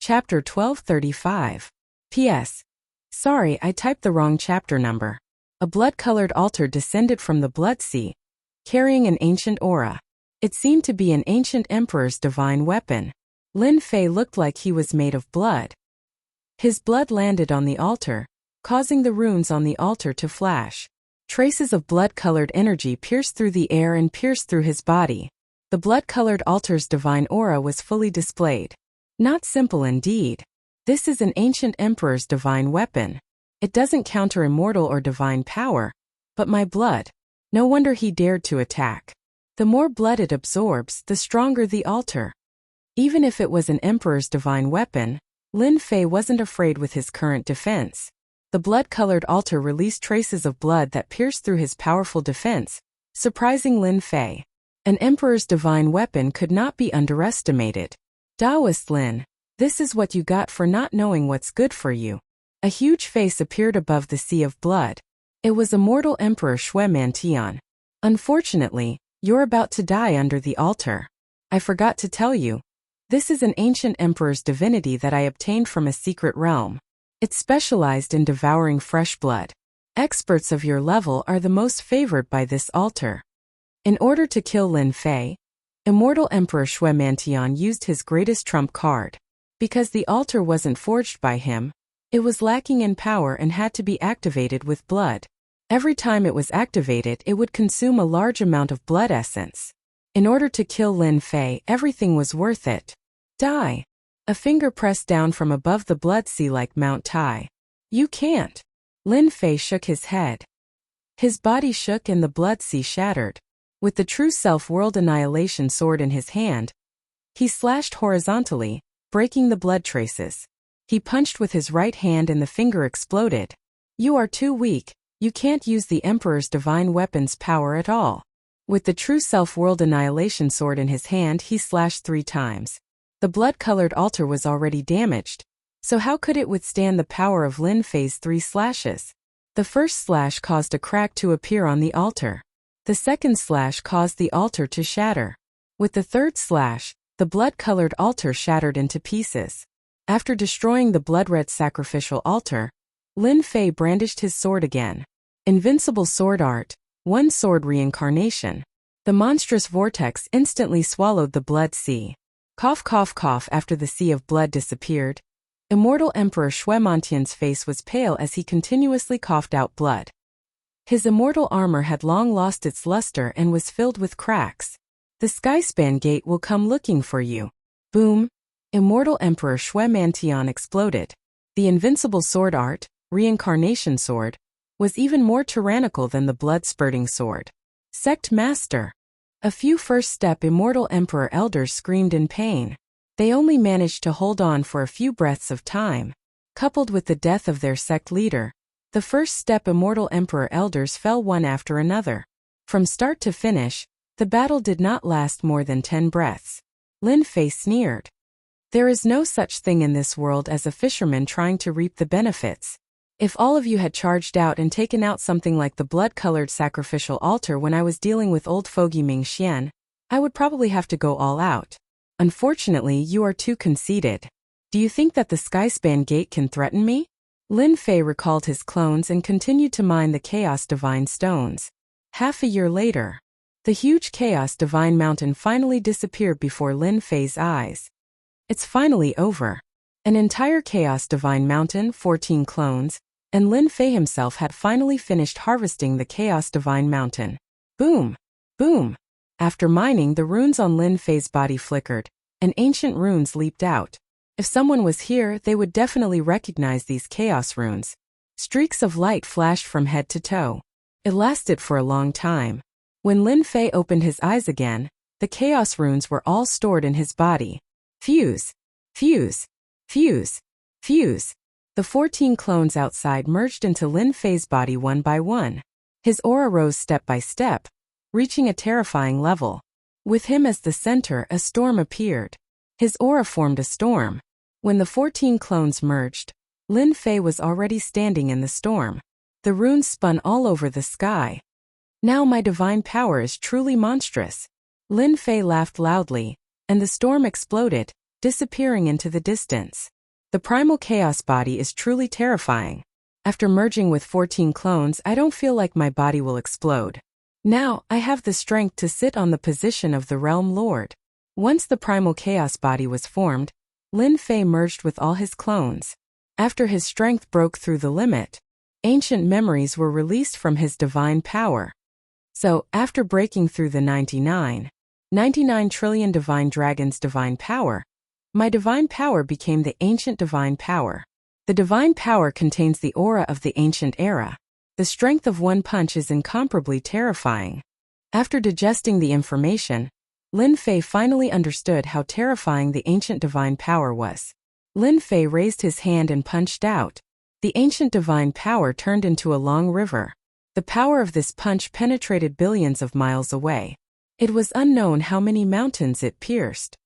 Chapter 1235. P.S. Sorry, I typed the wrong chapter number. A blood-colored altar descended from the blood sea, carrying an ancient aura. It seemed to be an ancient emperor's divine weapon. Lin Fei looked like he was made of blood. His blood landed on the altar, causing the runes on the altar to flash. Traces of blood-colored energy pierced through the air and pierced through his body. The blood-colored altar's divine aura was fully displayed. Not simple indeed. This is an ancient emperor's divine weapon. It doesn't counter immortal or divine power, but my blood. No wonder he dared to attack. The more blood it absorbs, the stronger the altar. Even if it was an emperor's divine weapon, Lin Fei wasn't afraid with his current defense. The blood-colored altar released traces of blood that pierced through his powerful defense, surprising Lin Fei. An emperor's divine weapon could not be underestimated. Taoist Lin, this is what you got for not knowing what's good for you. A huge face appeared above the sea of blood. It was immortal Emperor Shui Mantian. Unfortunately, you're about to die under the altar. I forgot to tell you. This is an ancient emperor's divinity that I obtained from a secret realm. It's specialized in devouring fresh blood. Experts of your level are the most favored by this altar. In order to kill Lin Fei, immortal Emperor Shui Mantian used his greatest trump card. Because the altar wasn't forged by him, it was lacking in power and had to be activated with blood. Every time it was activated, it would consume a large amount of blood essence. In order to kill Lin Fei, everything was worth it. Die. A finger pressed down from above the blood sea like Mount Tai. You can't. Lin Fei shook his head. His body shook and the blood sea shattered. With the true self-world annihilation sword in his hand, he slashed horizontally, breaking the blood traces. He punched with his right hand and the finger exploded. You are too weak, you can't use the Emperor's divine weapon's power at all. With the true self-world annihilation sword in his hand, he slashed 3 times. The blood-colored altar was already damaged, so how could it withstand the power of Lin Fei's 3 slashes? The first slash caused a crack to appear on the altar. The second slash caused the altar to shatter. With the third slash, the blood-colored altar shattered into pieces. After destroying the blood-red sacrificial altar, Lin Fei brandished his sword again. Invincible sword art, one sword reincarnation. The monstrous vortex instantly swallowed the blood sea. Cough cough cough. After the sea of blood disappeared, immortal Emperor Shui Mantian's face was pale as he continuously coughed out blood. His immortal armor had long lost its luster and was filled with cracks. The Skyspan Gate will come looking for you. Boom! Immortal Emperor Shui Mantian exploded. The invincible sword art, reincarnation sword, was even more tyrannical than the blood-spurting sword. Sect Master! A few first-step immortal Emperor elders screamed in pain. They only managed to hold on for a few breaths of time. Coupled with the death of their sect leader, the first-step immortal Emperor elders fell one after another. From start to finish, the battle did not last more than 10 breaths. Lin Fei sneered. There is no such thing in this world as a fisherman trying to reap the benefits. If all of you had charged out and taken out something like the blood-colored sacrificial altar when I was dealing with old fogey Ming Xian, I would probably have to go all out. Unfortunately, you are too conceited. Do you think that the Skyspan Gate can threaten me? Lin Fei recalled his clones and continued to mine the Chaos Divine Stones. Half a year later, the huge Chaos Divine Mountain finally disappeared before Lin Fei's eyes. It's finally over. An entire Chaos Divine Mountain, 14 clones, and Lin Fei himself had finally finished harvesting the Chaos Divine Mountain. Boom! Boom! After mining, the runes on Lin Fei's body flickered, and ancient runes leaped out. If someone was here, they would definitely recognize these chaos runes. Streaks of light flashed from head to toe. It lasted for a long time. When Lin Fei opened his eyes again, the chaos runes were all stored in his body. Fuse! Fuse! Fuse! Fuse! The 14 clones outside merged into Lin Fei's body one by one. His aura rose step by step, reaching a terrifying level. With him as the center, a storm appeared. His aura formed a storm. When the 14 clones merged, Lin Fei was already standing in the storm. The runes spun all over the sky. Now my divine power is truly monstrous. Lin Fei laughed loudly, and the storm exploded, disappearing into the distance. The primal chaos body is truly terrifying. After merging with 14 clones, I don't feel like my body will explode. Now, I have the strength to sit on the position of the Realm Lord. Once the primal chaos body was formed, Lin Fei merged with all his clones. After his strength broke through the limit, ancient memories were released from his divine power. So, after breaking through the 99 trillion divine dragons' divine power, my divine power became the ancient divine power. The divine power contains the aura of the ancient era. The strength of one punch is incomparably terrifying. After digesting the information, Lin Fei finally understood how terrifying the ancient divine power was. Lin Fei raised his hand and punched out. The ancient divine power turned into a long river. The power of this punch penetrated billions of miles away. It was unknown how many mountains it pierced.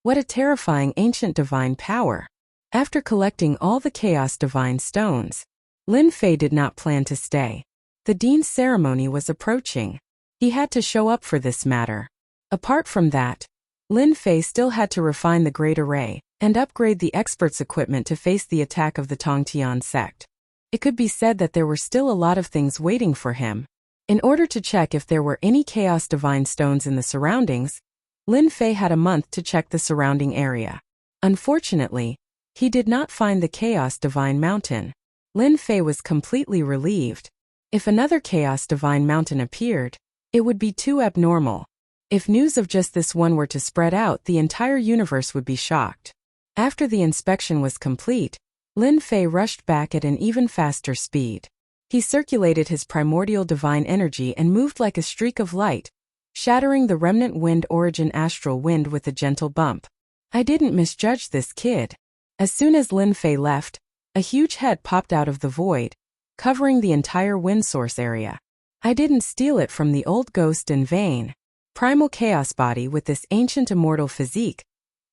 What a terrifying ancient divine power. After collecting all the Chaos Divine Stones, Lin Fei did not plan to stay. The Dean's ceremony was approaching. He had to show up for this matter. Apart from that, Lin Fei still had to refine the Great Array and upgrade the expert's equipment to face the attack of the Tongtian sect. It could be said that there were still a lot of things waiting for him. In order to check if there were any Chaos Divine Stones in the surroundings, Lin Fei had a month to check the surrounding area. Unfortunately, he did not find the Chaos Divine Mountain. Lin Fei was completely relieved. If another Chaos Divine Mountain appeared, it would be too abnormal. If news of just this one were to spread out, the entire universe would be shocked. After the inspection was complete, Lin Fei rushed back at an even faster speed. He circulated his primordial divine energy and moved like a streak of light, shattering the remnant wind origin astral wind with a gentle bump. I didn't misjudge this kid. As soon as Lin Fei left, a huge head popped out of the void, covering the entire wind source area. I didn't steal it from the old ghost in vain. Primal chaos body with this ancient immortal physique.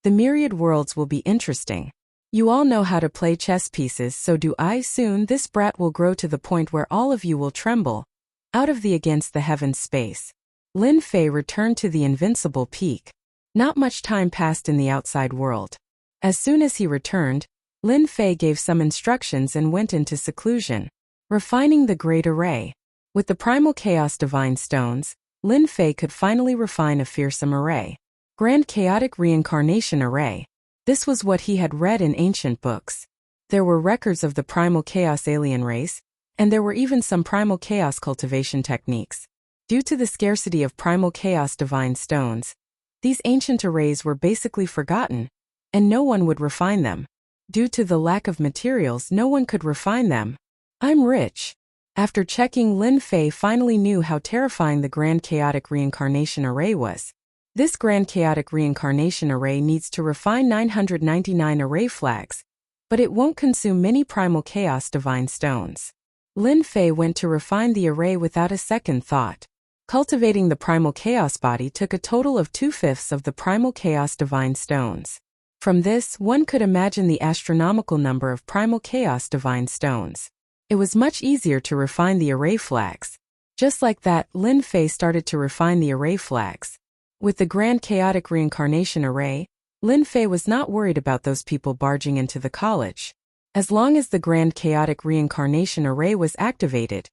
The myriad worlds will be interesting. You all know how to play chess pieces, so do I. Soon this brat will grow to the point where all of you will tremble. Out of the against the heavens space, Lin Fei returned to the invincible peak. Not much time passed in the outside world. As soon as he returned, Lin Fei gave some instructions and went into seclusion, refining the Great Array. With the primal chaos divine stones, Lin Fei could finally refine a fearsome array. Grand Chaotic Reincarnation Array. This was what he had read in ancient books. There were records of the primal chaos alien race, and there were even some primal chaos cultivation techniques. Due to the scarcity of primal chaos divine stones, these ancient arrays were basically forgotten, and no one would refine them. Due to the lack of materials, no one could refine them. I'm rich. After checking, Lin Fei finally knew how terrifying the Grand Chaotic Reincarnation Array was. This Grand Chaotic Reincarnation Array needs to refine 999 array flags, but it won't consume many primal chaos divine stones. Lin Fei went to refine the array without a second thought. Cultivating the primal chaos body took a total of 2/5 of the primal chaos divine stones. From this, one could imagine the astronomical number of primal chaos divine stones. It was much easier to refine the array flags. Just like that, Lin Fei started to refine the array flags. With the Grand Chaotic Reincarnation Array, Lin Fei was not worried about those people barging into the college. As long as the Grand Chaotic Reincarnation Array was activated,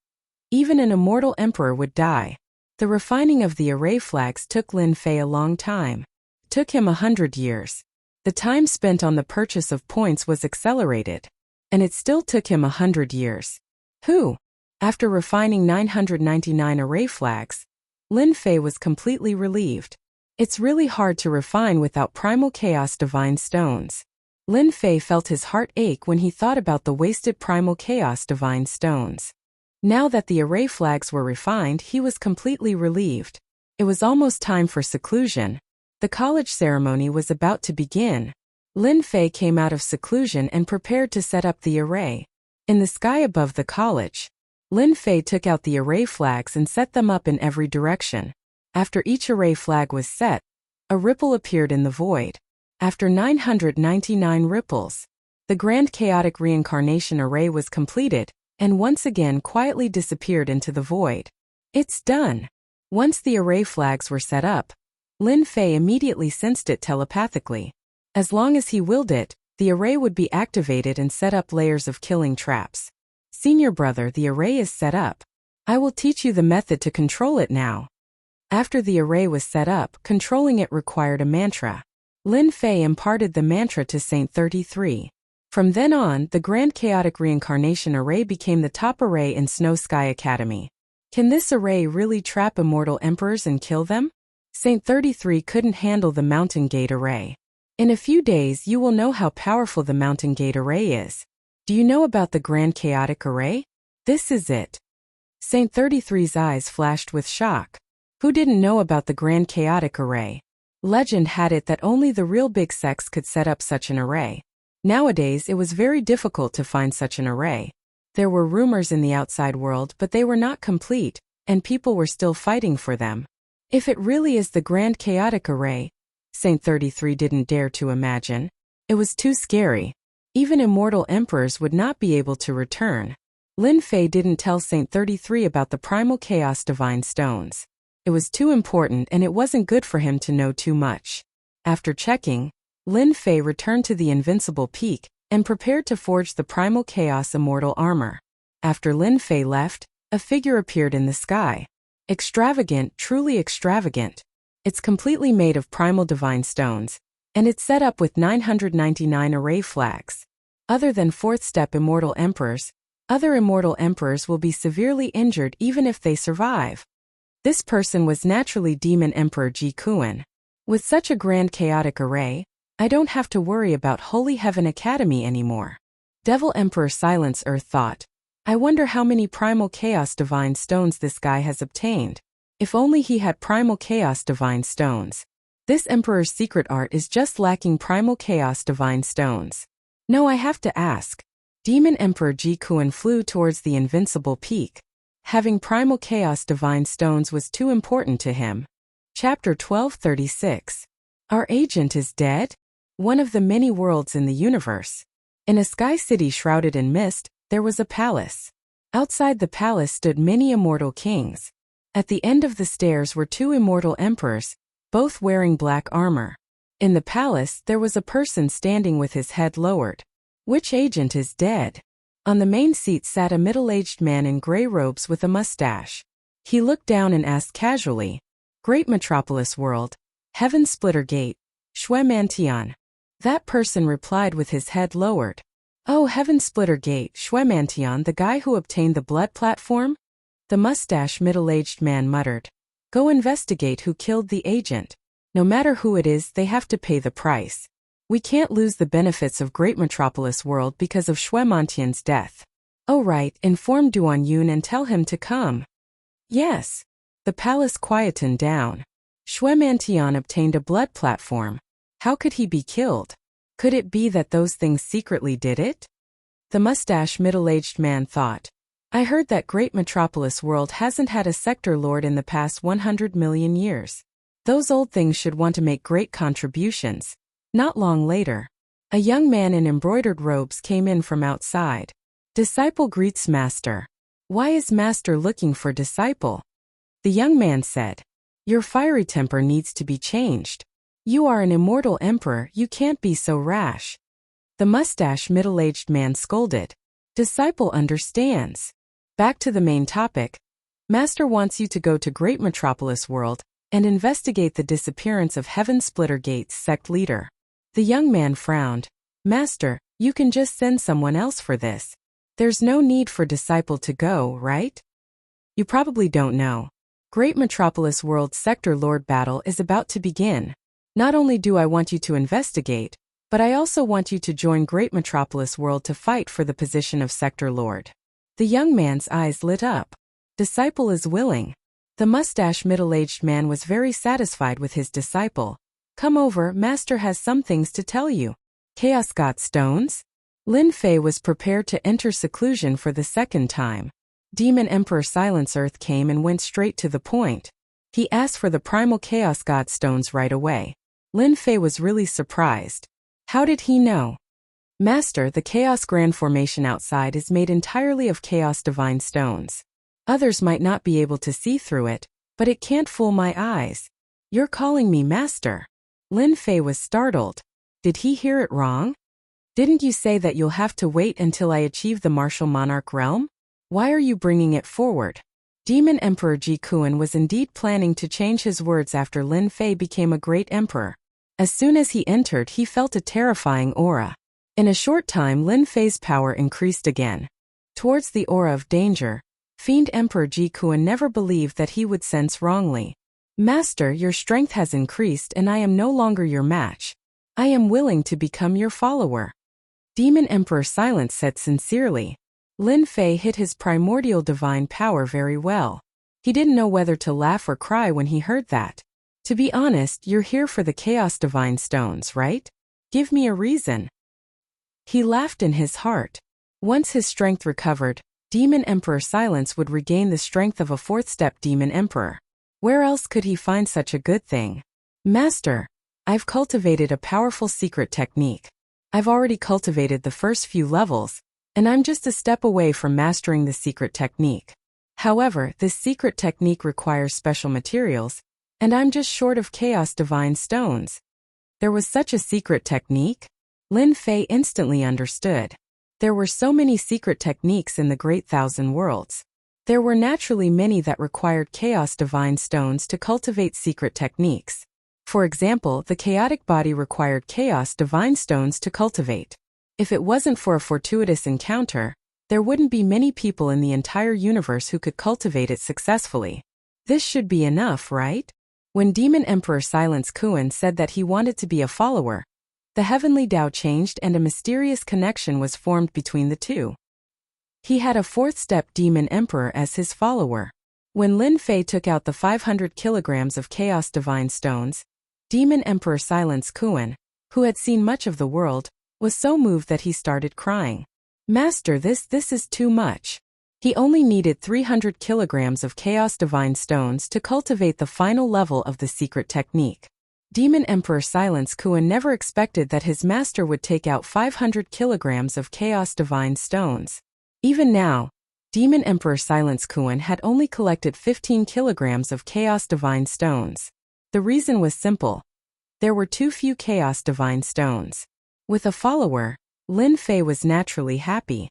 even an immortal emperor would die. The refining of the array flags took Lin Fei a long time. It took him 100 years. The time spent on the purchase of points was accelerated, and it still took him 100 years. After refining 999 array flags, Lin Fei was completely relieved. It's really hard to refine without primal chaos divine stones. Lin Fei felt his heart ache when he thought about the wasted primal chaos divine stones. Now that the array flags were refined, he was completely relieved. It was almost time for seclusion. The college ceremony was about to begin. Lin Fei came out of seclusion and prepared to set up the array. In the sky above the college, Lin Fei took out the array flags and set them up in every direction. After each array flag was set, a ripple appeared in the void. After 999 ripples, the Grand Chaotic Reincarnation Array was completed, and once again quietly disappeared into the void. It's done. Once the array flags were set up, Lin Fei immediately sensed it telepathically. As long as he willed it, the array would be activated and set up layers of killing traps. Senior brother, the array is set up. I will teach you the method to control it now. After the array was set up, controlling it required a mantra. Lin Fei imparted the mantra to Saint 33. From then on, the Grand Chaotic Reincarnation Array became the top array in Snow Sky Academy. Can this array really trap immortal emperors and kill them? Saint 33 couldn't handle the Mountain Gate Array. In a few days you will know how powerful the Mountain Gate Array is. Do you know about the Grand Chaotic Array? This is it. Saint 33's eyes flashed with shock. Who didn't know about the Grand Chaotic Array? Legend had it that only the real big sects could set up such an array. Nowadays it was very difficult to find such an array. There were rumors in the outside world, but they were not complete, and people were still fighting for them. If it really is the Grand Chaotic Array, Saint 33 didn't dare to imagine. It was too scary. Even immortal emperors would not be able to return. Lin Fei didn't tell Saint 33 about the Primal Chaos Divine Stones. It was too important and it wasn't good for him to know too much. After checking, Lin Fei returned to the Invincible Peak and prepared to forge the Primal Chaos Immortal Armor. After Lin Fei left, a figure appeared in the sky. Extravagant, truly extravagant. It's completely made of Primal Divine Stones, and it's set up with 999 array flags. Other than 4th step Immortal Emperors, other Immortal Emperors will be severely injured even if they survive. This person was naturally Demon Emperor Ji Kuan. With such a grand chaotic array, I don't have to worry about Holy Heaven Academy anymore. Devil Emperor Silence Earth thought. I wonder how many Primal Chaos Divine Stones this guy has obtained. If only he had Primal Chaos Divine Stones. This Emperor's secret art is just lacking Primal Chaos Divine Stones. No, I have to ask. Demon Emperor Ji Kuan flew towards the Invincible Peak. Having Primal Chaos Divine Stones was too important to him. Chapter 1236. Our agent is dead? One of the many worlds in the universe. In a sky city shrouded in mist, there was a palace. Outside the palace stood many immortal kings. At the end of the stairs were 2 immortal emperors, both wearing black armor. In the palace, there was a person standing with his head lowered. Which agent is dead? On the main seat sat a middle-aged man in gray robes with a mustache. He looked down and asked casually, Great Metropolis World, Heaven Splitter Gate, Shui Mantian. That person replied with his head lowered. Oh, Heaven Splitter Gate, Shui Mantian, the guy who obtained the blood platform? The mustache middle-aged man muttered. Go investigate who killed the agent. No matter who it is, they have to pay the price. We can't lose the benefits of Great Metropolis World because of Shui Mantian's death. Oh right, inform Duan Yun and tell him to come. Yes. The palace quietened down. Shui Mantian obtained a blood platform. How could he be killed? Could it be that those things secretly did it? The mustache middle-aged man thought. I heard that Great Metropolis World hasn't had a sector lord in the past 100 million years. Those old things should want to make great contributions. Not long later, a young man in embroidered robes came in from outside. Disciple greets Master. Why is Master looking for disciple? The young man said, Your fiery temper needs to be changed. You are an immortal emperor, you can't be so rash. The mustache middle-aged man scolded. Disciple understands. Back to the main topic. Master wants you to go to Great Metropolis World and investigate the disappearance of Heaven Splitter Gate's sect leader. The young man frowned. Master, you can just send someone else for this. There's no need for disciple to go, right? You probably don't know. Great Metropolis World Sector Lord battle is about to begin. Not only do I want you to investigate, but I also want you to join Great Metropolis World to fight for the position of Sector Lord. The young man's eyes lit up. Disciple is willing. The mustache middle-aged man was very satisfied with his disciple. Come over, Master has some things to tell you. Chaos got stones? Lin Fei was prepared to enter seclusion for the second time. Demon Emperor Silence Earth came and went straight to the point. He asked for the Primal Chaos God Stones right away. Lin Fei was really surprised. How did he know? Master, the Chaos Grand Formation outside is made entirely of Chaos Divine Stones. Others might not be able to see through it, but it can't fool my eyes. You're calling me Master. Lin Fei was startled. Did he hear it wrong? Didn't you say that you'll have to wait until I achieve the martial monarch realm? Why are you bringing it forward? Demon Emperor Ji Kuan was indeed planning to change his words after Lin Fei became a great emperor. As soon as he entered, he felt a terrifying aura. In a short time, Lin Fei's power increased again. Towards the aura of danger, Fiend Emperor Ji Kuan never believed that he would sense wrongly. Master, your strength has increased and I am no longer your match. I am willing to become your follower. Demon Emperor Silence said sincerely. Lin Fei hid his primordial divine power very well. He didn't know whether to laugh or cry when he heard that. To be honest, you're here for the Chaos Divine Stones, right? Give me a reason. He laughed in his heart. Once his strength recovered, Demon Emperor Silence would regain the strength of a fourth-step Demon Emperor. Where else could he find such a good thing? Master, I've cultivated a powerful secret technique. I've already cultivated the first few levels, and I'm just a step away from mastering the secret technique. However, this secret technique requires special materials, and I'm just short of Chaos Divine Stones. There was such a secret technique? Lin Fei instantly understood. There were so many secret techniques in the Great Thousand Worlds. There were naturally many that required Chaos Divine Stones to cultivate secret techniques. For example, the chaotic body required Chaos Divine Stones to cultivate. If it wasn't for a fortuitous encounter, there wouldn't be many people in the entire universe who could cultivate it successfully. This should be enough, right? When Demon Emperor Silence Kuan said that he wanted to be a follower, the heavenly Tao changed and a mysterious connection was formed between the two. He had a fourth-step Demon Emperor as his follower. When Lin Fei took out the 500 kilograms of Chaos Divine Stones, Demon Emperor Silence Kuan, who had seen much of the world, was so moved that he started crying. Master, this is too much. He only needed 300 kilograms of Chaos Divine Stones to cultivate the final level of the secret technique. Demon Emperor Silence Kuan never expected that his master would take out 500 kilograms of Chaos Divine Stones. Even now, Demon Emperor Silence Kuan had only collected 15 kilograms of Chaos Divine Stones. The reason was simple. There were too few Chaos Divine Stones. With a follower, Lin Fei was naturally happy.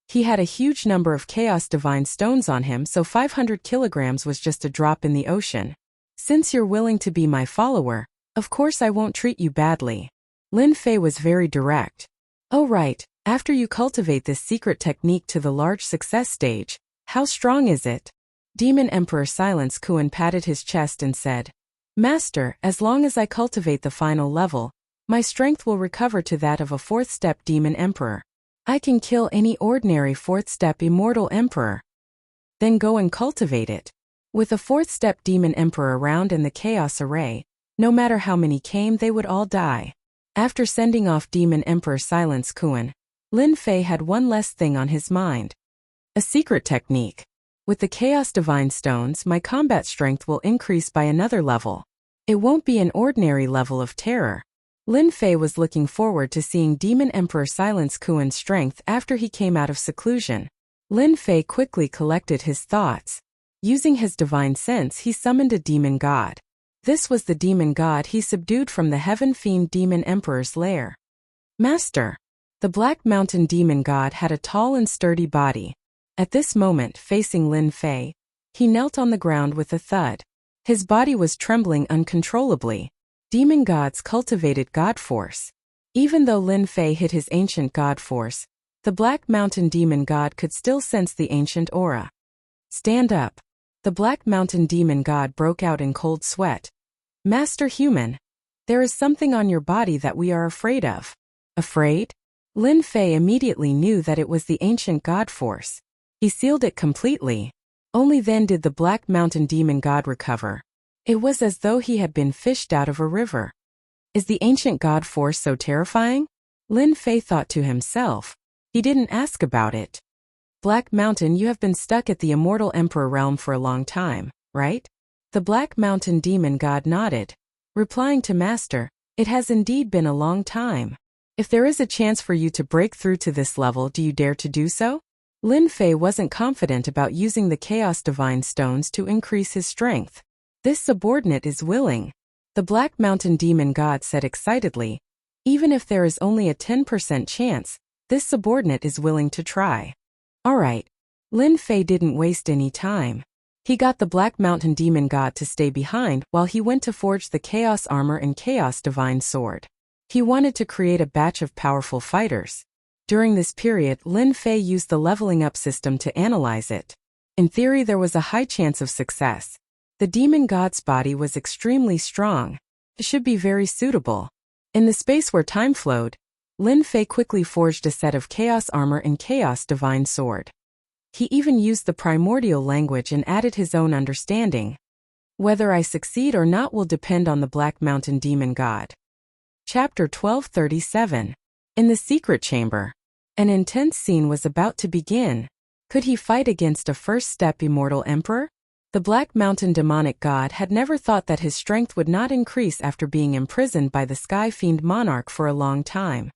He had a huge number of Chaos Divine Stones on him, so 500 kilograms was just a drop in the ocean. Since you're willing to be my follower, of course I won't treat you badly. Lin Fei was very direct. Oh right, after you cultivate this secret technique to the large success stage, how strong is it? Demon Emperor Silence Kuan patted his chest and said, Master, as long as I cultivate the final level, my strength will recover to that of a fourth-step Demon Emperor. I can kill any ordinary fourth-step Immortal Emperor. Then go and cultivate it. With a fourth-step Demon Emperor around in the Chaos Array, no matter how many came, they would all die. After sending off Demon Emperor Silence Kuan, Lin Fei had one less thing on his mind. A secret technique. With the Chaos Divine Stones, my combat strength will increase by another level. It won't be an ordinary level of terror. Lin Fei was looking forward to seeing Demon Emperor Silence Kuan's strength after he came out of seclusion. Lin Fei quickly collected his thoughts. Using his divine sense, he summoned a demon god. This was the demon god he subdued from the Heaven Fiend Demon Emperor's lair. Master! The Black Mountain Demon God had a tall and sturdy body. At this moment, facing Lin Fei, he knelt on the ground with a thud. His body was trembling uncontrollably. Demon gods cultivated god force. Even though Lin Fei hid his ancient god force, the Black Mountain Demon God could still sense the ancient aura. Stand up. The Black Mountain Demon God broke out in cold sweat. Master Human, there is something on your body that we are afraid of. Afraid? Lin Fei immediately knew that it was the ancient god force. He sealed it completely. Only then did the Black Mountain Demon God recover. It was as though he had been fished out of a river. Is the ancient god force so terrifying? Lin Fei thought to himself. He didn't ask about it. Black Mountain, you have been stuck at the Immortal Emperor realm for a long time, right? The Black Mountain Demon God nodded, replying to Master, it has indeed been a long time. If there is a chance for you to break through to this level, do you dare to do so? Lin Fei wasn't confident about using the Chaos Divine Stones to increase his strength. This subordinate is willing. The Black Mountain Demon God said excitedly, Even if there is only a 10% chance, this subordinate is willing to try. Alright. Lin Fei didn't waste any time. He got the Black Mountain Demon God to stay behind while he went to forge the Chaos Armor and Chaos Divine Sword. He wanted to create a batch of powerful fighters. During this period, Lin Fei used the leveling up system to analyze it. In theory, there was a high chance of success. The Demon God's body was extremely strong. It should be very suitable. In the space where time flowed, Lin Fei quickly forged a set of Chaos Armor and Chaos Divine Sword. He even used the primordial language and added his own understanding. Whether I succeed or not will depend on the Black Mountain Demon God. Chapter 1237. In the Secret Chamber. An intense scene was about to begin. Could he fight against a first-step immortal emperor? The Black Mountain Demonic God had never thought that his strength would not increase after being imprisoned by the Sky Fiend Monarch for a long time.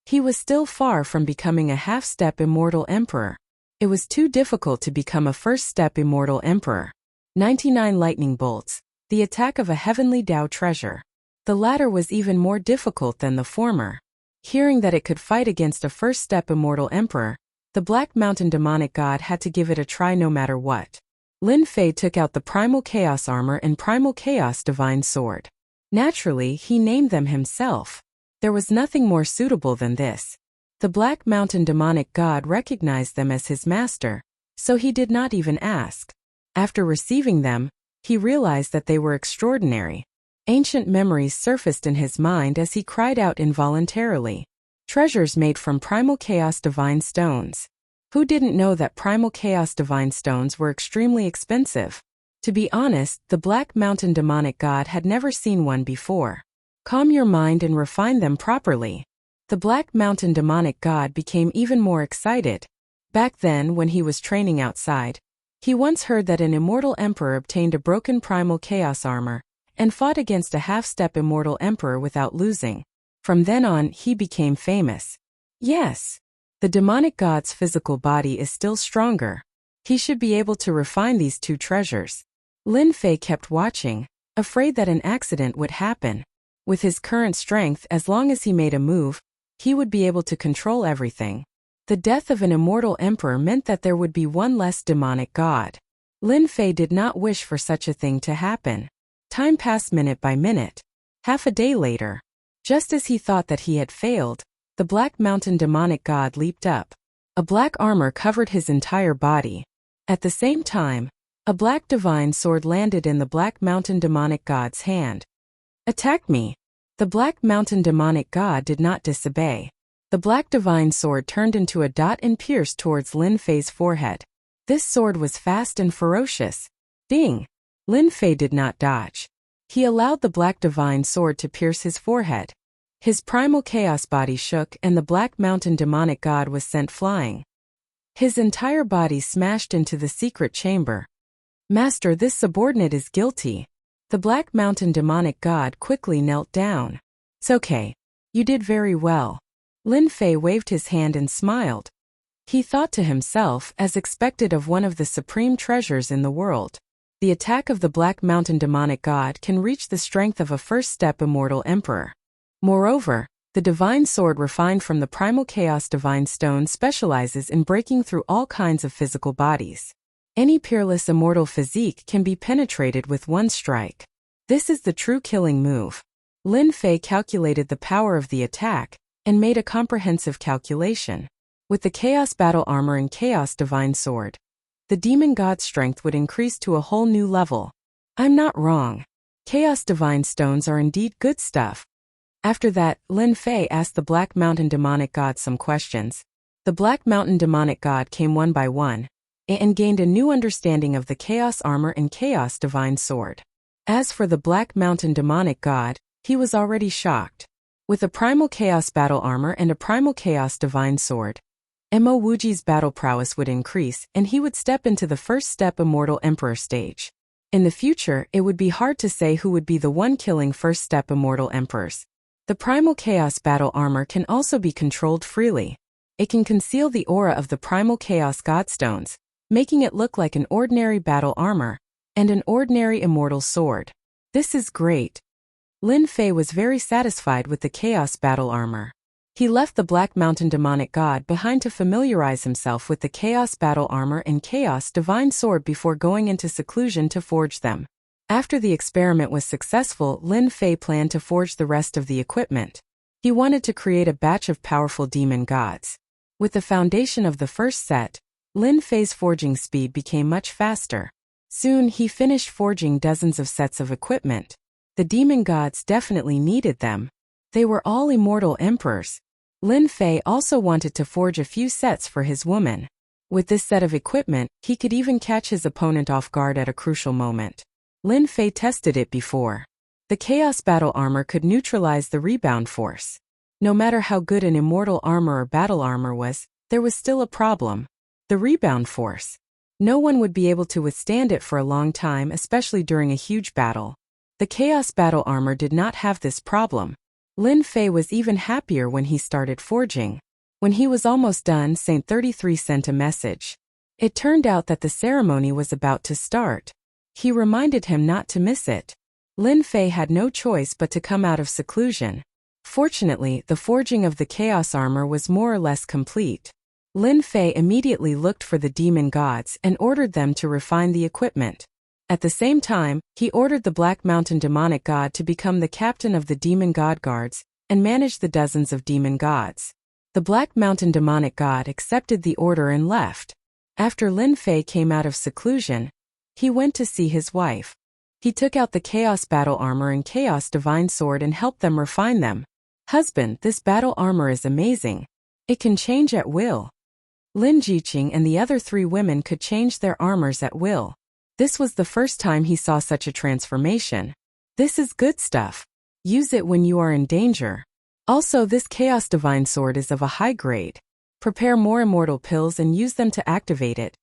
He was still far from becoming a half-step immortal emperor. It was too difficult to become a first-step immortal emperor. 99 lightning bolts, the attack of a heavenly Tao treasure. The latter was even more difficult than the former. Hearing that it could fight against a first-step immortal emperor, the Black Mountain Demonic God had to give it a try no matter what. Lin Fei took out the Primal Chaos Armor and Primal Chaos Divine Sword. Naturally, he named them himself. There was nothing more suitable than this. The Black Mountain Demonic God recognized them as his master, so he did not even ask. After receiving them, he realized that they were extraordinary. Ancient memories surfaced in his mind as he cried out involuntarily. Treasures made from Primal Chaos Divine Stones. Who didn't know that Primal Chaos Divine Stones were extremely expensive? To be honest, the Black Mountain Demonic God had never seen one before. Calm your mind and refine them properly. The Black Mountain Demonic God became even more excited. Back then, when he was training outside, he once heard that an immortal emperor obtained a broken Primal Chaos Armor and fought against a half-step immortal emperor without losing. From then on, he became famous. Yes, the demonic god's physical body is still stronger. He should be able to refine these two treasures. Lin Fei kept watching, afraid that an accident would happen. With his current strength, as long as he made a move, he would be able to control everything. The death of an immortal emperor meant that there would be one less demonic god. Lin Fei did not wish for such a thing to happen. Time passed minute by minute. Half a day later, just as he thought that he had failed, the Black Mountain Demonic God leaped up. A black armor covered his entire body. At the same time, a black divine sword landed in the Black Mountain Demonic God's hand. Attack me! The Black Mountain Demonic God did not disobey. The black divine sword turned into a dot and pierced towards Lin Fei's forehead. This sword was fast and ferocious. Ding! Lin Fei did not dodge. He allowed the black divine sword to pierce his forehead. His primal chaos body shook and the Black Mountain Demonic God was sent flying. His entire body smashed into the secret chamber. Master, this subordinate is guilty. The Black Mountain Demonic God quickly knelt down. It's okay. You did very well. Lin Fei waved his hand and smiled. He thought to himself, as expected of one of the supreme treasures in the world. The attack of the Black Mountain Demonic God can reach the strength of a first-step immortal emperor. Moreover, the divine sword refined from the Primal Chaos Divine Stone specializes in breaking through all kinds of physical bodies. Any peerless immortal physique can be penetrated with one strike. This is the true killing move. Lin Fei calculated the power of the attack and made a comprehensive calculation. With the Chaos Battle Armor and Chaos Divine Sword, the demon god's strength would increase to a whole new level. I'm not wrong. Chaos Divine Stones are indeed good stuff. After that, Lin Fei asked the Black Mountain Demonic God some questions. The Black Mountain Demonic God came one by one and gained a new understanding of the Chaos Armor and Chaos Divine Sword. As for the Black Mountain Demonic God, he was already shocked. With a Primal Chaos Battle Armor and a Primal Chaos Divine Sword, Mo Wuji's battle prowess would increase and he would step into the first-step Immortal Emperor stage. In the future, it would be hard to say who would be the one killing first-step Immortal Emperors. The Primal Chaos Battle Armor can also be controlled freely. It can conceal the aura of the Primal Chaos Godstones, making it look like an ordinary battle armor and an ordinary immortal sword. This is great. Lin Fei was very satisfied with the Chaos battle armor. He left the Black Mountain demonic god behind to familiarize himself with the Chaos battle armor and Chaos divine sword before going into seclusion to forge them. After the experiment was successful, Lin Fei planned to forge the rest of the equipment. He wanted to create a batch of powerful demon gods. With the foundation of the first set, Lin Fei's forging speed became much faster. Soon he finished forging dozens of sets of equipment. The demon gods definitely needed them. They were all immortal emperors. Lin Fei also wanted to forge a few sets for his woman. With this set of equipment, he could even catch his opponent off guard at a crucial moment. Lin Fei tested it before. The Chaos battle armor could neutralize the rebound force. No matter how good an immortal armor or battle armor was, there was still a problem. The rebound force. No one would be able to withstand it for a long time, especially during a huge battle. The Chaos battle armor did not have this problem. Lin Fei was even happier when he started forging. When he was almost done, Saint 33 sent a message. It turned out that the ceremony was about to start. He reminded him not to miss it. Lin Fei had no choice but to come out of seclusion. Fortunately, the forging of the Chaos armor was more or less complete. Lin Fei immediately looked for the demon gods and ordered them to refine the equipment. At the same time, he ordered the Black Mountain demonic god to become the captain of the demon god guards and manage the dozens of demon gods. The Black Mountain demonic god accepted the order and left. After Lin Fei came out of seclusion, he went to see his wife. He took out the Chaos battle armor and Chaos divine sword and helped them refine them. "Husband, this battle armor is amazing. It can change at will." Lin Jiqing and the other 3 women could change their armors at will. This was the first time he saw such a transformation. This is good stuff. Use it when you are in danger. Also, this Chaos divine sword is of a high grade. Prepare more immortal pills and use them to activate it.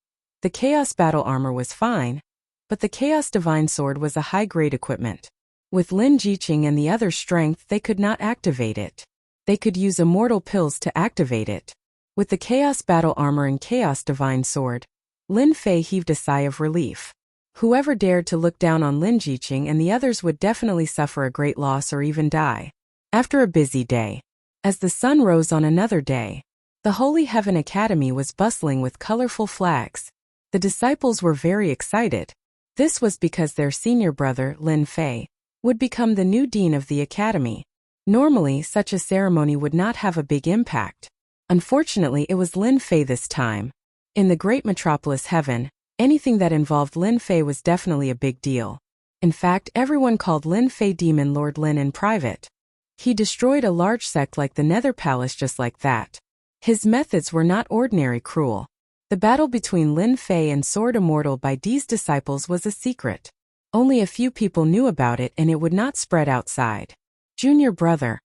The Chaos battle armor was fine, but the Chaos divine sword was a high-grade equipment. With Lin Jiqing and the other strength, they could not activate it. They could use immortal pills to activate it. With the Chaos battle armor and Chaos divine sword, Lin Fei heaved a sigh of relief. Whoever dared to look down on Lin Jiqing and the others would definitely suffer a great loss or even die. After a busy day, as the sun rose on another day, the Holy Heaven Academy was bustling with colorful flags. The disciples were very excited. This was because their senior brother, Lin Fei, would become the new dean of the academy. Normally, such a ceremony would not have a big impact. Unfortunately, it was Lin Fei this time. In the great metropolis heaven, anything that involved Lin Fei was definitely a big deal. In fact, everyone called Lin Fei Demon Lord Lin in private. He destroyed a large sect like the Nether Palace just like that. His methods were not ordinary cruel. The battle between Lin Fei and Sword Immortal by Dee's disciples was a secret. Only a few people knew about it and it would not spread outside. Junior brother.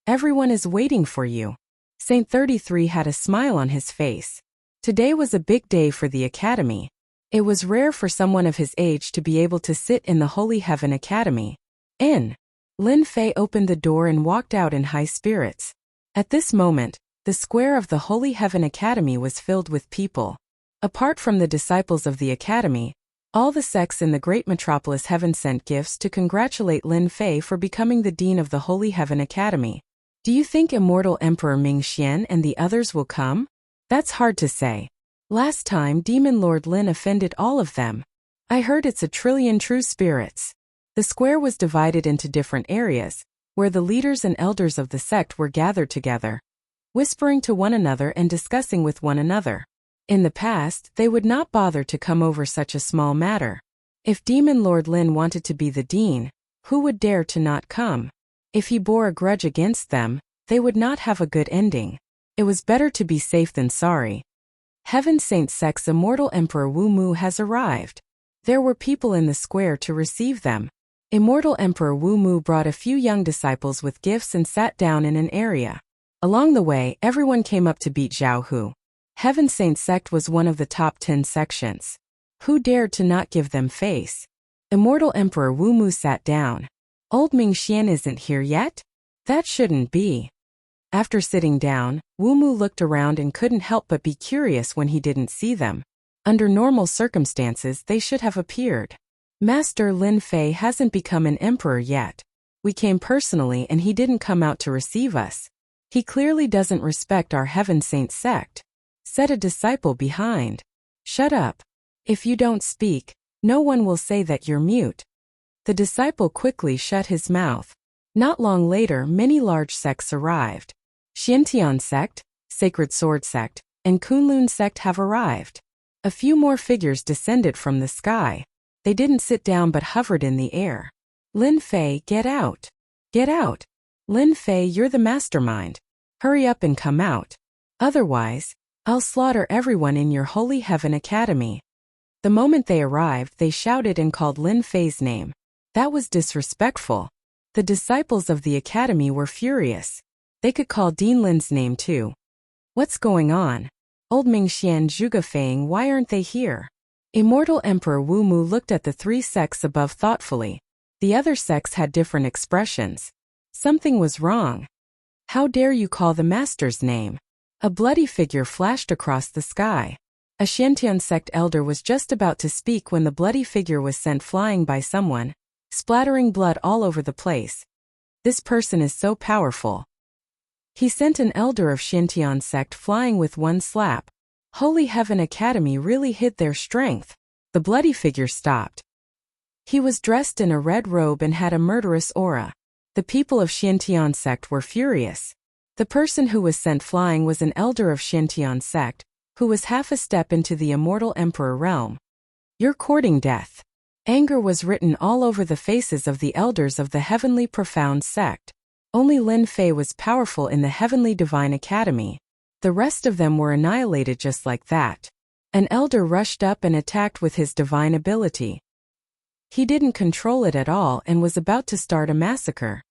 Everyone is waiting for you. Saint 33 had a smile on his face. Today was a big day for the academy. It was rare for someone of his age to be able to sit in the Holy Heaven Academy. Lin Fei opened the door and walked out in high spirits. At this moment, the square of the Holy Heaven Academy was filled with people. Apart from the disciples of the academy, all the sects in the great metropolis heaven sent gifts to congratulate Lin Fei for becoming the dean of the Holy Heaven Academy. Do you think Immortal Emperor Ming Xian and the others will come? That's hard to say. Last time Demon Lord Lin offended all of them. I heard it's a trillion true spirits. The square was divided into different areas, where the leaders and elders of the sect were gathered together, whispering to one another and discussing with one another. In the past, they would not bother to come over such a small matter. If Demon Lord Lin wanted to be the dean, who would dare to not come? If he bore a grudge against them, they would not have a good ending. It was better to be safe than sorry. Heaven Saint Sect's Immortal Emperor Wu Mu has arrived. There were people in the square to receive them. Immortal Emperor Wu Mu brought a few young disciples with gifts and sat down in an area. Along the way, everyone came up to beat Zhao Hu. Heaven Saint Sect was one of the top 10 sections. Who dared to not give them face? Immortal Emperor Wu Mu sat down. Old Ming Xian isn't here yet? That shouldn't be. After sitting down, Wu Mu looked around and couldn't help but be curious when he didn't see them. Under normal circumstances, they should have appeared. Master Lin Fei hasn't become an emperor yet. We came personally and he didn't come out to receive us. He clearly doesn't respect our Heaven Saint sect," said a disciple behind. "Shut up. If you don't speak, no one will say that you're mute." The disciple quickly shut his mouth. Not long later, many large sects arrived. Xiantian sect, Sacred Sword sect, and Kunlun sect have arrived. A few more figures descended from the sky. They didn't sit down but hovered in the air. "Lin Fei, get out. Get out. Lin Fei, you're the mastermind. Hurry up and come out. Otherwise, I'll slaughter everyone in your Holy Heaven Academy." The moment they arrived, they shouted and called Lin Fei's name. That was disrespectful. The disciples of the academy were furious. They could call Dean Lin's name too. "What's going on? Old Mingxian, Zhuge Feng, why aren't they here?" Immortal Emperor Wu Mu looked at the three sects above thoughtfully. The other sects had different expressions. Something was wrong. "How dare you call the master's name?" A bloody figure flashed across the sky. A Xiantian sect elder was just about to speak when the bloody figure was sent flying by someone, splattering blood all over the place. "This person is so powerful." He sent an elder of Xiantian sect flying with one slap. Holy Heaven Academy really hid their strength. The bloody figure stopped. He was dressed in a red robe and had a murderous aura. The people of Xiantian sect were furious. The person who was sent flying was an elder of Xiantian sect, who was half a step into the immortal emperor realm. "You're courting death." Anger was written all over the faces of the elders of the heavenly profound sect. Only Lin Fei was powerful in the heavenly divine academy. The rest of them were annihilated just like that. An elder rushed up and attacked with his divine ability. He didn't control it at all and was about to start a massacre.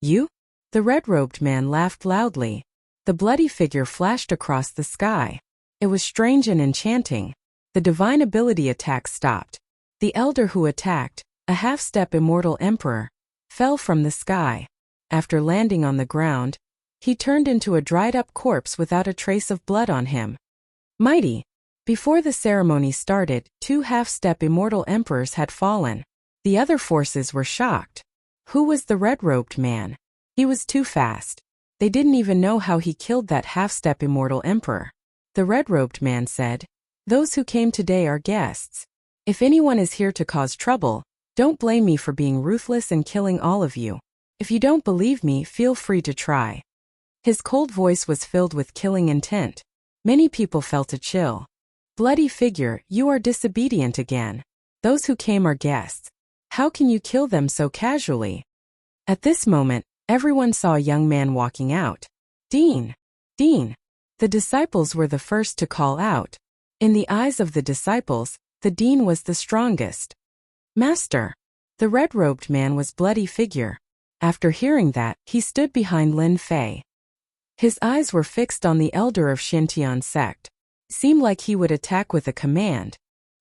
"You?" The red-robed man laughed loudly. The bloody figure flashed across the sky. It was strange and enchanting. The divine ability attack stopped. The elder who attacked, a half-step immortal emperor, fell from the sky. After landing on the ground, he turned into a dried-up corpse without a trace of blood on him. Mighty! Before the ceremony started, 2 half-step immortal emperors had fallen. The other forces were shocked. Who was the red-robed man? He was too fast. They didn't even know how he killed that half-step immortal emperor. The red-robed man said, "Those who came today are guests. If anyone is here to cause trouble, don't blame me for being ruthless and killing all of you. If you don't believe me, feel free to try." His cold voice was filled with killing intent. Many people felt a chill. "Bloody figure, you are disobedient again. Those who came are guests. How can you kill them so casually?" At this moment, everyone saw a young man walking out. "Dean! Dean!" The disciples were the first to call out. In the eyes of the disciples, the dean was the strongest. "Master!" The red-robed man was bloody figure. After hearing that, he stood behind Lin Fei. His eyes were fixed on the elder of Xiantian sect. Seemed like he would attack with a command.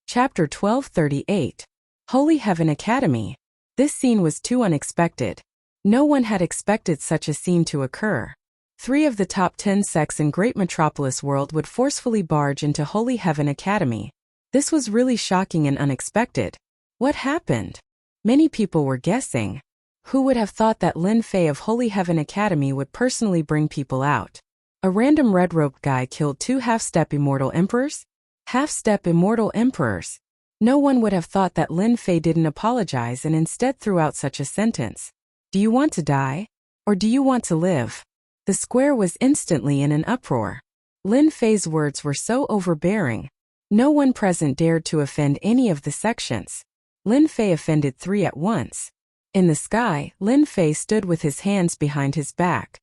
Chapter 1238. Holy Heaven Academy. This scene was too unexpected. No one had expected such a scene to occur. 3 of the top 10 sects in Great Metropolis world would forcefully barge into Holy Heaven Academy. This was really shocking and unexpected. What happened? Many people were guessing. Who would have thought that Lin Fei of Holy Heaven Academy would personally bring people out? A random red-robed guy killed 2 half-step immortal emperors? Half-step immortal emperors. No one would have thought that Lin Fei didn't apologize and instead threw out such a sentence. "Do you want to die? Or do you want to live?" The square was instantly in an uproar. Lin Fei's words were so overbearing. No one present dared to offend any of the sections. Lin Fei offended 3 at once. In the sky, Lin Fei stood with his hands behind his back.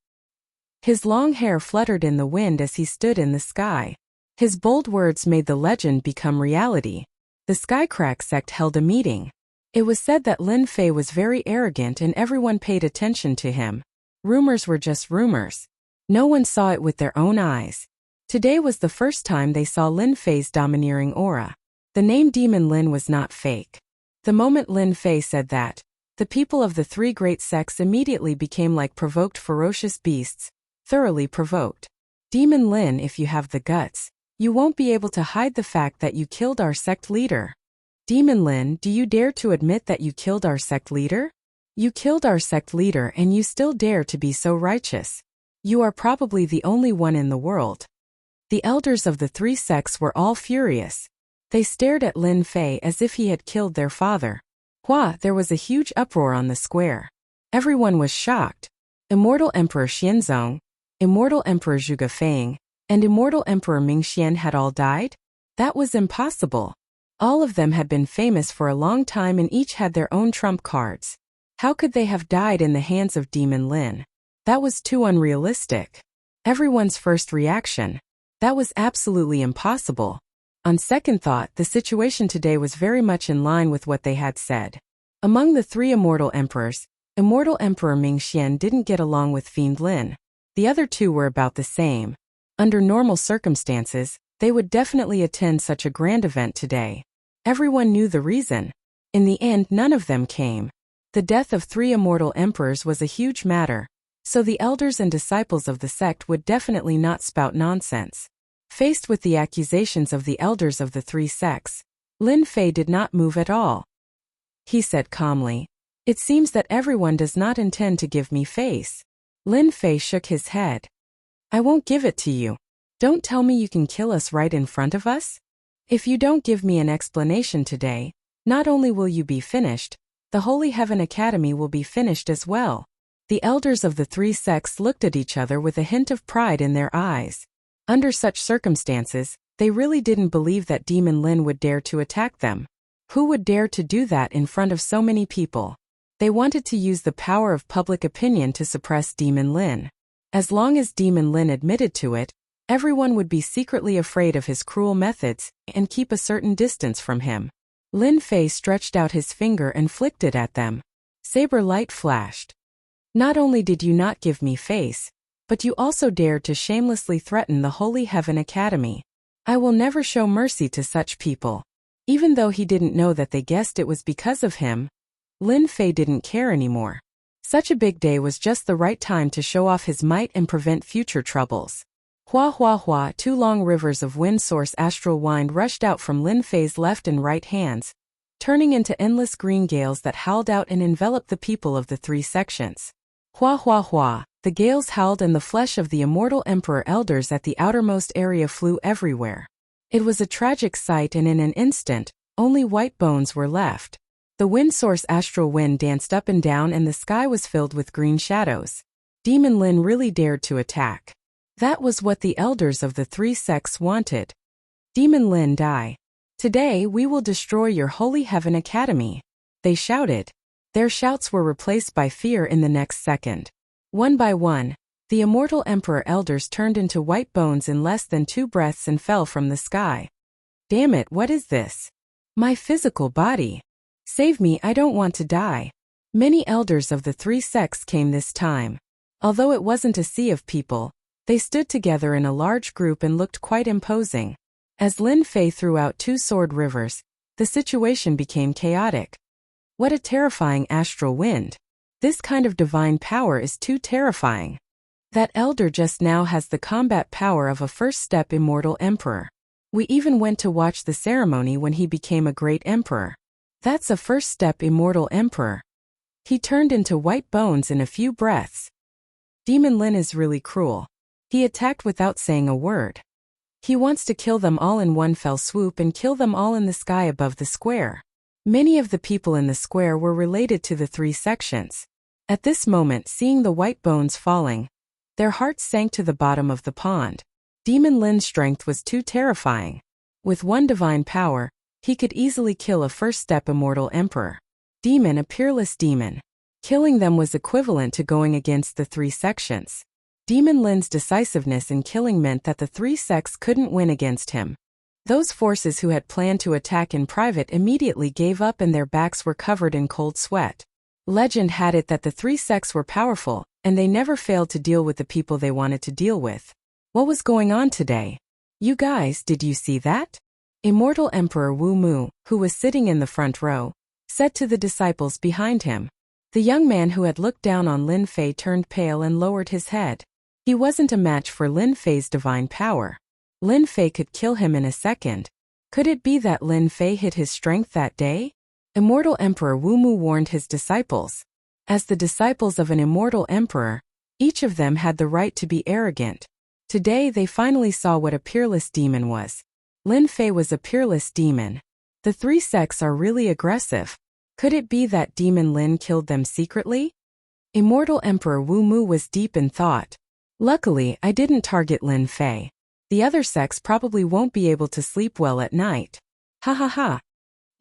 His long hair fluttered in the wind as he stood in the sky. His bold words made the legend become reality. The Skycrack sect held a meeting. It was said that Lin Fei was very arrogant and everyone paid attention to him. Rumors were just rumors. No one saw it with their own eyes. Today was the first time they saw Lin Fei's domineering aura. The name Demon Lin was not fake. The moment Lin Fei said that, the people of the 3 great sects immediately became like provoked ferocious beasts, thoroughly provoked. "Demon Lin, if you have the guts, you won't be able to hide the fact that you killed our sect leader. Demon Lin, do you dare to admit that you killed our sect leader?" You killed our sect leader and you still dare to be so righteous. You are probably the only one in the world. The elders of the three sects were all furious. They stared at Lin Fei as if he had killed their father. There was a huge uproar on the square. Everyone was shocked. Immortal Emperor Xianzong, Immortal Emperor Zhuge Feng, and Immortal Emperor Mingxian had all died? That was impossible. All of them had been famous for a long time and each had their own trump cards. How could they have died in the hands of Demon Lin? That was too unrealistic. Everyone's first reaction. That was absolutely impossible. On second thought, the situation today was very much in line with what they had said. Among the three immortal emperors, Immortal Emperor Mingxian didn't get along with Fiend Lin. The other two were about the same. Under normal circumstances, they would definitely attend such a grand event today. Everyone knew the reason. In the end, none of them came. The death of three immortal emperors was a huge matter, so the elders and disciples of the sect would definitely not spout nonsense. Faced with the accusations of the elders of the three sects, Lin Fei did not move at all. He said calmly, "It seems that everyone does not intend to give me face." Lin Fei shook his head. "I won't give it to you. Don't tell me you can kill us right in front of us? If you don't give me an explanation today, not only will you be finished, the Holy Heaven Academy will be finished as well." The elders of the three sects looked at each other with a hint of pride in their eyes. Under such circumstances, they really didn't believe that Demon Lin would dare to attack them. Who would dare to do that in front of so many people? They wanted to use the power of public opinion to suppress Demon Lin. As long as Demon Lin admitted to it, everyone would be secretly afraid of his cruel methods and keep a certain distance from him. Lin Fei stretched out his finger and flicked it at them. Saber light flashed. "Not only did you not give me face, but you also dared to shamelessly threaten the Holy Heaven Academy. I will never show mercy to such people." Even though he didn't know that they guessed it was because of him, Lin Fei didn't care anymore. Such a big day was just the right time to show off his might and prevent future troubles. Hua hua hua, two long rivers of wind source astral wind rushed out from Lin Fei's left and right hands, turning into endless green gales that howled out and enveloped the people of the three sections. Hua hua hua, the gales howled and the flesh of the immortal emperor elders at the outermost area flew everywhere. It was a tragic sight and in an instant, only white bones were left. The wind source astral wind danced up and down and the sky was filled with green shadows. Demon Lin really dared to attack. That was what the elders of the three sects wanted. "Demon Lin, die. Today we will destroy your Holy Heaven Academy," they shouted. Their shouts were replaced by fear in the next second. One by one, the immortal emperor elders turned into white bones in less than 2 breaths and fell from the sky. "Damn it, what is this? My physical body. Save me, I don't want to die." Many elders of the three sects came this time. Although it wasn't a sea of people, they stood together in a large group and looked quite imposing. As Lin Fei threw out 2 sword rivers, the situation became chaotic. What a terrifying astral wind. This kind of divine power is too terrifying. That elder just now has the combat power of a first-step immortal emperor. We even went to watch the ceremony when he became a great emperor. That's a first-step immortal emperor. He turned into white bones in a few breaths. Demon Lin is really cruel. He attacked without saying a word. He wants to kill them all in one fell swoop and kill them all in the sky above the square. Many of the people in the square were related to the three sections. At this moment, seeing the white bones falling, their hearts sank to the bottom of the pond. Demon Lin's strength was too terrifying. With one divine power, he could easily kill a first-step immortal emperor. Demon, a peerless demon. Killing them was equivalent to going against the three sections. Demon Lin's decisiveness in killing meant that the three sects couldn't win against him. Those forces who had planned to attack in private immediately gave up and their backs were covered in cold sweat. Legend had it that the three sects were powerful, and they never failed to deal with the people they wanted to deal with. What was going on today? "You guys, did you see that?" Immortal Emperor Wu Mu, who was sitting in the front row, said to the disciples behind him. The young man who had looked down on Lin Fei turned pale and lowered his head. He wasn't a match for Lin Fei's divine power. Lin Fei could kill him in a second. Could it be that Lin Fei hid his strength that day? Immortal Emperor Wu Mu warned his disciples. As the disciples of an immortal emperor, each of them had the right to be arrogant. Today they finally saw what a peerless demon was. Lin Fei was a peerless demon. The three sects are really aggressive. Could it be that Demon Lin killed them secretly? Immortal Emperor Wu Mu was deep in thought. Luckily, I didn't target Lin Fei. The other sects probably won't be able to sleep well at night. Ha ha ha.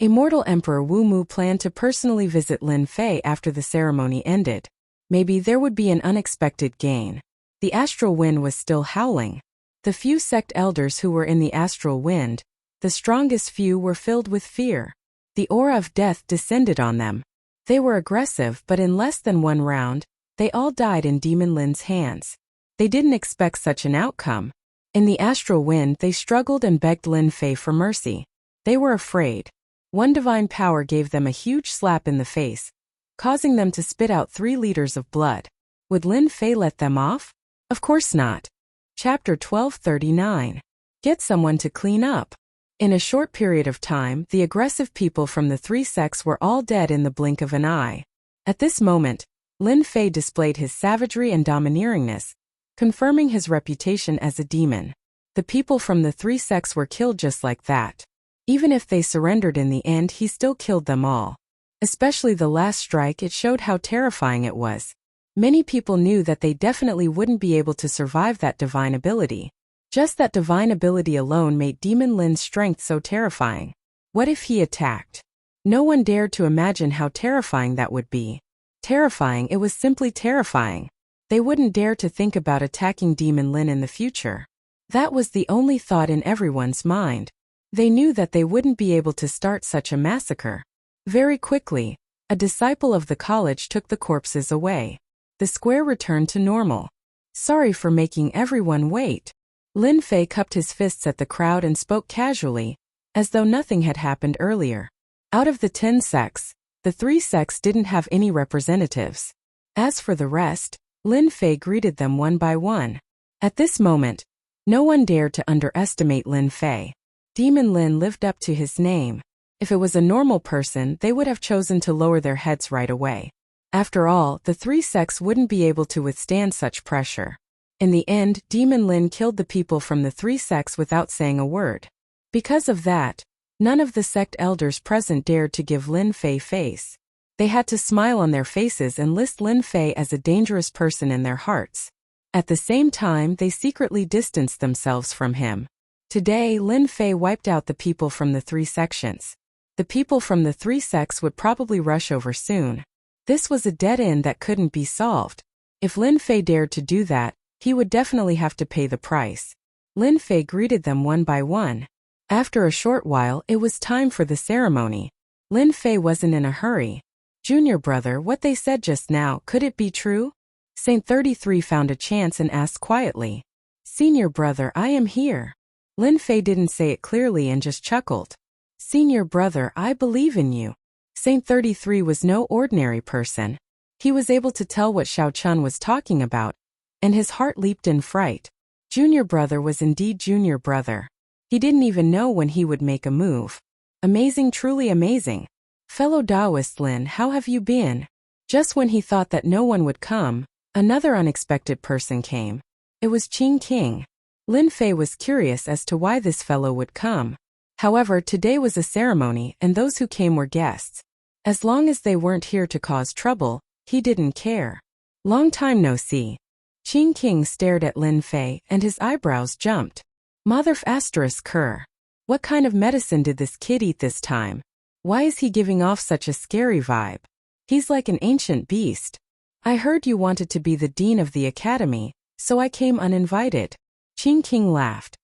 Immortal Emperor Wu Mu planned to personally visit Lin Fei after the ceremony ended. Maybe there would be an unexpected gain. The astral wind was still howling. The few sect elders who were in the astral wind, the strongest few, were filled with fear. The aura of death descended on them. They were aggressive, but in less than one round, they all died in Demon Lin's hands. They didn't expect such an outcome. In the astral wind, they struggled and begged Lin Fei for mercy. They were afraid. One divine power gave them a huge slap in the face, causing them to spit out 3 liters of blood. Would Lin Fei let them off? Of course not. Chapter 1239. Get someone to clean up. In a short period of time, the aggressive people from the 3 sects were all dead in the blink of an eye. At this moment, Lin Fei displayed his savagery and domineeringness, confirming his reputation as a demon. The people from the 3 sects were killed just like that. Even if they surrendered in the end, he still killed them all. Especially the last strike, it showed how terrifying it was. Many people knew that they definitely wouldn't be able to survive that divine ability. Just that divine ability alone made Demon Lin's strength so terrifying. What if he attacked? No one dared to imagine how terrifying that would be. Terrifying, it was simply terrifying. They wouldn't dare to think about attacking Demon Lin in the future. That was the only thought in everyone's mind. They knew that they wouldn't be able to start such a massacre. Very quickly, a disciple of the college took the corpses away. The square returned to normal. Sorry for making everyone wait. Lin Fei cupped his fists at the crowd and spoke casually, as though nothing had happened earlier. Out of the 10 sects, the 3 sects didn't have any representatives. As for the rest, Lin Fei greeted them one by one. At this moment, no one dared to underestimate Lin Fei. Demon Lin lived up to his name. If it was a normal person, they would have chosen to lower their heads right away. After all, the 3 sects wouldn't be able to withstand such pressure. In the end, Demon Lin killed the people from the 3 sects without saying a word. Because of that, none of the sect elders present dared to give Lin Fei face. They had to smile on their faces and list Lin Fei as a dangerous person in their hearts. At the same time, they secretly distanced themselves from him. Today, Lin Fei wiped out the people from the 3 sections. The people from the 3 sects would probably rush over soon. This was a dead end that couldn't be solved. If Lin Fei dared to do that, he would definitely have to pay the price. Lin Fei greeted them one by one. After a short while, it was time for the ceremony. Lin Fei wasn't in a hurry. Junior brother, what they said just now, could it be true? Saint 33 found a chance and asked quietly. Senior brother, I am here. Lin Fei didn't say it clearly and just chuckled. Senior brother, I believe in you. Saint 33 was no ordinary person. He was able to tell what Xiao Chun was talking about, and his heart leaped in fright. Junior brother was indeed junior brother. He didn't even know when he would make a move. Amazing, truly amazing. Fellow Taoist Lin, how have you been? Just when he thought that no one would come, another unexpected person came. It was Qing King. Lin Fei was curious as to why this fellow would come. However, today was a ceremony and those who came were guests. As long as they weren't here to cause trouble, he didn't care. Long time no see. Qing King stared at Lin Fei and his eyebrows jumped. Mother asterisk cur. What kind of medicine did this kid eat this time? Why is he giving off such a scary vibe? He's like an ancient beast. I heard you wanted to be the dean of the academy, so I came uninvited. Qing King laughed.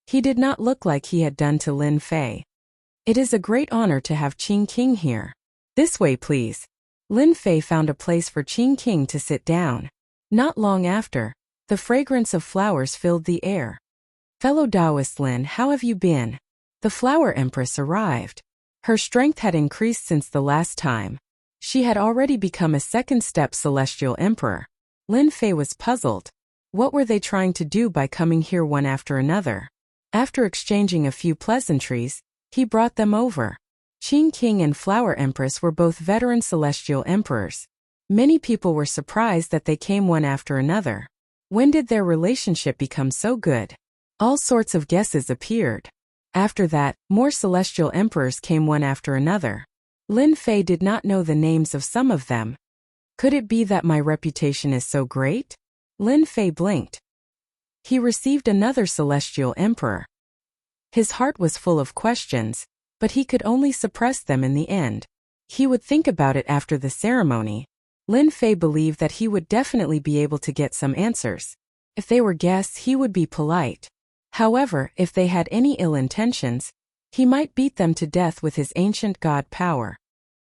He did not look like he had done to Lin Fei. It is a great honor to have Qing King here. This way, please. Lin Fei found a place for Qing King to sit down. Not long after, the fragrance of flowers filled the air. Fellow Taoist Lin, how have you been? The Flower Empress arrived. Her strength had increased since the last time. She had already become a second-step celestial emperor. Lin Fei was puzzled. What were they trying to do by coming here one after another? After exchanging a few pleasantries, he brought them over. Qing King and Flower Empress were both veteran celestial emperors. Many people were surprised that they came one after another. When did their relationship become so good? All sorts of guesses appeared. After that, more celestial emperors came one after another. Lin Fei did not know the names of some of them. Could it be that my reputation is so great? Lin Fei blinked. He received another celestial emperor. His heart was full of questions, but he could only suppress them in the end. He would think about it after the ceremony. Lin Fei believed that he would definitely be able to get some answers. If they were guests, he would be polite. However, if they had any ill intentions, he might beat them to death with his ancient god power.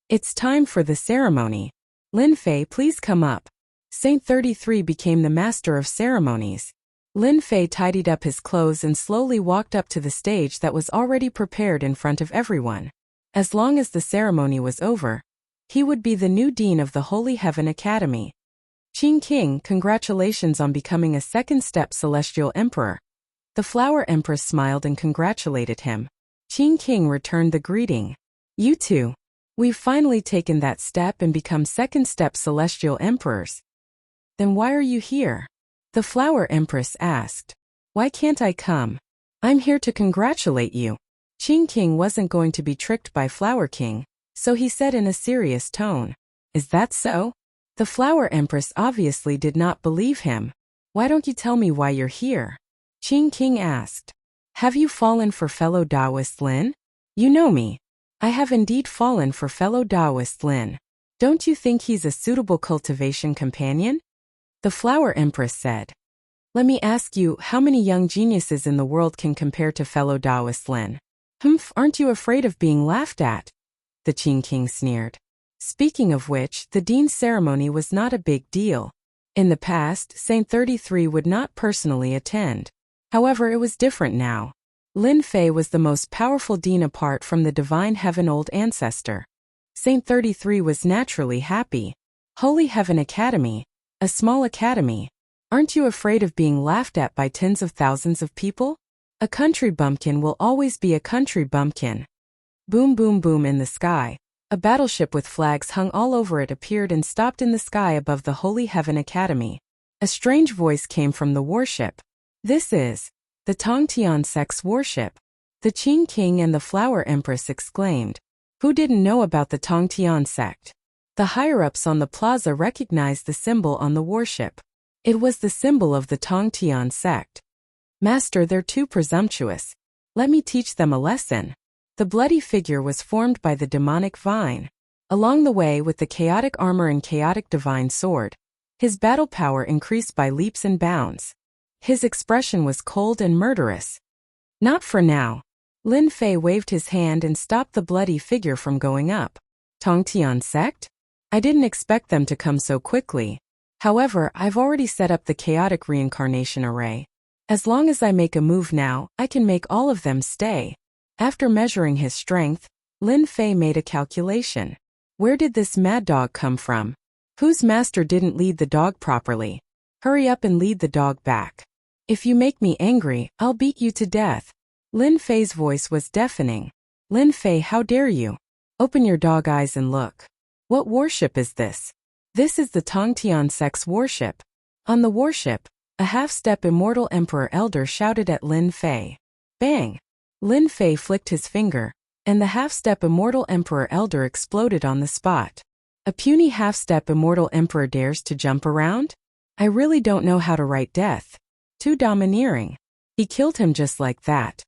It's time for the ceremony. Lin Fei, please come up. Saint 33 became the master of ceremonies. Lin Fei tidied up his clothes and slowly walked up to the stage that was already prepared in front of everyone. As long as the ceremony was over, he would be the new dean of the Holy Heaven Academy. Qing King, congratulations on becoming a second-step celestial emperor. The Flower Empress smiled and congratulated him. Qing King returned the greeting. You too. We've finally taken that step and become second-step celestial emperors. Then why are you here? The Flower Empress asked. Why can't I come? I'm here to congratulate you. Qing King wasn't going to be tricked by Flower King, so he said in a serious tone. Is that so? The Flower Empress obviously did not believe him. Why don't you tell me why you're here? Qing King asked. Have you fallen for fellow Taoist Lin? You know me. I have indeed fallen for fellow Taoist Lin. Don't you think he's a suitable cultivation companion? The Flower Empress said. Let me ask you, how many young geniuses in the world can compare to fellow Taoist Lin? Aren't you afraid of being laughed at? The Qing King sneered. Speaking of which, the dean's ceremony was not a big deal. In the past, Saint 33 would not personally attend. However, it was different now. Lin Fei was the most powerful dean apart from the divine heaven old ancestor. Saint 33 was naturally happy. Holy Heaven Academy, a small academy. Aren't you afraid of being laughed at by tens of thousands of people? A country bumpkin will always be a country bumpkin. Boom boom boom in the sky. A battleship with flags hung all over it appeared and stopped in the sky above the Holy Heaven Academy. A strange voice came from the warship. This is the Tongtian sect's warship. The Qing King and the Flower Empress exclaimed. Who didn't know about the Tongtian sect? The higher-ups on the plaza recognized the symbol on the warship. It was the symbol of the Tongtian sect. Master, they're too presumptuous. Let me teach them a lesson. The bloody figure was formed by the demonic vine. Along the way with the chaotic armor and chaotic divine sword, his battle power increased by leaps and bounds. His expression was cold and murderous. Not for now. Lin Fei waved his hand and stopped the bloody figure from going up. Tongtian sect? I didn't expect them to come so quickly. However, I've already set up the chaotic reincarnation array. As long as I make a move now, I can make all of them stay. After measuring his strength, Lin Fei made a calculation. Where did this mad dog come from? Whose master didn't lead the dog properly? Hurry up and lead the dog back. If you make me angry, I'll beat you to death. Lin Fei's voice was deafening. Lin Fei, how dare you? Open your dog eyes and look. What warship is this? This is the Tongtian sect's warship. On the warship, a half-step immortal emperor elder shouted at Lin Fei. Bang! Lin Fei flicked his finger, and the half-step immortal emperor elder exploded on the spot. A puny half-step immortal emperor dares to jump around? I really don't know how to write death. Too domineering. He killed him just like that.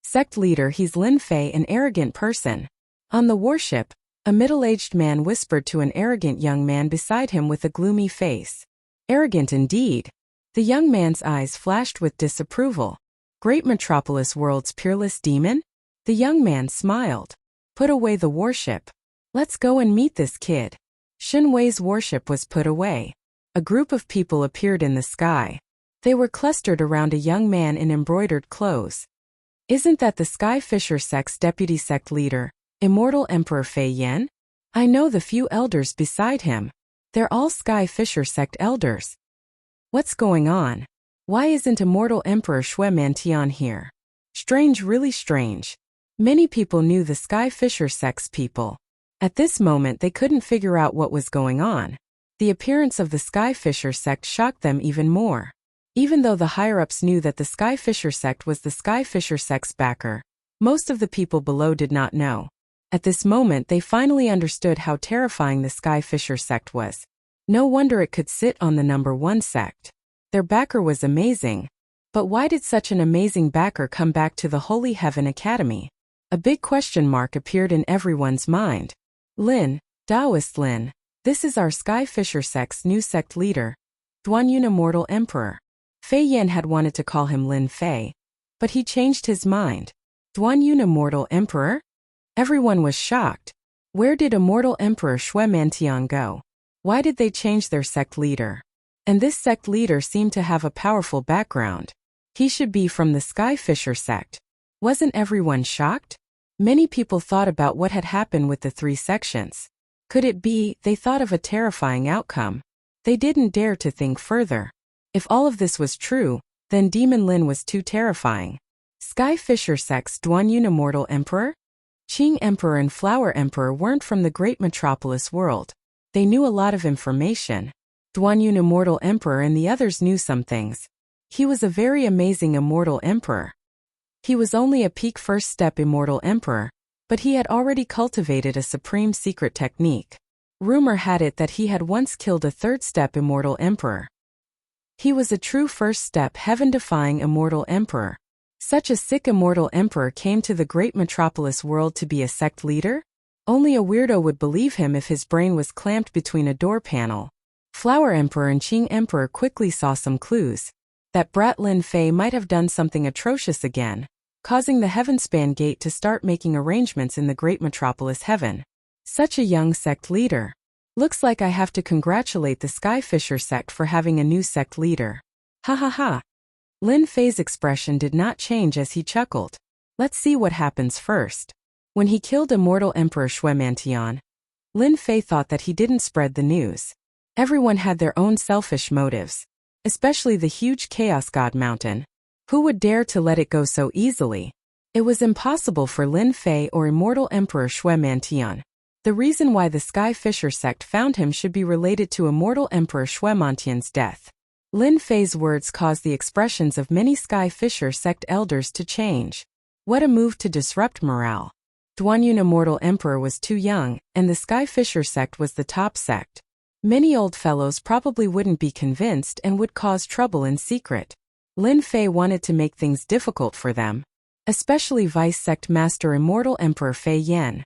Sect leader, he's Lin Fei, an arrogant person. On the warship, a middle-aged man whispered to an arrogant young man beside him with a gloomy face. Arrogant indeed. The young man's eyes flashed with disapproval. Great metropolis world's peerless demon? The young man smiled. Put away the warship. Let's go and meet this kid. Shen Wei's warship was put away. A group of people appeared in the sky. They were clustered around a young man in embroidered clothes. Isn't that the Sky Fisher sect's deputy sect leader, Immortal Emperor Fei Yan? I know the few elders beside him. They're all Sky Fisher sect elders. What's going on? Why isn't Immortal Emperor Shui Mantian here? Strange, really strange. Many people knew the Sky Fisher sect's people. At this moment they couldn't figure out what was going on. The appearance of the Sky Fisher sect shocked them even more. Even though the higher-ups knew that the Sky Fisher sect was the Sky Fisher sect's backer, most of the people below did not know. At this moment they finally understood how terrifying the Sky Fisher sect was. No wonder it could sit on the number 1 sect. Their backer was amazing. But why did such an amazing backer come back to the Holy Heaven Academy? A big question mark appeared in everyone's mind. Lin, Taoist Lin, this is our Sky Fisher sect's new sect leader, Duanyun Immortal Emperor. Fei Yan had wanted to call him Lin Fei, but he changed his mind. Duanyun Immortal Emperor? Everyone was shocked. Where did Immortal Emperor Shui Mantian go? Why did they change their sect leader? And this sect leader seemed to have a powerful background. He should be from the Sky Fisher sect. Wasn't everyone shocked? Many people thought about what had happened with the 3 sections. Could it be they thought of a terrifying outcome? They didn't dare to think further. If all of this was true, then Demon Lin was too terrifying. Sky Fisher sect's Duanyun Immortal Emperor? Qing Emperor and Flower Emperor weren't from the great metropolis world. They knew a lot of information. Duanyun Immortal Emperor and the others knew some things. He was a very amazing Immortal Emperor. He was only a peak first step Immortal Emperor, but he had already cultivated a supreme secret technique. Rumor had it that he had once killed a 3rd step Immortal Emperor. He was a true first step heaven-defying Immortal Emperor. Such a sick Immortal Emperor came to the great metropolis world to be a sect leader? Only a weirdo would believe him if his brain was clamped between a door panel. Flower Emperor and Qing Emperor quickly saw some clues. That brat Lin Fei might have done something atrocious again, causing the Heavenspan Gate to start making arrangements in the great metropolis heaven. Such a young sect leader. Looks like I have to congratulate the Sky Fisher sect for having a new sect leader. Ha ha ha. Lin Fei's expression did not change as he chuckled. Let's see what happens first. When he killed Immortal Emperor Shui Mantian, Lin Fei thought that he didn't spread the news. Everyone had their own selfish motives. Especially the huge Chaos God Mountain. Who would dare to let it go so easily? It was impossible for Lin Fei or Immortal Emperor Shui Mantian. The reason why the Sky Fisher sect found him should be related to Immortal Emperor Shui Mantian's death. Lin Fei's words caused the expressions of many Sky Fisher sect elders to change. What a move to disrupt morale. Duanyun Immortal Emperor was too young, and the Sky Fisher sect was the top sect. Many old fellows probably wouldn't be convinced and would cause trouble in secret. Lin Fei wanted to make things difficult for them, especially Vice Sect Master Immortal Emperor Fei Yan.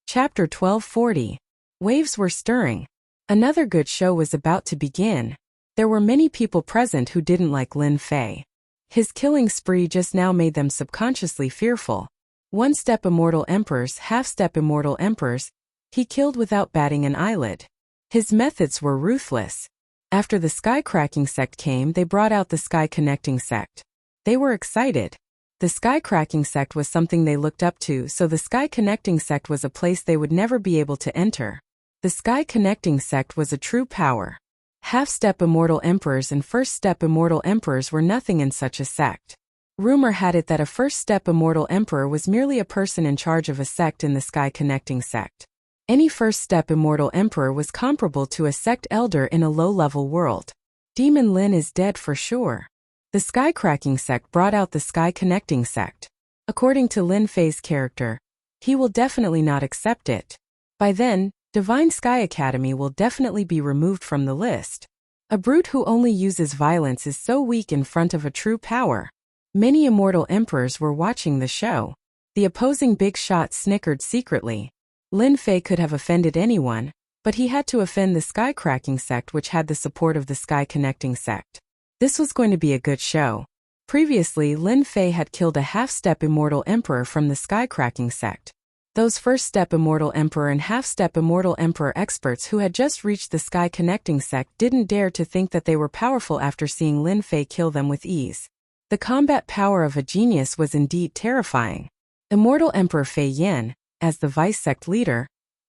Chapter 1240. Waves were stirring. Another good show was about to begin. There were many people present who didn't like Lin Fei. His killing spree just now made them subconsciously fearful. One-step Immortal Emperors, half-step Immortal Emperors, he killed without batting an eyelid. His methods were ruthless. After the Sky Cracking sect came, they brought out the Sky Connecting sect. They were excited. The Sky Cracking sect was something they looked up to, so the Sky Connecting sect was a place they would never be able to enter. The Sky Connecting sect was a true power. Half-step Immortal Emperors and first-step Immortal Emperors were nothing in such a sect. Rumor had it that a first-step Immortal Emperor was merely a person in charge of a sect in the Sky Connecting sect. Any first-step Immortal Emperor was comparable to a sect elder in a low-level world. Demon Lin is dead for sure. The Sky Cracking sect brought out the Sky Connecting sect. According to Lin Fei's character, he will definitely not accept it. By then, Divine Sky Academy will definitely be removed from the list. A brute who only uses violence is so weak in front of a true power. Many Immortal Emperors were watching the show. The opposing big shot snickered secretly. Lin Fei could have offended anyone, but he had to offend the Sky Cracking sect, which had the support of the Sky Connecting sect. This was going to be a good show. Previously, Lin Fei had killed a half-step Immortal Emperor from the Sky Cracking sect. Those first-step Immortal Emperor and half-step Immortal Emperor experts who had just reached the Sky Connecting sect didn't dare to think that they were powerful after seeing Lin Fei kill them with ease. The combat power of a genius was indeed terrifying. Immortal Emperor Fei Yan, as the vice sect leader,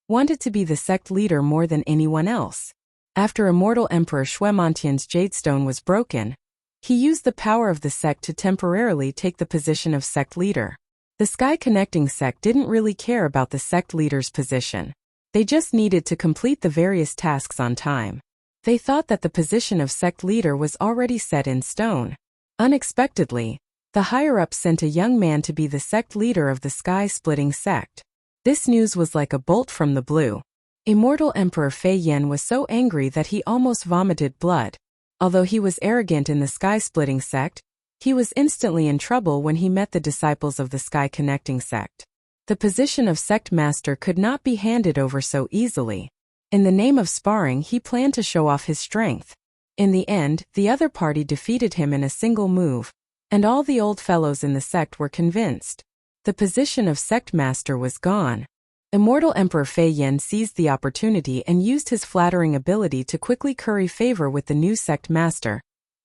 wanted to be the sect leader more than anyone else. After Immortal Emperor Shui Mantian's Jadestone was broken, he used the power of the sect to temporarily take the position of sect leader. The Sky Connecting sect didn't really care about the sect leader's position. They just needed to complete the various tasks on time. They thought that the position of sect leader was already set in stone. Unexpectedly, the higher-ups sent a young man to be the sect leader of the sky-splitting sect. This news was like a bolt from the blue. Immortal Emperor Fei Yen was so angry that he almost vomited blood. Although he was arrogant in the sky-splitting sect, he was instantly in trouble when he met the disciples of the sky-connecting sect. The position of sect master could not be handed over so easily. In the name of sparring, he planned to show off his strength. In the end, the other party defeated him in a single move, and all the old fellows in the sect were convinced. The position of sect master was gone. Immortal Emperor Fei Yen seized the opportunity and used his flattering ability to quickly curry favor with the new sect master,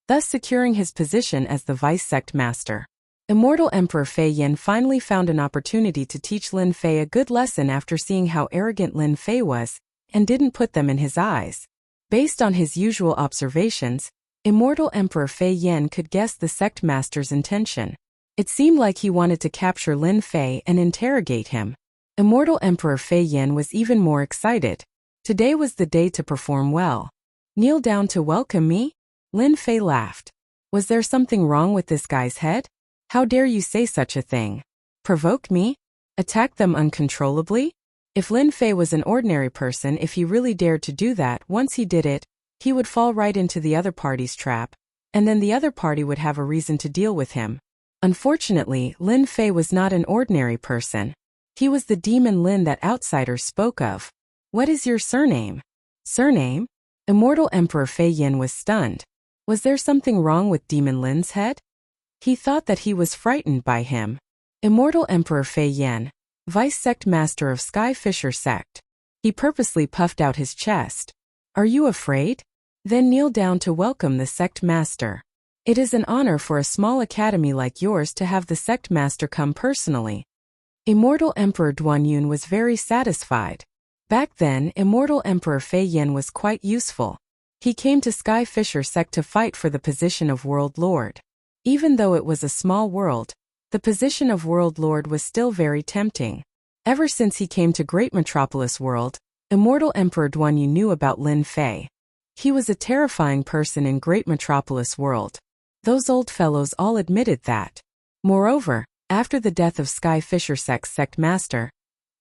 thus securing his position as the vice sect master. Immortal Emperor Fei Yen finally found an opportunity to teach Lin Fei a good lesson after seeing how arrogant Lin Fei was, and didn't put them in his eyes. Based on his usual observations, Immortal Emperor Fei Yen could guess the sect master's intention. It seemed like he wanted to capture Lin Fei and interrogate him. Immortal Emperor Fei Yen was even more excited. Today was the day to perform well. Kneel down to welcome me? Lin Fei laughed. Was there something wrong with this guy's head? How dare you say such a thing? Provoke me? Attack them uncontrollably? If Lin Fei was an ordinary person, if he really dared to do that, once he did it, he would fall right into the other party's trap, and then the other party would have a reason to deal with him. Unfortunately, Lin Fei was not an ordinary person. He was the demon Lin that outsiders spoke of. What is your surname? Surname? Immortal Emperor Fei Yen was stunned. Was there something wrong with Demon Lin's head? He thought that he was frightened by him. Immortal Emperor Fei Yen, Vice Sect Master of Sky Fisher Sect. He purposely puffed out his chest. Are you afraid? Then kneel down to welcome the Sect Master. It is an honor for a small academy like yours to have the Sect Master come personally. Immortal Emperor Duanyun was very satisfied. Back then, Immortal Emperor Fei Yen was quite useful. He came to Sky Fisher Sect to fight for the position of World Lord. Even though it was a small world, the position of World Lord was still very tempting. Ever since he came to Great Metropolis World, Immortal Emperor Duanyun knew about Lin Fei. He was a terrifying person in Great Metropolis World. Those old fellows all admitted that. Moreover, after the death of Sky Fisher Sect's sect master,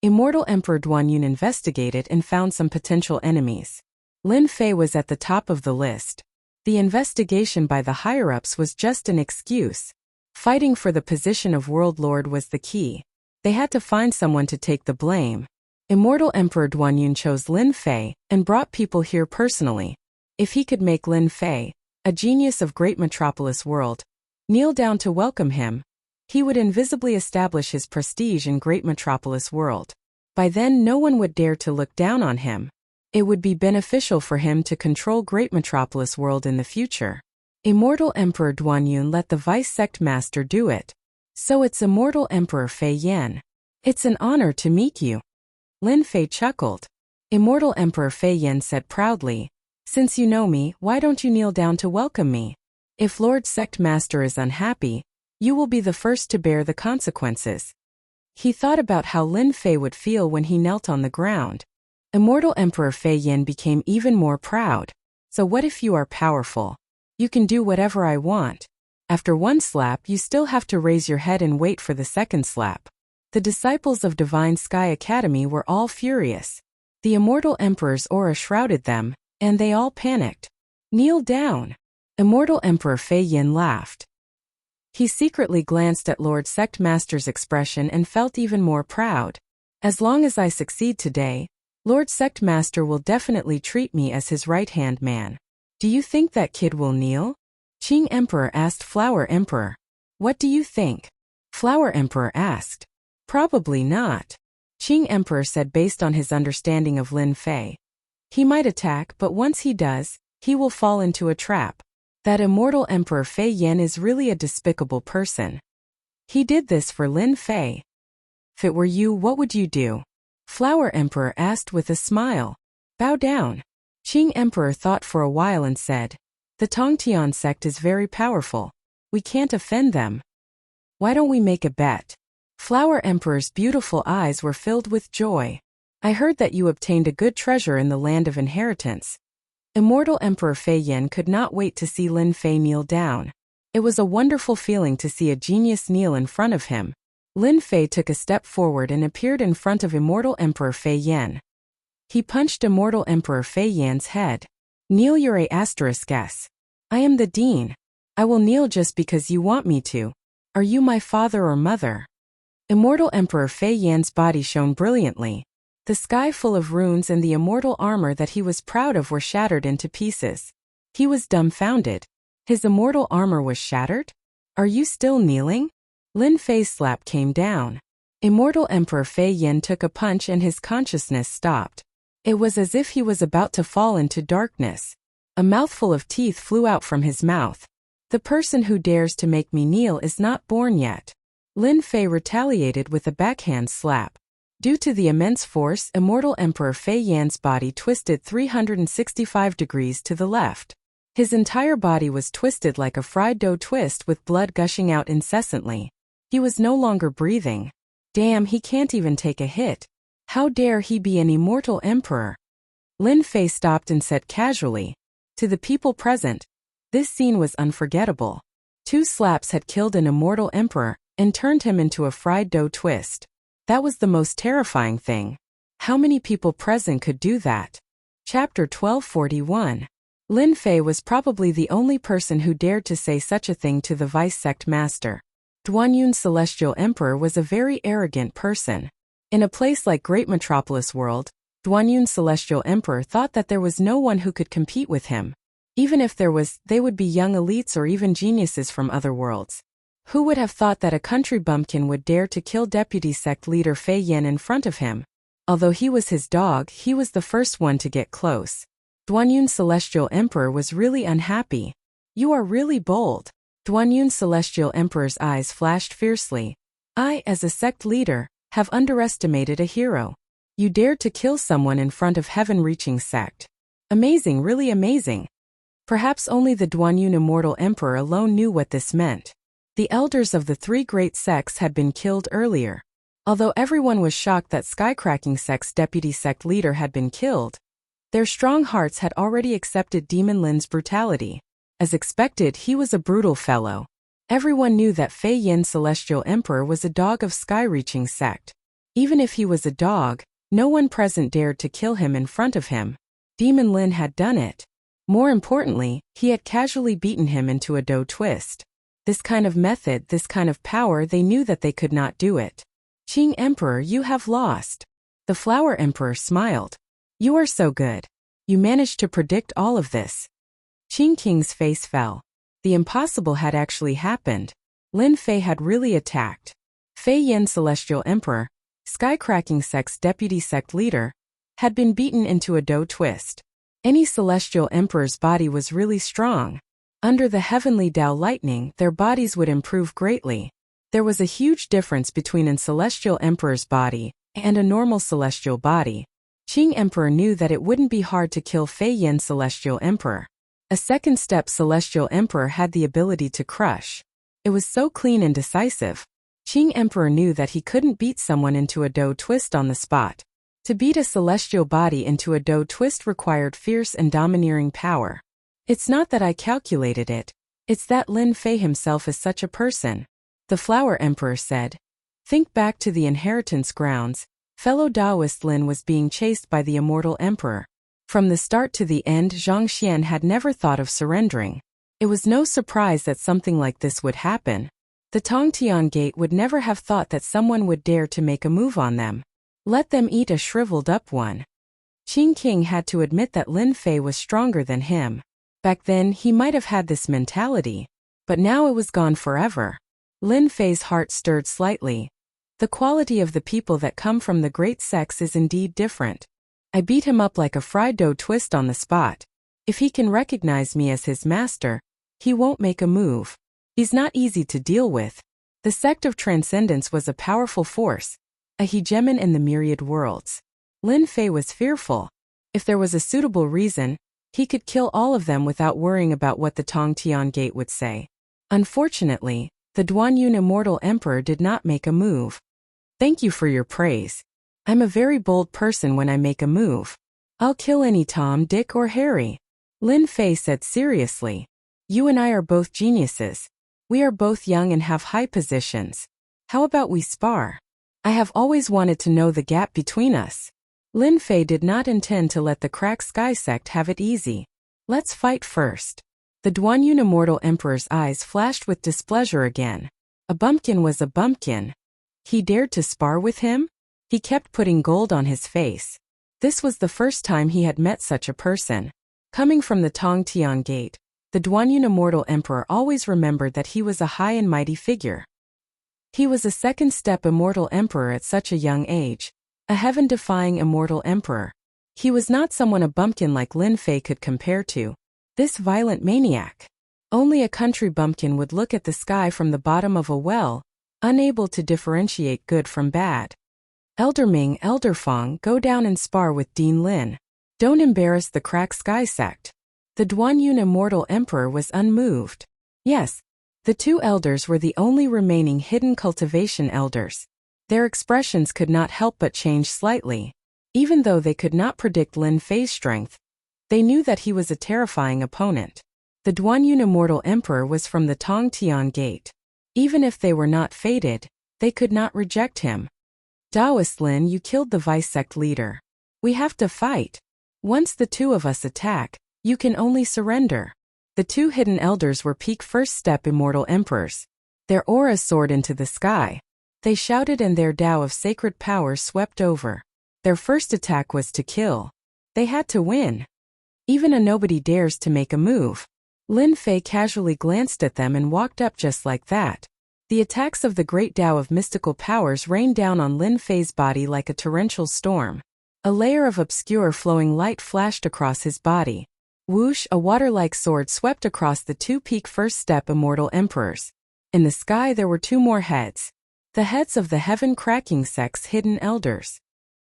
Immortal Emperor Duanyun investigated and found some potential enemies. Lin Fei was at the top of the list. The investigation by the higher-ups was just an excuse. Fighting for the position of World Lord was the key. They had to find someone to take the blame. Immortal Emperor Duanyun chose Lin Fei and brought people here personally. If he could make Lin Fei, a genius of Great Metropolis World, kneel down to welcome him, he would invisibly establish his prestige in Great Metropolis World. By then no one would dare to look down on him. It would be beneficial for him to control Great Metropolis World in the future. Immortal Emperor Duanyun let the Vice Sect Master do it. So it's Immortal Emperor Fei Yen. It's an honor to meet you. Lin Fei chuckled. Immortal Emperor Fei Yen said proudly, since you know me, why don't you kneel down to welcome me? If Lord Sect Master is unhappy, you will be the first to bear the consequences. He thought about how Lin Fei would feel when he knelt on the ground. Immortal Emperor Fei Yen became even more proud. So what if you are powerful? You can do whatever I want. After one slap, you still have to raise your head and wait for the second slap. The disciples of Divine Sky Academy were all furious. The Immortal Emperor's aura shrouded them, and they all panicked. Kneel down. Immortal Emperor Fei Yen laughed. He secretly glanced at Lord Sect Master's expression and felt even more proud. As long as I succeed today, Lord Sect Master will definitely treat me as his right-hand man. Do you think that kid will kneel? Qing Emperor asked Flower Emperor. What do you think? Flower Emperor asked. Probably not. Qing Emperor said based on his understanding of Lin Fei. He might attack, but once he does, he will fall into a trap. That Immortal Emperor Fei Yen is really a despicable person. He did this for Lin Fei. If it were you, what would you do? Flower Emperor asked with a smile. Bow down. Qing Emperor thought for a while and said, the Tongtian sect is very powerful. We can't offend them. Why don't we make a bet? Flower Emperor's beautiful eyes were filled with joy. I heard that you obtained a good treasure in the land of inheritance. Immortal Emperor Fei Yin could not wait to see Lin Fei kneel down. It was a wonderful feeling to see a genius kneel in front of him. Lin Fei took a step forward and appeared in front of Immortal Emperor Fei Yin. He punched Immortal Emperor Fei Yin's head. Kneel, you're a **s. I am the dean. I will kneel just because you want me to. Are you my father or mother? Immortal Emperor Fei Yin's body shone brilliantly. The sky full of runes and the immortal armor that he was proud of were shattered into pieces. He was dumbfounded. His immortal armor was shattered? Are you still kneeling? Lin Fei's slap came down. Immortal Emperor Fei Yin took a punch and his consciousness stopped. It was as if he was about to fall into darkness. A mouthful of teeth flew out from his mouth. The person who dares to make me kneel is not born yet. Lin Fei retaliated with a backhand slap. Due to the immense force, Immortal Emperor Fei Yin's body twisted 365 degrees to the left. His entire body was twisted like a fried dough twist with blood gushing out incessantly. He was no longer breathing. Damn, he can't even take a hit. How dare he be an immortal emperor? Lin Fei stopped and said casually, to the people present, this scene was unforgettable. 2 slaps had killed an immortal emperor and turned him into a fried dough twist. That was the most terrifying thing. How many people present could do that? Chapter 1241. Lin Fei was probably the only person who dared to say such a thing to the vice sect master. Duanyun Celestial Emperor was a very arrogant person. In a place like Great Metropolis World, Duanyun Celestial Emperor thought that there was no one who could compete with him. Even if there was, they would be young elites or even geniuses from other worlds. Who would have thought that a country bumpkin would dare to kill deputy sect leader Fei Yin in front of him? Although he was his dog, he was the first one to get close. Duanyun Celestial Emperor was really unhappy. You are really bold. Duanyun Celestial Emperor's eyes flashed fiercely. I, as a sect leader, have underestimated a hero. You dared to kill someone in front of heaven-reaching sect. Amazing, really amazing. Perhaps only the Duanyun Immortal Emperor alone knew what this meant. The elders of the 3 great sects had been killed earlier. Although everyone was shocked that Skycracking sect's deputy sect leader had been killed, their strong hearts had already accepted Demon Lin's brutality. As expected, he was a brutal fellow. Everyone knew that Fei Yin Celestial Emperor was a dog of Sky-reaching sect. Even if he was a dog, no one present dared to kill him in front of him. Demon Lin had done it. More importantly, he had casually beaten him into a dough twist. This kind of method, this kind of power, they knew that they could not do it. Qing Emperor, you have lost. The Flower Emperor smiled. You are so good. You managed to predict all of this. Qing King's face fell. The impossible had actually happened. Lin Fei had really attacked. Fei Yin Celestial Emperor, Skycracking sect's deputy sect leader, had been beaten into a dough twist. Any Celestial Emperor's body was really strong. Under the heavenly Tao lightning, their bodies would improve greatly. There was a huge difference between a Celestial Emperor's body and a normal Celestial body. Qing Emperor knew that it wouldn't be hard to kill Fei Yin Celestial Emperor. A second step Celestial Emperor had the ability to crush. It was so clean and decisive. Qing Emperor knew that he couldn't beat someone into a dough twist on the spot. To beat a celestial body into a dough twist required fierce and domineering power. It's not that I calculated it. It's that Lin Fei himself is such a person. The Flower Emperor said. Think back to the inheritance grounds. Fellow Taoist Lin was being chased by the Immortal Emperor. From the start to the end, Zhang Xian had never thought of surrendering. It was no surprise that something like this would happen. The Tongtian Gate would never have thought that someone would dare to make a move on them. Let them eat a shriveled up one. Qing King had to admit that Lin Fei was stronger than him. Back then, he might have had this mentality, but now it was gone forever. Lin Fei's heart stirred slightly. The quality of the people that come from the great sects is indeed different. I beat him up like a fried dough twist on the spot. If he can recognize me as his master, he won't make a move. He's not easy to deal with. The sect of transcendence was a powerful force, a hegemon in the myriad worlds. Lin Fei was fearful. If there was a suitable reason, he could kill all of them without worrying about what the Tongtian Gate would say. Unfortunately, the Duanyun Immortal Emperor did not make a move. Thank you for your praise. I'm a very bold person when I make a move. I'll kill any Tom, Dick, or Harry. Lin Fei said seriously. You and I are both geniuses. We are both young and have high positions. How about we spar? I have always wanted to know the gap between us. Lin Fei did not intend to let the Crack Sky sect have it easy. Let's fight first. The Duanyun Immortal Emperor's eyes flashed with displeasure again. A bumpkin was a bumpkin. He dared to spar with him? He kept putting gold on his face. This was the first time he had met such a person. Coming from the Tongtian Gate, the Duanyun Immortal Emperor always remembered that he was a high and mighty figure. He was a second-step Immortal Emperor at such a young age, a heaven-defying Immortal Emperor. He was not someone a bumpkin like Lin Fei could compare to. This violent maniac. Only a country bumpkin would look at the sky from the bottom of a well, unable to differentiate good from bad. Elder Ming, Elder Fong, go down and spar with Dean Lin. Don't embarrass the Crack Sky sect. The Duanyun Immortal Emperor was unmoved. Yes, the two elders were the only remaining hidden cultivation elders. Their expressions could not help but change slightly. Even though they could not predict Lin Fei's strength, they knew that he was a terrifying opponent. The Duanyun Immortal Emperor was from the Tongtian Gate. Even if they were not fated, they could not reject him. Taoist Lin, you killed the vice sect leader. We have to fight. Once the two of us attack, you can only surrender. The two hidden elders were peak first-step Immortal Emperors. Their auras soared into the sky. They shouted and their Tao of sacred power swept over. Their first attack was to kill. They had to win. Even a nobody dares to make a move. Lin Fei casually glanced at them and walked up just like that. The attacks of the great Tao of mystical powers rained down on Lin Fei's body like a torrential storm. A layer of obscure flowing light flashed across his body. Whoosh, a water-like sword swept across the two peak first-step Immortal Emperors. In the sky there were two more heads. The heads of the heaven-cracking sect's hidden elders.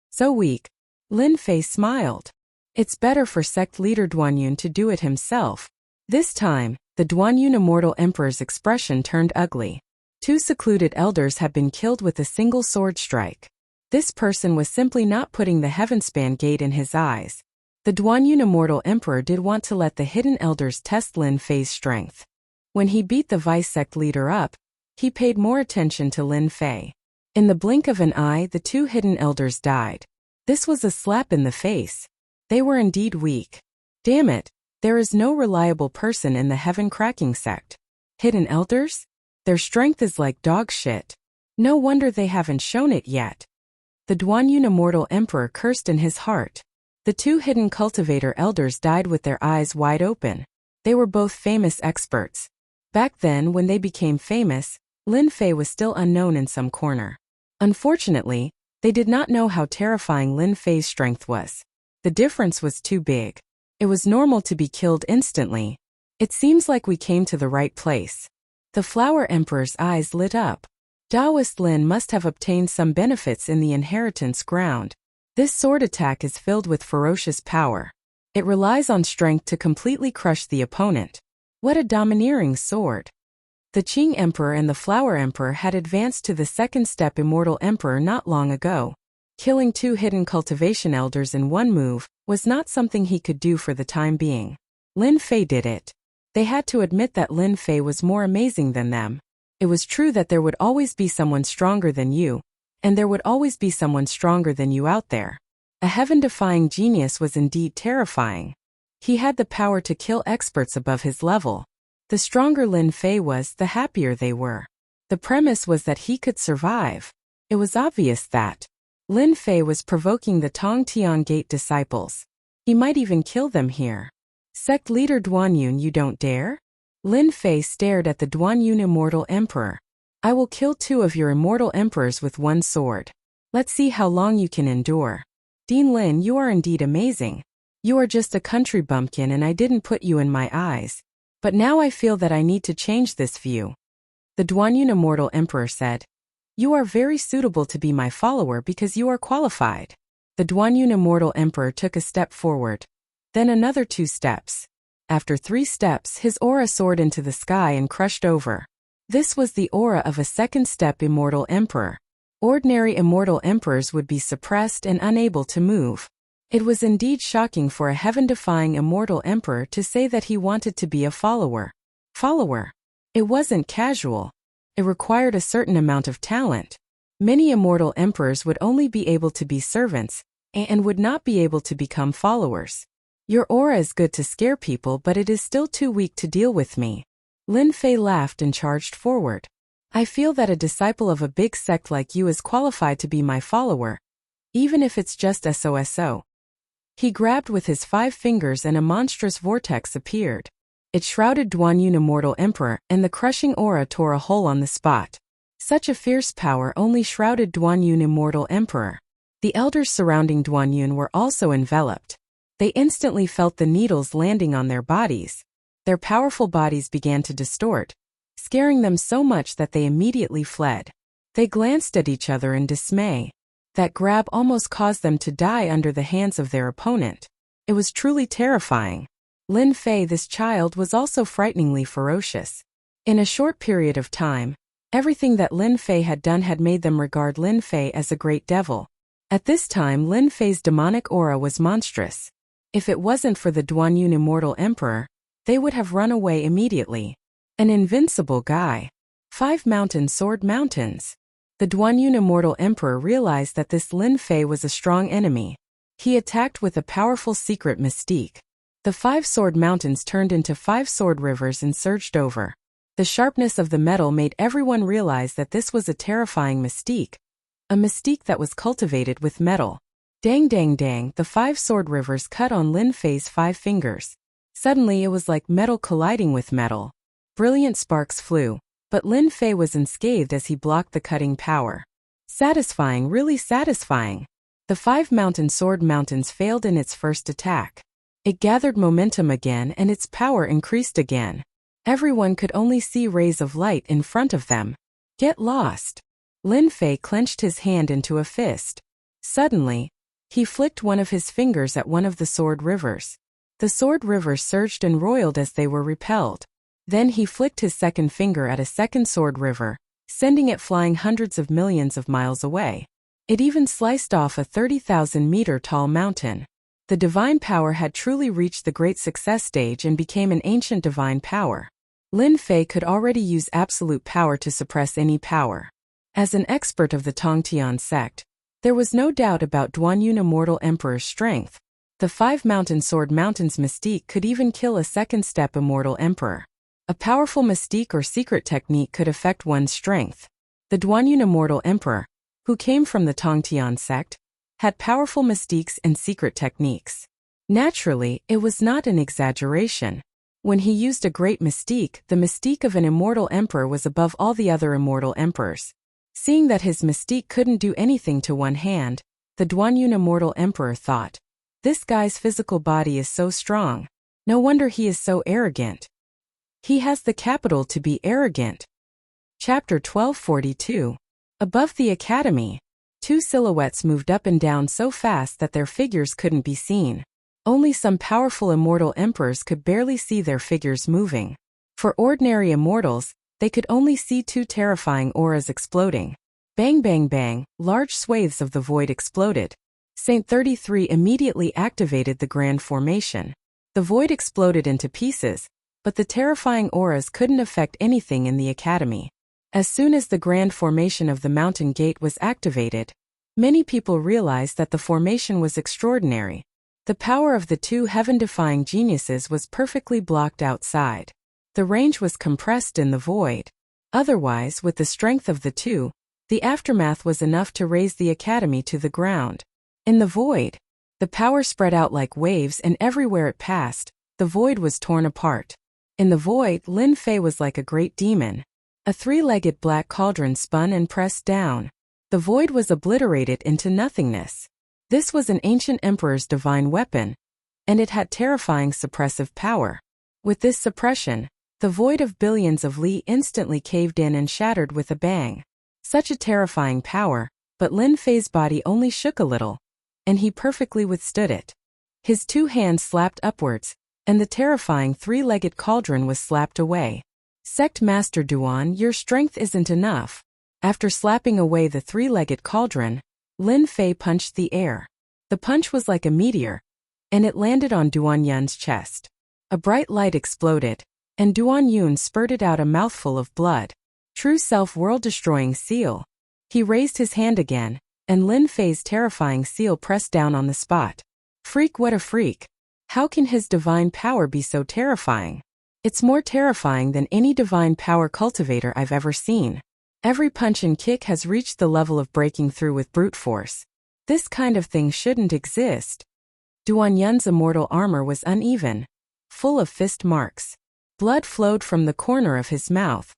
So weak. Lin Fei smiled. It's better for sect leader Duanyun to do it himself. This time, the Duanyun Immortal Emperor's expression turned ugly. Two secluded elders had been killed with a single sword strike. This person was simply not putting the Heavenspan Gate in his eyes. The Duanyun Immortal Emperor did want to let the hidden elders test Lin Fei's strength. When he beat the vice sect leader up, he paid more attention to Lin Fei. In the blink of an eye, the two hidden elders died. This was a slap in the face. They were indeed weak. Damn it, there is no reliable person in the heaven-cracking sect. Hidden elders? Their strength is like dog shit. No wonder they haven't shown it yet. The Duanyun Immortal Emperor cursed in his heart. The two hidden cultivator elders died with their eyes wide open. They were both famous experts. Back then, when they became famous, Lin Fei was still unknown in some corner. Unfortunately, they did not know how terrifying Lin Fei's strength was. The difference was too big. It was normal to be killed instantly. It seems like we came to the right place. The Flower Emperor's eyes lit up. Taoist Lin must have obtained some benefits in the inheritance ground. This sword attack is filled with ferocious power. It relies on strength to completely crush the opponent. What a domineering sword. The Qing Emperor and the Flower Emperor had advanced to the second-step Immortal Emperor not long ago. Killing two hidden cultivation elders in one move was not something he could do for the time being. Lin Fei did it. They had to admit that Lin Fei was more amazing than them. It was true that there would always be someone stronger than you, and there would always be someone stronger than you out there. A heaven-defying genius was indeed terrifying. He had the power to kill experts above his level. The stronger Lin Fei was, the happier they were. The premise was that he could survive. It was obvious that Lin Fei was provoking the Tongtian Gate disciples. He might even kill them here. Sect leader Duanyun, you don't dare? Lin Fei stared at the Duanyun Immortal Emperor. I will kill two of your Immortal Emperors with one sword. Let's see how long you can endure. Dean Lin, you are indeed amazing. You are just a country bumpkin and I didn't put you in my eyes. But now I feel that I need to change this view. The Duanyun Immortal Emperor said, You are very suitable to be my follower because you are qualified. The Duanyun Immortal Emperor took a step forward. Then another 2 steps. After 3 steps, his aura soared into the sky and crushed over. This was the aura of a second-step Immortal Emperor. Ordinary Immortal Emperors would be suppressed and unable to move. It was indeed shocking for a heaven-defying immortal emperor to say that he wanted to be a follower. It wasn't casual. It required a certain amount of talent. Many immortal emperors would only be able to be servants, and would not be able to become followers. Your aura is good to scare people, but it is still too weak to deal with me. Lin Fei laughed and charged forward. I feel that a disciple of a big sect like you is qualified to be my follower, even if it's just SOSO. He grabbed with his 5 fingers and a monstrous vortex appeared. It shrouded Duanyun Immortal Emperor, and the crushing aura tore a hole on the spot. Such a fierce power only shrouded Duanyun Immortal Emperor. The elders surrounding Duanyun were also enveloped. They instantly felt the needles landing on their bodies. Their powerful bodies began to distort, scaring them so much that they immediately fled. They glanced at each other in dismay. That grab almost caused them to die under the hands of their opponent. It was truly terrifying. Lin Fei, this child, was also frighteningly ferocious. In a short period of time, everything that Lin Fei had done had made them regard Lin Fei as a great devil. At this time, Lin Fei's demonic aura was monstrous. If it wasn't for the Duanyun Immortal Emperor, they would have run away immediately. An invincible guy. 5 mountain sword mountains. The Duanyun Immortal Emperor realized that this Lin Fei was a strong enemy. He attacked with a powerful secret mystique. The 5 sword mountains turned into 5 sword rivers and surged over. The sharpness of the metal made everyone realize that this was a terrifying mystique. A mystique that was cultivated with metal. Dang dang dang, the 5 sword rivers cut on Lin Fei's 5 fingers. Suddenly it was like metal colliding with metal. Brilliant sparks flew, but Lin Fei was unscathed as he blocked the cutting power. Satisfying, really satisfying. The 5 mountain sword mountains failed in its first attack. It gathered momentum again and its power increased again. Everyone could only see rays of light in front of them. Get lost. Lin Fei clenched his hand into a fist. Suddenly, he flicked one of his fingers at one of the sword rivers. The sword rivers surged and roiled as they were repelled. Then he flicked his second finger at a second sword river, sending it flying hundreds of millions of miles away. It even sliced off a 30,000-meter tall mountain. The divine power had truly reached the great success stage and became an ancient divine power. Lin Fei could already use absolute power to suppress any power. As an expert of the Tongtian sect, there was no doubt about Duanyun Immortal Emperor's strength. The 5 mountain sword mountains mystique could even kill a second-step Immortal Emperor. A powerful mystique or secret technique could affect one's strength. The Duanyun Immortal Emperor, who came from the Tongtian sect, had powerful mystiques and secret techniques. Naturally, it was not an exaggeration. When he used a great mystique, the mystique of an immortal emperor was above all the other immortal emperors. Seeing that his mystique couldn't do anything to one hand, the Duanyun Immortal Emperor thought, this guy's physical body is so strong. No wonder he is so arrogant. He has the capital to be arrogant. Chapter 1242. Above the academy, 2 silhouettes moved up and down so fast that their figures couldn't be seen. Only some powerful immortal emperors could barely see their figures moving. For ordinary immortals, they could only see 2 terrifying auras exploding. Bang bang bang, large swathes of the void exploded. Saint 33 immediately activated the grand formation. The void exploded into pieces, but the terrifying auras couldn't affect anything in the academy. As soon as the grand formation of the mountain gate was activated, many people realized that the formation was extraordinary. The power of the 2 heaven-defying geniuses was perfectly blocked outside. The range was compressed in the void. Otherwise, with the strength of the 2, the aftermath was enough to raise the academy to the ground. In the void, the power spread out like waves, and everywhere it passed, the void was torn apart. In the void, Lin Fei was like a great demon. A 3-legged black cauldron spun and pressed down. The void was obliterated into nothingness. This was an ancient emperor's divine weapon, and it had terrifying suppressive power. With this suppression, the void of billions of li instantly caved in and shattered with a bang. Such a terrifying power, but Lin Fei's body only shook a little, and he perfectly withstood it. His 2 hands slapped upwards, and the terrifying 3-legged cauldron was slapped away. Sect Master Duan, your strength isn't enough. After slapping away the 3-legged cauldron, Lin Fei punched the air. The punch was like a meteor, and it landed on Duan Yun's chest. A bright light exploded, and Duan Yun spurted out a mouthful of blood. True self world-destroying seal. He raised his hand again, and Lin Fei's terrifying seal pressed down on the spot. Freak, what a freak. How can his divine power be so terrifying? It's more terrifying than any divine power cultivator I've ever seen. Every punch and kick has reached the level of breaking through with brute force. This kind of thing shouldn't exist. Duan Yun's immortal armor was uneven, full of fist marks. Blood flowed from the corner of his mouth.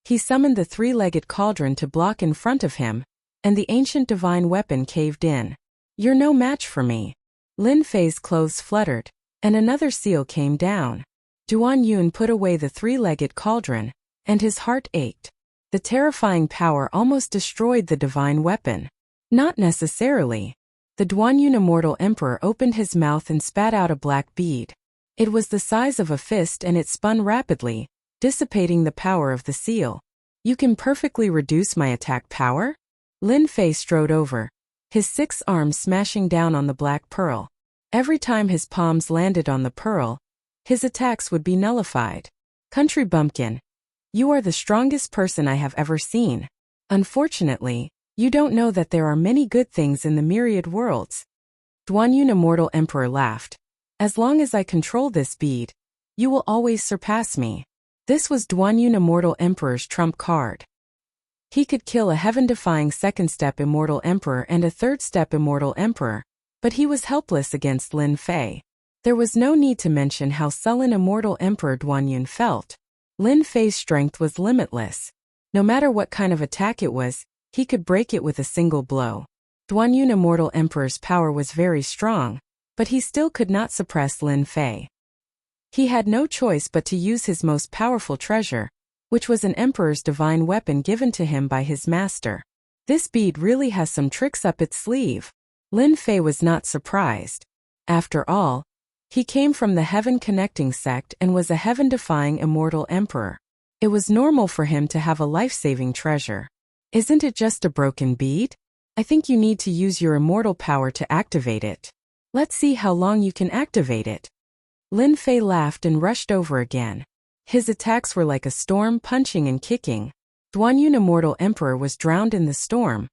He summoned the three-legged cauldron to block in front of him, and the ancient divine weapon caved in. You're no match for me. Lin Fei's clothes fluttered, and another seal came down. Duan Yun put away the three-legged cauldron, and his heart ached. The terrifying power almost destroyed the divine weapon. Not necessarily. The Duan Yun Immortal Emperor opened his mouth and spat out a black bead. It was the size of a fist and it spun rapidly, dissipating the power of the seal. You can perfectly reduce my attack power? Lin Fei strode over, his 6 arms smashing down on the black pearl. Every time his palms landed on the pearl, his attacks would be nullified. Country bumpkin. You are the strongest person I have ever seen. Unfortunately, you don't know that there are many good things in the myriad worlds. Duan Yun Immortal Emperor laughed. As long as I control this bead, you will always surpass me. This was Duan Yun Immortal Emperor's trump card. He could kill a heaven-defying second-step Immortal Emperor and a third-step Immortal Emperor, but he was helpless against Lin Fei. There was no need to mention how sullen Immortal Emperor Duan Yun felt. Lin Fei's strength was limitless. No matter what kind of attack it was, he could break it with a single blow. Duan Yun Immortal Emperor's power was very strong, but he still could not suppress Lin Fei. He had no choice but to use his most powerful treasure, which was an emperor's divine weapon given to him by his master. This bead really has some tricks up its sleeve. Lin Fei was not surprised. After all, he came from the heaven-connecting sect and was a heaven-defying immortal emperor. It was normal for him to have a life-saving treasure. Isn't it just a broken bead? I think you need to use your immortal power to activate it. Let's see how long you can activate it. Lin Fei laughed and rushed over again. His attacks were like a storm, punching and kicking. Duan Yun Immortal Emperor was drowned in the storm,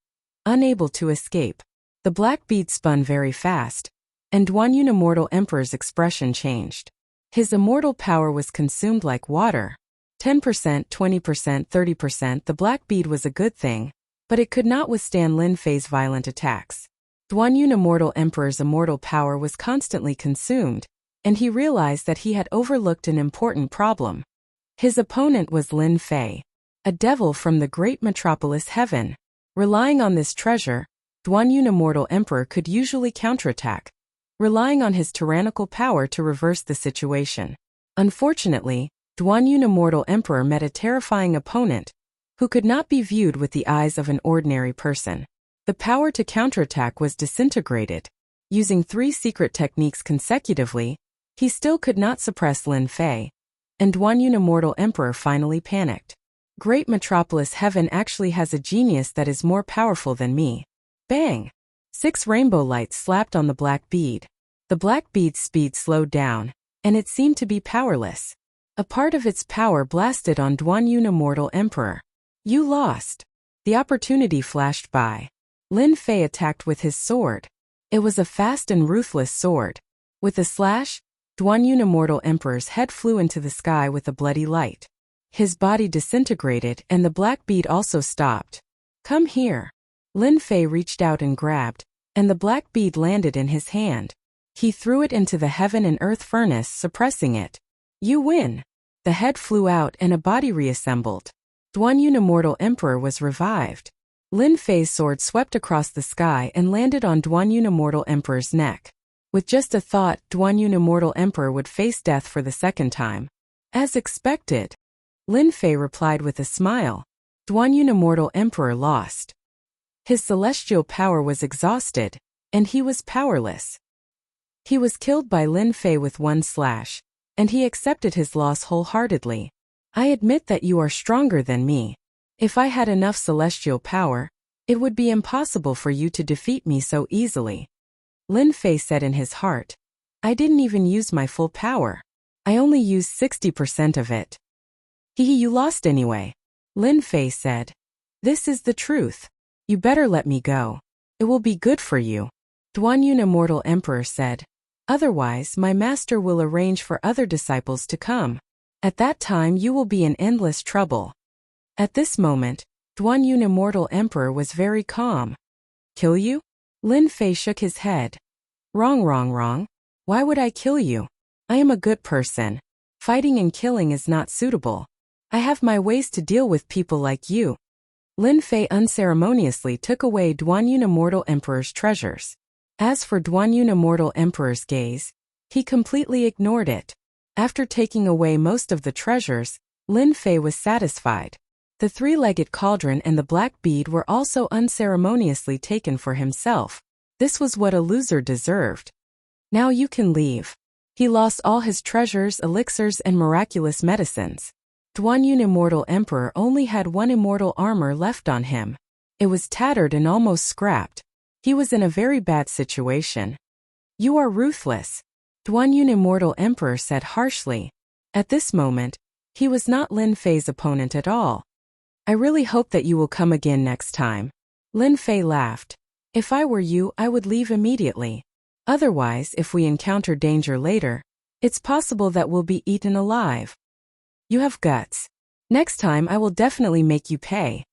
unable to escape. The black bead spun very fast, and Duan Yun Immortal Emperor's expression changed. His immortal power was consumed like water. 10%, 20%, 30%. The black bead was a good thing, but it could not withstand Lin Fei's violent attacks. Duan Yun Immortal Emperor's immortal power was constantly consumed, and he realized that he had overlooked an important problem. His opponent was Lin Fei, a devil from the great metropolis heaven. Relying on this treasure, Duan Yun Immortal Emperor could usually counterattack, relying on his tyrannical power to reverse the situation. Unfortunately, Duan Yun Immortal Emperor met a terrifying opponent, who could not be viewed with the eyes of an ordinary person. The power to counterattack was disintegrated. Using 3 secret techniques consecutively, he still could not suppress Lin Fei, and Duan Yun Immortal Emperor finally panicked. Great Metropolis Heaven actually has a genius that is more powerful than me. Bang! 6 rainbow lights slapped on the black bead. The black bead's speed slowed down, and it seemed to be powerless. A part of its power blasted on Duan Yun Immortal Emperor. You lost. The opportunity flashed by. Lin Fei attacked with his sword. It was a fast and ruthless sword. With a slash, Duan Yun Immortal Emperor's head flew into the sky with a bloody light. His body disintegrated and the black bead also stopped. Come here. Lin Fei reached out and grabbed, and the black bead landed in his hand. He threw it into the heaven and earth furnace, suppressing it. You win. The head flew out and a body reassembled. Duan Yun Immortal Emperor was revived. Lin Fei's sword swept across the sky and landed on Duan Yun Immortal Emperor's neck. With just a thought, Duan Yun Immortal Emperor would face death for the second time. As expected. Lin Fei replied with a smile. Duan Yun Immortal Emperor lost. His celestial power was exhausted, and he was powerless. He was killed by Lin Fei with one slash, and he accepted his loss wholeheartedly. I admit that you are stronger than me. If I had enough celestial power, it would be impossible for you to defeat me so easily. Lin Fei said in his heart. I didn't even use my full power. I only used 60% of it. Hehe, you lost anyway. Lin Fei said. This is the truth. You better let me go. It will be good for you. Duanyun, Immortal Emperor, said. Otherwise, my master will arrange for other disciples to come. At that time you will be in endless trouble. At this moment, Duanyun, Immortal Emperor, was very calm. Kill you? Lin Fei shook his head. Wrong, wrong, wrong. Why would I kill you? I am a good person. Fighting and killing is not suitable. I have my ways to deal with people like you. Lin Fei unceremoniously took away Duanyun, Immortal Emperor's treasures. As for Duanyun, Immortal Emperor's gaze, he completely ignored it. After taking away most of the treasures, Lin Fei was satisfied. The three-legged cauldron and the black bead were also unceremoniously taken for himself. This was what a loser deserved. Now you can leave. He lost all his treasures, elixirs, and miraculous medicines. Duanyun, Immortal Emperor, only had one immortal armor left on him. It was tattered and almost scrapped. He was in a very bad situation. You are ruthless. Duanyun, Immortal Emperor, said harshly. At this moment, he was not Lin Fei's opponent at all. I really hope that you will come again next time. Lin Fei laughed. If I were you, I would leave immediately. Otherwise, if we encounter danger later, it's possible that we'll be eaten alive. You have guts. Next time I will definitely make you pay.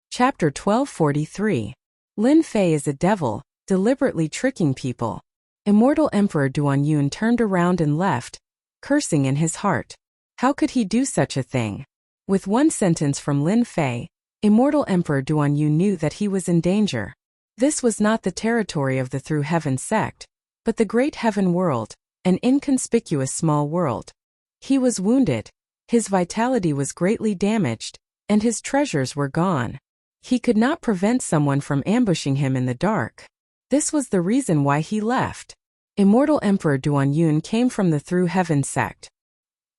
Chapter 1243. Lin Fei is a devil, deliberately tricking people. Immortal Emperor Duanyun turned around and left, cursing in his heart. How could he do such a thing? With one sentence from Lin Fei, Immortal Emperor Duanyun knew that he was in danger. This was not the territory of the Through Heaven sect, but the Great Heaven World, an inconspicuous small world. He was wounded, his vitality was greatly damaged, and his treasures were gone. He could not prevent someone from ambushing him in the dark. This was the reason why he left. Immortal Emperor Duanyun came from the Through Heaven sect.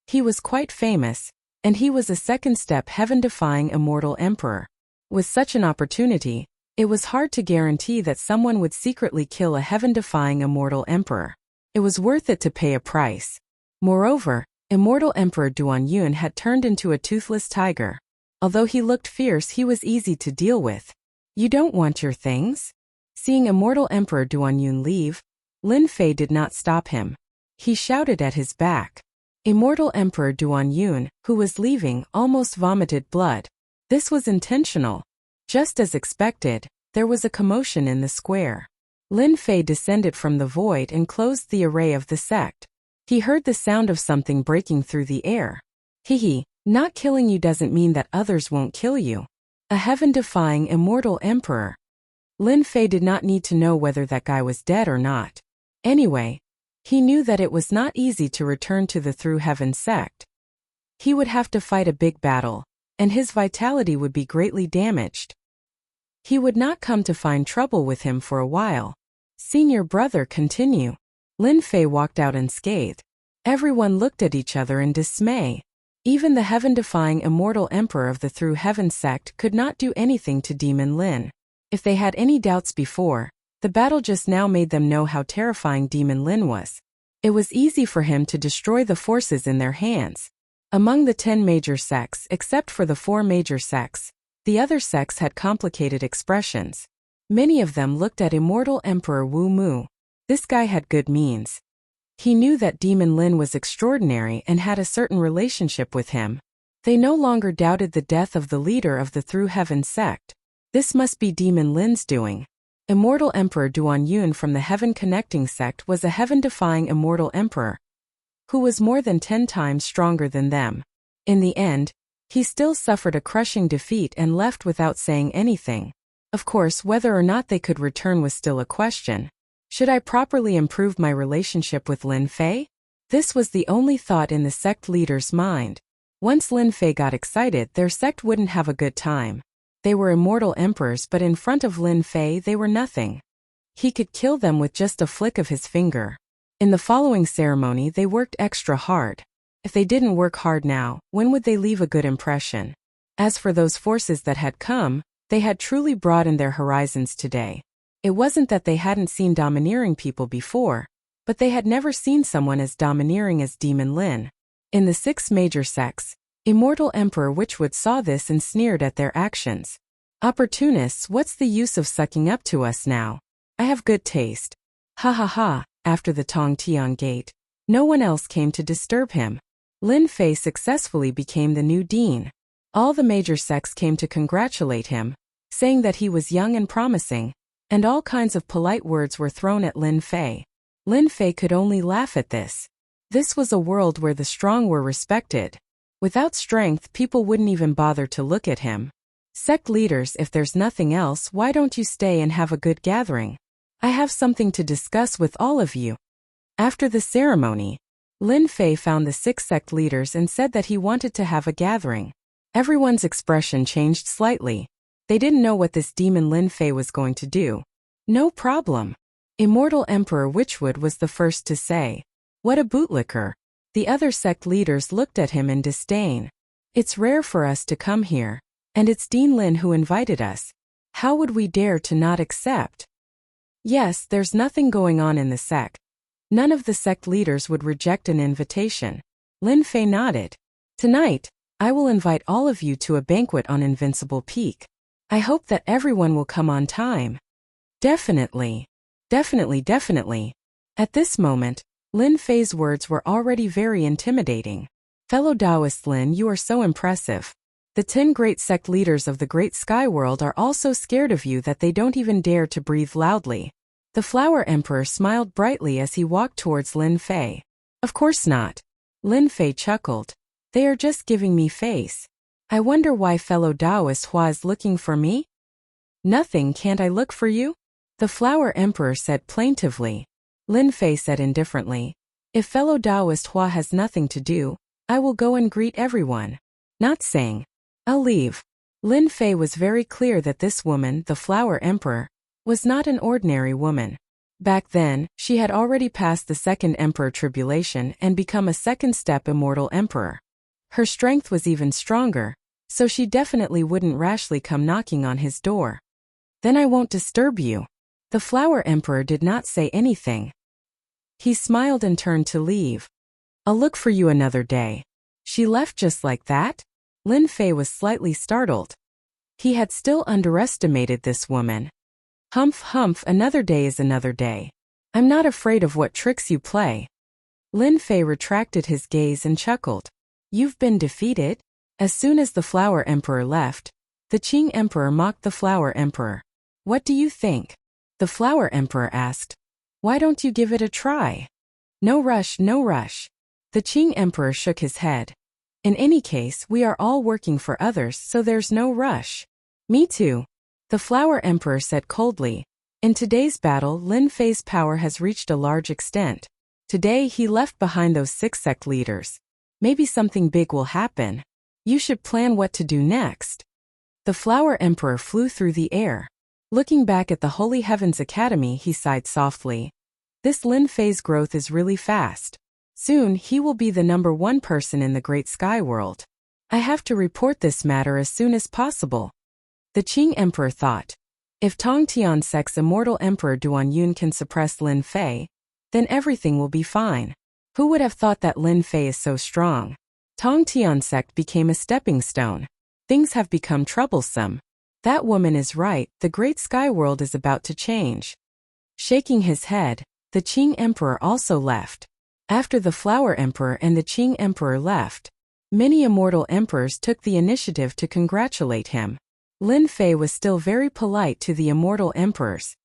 He was quite famous, and he was a second-step heaven-defying immortal emperor. With such an opportunity, it was hard to guarantee that someone would secretly kill a heaven-defying immortal emperor. It was worth it to pay a price. Moreover, Immortal Emperor Duanyun had turned into a toothless tiger. Although he looked fierce, he was easy to deal with. You don't want your things? Seeing Immortal Emperor Duanyun leave, Lin Fei did not stop him. He shouted at his back. Immortal Emperor Duanyun, who was leaving, almost vomited blood. This was intentional. Just as expected, there was a commotion in the square. Lin Fei descended from the void and closed the array of the sect. He heard the sound of something breaking through the air. Hehe, not killing you doesn't mean that others won't kill you. A heaven-defying immortal emperor. Lin Fei did not need to know whether that guy was dead or not. Anyway, he knew that it was not easy to return to the Through Heaven sect. He would have to fight a big battle, and his vitality would be greatly damaged. He would not come to find trouble with him for a while. Seeing your brother continue, Lin Fei walked out unscathed. Everyone looked at each other in dismay. Even the heaven-defying immortal emperor of the Through Heaven sect could not do anything to Demon Lin. If they had any doubts before, the battle just now made them know how terrifying Demon Lin was. It was easy for him to destroy the forces in their hands. Among the 10 major sects, except for the 4 major sects, the other sects had complicated expressions. Many of them looked at Immortal Emperor Wu Mu. This guy had good means. He knew that Demon Lin was extraordinary and had a certain relationship with him. They no longer doubted the death of the leader of the Through Heaven sect. This must be Demon Lin's doing. Immortal Emperor Duanyun from the Heaven Connecting sect was a heaven-defying immortal emperor, who was more than 10 times stronger than them. In the end, he still suffered a crushing defeat and left without saying anything. Of course, whether or not they could return was still a question. Should I properly improve my relationship with Lin Fei? This was the only thought in the sect leader's mind. Once Lin Fei got excited, their sect wouldn't have a good time. They were immortal emperors, but in front of Lin Fei they were nothing. He could kill them with just a flick of his finger. In the following ceremony they worked extra hard. If they didn't work hard now, when would they leave a good impression? As for those forces that had come, they had truly broadened their horizons today. It wasn't that they hadn't seen domineering people before, but they had never seen someone as domineering as Demon Lin. In the 6 major sects, Immortal Emperor Witchwood saw this and sneered at their actions. Opportunists, what's the use of sucking up to us now? I have good taste. Ha ha ha. After the Tong Tian Gate, no one else came to disturb him. Lin Fei successfully became the new dean. All the major sects came to congratulate him, saying that he was young and promising, and all kinds of polite words were thrown at Lin Fei. Lin Fei could only laugh at this. This was a world where the strong were respected. Without strength, people wouldn't even bother to look at him. Sect leaders, if there's nothing else, why don't you stay and have a good gathering? I have something to discuss with all of you. After the ceremony, Lin Fei found the 6 sect leaders and said that he wanted to have a gathering. Everyone's expression changed slightly. They didn't know what this demon Lin Fei was going to do. No problem. Immortal Emperor Witchwood was the first to say, "What a bootlicker." The other sect leaders looked at him in disdain. "It's rare for us to come here, and it's Dean Lin who invited us. How would we dare to not accept?" Yes, there's nothing going on in the sect. None of the sect leaders would reject an invitation. Lin Fei nodded. "Tonight, I will invite all of you to a banquet on Invincible Peak. I hope that everyone will come on time." Definitely. Definitely. At this moment, Lin Fei's words were already very intimidating. "Fellow Taoist Lin, you are so impressive. The 10 great sect leaders of the Great Sky World are all so scared of you that they don't even dare to breathe loudly." The Flower Emperor smiled brightly as he walked towards Lin Fei. "Of course not." Lin Fei chuckled. "They are just giving me face. I wonder why fellow Taoist Hua is looking for me?" "Nothing, can't I look for you?" the Flower Emperor said plaintively. Lin Fei said indifferently, "If fellow Taoist Hua has nothing to do, I will go and greet everyone. Not saying I'll leave." Lin Fei was very clear that this woman, the Flower Emperor, was not an ordinary woman. Back then, she had already passed the second Emperor tribulation and become a second-step Immortal Emperor. Her strength was even stronger, so she definitely wouldn't rashly come knocking on his door. "Then I won't disturb you." The Flower Emperor did not say anything. He smiled and turned to leave. "I'll look for you another day." She left just like that? Lin Fei was slightly startled. He had still underestimated this woman. Humph, another day is another day. I'm not afraid of what tricks you play." Lin Fei retracted his gaze and chuckled. "You've been defeated?" As soon as the Flower Emperor left, the Qing Emperor mocked the Flower Emperor. "What do you think?" The Flower Emperor asked. "Why don't you give it a try?" No rush. The Qing Emperor shook his head. "In any case, we are all working for others, so there's no rush." "Me too," the Flower Emperor said coldly. In today's battle, Lin Fei's power has reached a large extent. Today he left behind those 6 sect leaders. Maybe something big will happen. You should plan what to do next. The Flower Emperor flew through the air. Looking back at the Holy Heavens Academy, he sighed softly. This Lin Fei's growth is really fast. Soon he will be the #1 person in the Great Sky World. I have to report this matter as soon as possible. The Qing Emperor thought. If Tong Tian Sect's Immortal Emperor Duan Yun can suppress Lin Fei, then everything will be fine. Who would have thought that Lin Fei is so strong? Tong Tian Sect became a stepping stone. Things have become troublesome. That woman is right, the Great Sky World is about to change. Shaking his head, the Qing Emperor also left. After the Flower Emperor and the Qing Emperor left, many Immortal Emperors took the initiative to congratulate him. Lin Fei was still very polite to the Immortal Emperors.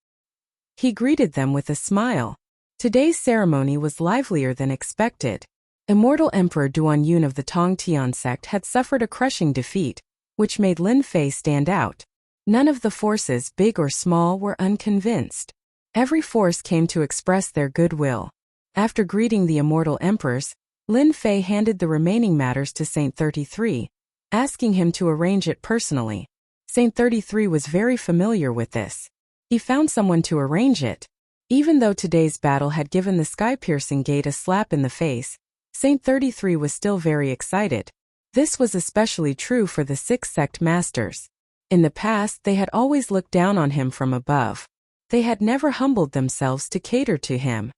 He greeted them with a smile. Today's ceremony was livelier than expected. Immortal Emperor Duan Yun of the Tong Tian Sect had suffered a crushing defeat, which made Lin Fei stand out. None of the forces, big or small, were unconvinced. Every force came to express their goodwill. After greeting the Immortal Emperors, Lin Fei handed the remaining matters to Saint 33, asking him to arrange it personally. Saint 33 was very familiar with this. He found someone to arrange it. Even though today's battle had given the Sky-Piercing Gate a slap in the face, Saint 33 was still very excited. This was especially true for the 6 sect masters. In the past, they had always looked down on him from above. They had never humbled themselves to cater to him.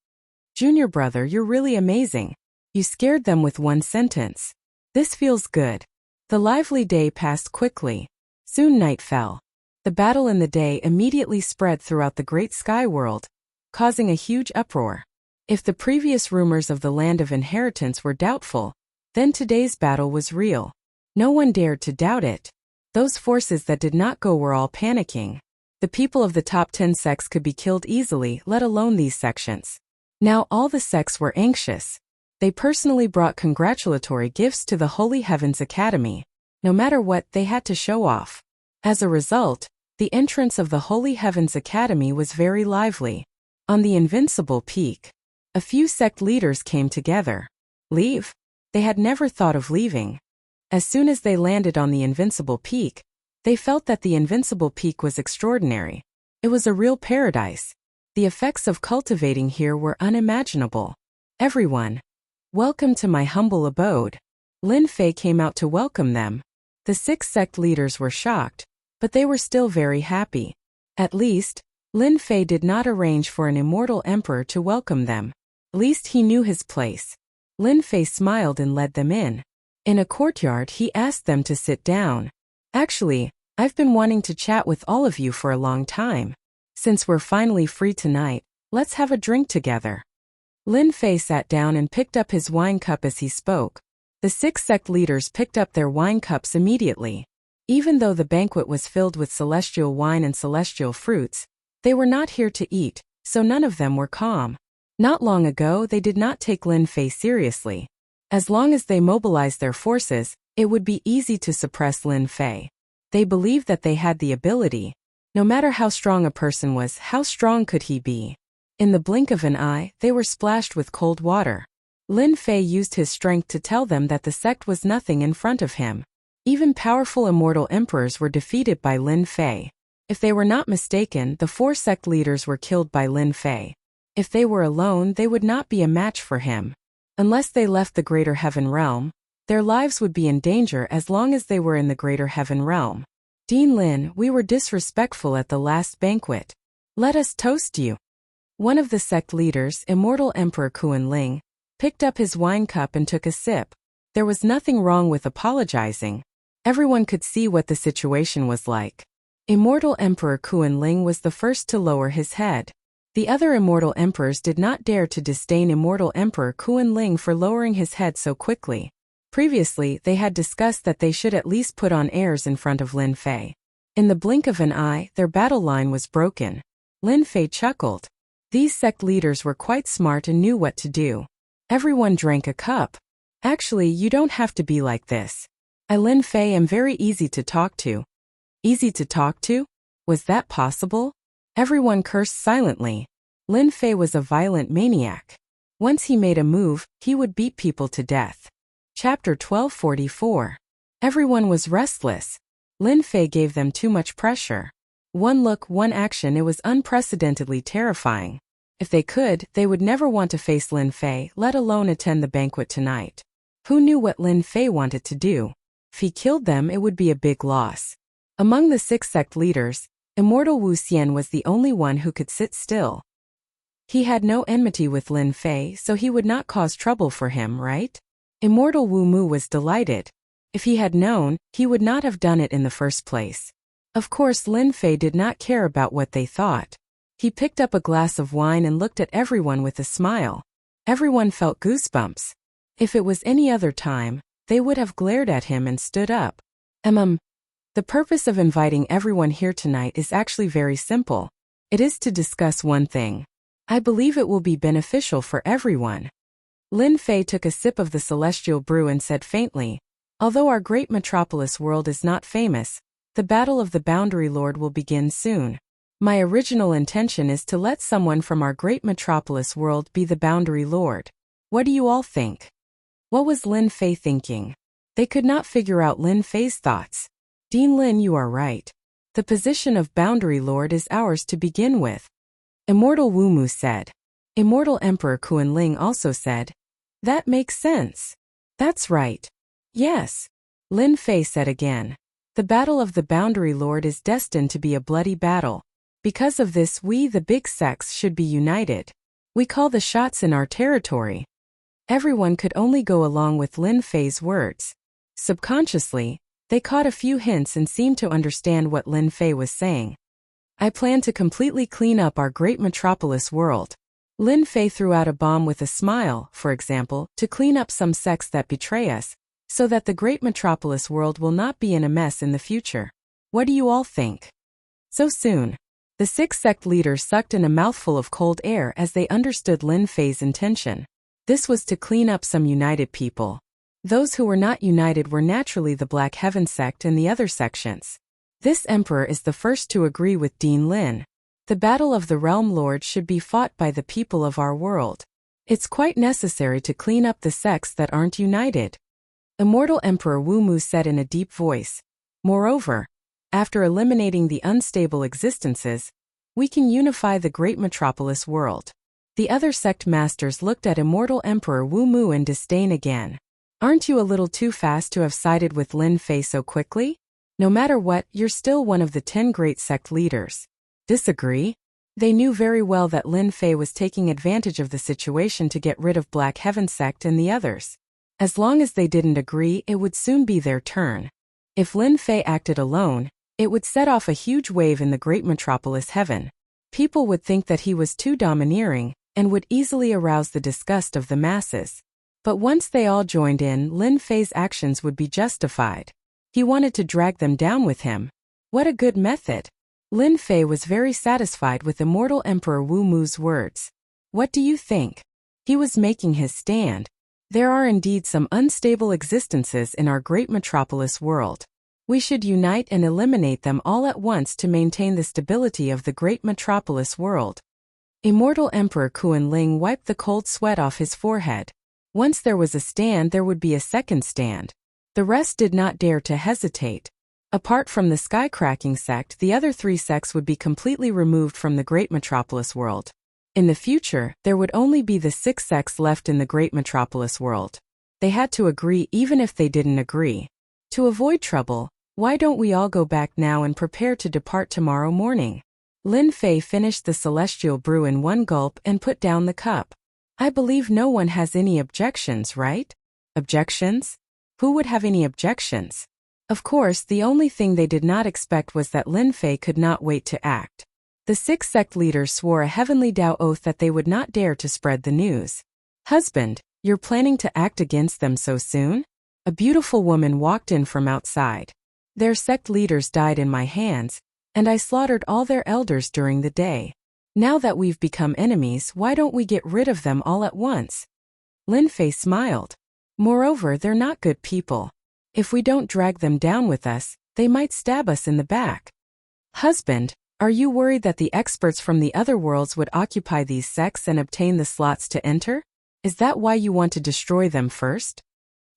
Junior brother, you're really amazing. You scared them with one sentence. This feels good. The lively day passed quickly. Soon night fell. The battle in the day immediately spread throughout the great sky world, causing a huge uproar. If the previous rumors of the land of inheritance were doubtful, then today's battle was real. No one dared to doubt it. Those forces that did not go were all panicking. The people of the top 10 sects could be killed easily, let alone these sections. Now all the sects were anxious. They personally brought congratulatory gifts to the Holy Heavens Academy. No matter what, they had to show off. As a result, the entrance of the Holy Heavens Academy was very lively. On the Invincible Peak, a few sect leaders came together. Leave? They had never thought of leaving. As soon as they landed on the Invincible Peak, they felt that the Invincible Peak was extraordinary. It was a real paradise. The effects of cultivating here were unimaginable. Everyone, welcome to my humble abode. Lin Fei came out to welcome them. The 6 sect leaders were shocked, but they were still very happy. At least, Lin Fei did not arrange for an immortal emperor to welcome them. At least he knew his place. Lin Fei smiled and led them in. In a courtyard, he asked them to sit down. Actually, I've been wanting to chat with all of you for a long time. Since we're finally free tonight, let's have a drink together. Lin Fei sat down and picked up his wine cup as he spoke. The 6 sect leaders picked up their wine cups immediately. Even though the banquet was filled with celestial wine and celestial fruits, they were not here to eat, so none of them were calm. Not long ago, they did not take Lin Fei seriously. As long as they mobilized their forces, it would be easy to suppress Lin Fei. They believed that they had the ability. No matter how strong a person was, how strong could he be? In the blink of an eye, they were splashed with cold water. Lin Fei used his strength to tell them that the sect was nothing in front of him. Even powerful immortal emperors were defeated by Lin Fei. If they were not mistaken, the 4 sect leaders were killed by Lin Fei. If they were alone, they would not be a match for him. Unless they left the Greater Heaven Realm, their lives would be in danger as long as they were in the Greater Heaven Realm. Dean Lin, we were disrespectful at the last banquet. Let us toast you. One of the sect leaders, Immortal Emperor Kuan Ling, picked up his wine cup and took a sip. There was nothing wrong with apologizing. Everyone could see what the situation was like. Immortal Emperor Kuan Ling was the first to lower his head. The other immortal emperors did not dare to disdain Immortal Emperor Kuan Ling for lowering his head so quickly. Previously, they had discussed that they should at least put on airs in front of Lin Fei. In the blink of an eye, their battle line was broken. Lin Fei chuckled. These sect leaders were quite smart and knew what to do. Everyone drank a cup. Actually, you don't have to be like this. I, Lin Fei, am very easy to talk to. Easy to talk to? Was that possible? Everyone cursed silently. Lin Fei was a violent maniac. Once he made a move, he would beat people to death. Chapter 1244. Everyone was restless. Lin Fei gave them too much pressure. One look, one action, it was unprecedentedly terrifying. If they could, they would never want to face Lin Fei, let alone attend the banquet tonight. Who knew what Lin Fei wanted to do? If he killed them, it would be a big loss. Among the 6 sect leaders, Immortal Wu Xian was the only one who could sit still. He had no enmity with Lin Fei, so he would not cause trouble for him, right? Immortal Wu Mu was delighted. If he had known, he would not have done it in the first place. Of course, Lin Fei did not care about what they thought. He picked up a glass of wine and looked at everyone with a smile. Everyone felt goosebumps. If it was any other time, they would have glared at him and stood up. The purpose of inviting everyone here tonight is actually very simple. It is to discuss one thing. I believe it will be beneficial for everyone. Lin Fei took a sip of the celestial brew and said faintly, although our great metropolis world is not famous, the battle of the Boundary Lord will begin soon. My original intention is to let someone from our great metropolis world be the Boundary Lord. What do you all think? What was Lin Fei thinking? They could not figure out Lin Fei's thoughts. Dean Lin, you are right. The position of Boundary Lord is ours to begin with. Immortal Wu Mu said. Immortal Emperor Kuan Ling also said, that makes sense. That's right. Yes. Lin Fei said again. The battle of the Boundary Lord is destined to be a bloody battle. Because of this, we, the big sects, should be united. We call the shots in our territory. Everyone could only go along with Lin Fei's words. Subconsciously, they caught a few hints and seemed to understand what Lin Fei was saying. I plan to completely clean up our great metropolis world. Lin Fei threw out a bomb with a smile, for example, to clean up some sects that betray us, so that the great metropolis world will not be in a mess in the future. What do you all think? So soon. The 6 sect leaders sucked in a mouthful of cold air as they understood Lin Fei's intention. This was to clean up some united people. Those who were not united were naturally the Black Heaven sect and the other sections. This emperor is the first to agree with Dean Lin. The battle of the Realm Lord should be fought by the people of our world. It's quite necessary to clean up the sects that aren't united. Immortal Emperor Wu Mu said in a deep voice. Moreover, after eliminating the unstable existences, we can unify the great metropolis world. The other sect masters looked at Immortal Emperor Wu Mu in disdain again. Aren't you a little too fast to have sided with Lin Fei so quickly? No matter what, you're still one of the 10 great sect leaders. Disagree? They knew very well that Lin Fei was taking advantage of the situation to get rid of Black Heaven sect and the others. As long as they didn't agree, it would soon be their turn. If Lin Fei acted alone, it would set off a huge wave in the great metropolis heaven. People would think that he was too domineering, and would easily arouse the disgust of the masses. But once they all joined in, Lin Fei's actions would be justified. He wanted to drag them down with him. What a good method! Lin Fei was very satisfied with Immortal Emperor Wu Mu's words. What do you think? He was making his stand. There are indeed some unstable existences in our great metropolis world. We should unite and eliminate them all at once to maintain the stability of the great metropolis world. Immortal Emperor Kuan Ling wiped the cold sweat off his forehead. Once there was a stand, there would be a second stand. The rest did not dare to hesitate. Apart from the Sky-cracking sect, the other 3 sects would be completely removed from the great metropolis world. In the future, there would only be the 6 sects left in the great metropolis world. They had to agree even if they didn't agree. To avoid trouble, why don't we all go back now and prepare to depart tomorrow morning? Lin Fei finished the celestial brew in one gulp and put down the cup. I believe no one has any objections, right? Objections? Who would have any objections? Of course, the only thing they did not expect was that Lin Fei could not wait to act. The 6 sect leaders swore a heavenly Tao oath that they would not dare to spread the news. Husband, you're planning to act against them so soon? A beautiful woman walked in from outside. Their sect leaders died in my hands, and I slaughtered all their elders during the day. Now that we've become enemies, why don't we get rid of them all at once? Lin Fei smiled. Moreover, they're not good people. If we don't drag them down with us, they might stab us in the back. Husband, are you worried that the experts from the other worlds would occupy these sects and obtain the slots to enter? Is that why you want to destroy them first?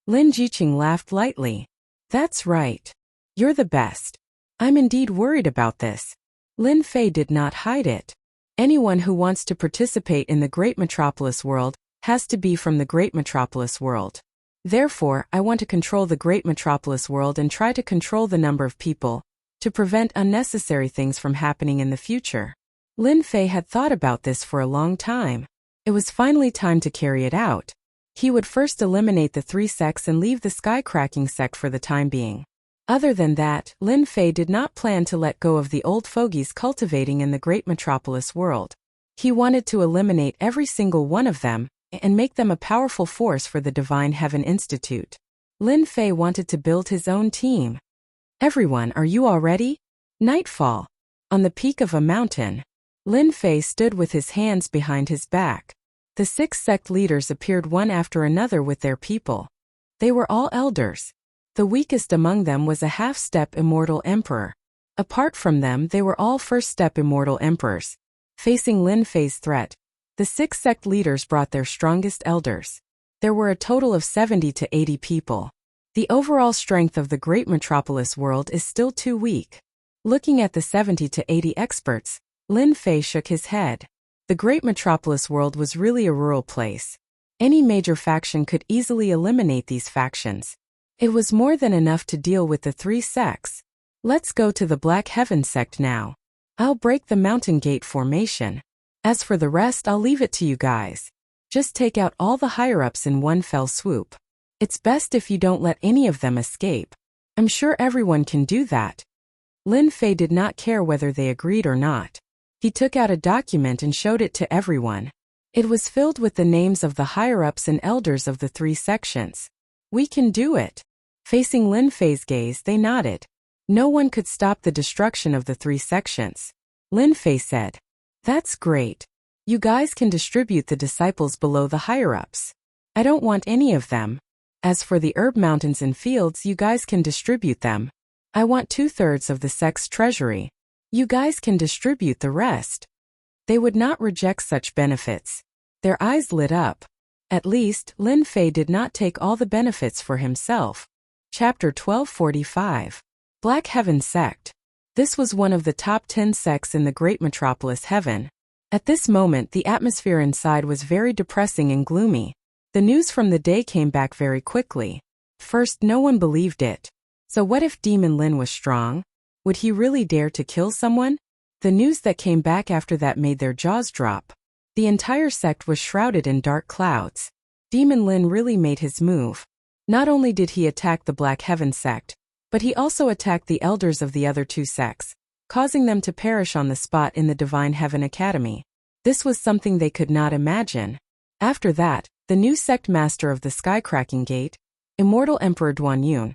Lin Jiqing laughed lightly. That's right. You're the best. I'm indeed worried about this. Lin Fei did not hide it. Anyone who wants to participate in the great metropolis world has to be from the great metropolis world. Therefore, I want to control the great metropolis world and try to control the number of people, to prevent unnecessary things from happening in the future. Lin Fei had thought about this for a long time. It was finally time to carry it out. He would first eliminate the 3 sects and leave the Sky-cracking sect for the time being. Other than that, Lin Fei did not plan to let go of the old fogies cultivating in the great metropolis world. He wanted to eliminate every single one of them, and make them a powerful force for the Divine Heaven Institute. Lin Fei wanted to build his own team. Everyone, are you all ready? Nightfall. On the peak of a mountain, Lin Fei stood with his hands behind his back. The 6 sect leaders appeared one after another with their people. They were all elders. The weakest among them was a half-step immortal emperor. Apart from them, they were all first-step immortal emperors. Facing Lin Fei's threat, the 6 sect leaders brought their strongest elders. There were a total of 70 to 80 people. The overall strength of the great metropolis world is still too weak. Looking at the 70 to 80 experts, Lin Fei shook his head. The great metropolis world was really a rural place. Any major faction could easily eliminate these factions. It was more than enough to deal with the 3 sects. Let's go to the Black Heaven sect now. I'll break the mountain gate formation. As for the rest, I'll leave it to you guys. Just take out all the higher-ups in one fell swoop. It's best if you don't let any of them escape. I'm sure everyone can do that. Lin Fei did not care whether they agreed or not. He took out a document and showed it to everyone. It was filled with the names of the higher-ups and elders of the 3 sections. We can do it. Facing Lin Fei's gaze, they nodded. No one could stop the destruction of the 3 sections. Lin Fei said, "That's great. You guys can distribute the disciples below the higher-ups. I don't want any of them. As for the herb mountains and fields, you guys can distribute them. I want 2/3 of the sect's treasury. You guys can distribute the rest." They would not reject such benefits. Their eyes lit up. At least, Lin Fei did not take all the benefits for himself. Chapter 1245. Black Heaven Sect. This was one of the top 10 sects in the great metropolis Heaven. At this moment, the atmosphere inside was very depressing and gloomy. The news from the day came back very quickly. First, no one believed it. So what if Demon Lin was strong? Would he really dare to kill someone? The news that came back after that made their jaws drop. The entire sect was shrouded in dark clouds. Demon Lin really made his move. Not only did he attack the Black Heaven sect, but he also attacked the elders of the other 2 sects, causing them to perish on the spot in the Divine Heaven Academy. This was something they could not imagine. After that, the new sect master of the Sky-Cracking Gate, Immortal Emperor Duan Yun,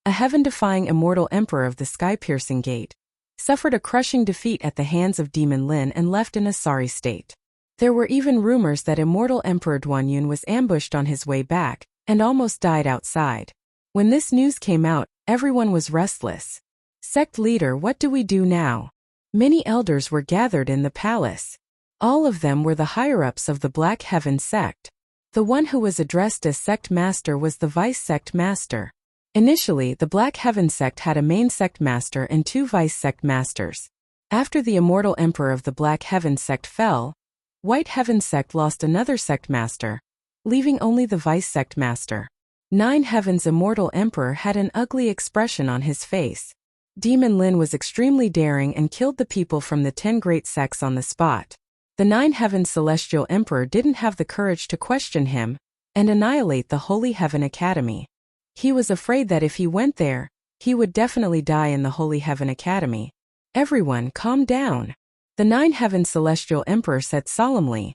a heaven-defying immortal emperor of the Sky-Piercing Gate, suffered a crushing defeat at the hands of Demon Lin and left in a sorry state. There were even rumors that Immortal Emperor Duan Yun was ambushed on his way back and almost died outside. When this news came out, everyone was restless. Sect leader, what do we do now? Many elders were gathered in the palace. All of them were the higher-ups of the Black Heaven sect. The one who was addressed as sect master was the vice sect master. Initially, the Black Heaven sect had a main sect master and 2 vice sect masters. After the immortal emperor of the Black Heaven sect fell, White Heaven sect lost another sect master, leaving only the vice sect master. 9 Heaven's immortal emperor had an ugly expression on his face. Demon Lin was extremely daring and killed the people from the 10 great sects on the spot. The 9 Heaven's celestial emperor didn't have the courage to question him and annihilate the Holy Heaven Academy. He was afraid that if he went there, he would definitely die in the Holy Heaven Academy. Everyone, calm down. The 9 Heaven Celestial Emperor said solemnly.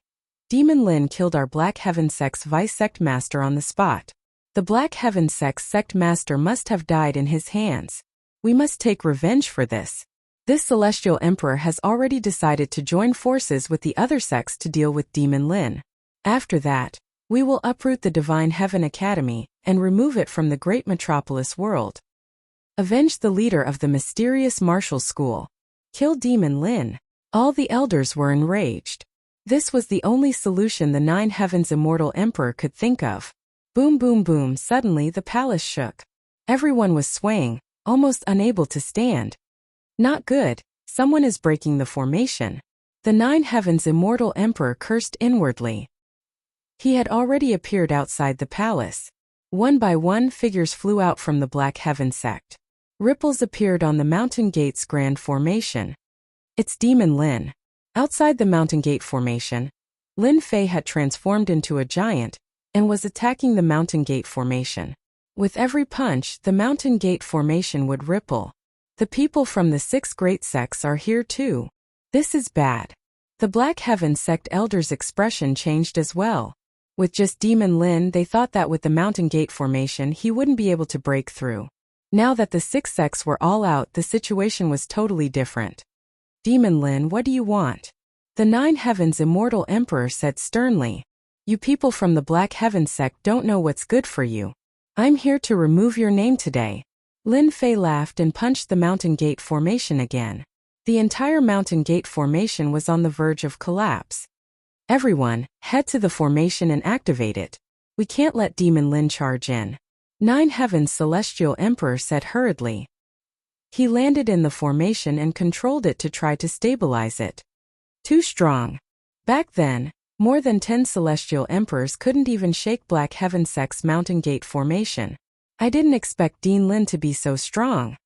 Demon Lin killed our Black Heaven sect's vice sect master on the spot. The Black Heaven sect's sect master must have died in his hands. We must take revenge for this. This Celestial Emperor has already decided to join forces with the other sects to deal with Demon Lin. After that, we will uproot the Divine Heaven Academy and remove it from the great metropolis world. Avenge the leader of the mysterious martial school. Kill Demon Lin. All the elders were enraged. This was the only solution the 9 Heavens immortal emperor could think of. Boom boom boom, suddenly the palace shook. Everyone was swaying, almost unable to stand. Not good, someone is breaking the formation. The 9 Heavens immortal emperor cursed inwardly. He had already appeared outside the palace. One by one, figures flew out from the Black Heaven sect. Ripples appeared on the Mountain Gate's grand formation. It's Demon Lin. Outside the Mountain Gate formation, Lin Fei had transformed into a giant and was attacking the Mountain Gate formation. With every punch, the Mountain Gate formation would ripple. The people from the 6 great sects are here too. This is bad. The Black Heaven sect elders' expression changed as well. With just Demon Lin, they thought that with the Mountain Gate formation he wouldn't be able to break through. Now that the 6 sects were all out, the situation was totally different. Demon Lin, what do you want? The 9 Heavens immortal emperor said sternly. You people from the Black Heaven sect don't know what's good for you. I'm here to remove your name today. Lin Fei laughed and punched the Mountain Gate formation again. The entire Mountain Gate formation was on the verge of collapse. Everyone, head to the formation and activate it. We can't let Demon Lin charge in. 9 Heavens Celestial Emperor said hurriedly. He landed in the formation and controlled it to try to stabilize it. Too strong. Back then, more than 10 Celestial Emperors couldn't even shake Black Heaven sect's Mountain Gate formation. I didn't expect Demon Lin to be so strong.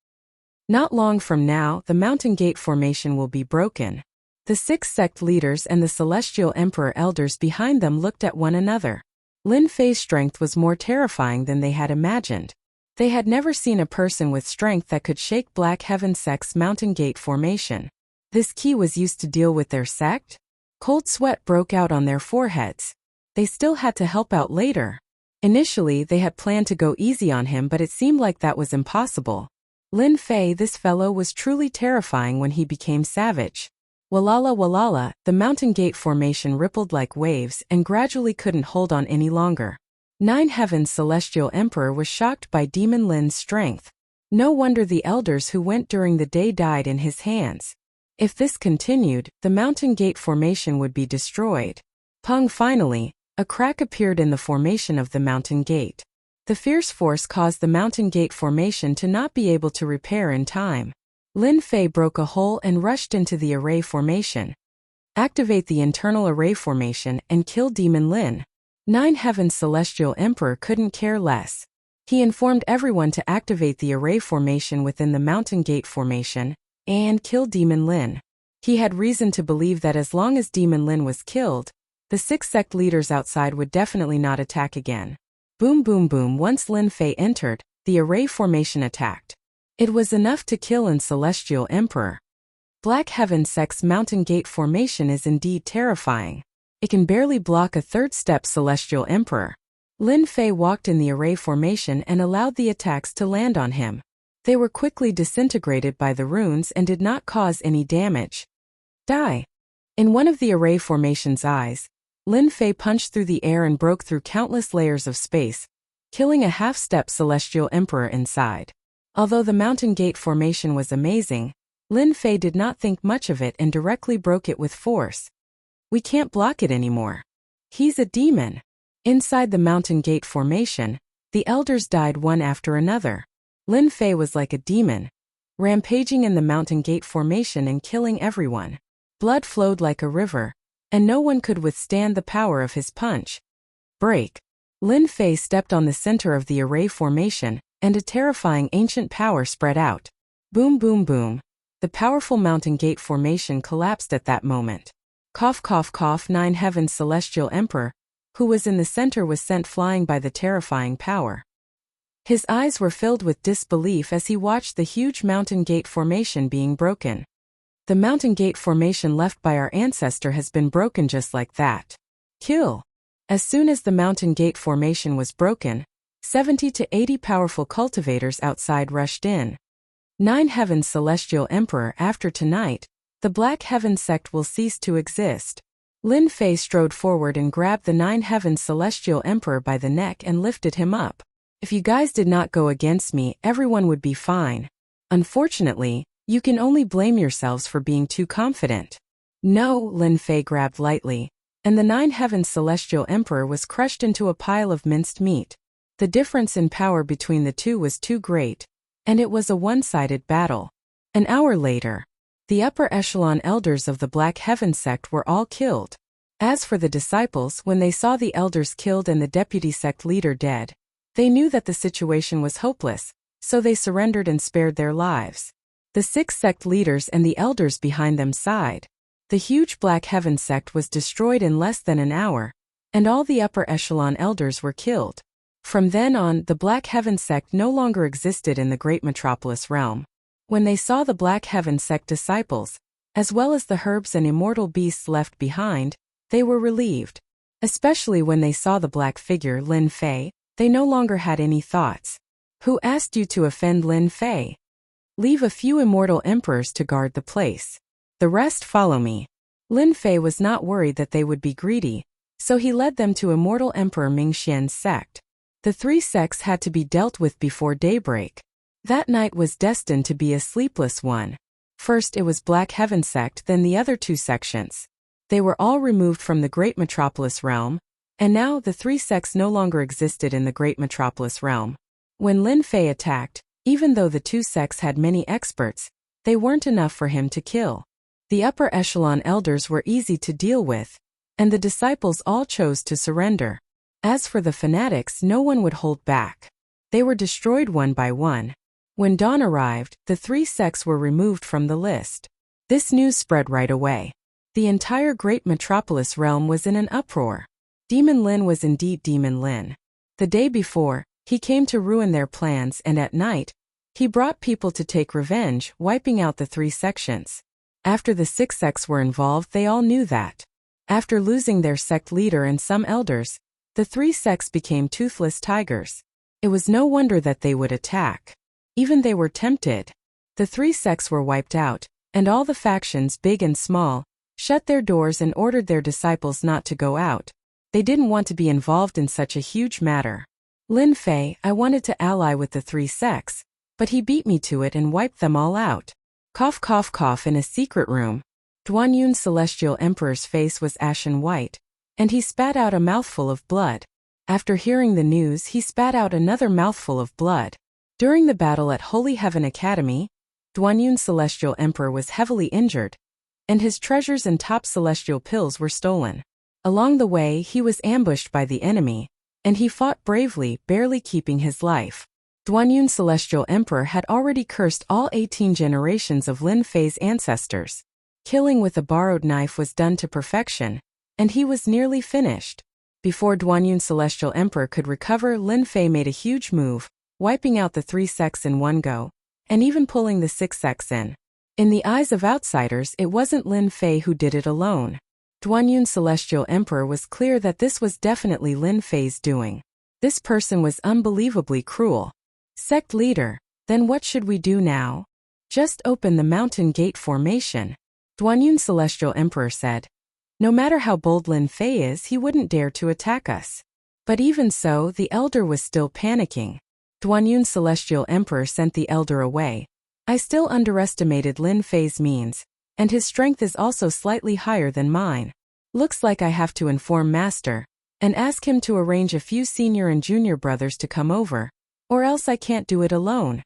Not long from now, the Mountain Gate formation will be broken. The 6 sect leaders and the Celestial Emperor elders behind them looked at one another. Lin Fei's strength was more terrifying than they had imagined. They had never seen a person with strength that could shake Black Heaven Sect's Mountain Gate formation. This key was used to deal with their sect? Cold sweat broke out on their foreheads. They still had to help out later. Initially, they had planned to go easy on him, but it seemed like that was impossible. Lin Fei, this fellow was truly terrifying when he became savage. Walala walala, the Mountain Gate formation rippled like waves and gradually couldn't hold on any longer. 9 Heaven's Celestial Emperor was shocked by Demon Lin's strength. No wonder the elders who went during the day died in his hands. If this continued, the Mountain Gate formation would be destroyed. Pung, finally, a crack appeared in the formation of the Mountain Gate. The fierce force caused the Mountain Gate formation to not be able to repair in time. Lin Fei broke a hole and rushed into the array formation. Activate the internal array formation and kill Demon Lin. 9 Heaven's Celestial Emperor couldn't care less. He informed everyone to activate the array formation within the Mountain Gate formation and kill Demon Lin. He had reason to believe that as long as Demon Lin was killed, the 6 sect leaders outside would definitely not attack again. Boom boom boom. Once Lin Fei entered, the array formation attacked. It was enough to kill an Celestial Emperor. Black Heaven Sect's Mountain Gate formation is indeed terrifying. It can barely block a third-step Celestial Emperor. Lin Fei walked in the array formation and allowed the attacks to land on him. They were quickly disintegrated by the runes and did not cause any damage. Die! In one of the array formation's eyes, Lin Fei punched through the air and broke through countless layers of space, killing a half-step Celestial Emperor inside. Although the Mountain Gate formation was amazing, Lin Fei did not think much of it and directly broke it with force. We can't block it anymore. He's a demon. Inside the Mountain Gate formation, the elders died one after another. Lin Fei was like a demon, rampaging in the Mountain Gate formation and killing everyone. Blood flowed like a river, and no one could withstand the power of his punch. Break. Lin Fei stepped on the center of the array formation, and a terrifying ancient power spread out. Boom boom boom. The powerful Mountain Gate formation collapsed at that moment. Cough cough cough. 9 Heaven's Celestial Emperor, who was in the center, was sent flying by the terrifying power. His eyes were filled with disbelief as he watched the huge Mountain Gate formation being broken. The Mountain Gate formation left by our ancestor has been broken just like that. Kill. As soon as the Mountain Gate formation was broken, 70 to 80 powerful cultivators outside rushed in. 9 Heaven's Celestial Emperor, after tonight, the Black Heaven Sect will cease to exist. Lin Fei strode forward and grabbed the 9 Heaven's Celestial Emperor by the neck and lifted him up. If you guys did not go against me, everyone would be fine. Unfortunately, you can only blame yourselves for being too confident. No, Lin Fei grabbed lightly, and the 9 Heaven's Celestial Emperor was crushed into a pile of minced meat. The difference in power between the two was too great, and it was a one-sided battle. An hour later, the upper echelon elders of the Black Heaven Sect were all killed. As for the disciples, when they saw the elders killed and the deputy sect leader dead, they knew that the situation was hopeless, so they surrendered and spared their lives. The 6 sect leaders and the elders behind them sighed. The huge Black Heaven Sect was destroyed in less than an hour, and all the upper echelon elders were killed. From then on, the Black Heaven Sect no longer existed in the Great Metropolis realm. When they saw the Black Heaven Sect disciples, as well as the herbs and immortal beasts left behind, they were relieved. Especially when they saw the black figure Lin Fei, they no longer had any thoughts. Who asked you to offend Lin Fei? Leave a few immortal emperors to guard the place. The rest follow me. Lin Fei was not worried that they would be greedy, so he led them to Immortal Emperor Mingxian's sect. The 3 sects had to be dealt with before daybreak. That night was destined to be a sleepless one. First it was Black Heaven Sect, then the other 2 sections. They were all removed from the Great Metropolis realm, and now the 3 sects no longer existed in the Great Metropolis realm. When Lin Fei attacked, even though the 2 sects had many experts, they weren't enough for him to kill. The upper echelon elders were easy to deal with, and the disciples all chose to surrender. As for the fanatics, no one would hold back. They were destroyed one by one. When dawn arrived, the 3 sects were removed from the list. This news spread right away. The entire great metropolis realm was in an uproar. Demon Lin was indeed Demon Lin. The day before, he came to ruin their plans, and at night, he brought people to take revenge, wiping out the 3 sections. After the 6 sects were involved, they all knew that. After losing their sect leader and some elders, the 3 sects became toothless tigers. It was no wonder that they would attack. Even they were tempted. The 3 sects were wiped out, and all the factions, big and small, shut their doors and ordered their disciples not to go out. They didn't want to be involved in such a huge matter. Lin Fei, I wanted to ally with the 3 sects, but he beat me to it and wiped them all out. Cough cough cough. In a secret room, Duanyun's celestial emperor's face was ashen white, and he spat out a mouthful of blood. After hearing the news, he spat out another mouthful of blood. During the battle at Holy Heaven Academy, Duanyun's celestial emperor was heavily injured, and his treasures and top celestial pills were stolen. Along the way, he was ambushed by the enemy, and he fought bravely, barely keeping his life. Duanyun's celestial emperor had already cursed all 18 generations of Lin Fei's ancestors. Killing with a borrowed knife was done to perfection, and he was nearly finished. Before Duanyun's celestial emperor could recover, Lin Fei made a huge move, wiping out the 3 sects in one go, and even pulling the 6 sects in. In the eyes of outsiders, it wasn't Lin Fei who did it alone. Duanyun's celestial emperor was clear that this was definitely Lin Fei's doing. This person was unbelievably cruel. Sect leader, then what should we do now? Just open the mountain gate formation. Duanyun's celestial emperor said. No matter how bold Lin Fei is, he wouldn't dare to attack us. But even so, the elder was still panicking. Duanyun's celestial emperor sent the elder away. I still underestimated Lin Fei's means, and his strength is also slightly higher than mine. Looks like I have to inform Master, and ask him to arrange a few senior and junior brothers to come over, or else I can't do it alone.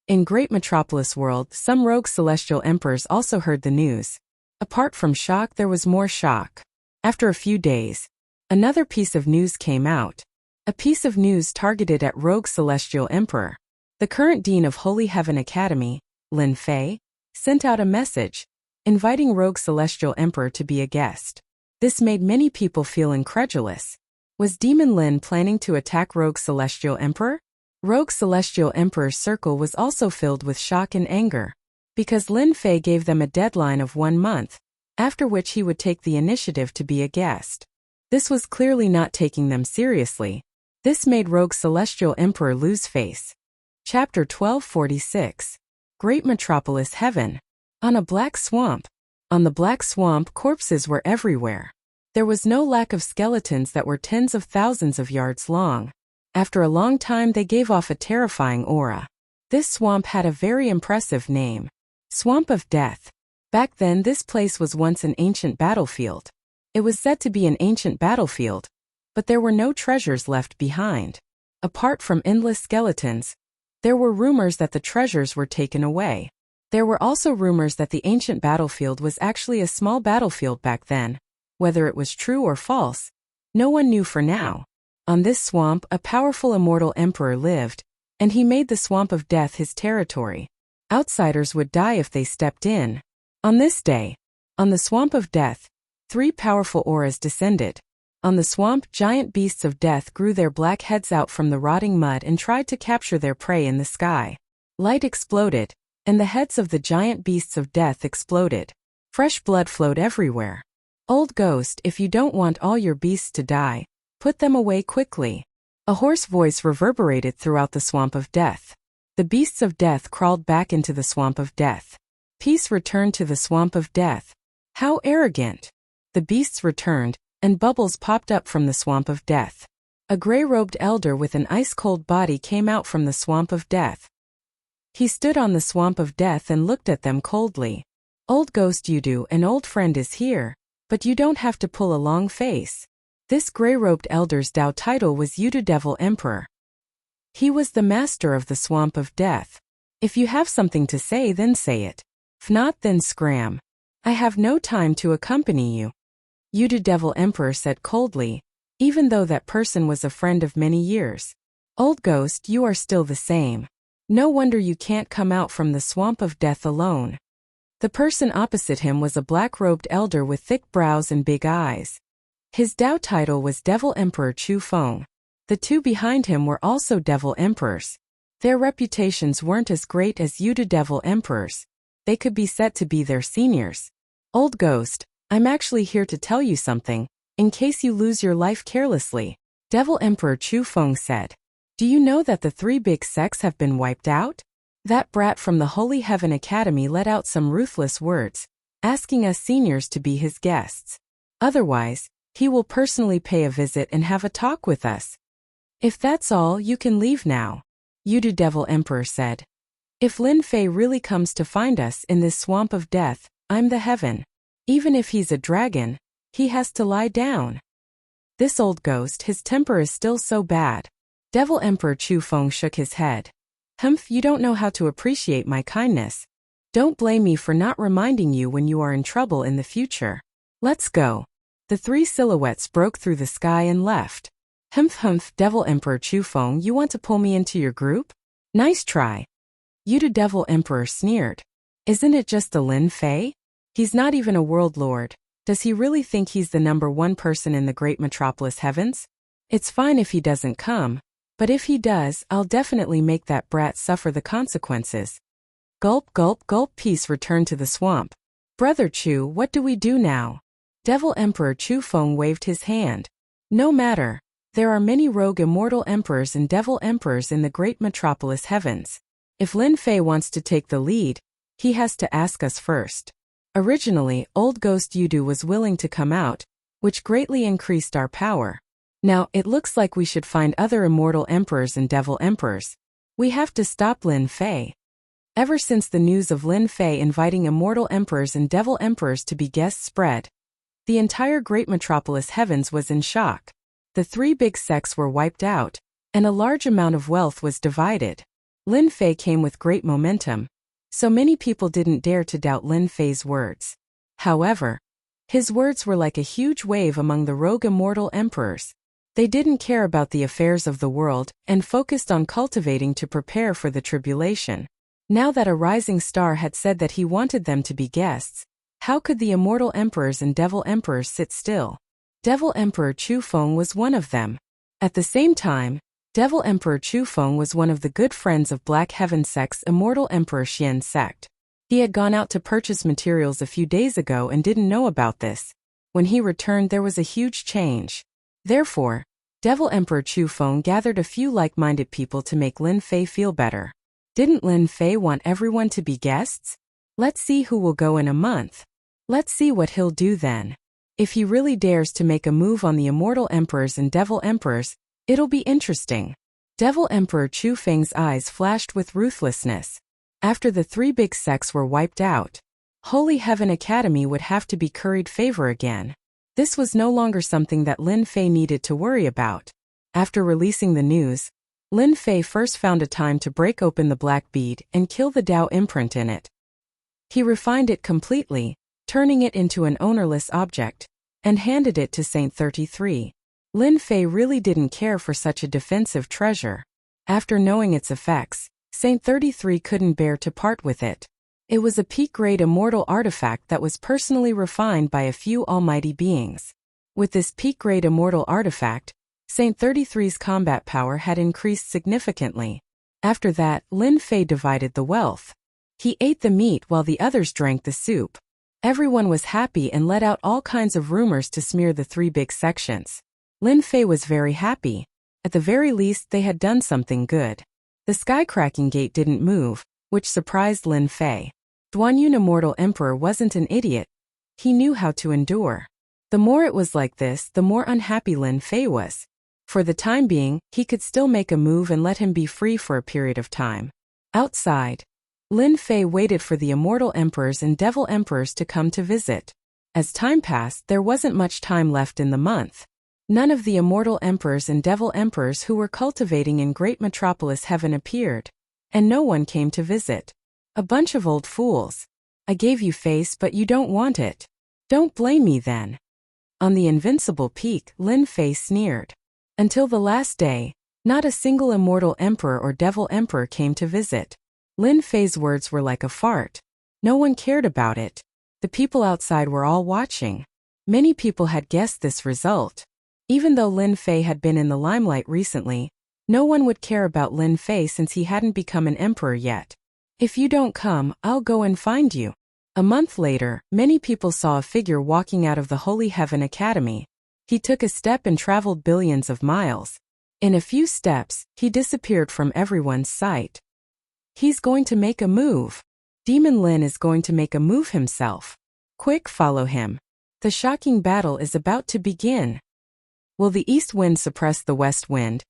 In Great Metropolis World, some rogue celestial emperors also heard the news. Apart from shock, there was more shock. After a few days, another piece of news came out. A piece of news targeted at rogue celestial emperor. The current dean of Holy Heaven Academy, Lin Fei, sent out a message, inviting rogue celestial emperor to be a guest. This made many people feel incredulous. Was Demon Lin planning to attack rogue celestial emperor? Rogue celestial emperor's circle was also filled with shock and anger, because Lin Fei gave them a deadline of 1 month, after which he would take the initiative to be a guest. This was clearly not taking them seriously. This made rogue celestial emperor lose face. Chapter 1246. Great Metropolis Heaven. On a black swamp. On the black swamp, corpses were everywhere. There was no lack of skeletons that were tens of thousands of yards long. After a long time, they gave off a terrifying aura. This swamp had a very impressive name. Swamp of Death. Back then, this place was once an ancient battlefield. It was said to be an ancient battlefield, but there were no treasures left behind. Apart from endless skeletons, there were rumors that the treasures were taken away. There were also rumors that the ancient battlefield was actually a small battlefield back then. Whether it was true or false, no one knew for now. On this swamp, a powerful immortal emperor lived, and he made the Swamp of Death his territory. Outsiders would die if they stepped in. On this day, on the Swamp of Death, 3 powerful auras descended. On the swamp, giant beasts of death grew their black heads out from the rotting mud and tried to capture their prey in the sky. Light exploded, and the heads of the giant beasts of death exploded. Fresh blood flowed everywhere. Old ghost, if you don't want all your beasts to die, put them away quickly. A hoarse voice reverberated throughout the Swamp of Death. The beasts of death crawled back into the Swamp of Death. Peace returned to the Swamp of Death. How arrogant! The beasts returned, and bubbles popped up from the Swamp of Death. A gray-robed elder with an ice-cold body came out from the Swamp of Death. He stood on the Swamp of Death and looked at them coldly. Old ghost, Yudu, an old friend is here, but you don't have to pull a long face. This gray-robed elder's Dao title was Yudu Devil Emperor. He was the master of the Swamp of Death. If you have something to say, then say it. If not, then scram. I have no time to accompany you. Yudu Devil Emperor said coldly, even though that person was a friend of many years. Old ghost, you are still the same. No wonder you can't come out from the swamp of death alone. The person opposite him was a black-robed elder with thick brows and big eyes. His Dao title was Devil Emperor Chu Feng. The two behind him were also Devil Emperors. Their reputations weren't as great as Yudu Devil Emperors. They could be said to be their seniors. Old Ghost, I'm actually here to tell you something, in case you lose your life carelessly, Devil Emperor Chu Feng said. Do you know that the 3 big sects have been wiped out? That brat from the Holy Heaven Academy let out some ruthless words, asking us seniors to be his guests. Otherwise, he will personally pay a visit and have a talk with us. If that's all, you can leave now, Yudu Devil Emperor said. If Lin Fei really comes to find us in this swamp of death, I'm the heaven. Even if he's a dragon, he has to lie down. This old ghost, his temper is still so bad. Devil Emperor Chu Feng shook his head. Humph, you don't know how to appreciate my kindness. Don't blame me for not reminding you when you are in trouble in the future. Let's go. The 3 silhouettes broke through the sky and left. Humph humph, Devil Emperor Chu Feng, you want to pull me into your group? Nice try. Yudu Devil Emperor sneered. Isn't it just a Lin Fei? He's not even a world lord. Does he really think he's the #1 person in the great metropolis heavens? It's fine if he doesn't come, but if he does, I'll definitely make that brat suffer the consequences. Gulp gulp gulp, peace returned to the swamp. Brother Chu, what do we do now? Devil Emperor Chu Feng waved his hand. No matter. There are many rogue immortal emperors and devil emperors in the great metropolis heavens. If Lin Fei wants to take the lead, he has to ask us first. Originally, Old Ghost Yudu was willing to come out, which greatly increased our power. Now, it looks like we should find other immortal emperors and devil emperors. We have to stop Lin Fei. Ever since the news of Lin Fei inviting immortal emperors and devil emperors to be guests spread, the entire great metropolis heavens was in shock. The 3 big sects were wiped out, and a large amount of wealth was divided. Lin Fei came with great momentum, so many people didn't dare to doubt Lin Fei's words. However, his words were like a huge wave among the rogue immortal emperors. They didn't care about the affairs of the world and focused on cultivating to prepare for the tribulation. Now that a rising star had said that he wanted them to be guests, how could the immortal emperors and devil emperors sit still? Devil Emperor Chu Feng was one of them. At the same time, Devil Emperor Chu Feng was one of the good friends of Black Heaven Sect's Immortal Emperor Xian sect. He had gone out to purchase materials a few days ago and didn't know about this. When he returned, there was a huge change. Therefore, Devil Emperor Chu Feng gathered a few like-minded people to make Lin Fei feel better. Didn't Lin Fei want everyone to be guests? Let's see who will go in a month. Let's see what he'll do then. If he really dares to make a move on the immortal emperors and devil emperors, it'll be interesting. Devil Emperor Chu Feng's eyes flashed with ruthlessness. After the 3 big sects were wiped out, Holy Heaven Academy would have to be curried favor again. This was no longer something that Lin Fei needed to worry about. After releasing the news, Lin Fei first found a time to break open the black bead and kill the Dao imprint in it. He refined it completely, turning it into an ownerless object, and handed it to Saint 33. Lin Fei really didn't care for such a defensive treasure. After knowing its effects, Saint 33 couldn't bear to part with it. It was a peak-grade immortal artifact that was personally refined by a few almighty beings. With this peak-grade immortal artifact, Saint 33's combat power had increased significantly. After that, Lin Fei divided the wealth. He ate the meat while the others drank the soup. Everyone was happy and let out all kinds of rumors to smear the 3 big sections. Lin Fei was very happy. At the very least, they had done something good. The sky-cracking gate didn't move, which surprised Lin Fei. Duanyun Immortal Emperor wasn't an idiot. He knew how to endure. The more it was like this, the more unhappy Lin Fei was. For the time being, he could still make a move and let him be free for a period of time. Outside, Lin Fei waited for the immortal emperors and devil emperors to come to visit. As time passed, there wasn't much time left in the month. None of the immortal emperors and devil emperors who were cultivating in Great Metropolis Heaven appeared, and no one came to visit. A bunch of old fools. I gave you face but you don't want it. Don't blame me then. On the invincible peak, Lin Fei sneered. Until the last day, Not a single immortal emperor or devil emperor came to visit. Lin Fei's words were like a fart. No one cared about it. The people outside were all watching. Many people had guessed this result. Even though Lin Fei had been in the limelight recently, no one would care about Lin Fei since he hadn't become an emperor yet. If you don't come, I'll go and find you. A month later, many people saw a figure walking out of the Holy Heaven Academy. He took a step and traveled billions of miles. In a few steps, he disappeared from everyone's sight. He's going to make a move. Demon Lin is going to make a move himself. Quick, follow him. The shocking battle is about to begin. Will the east wind suppress the west wind?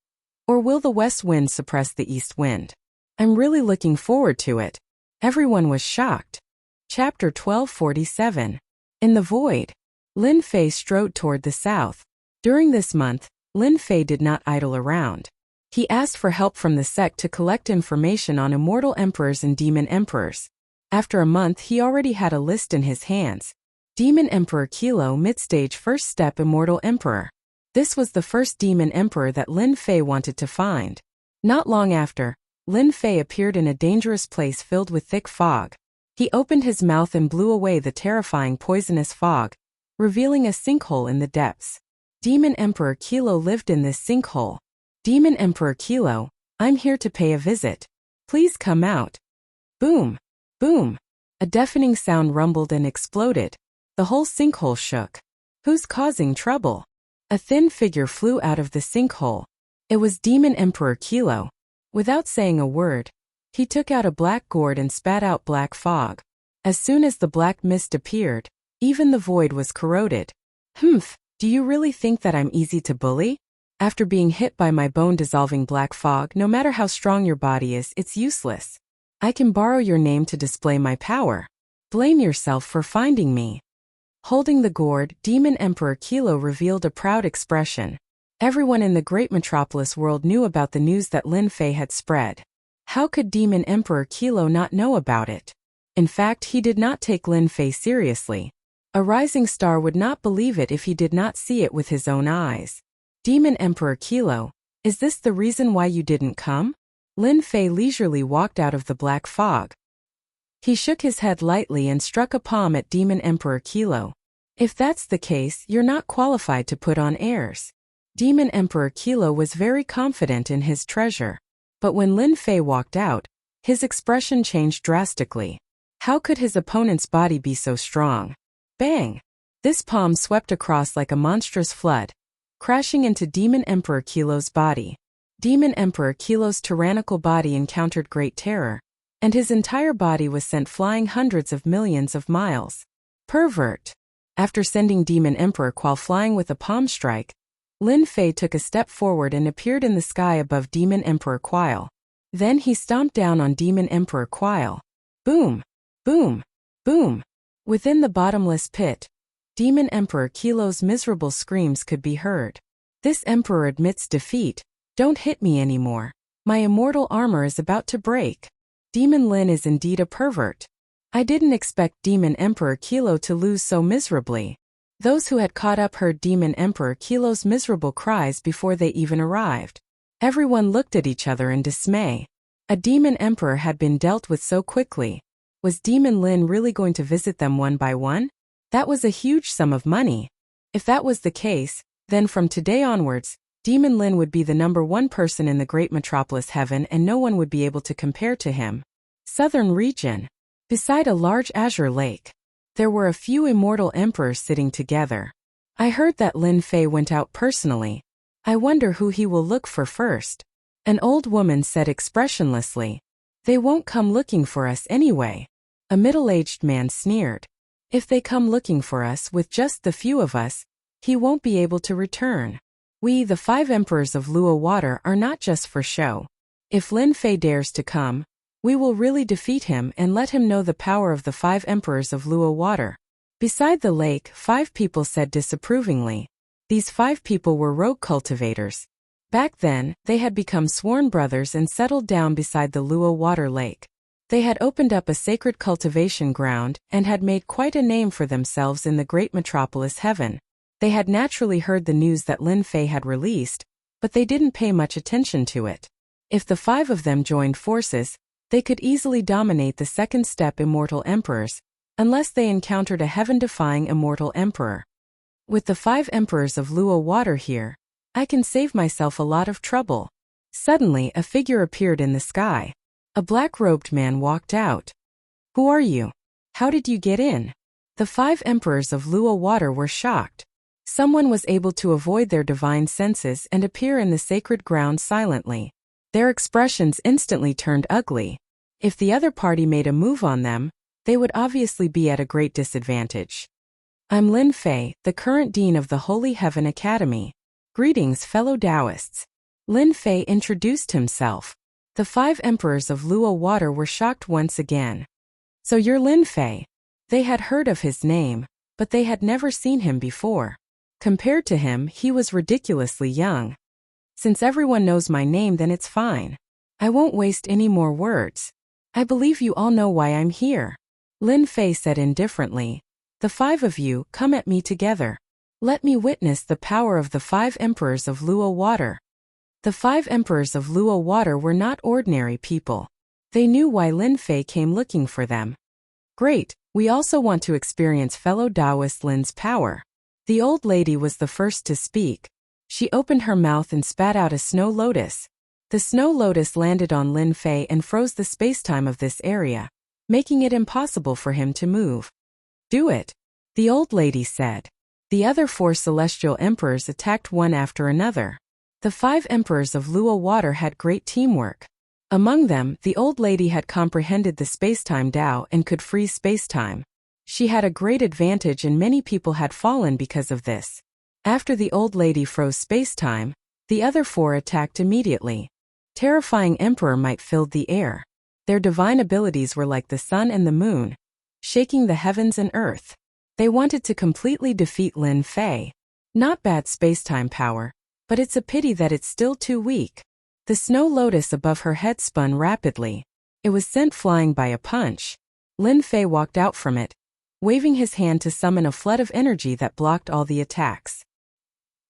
Or will the west wind suppress the east wind? I'm really looking forward to it. Everyone was shocked. Chapter 1247. In the void. Lin Fei strode toward the south. During this month, Lin Fei did not idle around. He asked for help from the sect to collect information on immortal emperors and demon emperors. After a month, he already had a list in his hands. Demon Emperor Kilo Midstage First Step Immortal Emperor. This was the first demon emperor that Lin Fei wanted to find. Not long after, Lin Fei appeared in a dangerous place filled with thick fog. He opened his mouth and blew away the terrifying poisonous fog, revealing a sinkhole in the depths. Demon Emperor Kilo lived in this sinkhole. Demon Emperor Kilo, I'm here to pay a visit. Please come out. Boom! Boom! A deafening sound rumbled and exploded. The whole sinkhole shook. Who's causing trouble? A thin figure flew out of the sinkhole. It was Demon Emperor Kilo. Without saying a word, he took out a black gourd and spat out black fog. As soon as the black mist appeared, even the void was corroded. Humph, do you really think that I'm easy to bully? After being hit by my bone-dissolving black fog, no matter how strong your body is, it's useless. I can borrow your name to display my power. Blame yourself for finding me. Holding the gourd, Demon Emperor Kilo revealed a proud expression. Everyone in the great metropolis world knew about the news that Lin Fei had spread. How could Demon Emperor Kilo not know about it? In fact, he did not take Lin Fei seriously. A rising star would not believe it if he did not see it with his own eyes. Demon Emperor Kilo, is this the reason why you didn't come? Lin Fei leisurely walked out of the black fog. He shook his head lightly and struck a palm at Demon Emperor Kilo. If that's the case, you're not qualified to put on airs. Demon Emperor Kilo was very confident in his treasure. But when Lin Fei walked out, his expression changed drastically. How could his opponent's body be so strong? Bang! This palm swept across like a monstrous flood, crashing into Demon Emperor Kilo's body. Demon Emperor Kilo's tyrannical body encountered great terror, and his entire body was sent flying hundreds of millions of miles. Pervert! After sending Demon Emperor while flying with a palm strike, Lin Fei took a step forward and appeared in the sky above Demon Emperor Quile. Then he stomped down on Demon Emperor Quile. Boom! Boom! Boom! Within the bottomless pit, Demon Emperor Kilo's miserable screams could be heard. This emperor admits defeat. Don't hit me anymore. My immortal armor is about to break. Demon Lin is indeed a pervert. I didn't expect Demon Emperor Kilo to lose so miserably. Those who had caught up heard Demon Emperor Kilo's miserable cries before they even arrived. Everyone looked at each other in dismay. A demon emperor had been dealt with so quickly. Was Demon Lin really going to visit them one by one? That was a huge sum of money. If that was the case, then from today onwards, Demon Lin would be the #1 person in the great metropolis heaven and no one would be able to compare to him. Southern region. Beside a large azure lake, there were a few immortal emperors sitting together. I heard that Lin Fei went out personally. I wonder who he will look for first. An old woman said expressionlessly. They won't come looking for us anyway. A middle-aged man sneered. If they come looking for us with just the few of us, he won't be able to return. We, the 5 emperors of Luo Water, are not just for show. If Lin Fei dares to come, we will really defeat him and let him know the power of the 5 emperors of Luo Water. Beside the lake, 5 people said disapprovingly. These 5 people were rogue cultivators. Back then, they had become sworn brothers and settled down beside the Luo Water Lake. They had opened up a sacred cultivation ground and had made quite a name for themselves in the great metropolis heaven. They had naturally heard the news that Lin Fei had released, but they didn't pay much attention to it. If the 5 of them joined forces, they could easily dominate the second step immortal emperors, unless they encountered a heaven-defying immortal emperor. With the 5 emperors of Luo water here, I can save myself a lot of trouble. Suddenly, a figure appeared in the sky. A black-robed man walked out. Who are you? How did you get in? The 5 emperors of Luo water were shocked. Someone was able to avoid their divine senses and appear in the sacred ground silently. Their expressions instantly turned ugly. If the other party made a move on them, they would obviously be at a great disadvantage. I'm Lin Fei, the current dean of the Holy Heaven Academy. Greetings, fellow Taoists. Lin Fei introduced himself. The 5 emperors of Luo water were shocked once again. So you're Lin Fei. They had heard of his name, but they had never seen him before. Compared to him, he was ridiculously young. Since everyone knows my name, then it's fine. I won't waste any more words. I believe you all know why I'm here. Lin Fei said indifferently. The 5 of you, come at me together. Let me witness the power of the 5 emperors of Luo water. The 5 emperors of Luo water were not ordinary people. They knew why Lin Fei came looking for them. Great, we also want to experience fellow Taoist Lin's power. The old lady was the first to speak. She opened her mouth and spat out a snow lotus. The snow lotus landed on Lin Fei and froze the spacetime of this area, making it impossible for him to move. Do it, the old lady said. The other 4 celestial emperors attacked one after another. The 5 emperors of Luo water had great teamwork. Among them, the old lady had comprehended the spacetime Tao and could freeze spacetime. She had a great advantage and many people had fallen because of this. After the old lady froze spacetime, the other 4 attacked immediately. Terrifying emperor might filled the air. Their divine abilities were like the sun and the moon, shaking the heavens and earth. They wanted to completely defeat Lin Fei. Not bad spacetime power, but it's a pity that it's still too weak. The snow lotus above her head spun rapidly. It was sent flying by a punch. Lin Fei walked out from it, waving his hand to summon a flood of energy that blocked all the attacks.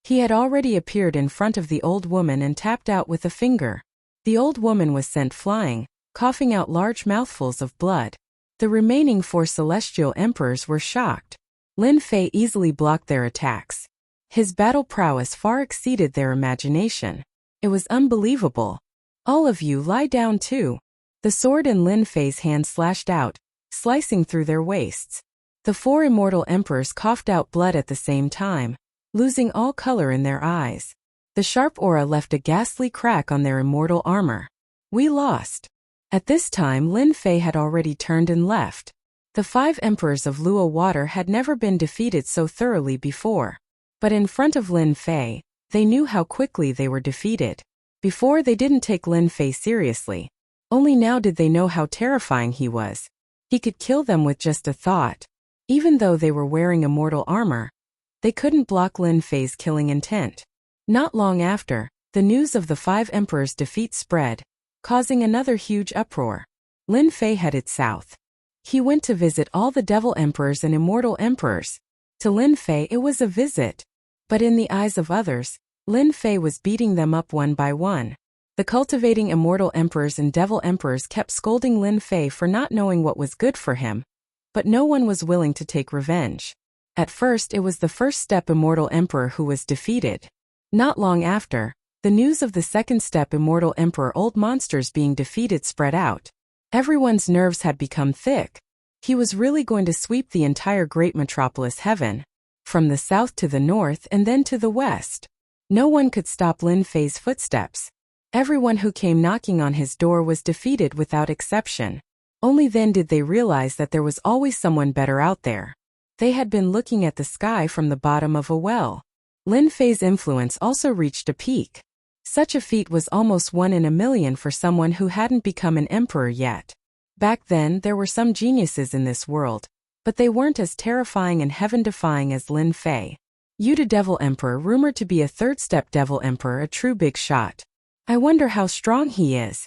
He had already appeared in front of the old woman and tapped out with a finger. The old woman was sent flying, coughing out large mouthfuls of blood. The remaining 4 celestial emperors were shocked. Lin Fei easily blocked their attacks. His battle prowess far exceeded their imagination. It was unbelievable. All of you lie down too. The sword in Lin Fei's hand slashed out, slicing through their waists. The 4 immortal emperors coughed out blood at the same time, losing all color in their eyes. The sharp aura left a ghastly crack on their immortal armor. We lost. At this time Lin Fei had already turned and left. The 5 emperors of Luo water had never been defeated so thoroughly before. But in front of Lin Fei, they knew how quickly they were defeated. Before they didn't take Lin Fei seriously. Only now did they know how terrifying he was. He could kill them with just a thought. Even though they were wearing immortal armor, they couldn't block Lin Fei's killing intent. Not long after, the news of the 5 emperors' defeat spread, causing another huge uproar. Lin Fei headed south. He went to visit all the devil emperors and immortal emperors. To Lin Fei it was a visit. But in the eyes of others, Lin Fei was beating them up one by one. The cultivating immortal emperors and devil emperors kept scolding Lin Fei for not knowing what was good for him, but no one was willing to take revenge. At first it was the first step immortal emperor who was defeated. Not long after, the news of the second step immortal emperor old monsters being defeated spread out. Everyone's nerves had become thick. He was really going to sweep the entire great metropolis heaven, from the south to the north and then to the west. No one could stop Lin Fei's footsteps. Everyone who came knocking on his door was defeated without exception. Only then did they realize that there was always someone better out there. They had been looking at the sky from the bottom of a well. Lin Fei's influence also reached a peak. Such a feat was almost 1 in a million for someone who hadn't become an emperor yet. Back then there were some geniuses in this world, but they weren't as terrifying and heaven-defying as Lin Fei. Yuta Devil Emperor, rumored to be a third-step Devil Emperor, a true big shot. I wonder how strong he is.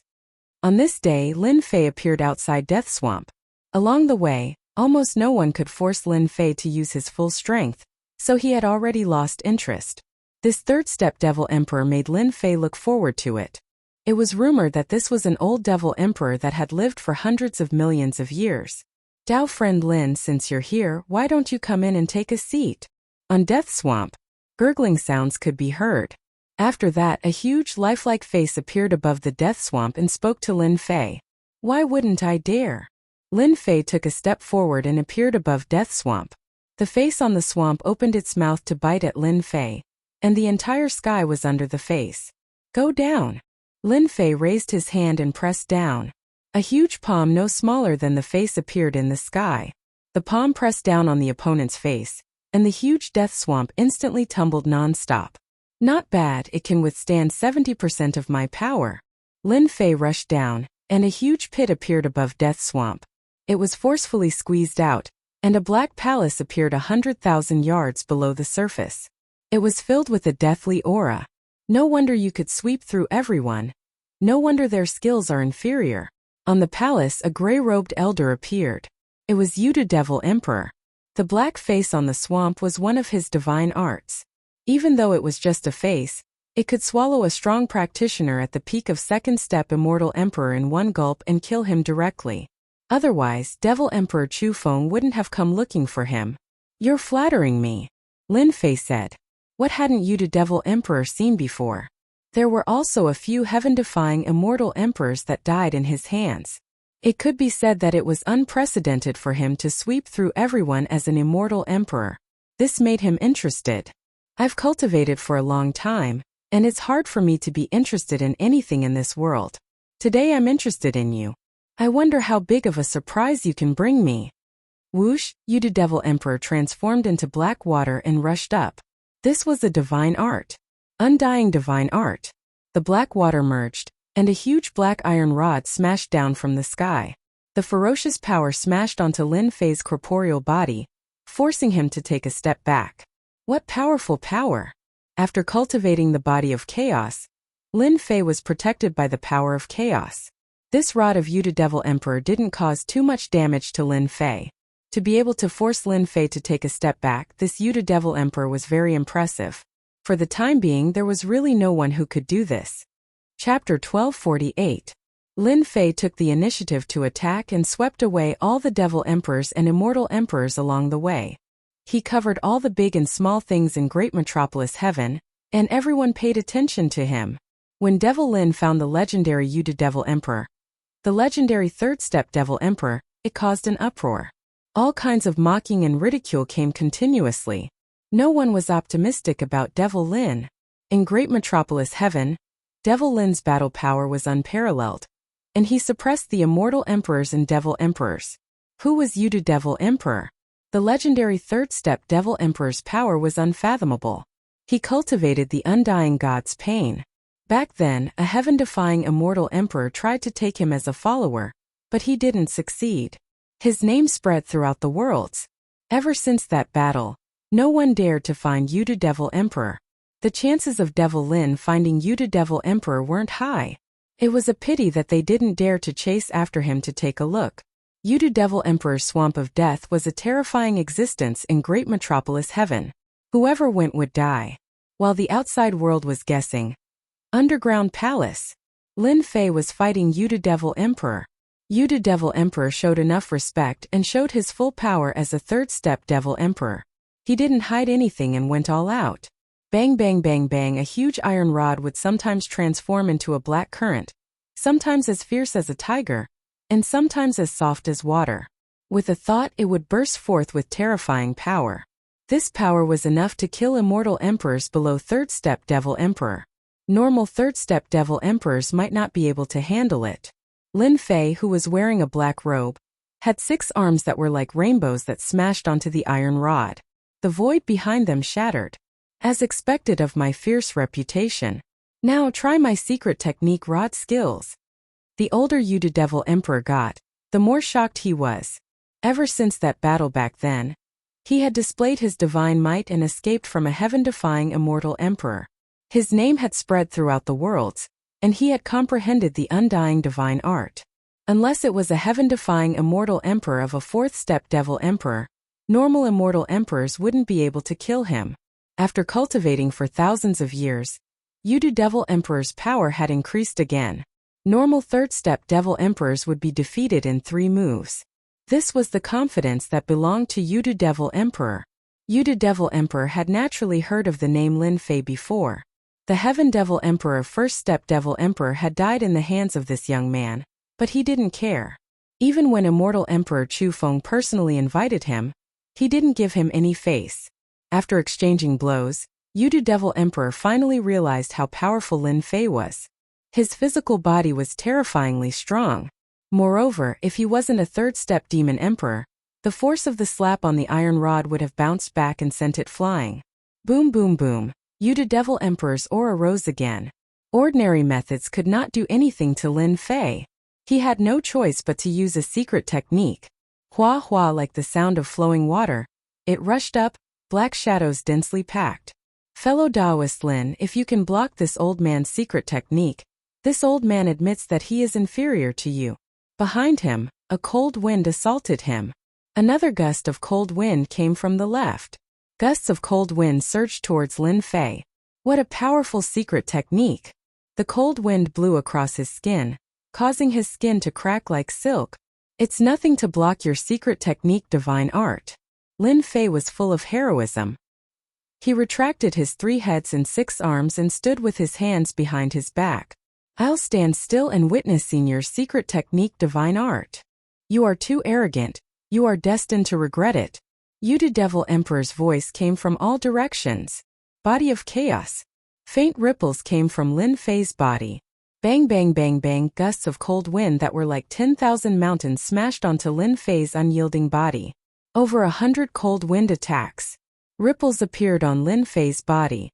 On this day Lin Fei appeared outside Death Swamp. Along the way, almost no one could force Lin Fei to use his full strength, so he had already lost interest. This third-step devil emperor made Lin Fei look forward to it. It was rumored that this was an old devil emperor that had lived for hundreds of millions of years. Dao friend Lin, since you're here, why don't you come in and take a seat? On Death Swamp, gurgling sounds could be heard. After that, a huge, lifelike face appeared above the Death Swamp and spoke to Lin Fei. Why wouldn't I dare? Lin Fei took a step forward and appeared above Death Swamp. The face on the swamp opened its mouth to bite at Lin Fei, and the entire sky was under the face. Go down. Lin Fei raised his hand and pressed down. A huge palm no smaller than the face appeared in the sky. The palm pressed down on the opponent's face, and the huge Death Swamp instantly tumbled non-stop. Not bad, it can withstand 70% of my power. Lin Fei rushed down, and a huge pit appeared above Death Swamp. It was forcefully squeezed out, and a black palace appeared 100,000 yards below the surface. It was filled with a deathly aura. No wonder you could sweep through everyone. No wonder their skills are inferior. On the palace, a gray-robed elder appeared. It was Yuda Devil Emperor. The black face on the swamp was one of his divine arts. Even though it was just a face, it could swallow a strong practitioner at the peak of second step Immortal Emperor in one gulp and kill him directly. Otherwise, Devil Emperor Chu Feng wouldn't have come looking for him. You're flattering me, Lin Fei said. What hadn't Yuda Devil Emperor seen before? There were also a few heaven-defying immortal emperors that died in his hands. It could be said that it was unprecedented for him to sweep through everyone as an immortal emperor. This made him interested. I've cultivated for a long time, and it's hard for me to be interested in anything in this world. Today I'm interested in you. I wonder how big of a surprise you can bring me. Whoosh, Yuda Devil Emperor transformed into black water and rushed up. This was a divine art. Undying divine art. The black water merged, and a huge black iron rod smashed down from the sky. The ferocious power smashed onto Lin Fei's corporeal body, forcing him to take a step back. What powerful power! After cultivating the body of chaos, Lin Fei was protected by the power of chaos. This rod of Yuda Devil Emperor didn't cause too much damage to Lin Fei. To be able to force Lin Fei to take a step back, this Yuda Devil Emperor was very impressive. For the time being, there was really no one who could do this. Chapter 1248. Lin Fei took the initiative to attack and swept away all the Devil Emperors and Immortal Emperors along the way. He covered all the big and small things in Great Metropolis Heaven, and everyone paid attention to him. When Devil Lin found the legendary Yuda Devil Emperor, the legendary third-step Devil Emperor, it caused an uproar. All kinds of mocking and ridicule came continuously. No one was optimistic about Devil Lin. In Great Metropolis Heaven, Devil Lin's battle power was unparalleled, and he suppressed the Immortal Emperors and Devil Emperors. Who was Yuda Devil Emperor? The legendary third-step Devil Emperor's power was unfathomable. He cultivated the undying god's pain. Back then, a heaven-defying Immortal Emperor tried to take him as a follower, but he didn't succeed. His name spread throughout the worlds. Ever since that battle, no one dared to find Yuda Devil Emperor. The chances of Devil Lin finding Yuda Devil Emperor weren't high. It was a pity that they didn't dare to chase after him to take a look. Yuda Devil Emperor's Swamp of Death was a terrifying existence in Great Metropolis Heaven. Whoever went would die. While the outside world was guessing. Underground Palace. Lin Fei was fighting Yuda Devil Emperor. Yuda Devil Emperor showed enough respect and showed his full power as a third-step Devil Emperor. He didn't hide anything and went all out. Bang bang bang bang, a huge iron rod would sometimes transform into a black current, sometimes as fierce as a tiger, and sometimes as soft as water. With a thought, it would burst forth with terrifying power. This power was enough to kill immortal emperors below third-step Devil Emperor. Normal third-step Devil Emperors might not be able to handle it. Lin Fei, who was wearing a black robe, had 6 arms that were like rainbows that smashed onto the iron rod. The void behind them shattered. As expected of my fierce reputation. Now try my secret technique rod skills. The older Yuda Devil Emperor got, the more shocked he was. Ever since that battle back then, he had displayed his divine might and escaped from a heaven-defying immortal emperor. His name had spread throughout the worlds, and he had comprehended the undying divine art. Unless it was a heaven-defying immortal emperor of a 4th-step Devil Emperor, normal immortal emperors wouldn't be able to kill him. After cultivating for thousands of years, Yudu Devil Emperor's power had increased again. Normal third-step Devil Emperors would be defeated in 3 moves. This was the confidence that belonged to Yudu Devil Emperor. Yudu Devil Emperor had naturally heard of the name Lin Fei before. The Heaven Devil Emperor, First Step Devil Emperor, had died in the hands of this young man, but he didn't care. Even when Immortal Emperor Chu Feng personally invited him, he didn't give him any face. After exchanging blows, Yudu Devil Emperor finally realized how powerful Lin Fei was. His physical body was terrifyingly strong. Moreover, if he wasn't a third-step Demon Emperor, the force of the slap on the iron rod would have bounced back and sent it flying. Boom boom boom. Yudu Devil Emperor's aura rose again. Ordinary methods could not do anything to Lin Fei. He had no choice but to use a secret technique. Hua hua, like the sound of flowing water, it rushed up, black shadows densely packed. Fellow Taoist Lin, if you can block this old man's secret technique, this old man admits that he is inferior to you. Behind him, a cold wind assaulted him. Another gust of cold wind came from the left. Gusts of cold wind surged towards Lin Fei. What a powerful secret technique! The cold wind blew across his skin, causing his skin to crack like silk. It's nothing to block your secret technique, divine art. Lin Fei was full of heroism. He retracted his 3 heads and 6 arms and stood with his hands behind his back. I'll stand still and witness your secret technique, divine art. You are too arrogant. You are destined to regret it. Yudu Devil Emperor's voice came from all directions. Body of chaos. Faint ripples came from Lin Fei's body. Bang bang bang bang, gusts of cold wind that were like 10,000 mountains smashed onto Lin Fei's unyielding body. Over 100 cold wind attacks. Ripples appeared on Lin Fei's body.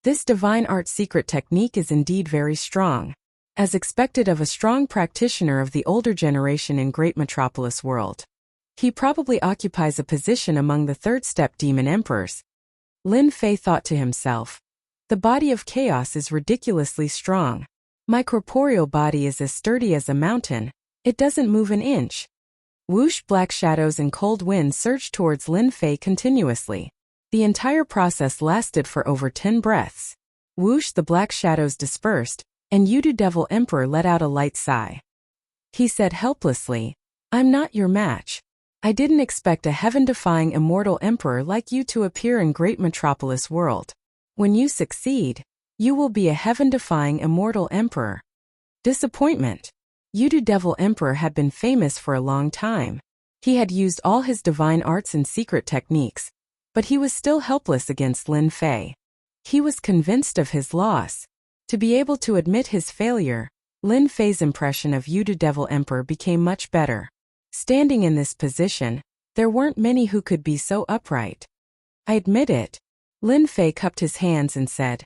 This divine art secret technique is indeed very strong. As expected of a strong practitioner of the older generation in Great Metropolis world. He probably occupies a position among the third-step demon emperors. Lin Fei thought to himself. The body of chaos is ridiculously strong. My corporeal body is as sturdy as a mountain. It doesn't move an inch. Whoosh, black shadows and cold wind surged towards Lin Fei continuously. The entire process lasted for over 10 breaths. Whoosh, the black shadows dispersed, and Yudu Devil Emperor let out a light sigh. He said helplessly, I'm not your match. I didn't expect a heaven-defying immortal emperor like you to appear in Great Metropolis world. When you succeed, you will be a heaven-defying immortal emperor. Disappointment. Yudu Devil Emperor had been famous for a long time. He had used all his divine arts and secret techniques, but he was still helpless against Lin Fei. He was convinced of his loss. To be able to admit his failure, Lin Fei's impression of Yudu Devil Emperor became much better. Standing in this position, there weren't many who could be so upright. I admit it. Lin Fei cupped his hands and said,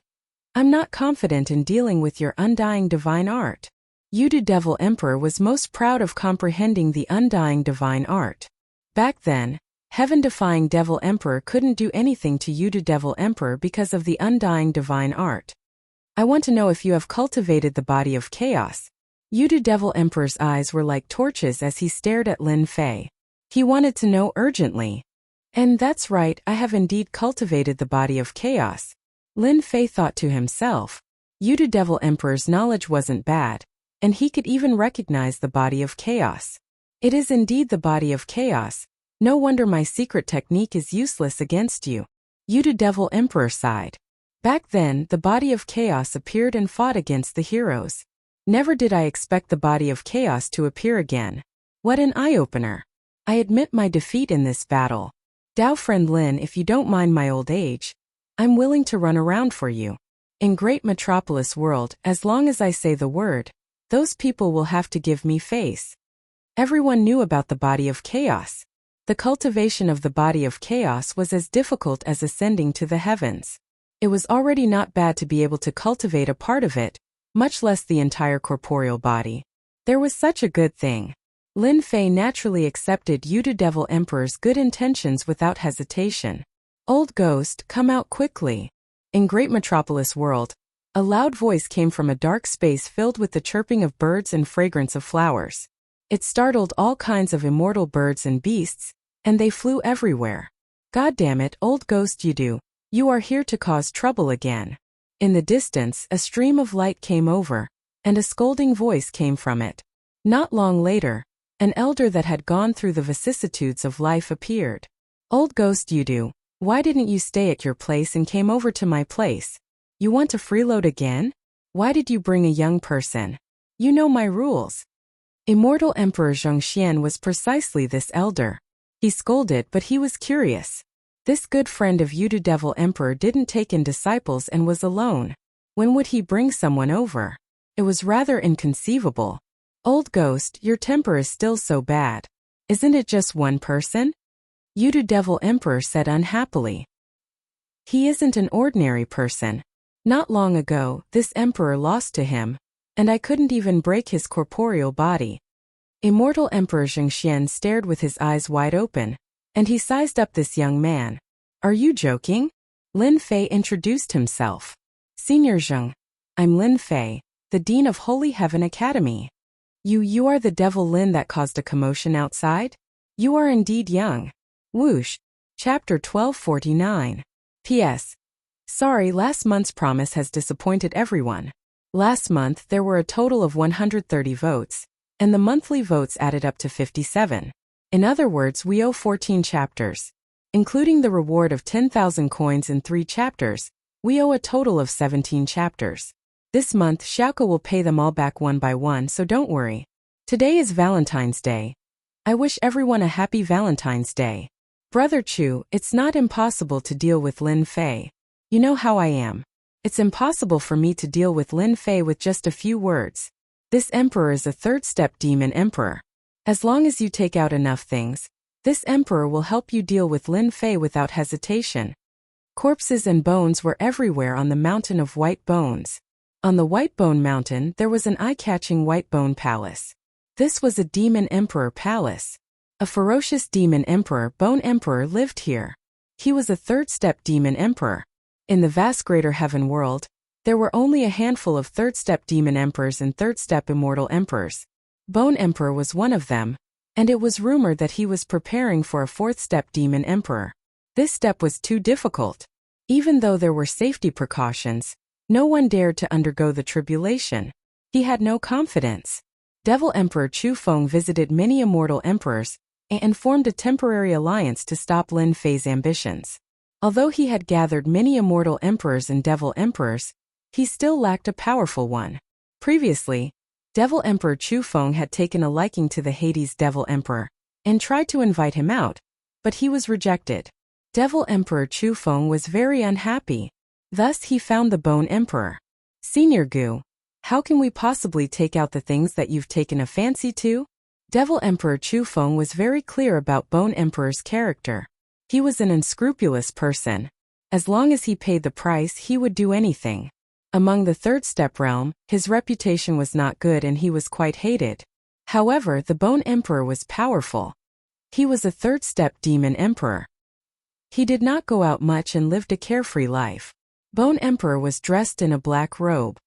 I'm not confident in dealing with your undying divine art. Yudu Devil Emperor was most proud of comprehending the undying divine art. Back then, heaven-defying Devil Emperor couldn't do anything to Yudu Devil Emperor because of the undying divine art. I want to know if you have cultivated the body of chaos. Yudu Devil Emperor's eyes were like torches as he stared at Lin Fei. He wanted to know urgently. And that's right, I have indeed cultivated the body of chaos. Lin Fei thought to himself. Yudu Devil Emperor's knowledge wasn't bad, and he could even recognize the body of chaos. It is indeed the body of chaos. No wonder my secret technique is useless against you. Yudu Devil Emperor sighed. Back then, the body of chaos appeared and fought against the heroes. Never did I expect the body of chaos to appear again. What an eye-opener. I admit my defeat in this battle. Dao friend Lin, if you don't mind my old age, I'm willing to run around for you. In Great Metropolis world, as long as I say the word, those people will have to give me face. Everyone knew about the body of chaos. The cultivation of the body of chaos was as difficult as ascending to the heavens. It was already not bad to be able to cultivate a part of it, much less the entire corporeal body. There was such a good thing. Lin Fei naturally accepted Yudu Devil Emperor's good intentions without hesitation. Old ghost, come out quickly. In Great Metropolis world, a loud voice came from a dark space filled with the chirping of birds and fragrance of flowers. It startled all kinds of immortal birds and beasts, and they flew everywhere. God damn it, old ghost Yudu. You are here to cause trouble again. In the distance, a stream of light came over, and a scolding voice came from it. Not long later, an elder that had gone through the vicissitudes of life appeared. Old ghost Yudu, why didn't you stay at your place and came over to my place? You want to freeload again? Why did you bring a young person? You know my rules. Immortal Emperor Zhongxian was precisely this elder. He scolded, but he was curious. This good friend of Yudu Devil Emperor didn't take in disciples and was alone. When would he bring someone over? It was rather inconceivable. Old ghost, your temper is still so bad. Isn't it just one person? Yudu Devil Emperor said unhappily. He isn't an ordinary person. Not long ago, this emperor lost to him, and I couldn't even break his corporeal body. Immortal Emperor Zhongxian stared with his eyes wide open, and he sized up this young man. Are you joking? Lin Fei introduced himself. Senior Zheng. I'm Lin Fei, the Dean of Holy Heaven Academy. You are the devil Lin that caused a commotion outside? You are indeed young. Whoosh. Chapter 1249. P.S. Sorry, last month's promise has disappointed everyone. Last month there were a total of 130 votes, and the monthly votes added up to 57. In other words, we owe 14 chapters. Including the reward of 10,000 coins in 3 chapters, we owe a total of 17 chapters. This month Xiaoko will pay them all back one by one, so don't worry. Today is Valentine's Day. I wish everyone a happy Valentine's Day. Brother Chu, it's not impossible to deal with Lin Fei. You know how I am. It's impossible for me to deal with Lin Fei with just a few words. This emperor is a third-step demon emperor. As long as you take out enough things, this emperor will help you deal with Lin Fei without hesitation. Corpses and bones were everywhere on the mountain of white bones. On the White Bone Mountain there was an eye-catching white bone palace. This was a demon emperor palace. A ferocious demon emperor, Bone Emperor, lived here. He was a third-step demon emperor. In the vast greater heaven world, there were only a handful of third-step demon emperors and third-step immortal emperors. Bone Emperor was one of them, and it was rumored that he was preparing for a fourth-step demon emperor. This step was too difficult. Even though there were safety precautions, no one dared to undergo the tribulation. He had no confidence. Devil Emperor Chu Feng visited many immortal emperors and formed a temporary alliance to stop Lin Fei's ambitions. Although he had gathered many immortal emperors and devil emperors, he still lacked a powerful one. Previously, Devil Emperor Chu Feng had taken a liking to the Hades Devil Emperor and tried to invite him out, but he was rejected. Devil Emperor Chu Feng was very unhappy. Thus he found the Bone Emperor. Senior Gu, how can we possibly take out the things that you've taken a fancy to? Devil Emperor Chu Feng was very clear about Bone Emperor's character. He was an unscrupulous person. As long as he paid the price, he would do anything. Among the third step realm, his reputation was not good and he was quite hated. However, the Bone Emperor was powerful. He was a third step demon emperor. He did not go out much and lived a carefree life. Bone Emperor was dressed in a black robe.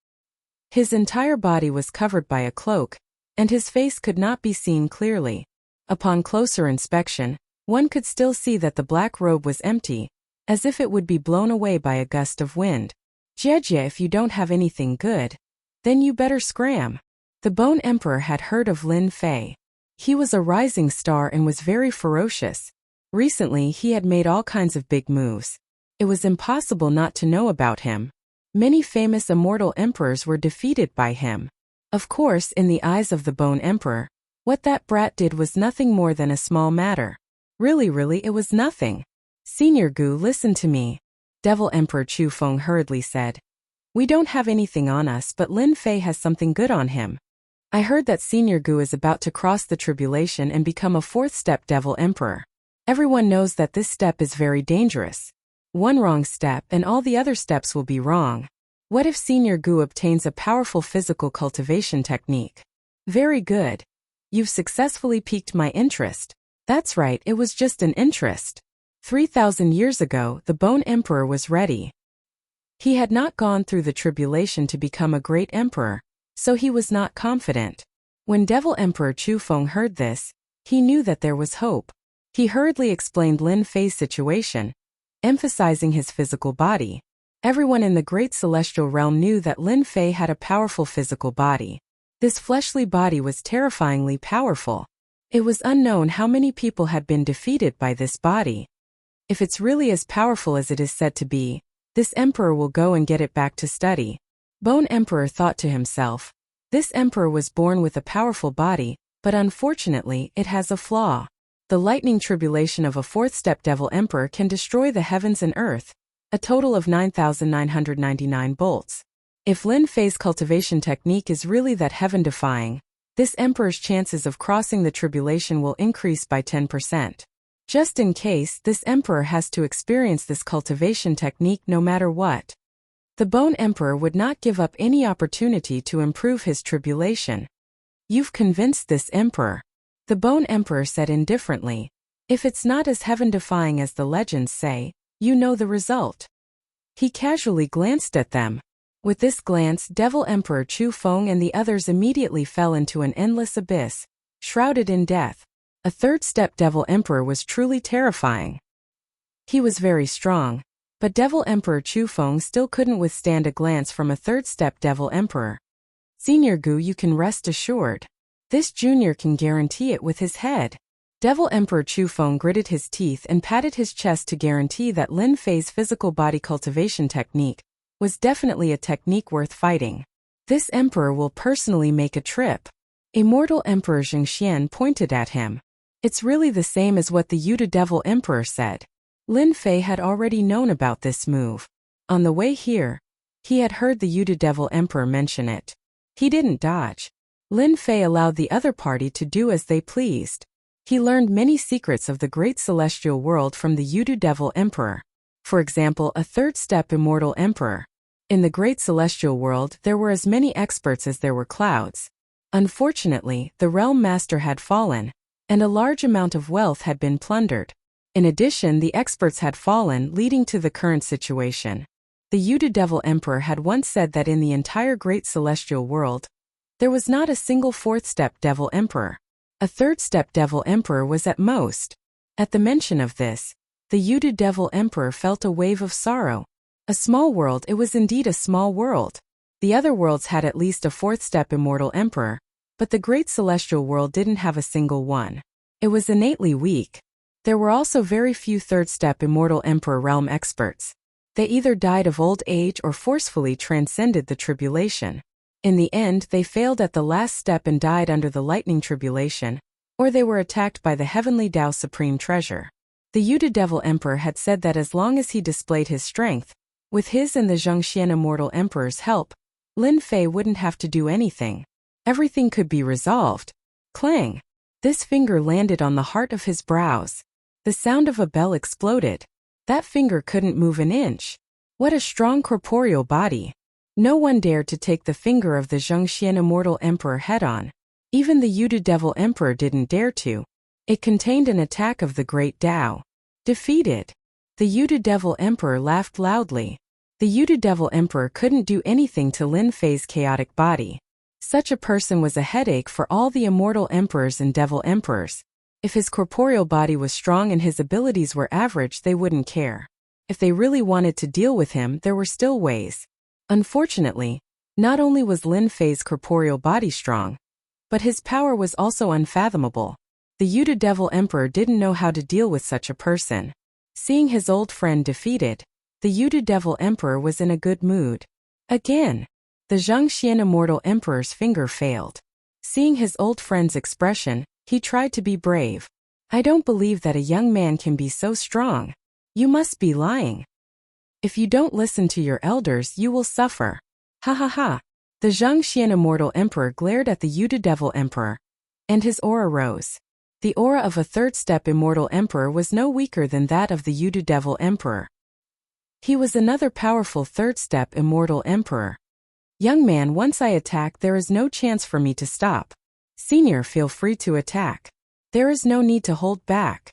His entire body was covered by a cloak, and his face could not be seen clearly. Upon closer inspection, one could still see that the black robe was empty, as if it would be blown away by a gust of wind. Jie, if you don't have anything good, then you better scram. The Bone Emperor had heard of Lin Fei. He was a rising star and was very ferocious. Recently he had made all kinds of big moves. It was impossible not to know about him. Many famous immortal emperors were defeated by him. Of course, in the eyes of the Bone Emperor, what that brat did was nothing more than a small matter. Really, it was nothing. Senior Gu, listen to me. Devil Emperor Chu Feng hurriedly said. We don't have anything on us, but Lin Fei has something good on him. I heard that Senior Gu is about to cross the tribulation and become a fourth-step Devil Emperor. Everyone knows that this step is very dangerous. One wrong step and all the other steps will be wrong. What if Senior Gu obtains a powerful physical cultivation technique? Very good. You've successfully piqued my interest. That's right, it was just an interest. 3,000 years ago, the Bone Emperor was ready. He had not gone through the tribulation to become a great emperor, so he was not confident. When Devil Emperor Chu Feng heard this, he knew that there was hope. He hurriedly explained Lin Fei's situation. emphasizing his physical body. Everyone in the great celestial realm knew that Lin Fei had a powerful physical body. This fleshly body was terrifyingly powerful. It was unknown how many people had been defeated by this body. If it's really as powerful as it is said to be, this emperor will go and get it back to study. Bone Emperor thought to himself. This emperor was born with a powerful body, but unfortunately it has a flaw. The lightning tribulation of a fourth-step devil emperor can destroy the heavens and earth, a total of 9,999 bolts. If Lin Fei's cultivation technique is really that heaven-defying, this emperor's chances of crossing the tribulation will increase by 10%. Just in case, this emperor has to experience this cultivation technique no matter what. The Bone Emperor would not give up any opportunity to improve his tribulation. You've convinced this emperor. The Bone Emperor said indifferently. If it's not as heaven-defying as the legends say, you know the result. He casually glanced at them. With this glance, Devil Emperor Chu Feng and the others immediately fell into an endless abyss, shrouded in death. A third-step Devil Emperor was truly terrifying. He was very strong, but Devil Emperor Chu Feng still couldn't withstand a glance from a third-step Devil Emperor. Senior Gu, you can rest assured. This junior can guarantee it with his head. Devil Emperor Chu Feng gritted his teeth and patted his chest to guarantee that Lin Fei's physical body cultivation technique was definitely a technique worth fighting. This emperor will personally make a trip. Immortal Emperor Zhengxian pointed at him. It's really the same as what the Yuda Devil Emperor said. Lin Fei had already known about this move. On the way here, he had heard the Yuda Devil Emperor mention it. He didn't dodge. Lin Fei allowed the other party to do as they pleased. He learned many secrets of the great celestial world from the Yuda Devil Emperor. For example, a third-step Immortal Emperor. In the great celestial world, there were as many experts as there were clouds. Unfortunately, the Realm Master had fallen, and a large amount of wealth had been plundered. In addition, the experts had fallen, leading to the current situation. The Yuda Devil Emperor had once said that in the entire great celestial world, there was not a single fourth-step Devil Emperor. A third-step Devil Emperor was at most. At the mention of this, the Yuda Devil Emperor felt a wave of sorrow. A small world, it was indeed a small world. The other worlds had at least a fourth-step Immortal Emperor, but the great celestial world didn't have a single one. It was innately weak. There were also very few third-step Immortal Emperor realm experts. They either died of old age or forcefully transcended the tribulation. In the end, they failed at the last step and died under the lightning tribulation, or they were attacked by the heavenly Tao Supreme Treasure. The Yuda Devil Emperor had said that as long as he displayed his strength, with his and the Zhengxian Immortal Emperor's help, Lin Fei wouldn't have to do anything. Everything could be resolved. Clang! This finger landed on the heart of his brows. The sound of a bell exploded. That finger couldn't move an inch. What a strong corporeal body. No one dared to take the finger of the Zhengxian Immortal Emperor head-on. Even the Yuda Devil Emperor didn't dare to. It contained an attack of the great Tao. Defeated. The Yuda Devil Emperor laughed loudly. The Yuda Devil Emperor couldn't do anything to Lin Fei's chaotic body. Such a person was a headache for all the Immortal Emperors and Devil Emperors. If his corporeal body was strong and his abilities were average, they wouldn't care. If they really wanted to deal with him, there were still ways. Unfortunately, not only was Lin Fei's corporeal body strong, but his power was also unfathomable. The Yuda Devil Emperor didn't know how to deal with such a person. Seeing his old friend defeated, the Yuda Devil Emperor was in a good mood. Again, the Zhengxian Immortal Emperor's finger failed. Seeing his old friend's expression, he tried to be brave. I don't believe that a young man can be so strong. You must be lying. If you don't listen to your elders, you will suffer. Ha ha ha. The Zhengxian Immortal Emperor glared at the Yuda Devil Emperor, and his aura rose. The aura of a third-step Immortal Emperor was no weaker than that of the Yuda Devil Emperor. He was another powerful third-step Immortal Emperor. Young man, once I attack, there is no chance for me to stop. Senior, feel free to attack. There is no need to hold back.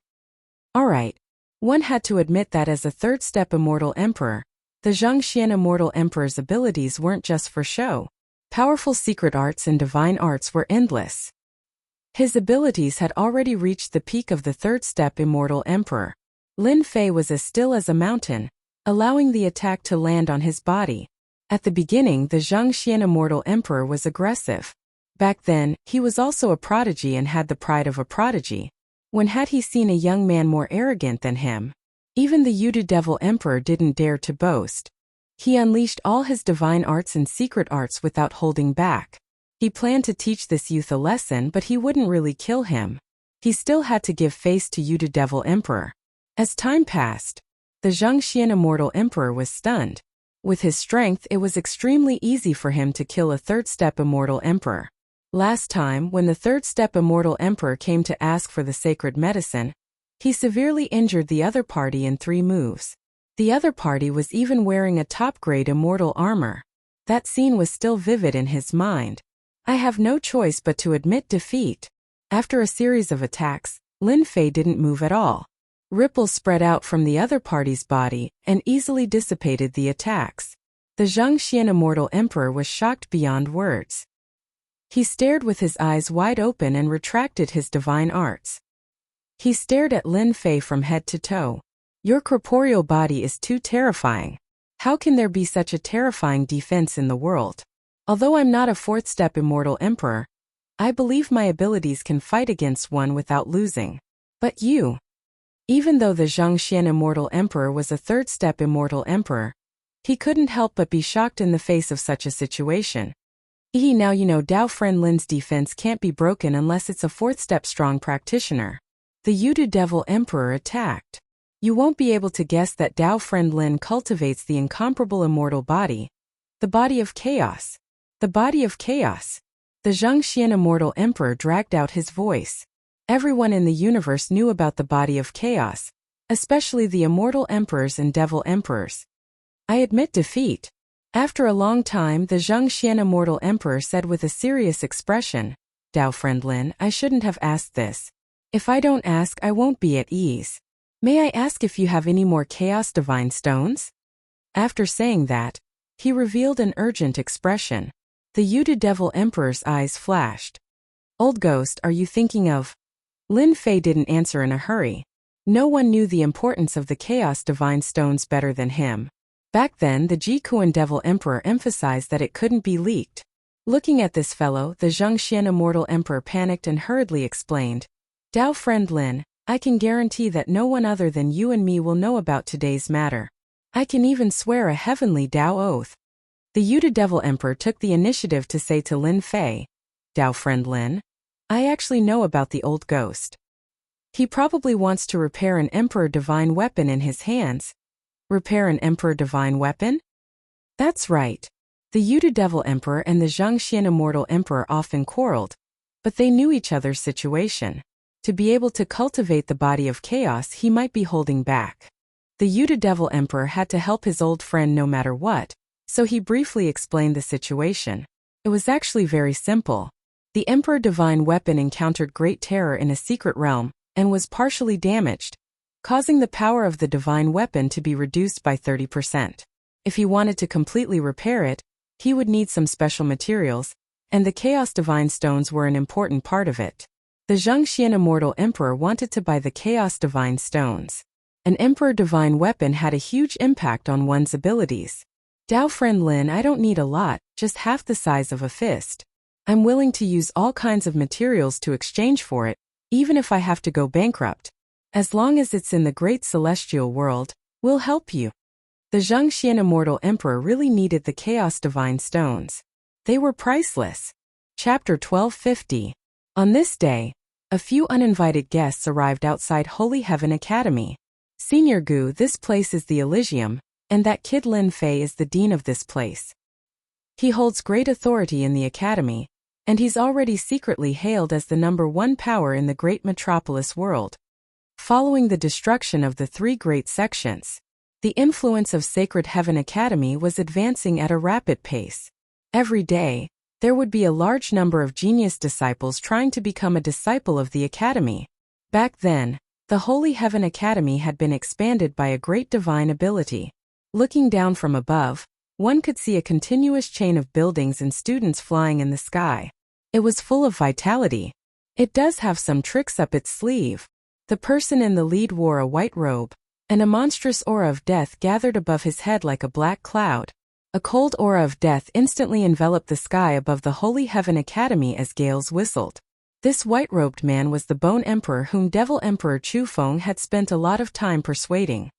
Alright. One had to admit that as a third-step Immortal Emperor, the Zhengxian Immortal Emperor's abilities weren't just for show. Powerful secret arts and divine arts were endless. His abilities had already reached the peak of the third-step Immortal Emperor. Lin Fei was as still as a mountain, allowing the attack to land on his body. At the beginning, the Zhongxian Immortal Emperor was aggressive. Back then, he was also a prodigy and had the pride of a prodigy. When had he seen a young man more arrogant than him? Even the Yudu Devil Emperor didn't dare to boast. He unleashed all his divine arts and secret arts without holding back. He planned to teach this youth a lesson, but he wouldn't really kill him. He still had to give face to Yudu Devil Emperor. As time passed, the Zhongxian Immortal Emperor was stunned. With his strength, it was extremely easy for him to kill a third-step Immortal Emperor. Last time, when the third-step Immortal Emperor came to ask for the sacred medicine, he severely injured the other party in 3 moves. The other party was even wearing a top-grade immortal armor. That scene was still vivid in his mind. I have no choice but to admit defeat. After a series of attacks, Lin Fei didn't move at all. Ripples spread out from the other party's body and easily dissipated the attacks. The Zhongxian Immortal Emperor was shocked beyond words. He stared with his eyes wide open and retracted his divine arts. He stared at Lin Fei from head to toe. Your corporeal body is too terrifying. How can there be such a terrifying defense in the world? Although I'm not a fourth-step Immortal Emperor, I believe my abilities can fight against one without losing. But you... Even though the Zhongxian Immortal Emperor was a third-step Immortal Emperor, he couldn't help but be shocked in the face of such a situation. Now you know Dao Friend Lin's defense can't be broken unless it's a fourth-step strong practitioner. The Yudu Devil Emperor attacked. You won't be able to guess that Dao Friend Lin cultivates the incomparable immortal body. The body of chaos. The body of chaos. The Zhongxian Immortal Emperor dragged out his voice. Everyone in the universe knew about the body of chaos, especially the immortal emperors and devil emperors. I admit defeat. After a long time, the Zhongxian Immortal Emperor said with a serious expression, Dao Friend Lin, I shouldn't have asked this. If I don't ask, I won't be at ease. May I ask if you have any more Chaos Divine Stones? After saying that, he revealed an urgent expression. The Yudu Devil Emperor's eyes flashed. Old Ghost, are you thinking of... Lin Fei didn't answer in a hurry. No one knew the importance of the Chaos Divine Stones better than him. Back then, the Jikuan Devil Emperor emphasized that it couldn't be leaked. Looking at this fellow, the Zhongxian Immortal Emperor panicked and hurriedly explained, Dao Friend Lin, I can guarantee that no one other than you and me will know about today's matter. I can even swear a heavenly Dao oath. The Yudu Devil Emperor took the initiative to say to Lin Fei, Dao Friend Lin, I actually know about the old ghost. He probably wants to repair an Emperor Divine weapon in his hands. Repair an Emperor Divine weapon? That's right. The Yudu Devil Emperor and the Zhongxian Immortal Emperor often quarreled, but they knew each other's situation. To be able to cultivate the body of chaos, he might be holding back. The Yudu Devil Emperor had to help his old friend no matter what, so he briefly explained the situation. It was actually very simple. The Emperor Divine weapon encountered great terror in a secret realm, and was partially damaged, causing the power of the divine weapon to be reduced by 30%. If he wanted to completely repair it, he would need some special materials, and the Chaos Divine Stones were an important part of it. The Zhongxian Immortal Emperor wanted to buy the Chaos Divine Stones. An Emperor Divine weapon had a huge impact on one's abilities. Dao Friend Lin, I don't need a lot, just half the size of a fist. I'm willing to use all kinds of materials to exchange for it, even if I have to go bankrupt. As long as it's in the great celestial world, we'll help you. The Zhongxian Immortal Emperor really needed the Chaos Divine Stones. They were priceless. Chapter 1250. On this day, a few uninvited guests arrived outside Holy Heaven Academy. Senior Gu, this place is the Elysium, and that kid Lin Fei is the dean of this place. He holds great authority in the academy, and he's already secretly hailed as the #1 power in the great metropolis world. Following the destruction of the 3 great sections, the influence of Sacred Heaven Academy was advancing at a rapid pace. Every day, there would be a large number of genius disciples trying to become a disciple of the academy. Back then, the Holy Heaven Academy had been expanded by a great divine ability. Looking down from above, one could see a continuous chain of buildings and students flying in the sky. It was full of vitality. It does have some tricks up its sleeve. The person in the lead wore a white robe, and a monstrous aura of death gathered above his head like a black cloud. A cold aura of death instantly enveloped the sky above the Holy Heaven Academy as gales whistled. This white-robed man was the Bone Emperor whom Devil Emperor Chu Feng had spent a lot of time persuading.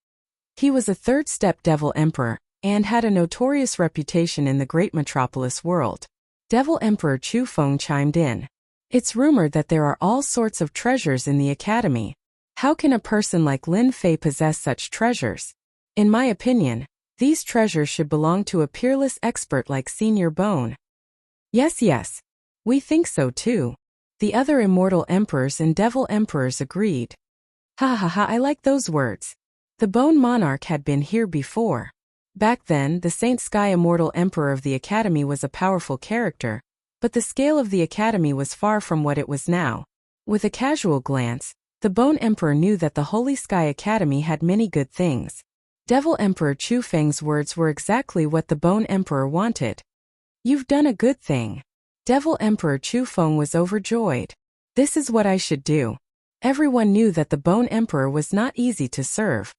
He was a third-step Devil Emperor, and had a notorious reputation in the great metropolis world. Devil Emperor Chu Feng chimed in. It's rumored that there are all sorts of treasures in the academy. How can a person like Lin Fei possess such treasures? In my opinion, these treasures should belong to a peerless expert like Senior Bone. Yes, we think so too. The other immortal emperors and devil emperors agreed. Ha, I like those words. The Bone Monarch had been here before. Back then, the Saint Sky Immortal Emperor of the Academy was a powerful character, but the scale of the Academy was far from what it was now. With a casual glance, the Bone Emperor knew that the Holy Sky Academy had many good things. Devil Emperor Chu Feng's words were exactly what the Bone Emperor wanted. You've done a good thing. Devil Emperor Chu Feng was overjoyed. This is what I should do. Everyone knew that the Bone Emperor was not easy to serve.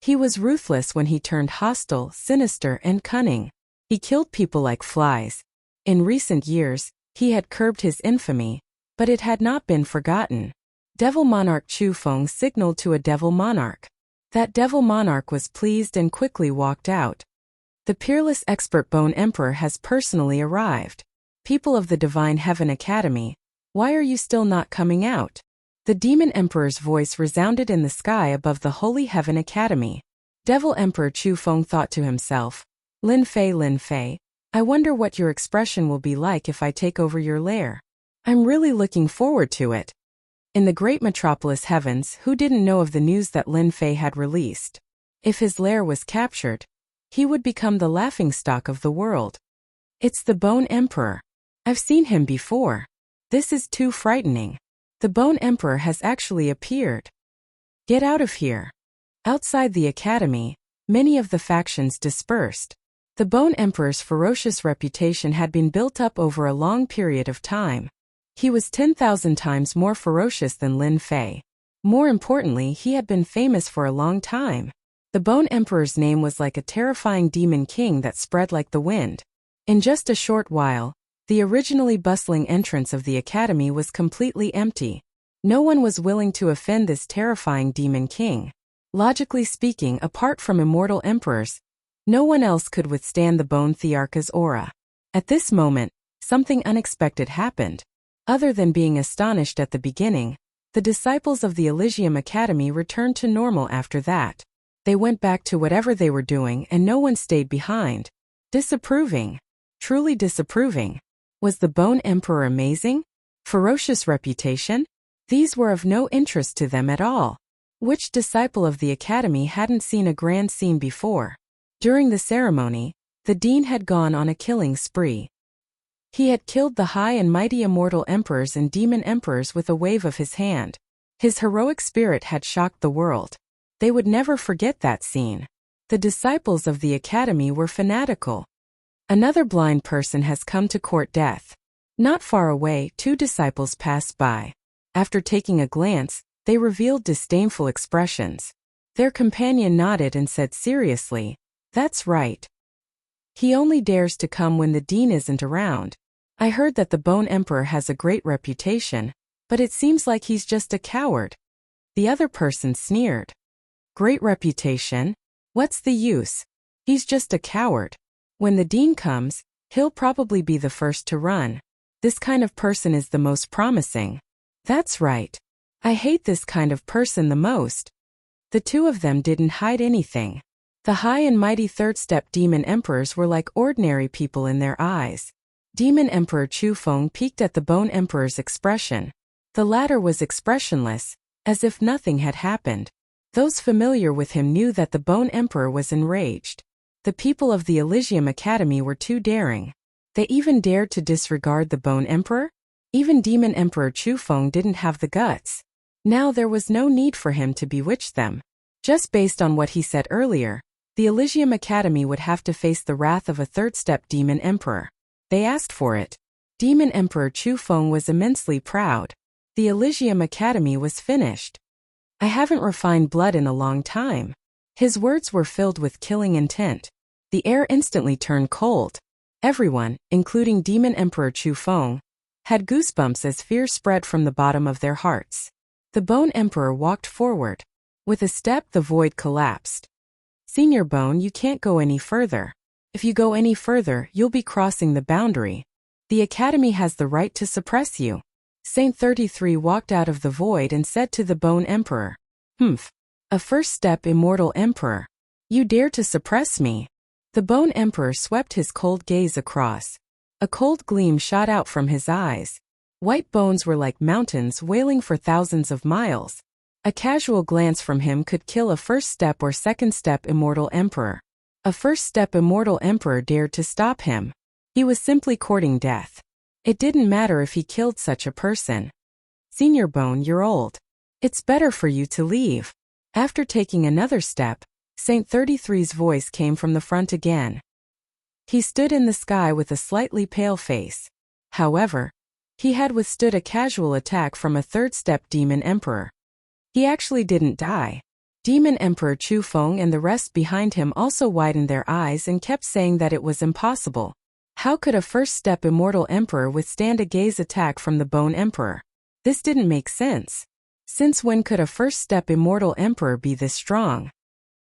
He was ruthless when he turned hostile, sinister, and cunning. He killed people like flies. In recent years, he had curbed his infamy, but it had not been forgotten. Devil Monarch Chu Feng signaled to a Devil Monarch. That Devil Monarch was pleased and quickly walked out. The peerless expert Bone Emperor has personally arrived. People of the Divine Heaven Academy, why are you still not coming out? The Demon Emperor's voice resounded in the sky above the Holy Heaven Academy. Devil Emperor Chu Feng thought to himself, Lin Fei, I wonder what your expression will be like if I take over your lair. I'm really looking forward to it. In the great metropolis heavens, who didn't know of the news that Lin Fei had released? If his lair was captured, he would become the laughingstock of the world. It's the Bone Emperor. I've seen him before. This is too frightening. The Bone Emperor has actually appeared. Get out of here. Outside the academy, many of the factions dispersed. The Bone Emperor's ferocious reputation had been built up over a long period of time. He was 10,000 times more ferocious than Lin Fei. More importantly, he had been famous for a long time. The Bone Emperor's name was like a terrifying demon king that spread like the wind. In just a short while, the originally bustling entrance of the academy was completely empty. No one was willing to offend this terrifying demon king. Logically speaking, apart from immortal emperors, no one else could withstand the Bone Thearcha's aura. At this moment, something unexpected happened. Other than being astonished at the beginning, the disciples of the Elysium Academy returned to normal after that. They went back to whatever they were doing and no one stayed behind. Disapproving. Truly disapproving. Was the Bone Emperor amazing? Ferocious reputation? These were of no interest to them at all. Which disciple of the academy hadn't seen a grand scene before? During the ceremony, the dean had gone on a killing spree. He had killed the high and mighty immortal emperors and demon emperors with a wave of his hand. His heroic spirit had shocked the world. They would never forget that scene. The disciples of the academy were fanatical. Another blind person has come to court death. Not far away, two disciples passed by. After taking a glance, they revealed disdainful expressions. Their companion nodded and said seriously, "That's right. He only dares to come when the dean isn't around. I heard that the Bone Emperor has a great reputation, but it seems like he's just a coward." The other person sneered. "Great reputation? What's the use? He's just a coward. When the dean comes, he'll probably be the first to run. This kind of person is the most promising." "That's right. I hate this kind of person the most." The two of them didn't hide anything. The high and mighty third-step demon emperors were like ordinary people in their eyes. Demon Emperor Chu Feng peeked at the Bone Emperor's expression. The latter was expressionless, as if nothing had happened. Those familiar with him knew that the Bone Emperor was enraged. The people of the Elysium Academy were too daring. They even dared to disregard the Bone Emperor? Even Demon Emperor Chu Feng didn't have the guts. Now there was no need for him to bewitch them. Just based on what he said earlier, the Elysium Academy would have to face the wrath of a third-step Demon Emperor. They asked for it. Demon Emperor Chu Feng was immensely proud. The Elysium Academy was finished. I haven't refined blood in a long time. His words were filled with killing intent. The air instantly turned cold. Everyone, including Demon Emperor Chu Feng, had goosebumps as fear spread from the bottom of their hearts. The Bone Emperor walked forward. With a step, the void collapsed. Senior Bone, you can't go any further. If you go any further, you'll be crossing the boundary. The Academy has the right to suppress you. Saint 33 walked out of the void and said to the Bone Emperor, "Humph. A first step immortal emperor. You dare to suppress me?" The Bone Emperor swept his cold gaze across. A cold gleam shot out from his eyes. White bones were like mountains wailing for thousands of miles. A casual glance from him could kill a first step or second step immortal emperor. A first step immortal emperor dared to stop him. He was simply courting death. It didn't matter if he killed such a person. Senior Bone, you're old. It's better for you to leave. After taking another step, Saint 33's voice came from the front again. He stood in the sky with a slightly pale face. However, he had withstood a casual attack from a third-step Demon Emperor. He actually didn't die. Demon Emperor Chu Feng and the rest behind him also widened their eyes and kept saying that it was impossible. How could a first-step immortal emperor withstand a gaze attack from the Bone Emperor? This didn't make sense. Since when could a first-step immortal emperor be this strong?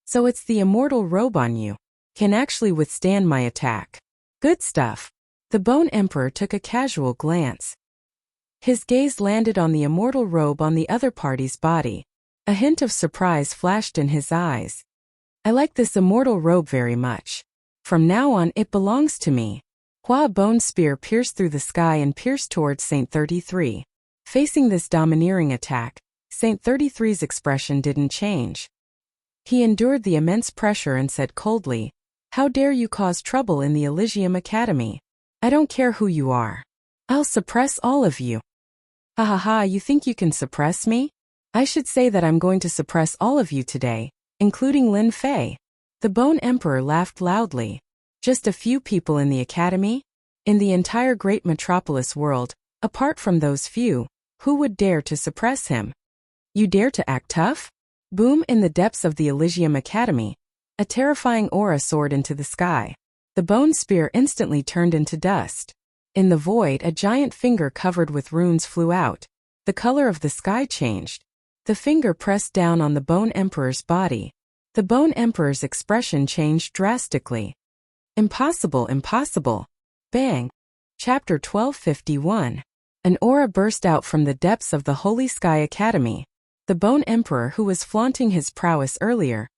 So it's the immortal robe on you. Can actually withstand my attack. Good stuff. The Bone Emperor took a casual glance. His gaze landed on the immortal robe on the other party's body. A hint of surprise flashed in his eyes. I like this immortal robe very much. From now on, it belongs to me. Hua Bone Spear pierced through the sky and pierced towards Saint 33. Facing this domineering attack, Saint 33's expression didn't change. He endured the immense pressure and said coldly, "How dare you cause trouble in the Elysium Academy? I don't care who you are. I'll suppress all of you." Ha ha ha, you think you can suppress me? I should say that I'm going to suppress all of you today, including Lin Fei. The Bone Emperor laughed loudly. Just a few people in the Academy? In the entire great metropolis world, apart from those few, who would dare to suppress him? You dare to act tough? Boom! In the depths of the Elysium Academy, a terrifying aura soared into the sky. The bone spear instantly turned into dust. In the void, a giant finger covered with runes flew out. The color of the sky changed. The finger pressed down on the Bone Emperor's body. The Bone Emperor's expression changed drastically. Impossible, impossible. Bang. Chapter 1251. An aura burst out from the depths of the Holy Sky Academy. The Bone Emperor, who was flaunting his prowess earlier,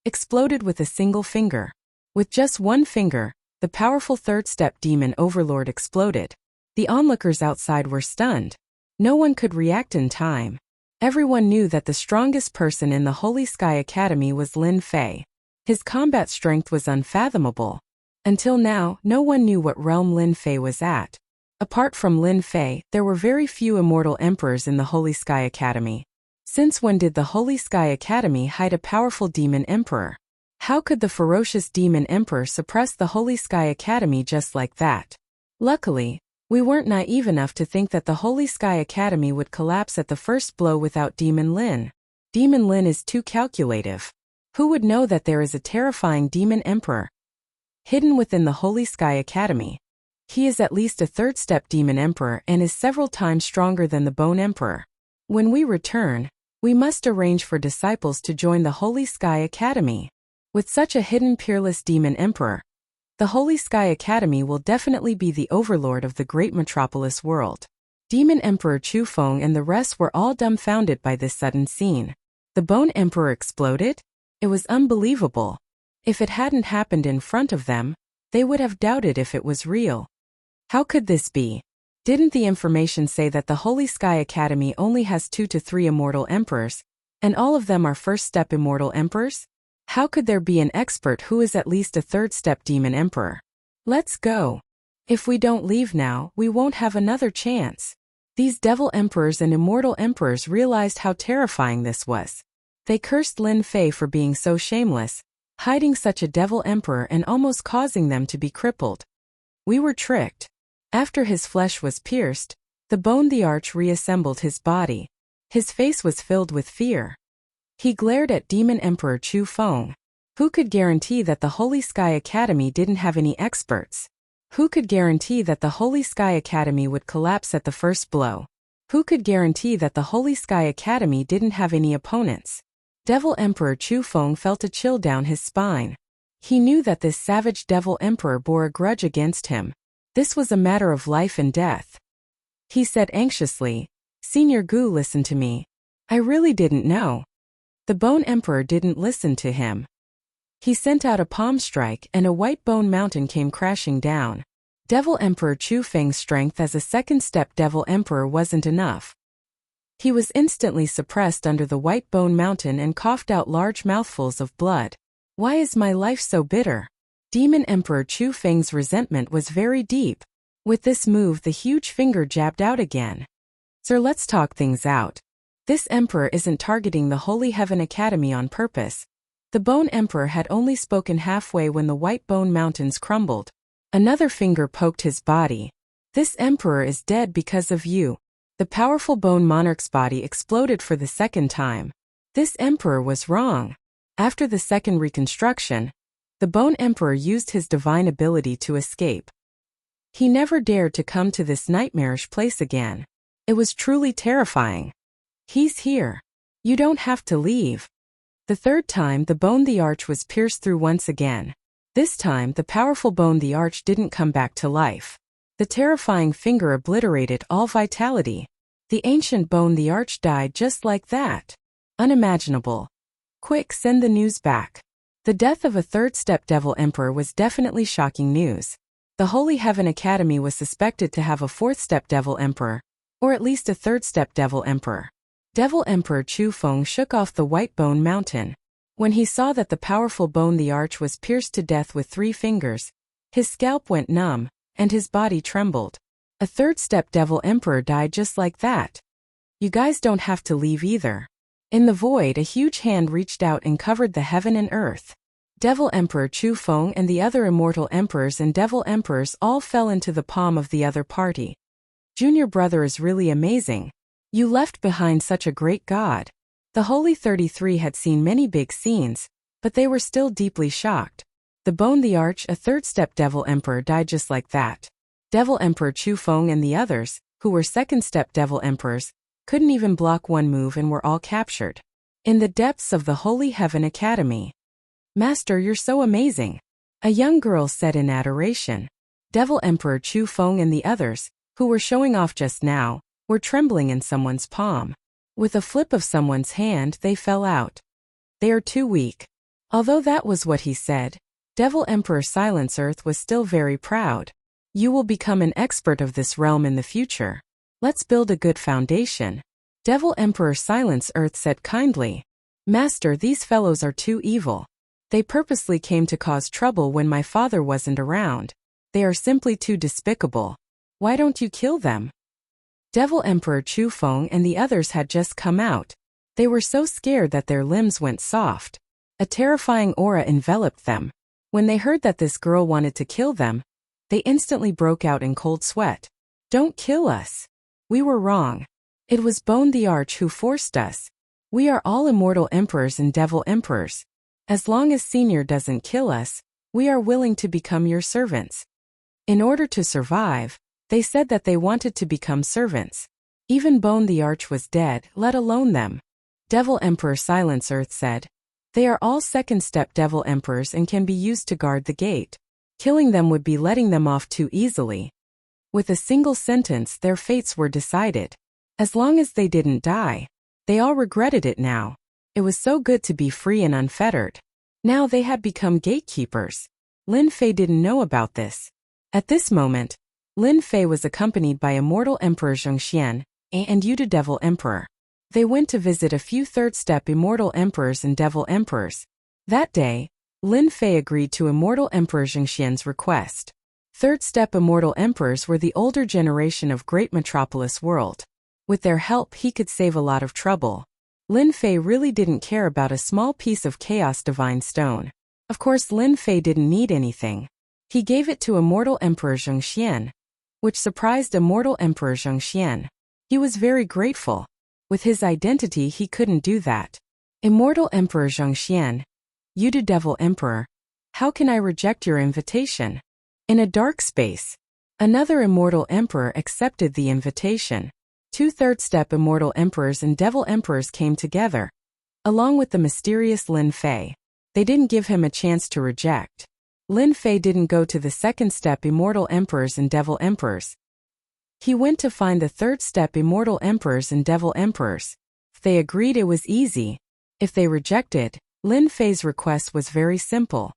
exploded with a single finger. With just one finger, the powerful third-step demon overlord exploded. The onlookers outside were stunned. No one could react in time. Everyone knew that the strongest person in the Holy Sky Academy was Lin Fei. His combat strength was unfathomable. Until now, no one knew what realm Lin Fei was at. Apart from Lin Fei, there were very few immortal emperors in the Holy Sky Academy. Since when did the Holy Sky Academy hide a powerful demon emperor? How could the ferocious demon emperor suppress the Holy Sky Academy just like that? Luckily, we weren't naive enough to think that the Holy Sky Academy would collapse at the first blow without Demon Lin. Demon Lin is too calculative. Who would know that there is a terrifying demon emperor hidden within the Holy Sky Academy? He is at least a third-step demon emperor and is several times stronger than the Bone Emperor. When we return, we must arrange for disciples to join the Holy Sky Academy. With such a hidden peerless demon emperor, the Holy Sky Academy will definitely be the overlord of the great metropolis world. Demon Emperor Chu Feng and the rest were all dumbfounded by this sudden scene. The Bone Emperor exploded? It was unbelievable. If it hadn't happened in front of them, they would have doubted if it was real. How could this be? Didn't the information say that the Holy Sky Academy only has 2 to 3 immortal emperors, and all of them are first-step immortal emperors? How could there be an expert who is at least a third-step demon emperor? Let's go. If we don't leave now, we won't have another chance. These devil emperors and immortal emperors realized how terrifying this was. They cursed Lin Fei for being so shameless, hiding such a devil emperor and almost causing them to be crippled. We were tricked. After his flesh was pierced, the Arch reassembled his body. His face was filled with fear. He glared at Demon Emperor Chu Feng. Who could guarantee that the Holy Sky Academy didn't have any experts? Who could guarantee that the Holy Sky Academy would collapse at the first blow? Who could guarantee that the Holy Sky Academy didn't have any opponents? Devil Emperor Chu Feng felt a chill down his spine. He knew that this savage Devil Emperor bore a grudge against him. This was a matter of life and death. He said anxiously, "Senior Gu, listen to me. I really didn't know." The Bone Emperor didn't listen to him. He sent out a palm strike and a white bone mountain came crashing down. Devil Emperor Chu Feng's strength as a second-step Devil Emperor wasn't enough. He was instantly suppressed under the white bone mountain and coughed out large mouthfuls of blood. Why is my life so bitter? Demon Emperor Chu Feng's resentment was very deep. With this move, the huge finger jabbed out again. "Sir, let's talk things out. This emperor isn't targeting the Holy Heaven Academy on purpose." The Bone Emperor had only spoken halfway when the white bone mountains crumbled. Another finger poked his body. "This emperor is dead because of you." The powerful Bone Monarch's body exploded for the second time. This emperor was wrong. After the second reconstruction, the Bone Emperor used his divine ability to escape. He never dared to come to this nightmarish place again. It was truly terrifying. "He's here. You don't have to leave." The third time the Bone the Arch was pierced through once again. This time the powerful Bone the Arch didn't come back to life. The terrifying finger obliterated all vitality. The ancient Bone the Arch died just like that. Unimaginable. Quick, send the news back. The death of a third-step Devil Emperor was definitely shocking news. The Holy Heaven Academy was suspected to have a fourth-step Devil Emperor, or at least a third-step Devil Emperor. Devil Emperor Chu Feng shook off the white bone mountain. When he saw that the powerful Bone the Arch was pierced to death with 3 fingers, his scalp went numb, and his body trembled. A third-step Devil Emperor died just like that. "You guys don't have to leave either." In the void, a huge hand reached out and covered the heaven and earth. Devil Emperor Chu Feng and the other immortal emperors and devil emperors all fell into the palm of the other party. "Junior brother is really amazing. You left behind such a great god." The Holy 33 had seen many big scenes, but they were still deeply shocked. The Bone the Arch, a third-step Devil Emperor, died just like that. Devil Emperor Chu Feng and the others, who were second-step Devil Emperors, couldn't even block one move and were all captured. In the depths of the Holy Heaven Academy. "Master, you're so amazing," a young girl said in adoration. Devil Emperor Chu Feng and the others, who were showing off just now, were trembling in someone's palm. With a flip of someone's hand, they fell out. "They are too weak." Although that was what he said, Devil Emperor Silence Earth was still very proud. "You will become an expert of this realm in the future. Let's build a good foundation." Devil Emperor Silence Earth said kindly. "Master, these fellows are too evil. They purposely came to cause trouble when my father wasn't around. They are simply too despicable. Why don't you kill them?" Devil Emperor Chu Feng and the others had just come out. They were so scared that their limbs went soft. A terrifying aura enveloped them. When they heard that this girl wanted to kill them, they instantly broke out in cold sweat. "Don't kill us. We were wrong. It was Bone the Arch who forced us. We are all immortal emperors and devil emperors. As long as Senior doesn't kill us, we are willing to become your servants." In order to survive, they said that they wanted to become servants. Even Bone the Arch was dead, let alone them. Devil Emperor Silence Earth said, "They are all second-step Devil Emperors and can be used to guard the gate. Killing them would be letting them off too easily." With a single sentence, their fates were decided. As long as they didn't die, they all regretted it now. It was so good to be free and unfettered. Now they had become gatekeepers. Lin Fei didn't know about this. At this moment, Lin Fei was accompanied by Immortal Emperor Zhongxian and Yuta Devil Emperor. They went to visit a few third-step Immortal Emperors and Devil Emperors. That day, Lin Fei agreed to Immortal Emperor Zhongxian's request. Third-step Immortal Emperors were the older generation of Great Metropolis World. With their help, he could save a lot of trouble. Lin Fei really didn't care about a small piece of Chaos Divine Stone. Of course, Lin Fei didn't need anything. He gave it to Immortal Emperor Zhongxian, which surprised Immortal Emperor Zhongxian. He was very grateful. With his identity, he couldn't do that. Immortal Emperor Zhongxian, you do Devil Emperor, how can I reject your invitation? In a dark space, another immortal emperor accepted the invitation. Two third-step immortal emperors and devil emperors came together, along with the mysterious Lin Fei. They didn't give him a chance to reject. Lin Fei didn't go to the second-step immortal emperors and devil emperors. He went to find the third-step immortal emperors and devil emperors. If they agreed, it was easy. If they rejected, Lin Fei's request was very simple.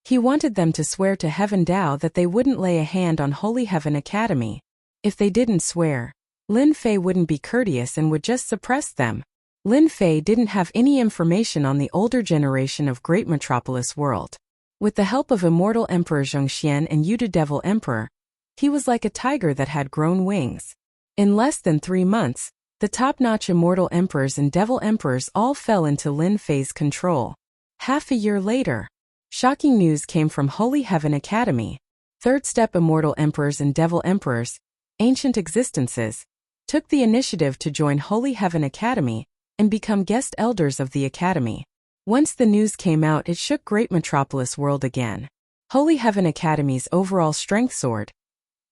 He wanted them to swear to Heaven Tao that they wouldn't lay a hand on Holy Heaven Academy. If they didn't swear, Lin Fei wouldn't be courteous and would just suppress them. Lin Fei didn't have any information on the older generation of Great Metropolis world. With the help of Immortal Emperor Zhongxian and Yudu Devil Emperor, he was like a tiger that had grown wings. In less than 3 months, the top-notch Immortal Emperors and Devil Emperors all fell into Lin Fei's control. Half a year later, shocking news came from Holy Heaven Academy. Third-step Immortal Emperors and Devil Emperors, ancient existences, took the initiative to join Holy Heaven Academy and become guest elders of the Academy. Once the news came out, it shook Great Metropolis world again. Holy Heaven Academy's overall strength soared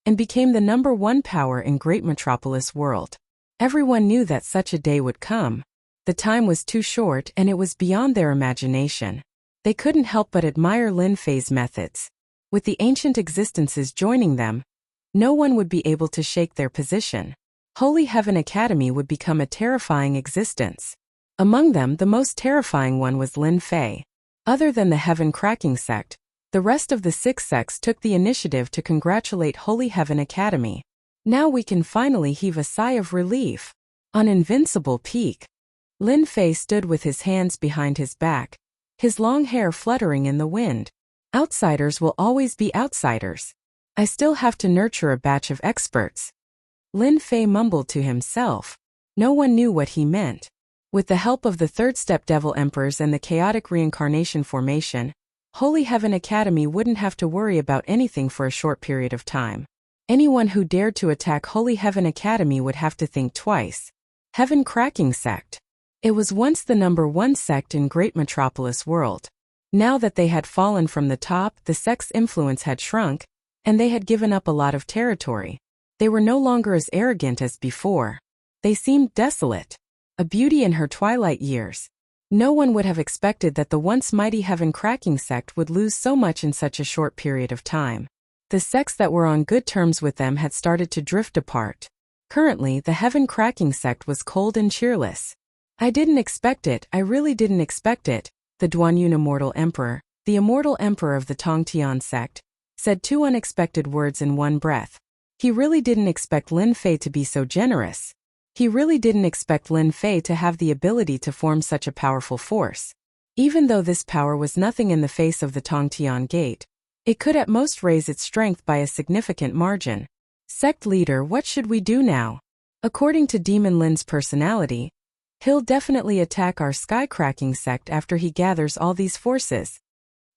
and became the #1 power in Great Metropolis world. Everyone knew that such a day would come. The time was too short and it was beyond their imagination. They couldn't help but admire Lin Fei's methods. With the ancient existences joining them, no one would be able to shake their position. Holy Heaven Academy would become a terrifying existence. Among them, the most terrifying one was Lin Fei. Other than the Heaven Cracking sect, the rest of the 6 sects took the initiative to congratulate Holy Heaven Academy. Now we can finally heave a sigh of relief. On Invincible Peak, Lin Fei stood with his hands behind his back, his long hair fluttering in the wind. Outsiders will always be outsiders. I still have to nurture a batch of experts. Lin Fei mumbled to himself. No one knew what he meant. With the help of the third-step Devil Emperors and the chaotic reincarnation formation, Holy Heaven Academy wouldn't have to worry about anything for a short period of time. Anyone who dared to attack Holy Heaven Academy would have to think twice. Heaven Cracking Sect. It was once the #1 sect in Great Metropolis world. Now that they had fallen from the top, the sect's influence had shrunk, and they had given up a lot of territory. They were no longer as arrogant as before. They seemed desolate. A beauty in her twilight years. No one would have expected that the once mighty Heaven Cracking sect would lose so much in such a short period of time. The sects that were on good terms with them had started to drift apart. Currently, the Heaven Cracking sect was cold and cheerless. I didn't expect it, I really didn't expect it, the Duanyun Immortal Emperor, the Immortal Emperor of the Tongtian sect, said 2 unexpected words in one breath. He really didn't expect Lin Fei to be so generous. He really didn't expect Lin Fei to have the ability to form such a powerful force. Even though this power was nothing in the face of the Tongtian Gate, it could at most raise its strength by a significant margin. Sect leader, what should we do now? According to Demon Lin's personality, he'll definitely attack our Sky-Cracking sect after he gathers all these forces.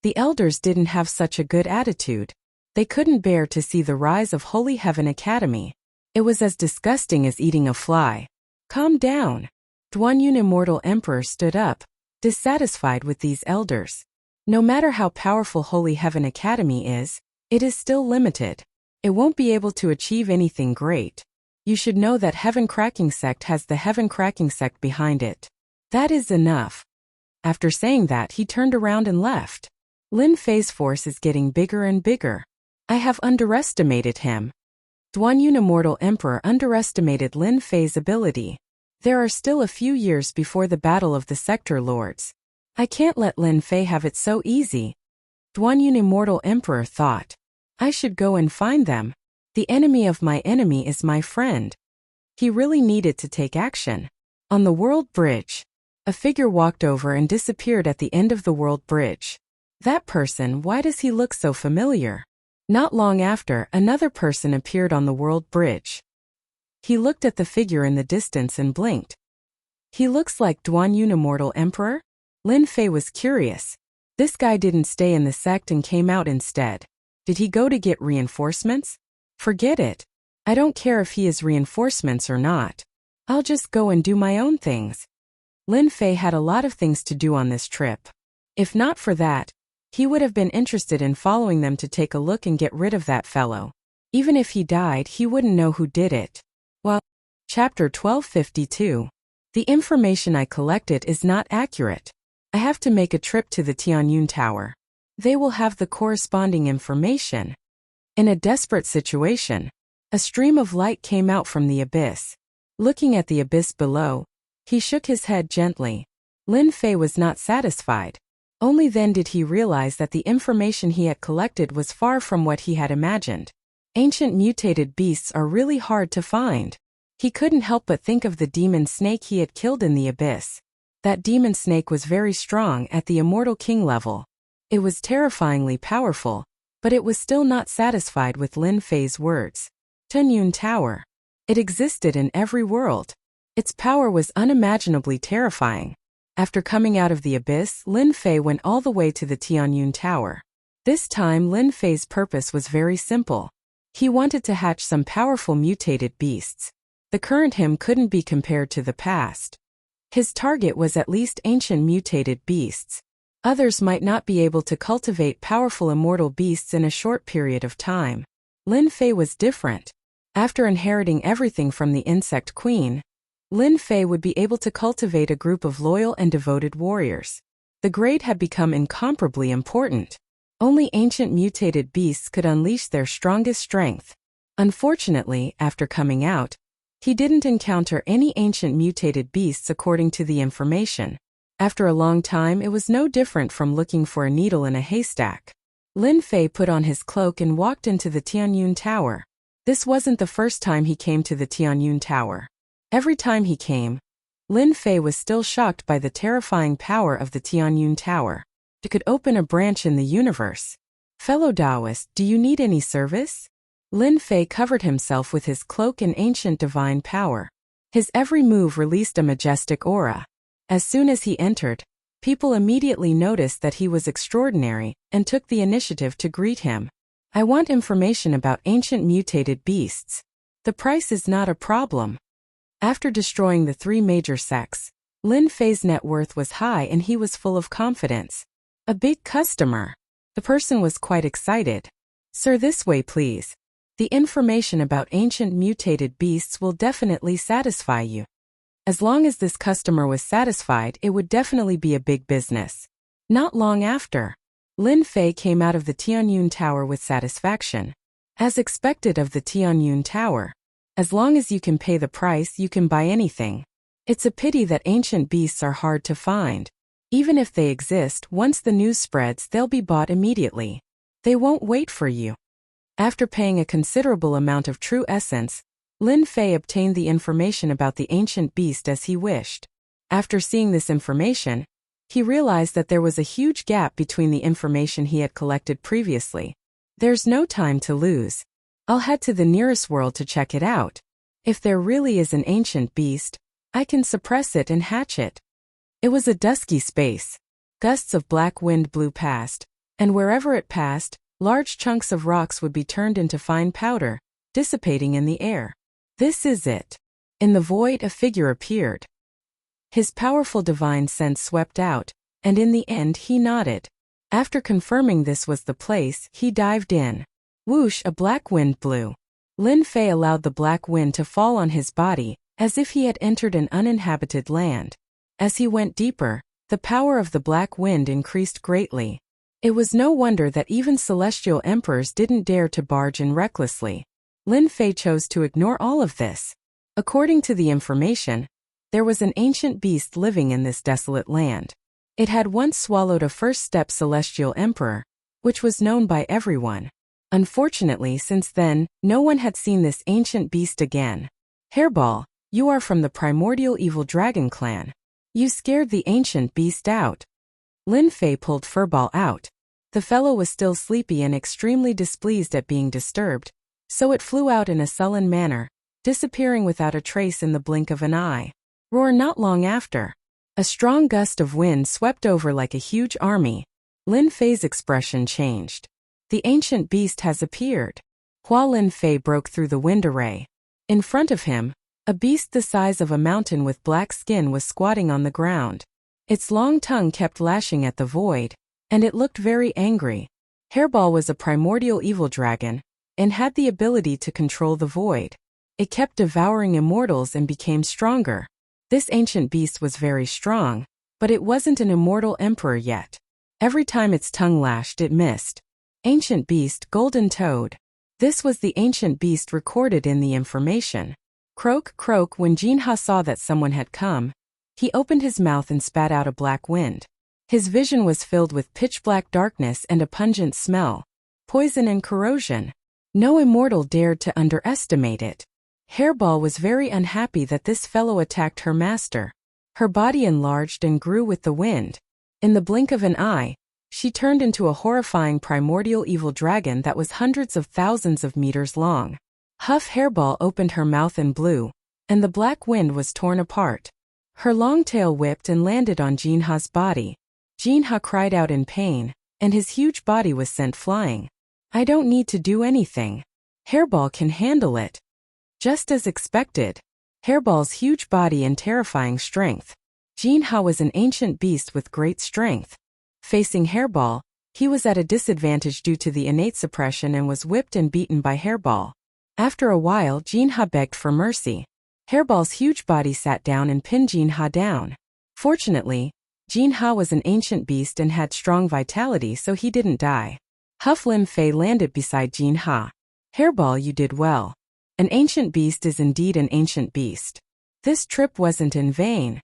The elders didn't have such a good attitude. They couldn't bear to see the rise of Holy Heaven Academy. It was as disgusting as eating a fly. Calm down. Duanyun Immortal Emperor stood up, dissatisfied with these elders. No matter how powerful Holy Heaven Academy is, it is still limited. It won't be able to achieve anything great. You should know that Heaven Cracking sect has the Heaven Cracking sect behind it. That is enough. After saying that, he turned around and left. Lin Fei's force is getting bigger and bigger. I have underestimated him. Duanyun Immortal Emperor underestimated Lin Fei's ability. There are still a few years before the battle of the Sector Lords. I can't let Lin Fei have it so easy. Duanyun Immortal Emperor thought. I should go and find them. The enemy of my enemy is my friend. He really needed to take action. On the World Bridge, a figure walked over and disappeared at the end of the World Bridge. That person, why does he look so familiar? Not long after, another person appeared on the World Bridge. He looked at the figure in the distance and blinked. He looks like Duanyun Immortal Emperor? Lin Fei was curious. This guy didn't stay in the sect and came out instead. Did he go to get reinforcements? Forget it. I don't care if he is reinforcements or not. I'll just go and do my own things. Lin Fei had a lot of things to do on this trip. If not for that, he would have been interested in following them to take a look and get rid of that fellow. Even if he died, he wouldn't know who did it. Well, Chapter 1252. The information I collected is not accurate. I have to make a trip to the Tianyun Tower. They will have the corresponding information. In a desperate situation, a stream of light came out from the abyss. Looking at the abyss below, he shook his head gently. Lin Fei was not satisfied. Only then did he realize that the information he had collected was far from what he had imagined. Ancient mutated beasts are really hard to find. He couldn't help but think of the demon snake he had killed in the abyss. That demon snake was very strong at the Immortal King level. It was terrifyingly powerful, but it was still not satisfied with Lin Fei's words. Tianyun Tower. It existed in every world. Its power was unimaginably terrifying. After coming out of the abyss, Lin Fei went all the way to the Tianyun Tower. This time Lin Fei's purpose was very simple. He wanted to hatch some powerful mutated beasts. The current him couldn't be compared to the past. His target was at least ancient mutated beasts. Others might not be able to cultivate powerful immortal beasts in a short period of time. Lin Fei was different. After inheriting everything from the Insect Queen, Lin Fei would be able to cultivate a group of loyal and devoted warriors. The grade had become incomparably important. Only ancient mutated beasts could unleash their strongest strength. Unfortunately, after coming out, he didn't encounter any ancient mutated beasts according to the information. After a long time, it was no different from looking for a needle in a haystack. Lin Fei put on his cloak and walked into the Tianyun Tower. This wasn't the first time he came to the Tianyun Tower. Every time he came, Lin Fei was still shocked by the terrifying power of the Tianyun Tower. It could open a branch in the universe. Fellow Taoist, do you need any service? Lin Fei covered himself with his cloak and ancient divine power. His every move released a majestic aura. As soon as he entered, people immediately noticed that he was extraordinary and took the initiative to greet him. I want information about ancient mutated beasts. The price is not a problem. After destroying the 3 major sects, Lin Fei's net worth was high and he was full of confidence. A big customer. The person was quite excited. Sir, this way please. The information about ancient mutated beasts will definitely satisfy you. As long as this customer was satisfied, it would definitely be a big business. Not long after, Lin Fei came out of the Tianyun Tower with satisfaction. As expected of the Tianyun Tower, as long as you can pay the price, you can buy anything. It's a pity that ancient beasts are hard to find. Even if they exist, once the news spreads, they'll be bought immediately. They won't wait for you. After paying a considerable amount of true essence, Lin Fei obtained the information about the ancient beast as he wished. After seeing this information, he realized that there was a huge gap between the information he had collected previously. There's no time to lose. I'll head to the nearest world to check it out. If there really is an ancient beast, I can suppress it and hatch it. It was a dusky space. Gusts of black wind blew past, and wherever it passed, large chunks of rocks would be turned into fine powder, dissipating in the air. This is it. In the void, a figure appeared. His powerful divine sense swept out, and in the end he nodded. After confirming this was the place, he dived in. Whoosh, a black wind blew. Lin Fei allowed the black wind to fall on his body, as if he had entered an uninhabited land. As he went deeper, the power of the black wind increased greatly. It was no wonder that even celestial emperors didn't dare to barge in recklessly. Lin Fei chose to ignore all of this. According to the information, there was an ancient beast living in this desolate land. It had once swallowed a first-step celestial emperor, which was known by everyone. Unfortunately, since then, no one had seen this ancient beast again. Hairball, you are from the primordial evil dragon clan. You scared the ancient beast out. Lin Fei pulled Furball out. The fellow was still sleepy and extremely displeased at being disturbed, so it flew out in a sullen manner, disappearing without a trace in the blink of an eye. Roar! Not long after, a strong gust of wind swept over like a huge army. Lin Fei's expression changed. The ancient beast has appeared. Hua Lin Fei broke through the wind array. In front of him, A beast the size of a mountain with black skin was squatting on the ground. Its long tongue kept lashing at the void, and it looked very angry. Hairball was a primordial evil dragon, and had the ability to control the void. It kept devouring immortals and became stronger. This ancient beast was very strong, but it wasn't an immortal emperor yet. Every time its tongue lashed, it missed. Ancient beast, golden toad. This was the ancient beast recorded in the information. Croak, croak. When Jinha saw that someone had come, he opened his mouth and spat out a black wind. His vision was filled with pitch-black darkness and a pungent smell, poison and corrosion. No immortal dared to underestimate it. Hairball was very unhappy that this fellow attacked her master. Her body enlarged and grew with the wind. In the blink of an eye, she turned into a horrifying primordial evil dragon that was hundreds of thousands of meters long. Huff. Hairball opened her mouth and blew, and the black wind was torn apart. Her long tail whipped and landed on Jinha's body. Jinha cried out in pain, and his huge body was sent flying. I don't need to do anything. Hairball can handle it. Just as expected. Hairball's huge body and terrifying strength. Jinha was an ancient beast with great strength. Facing Hairball, he was at a disadvantage due to the innate suppression and was whipped and beaten by Hairball. After a while, Jinha begged for mercy. Hairball's huge body sat down and pinned Jinha down. Fortunately, Jinha was an ancient beast and had strong vitality, so he didn't die. Huff. Lin Fei landed beside Jinha. Hairball, you did well. An ancient beast is indeed an ancient beast. This trip wasn't in vain.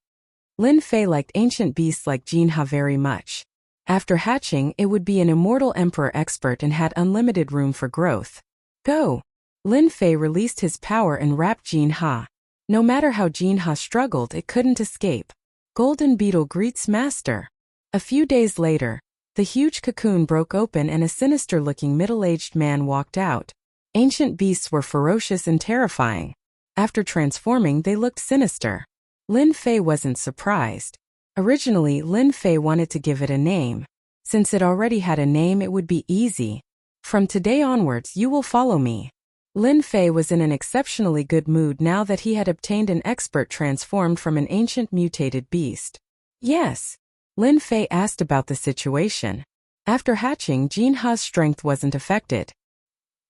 Lin Fei liked ancient beasts like Jinha very much. After hatching, it would be an immortal emperor expert and had unlimited room for growth. Go! Lin Fei released his power and wrapped Jinha. No matter how Jinha struggled, it couldn't escape. Golden Beetle greets Master. A few days later, the huge cocoon broke open and a sinister-looking middle-aged man walked out. Ancient beasts were ferocious and terrifying. After transforming, they looked sinister. Lin Fei wasn't surprised. Originally, Lin Fei wanted to give it a name. Since it already had a name, it would be easy. From today onwards, you will follow me. Lin Fei was in an exceptionally good mood now that he had obtained an expert transformed from an ancient mutated beast. Yes. Lin Fei asked about the situation. After hatching, Jinha's strength wasn't affected.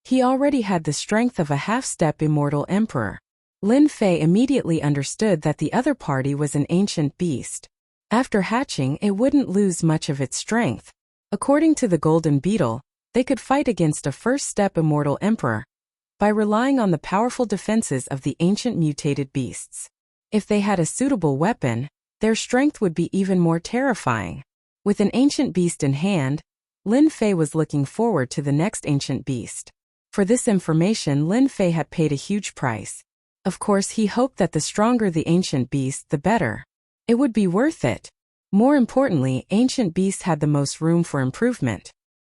He already had the strength of a half-step immortal emperor. Lin Fei immediately understood that the other party was an ancient beast. After hatching, it wouldn't lose much of its strength. According to the Golden Beetle, they could fight against a first-step immortal emperor by relying on the powerful defenses of the ancient mutated beasts. If they had a suitable weapon, their strength would be even more terrifying. With an ancient beast in hand, Lin Fei was looking forward to the next ancient beast. For this information, Lin Fei had paid a huge price. Of course, he hoped that the stronger the ancient beast, the better. It would be worth it. More importantly, ancient beasts had the most room for improvement.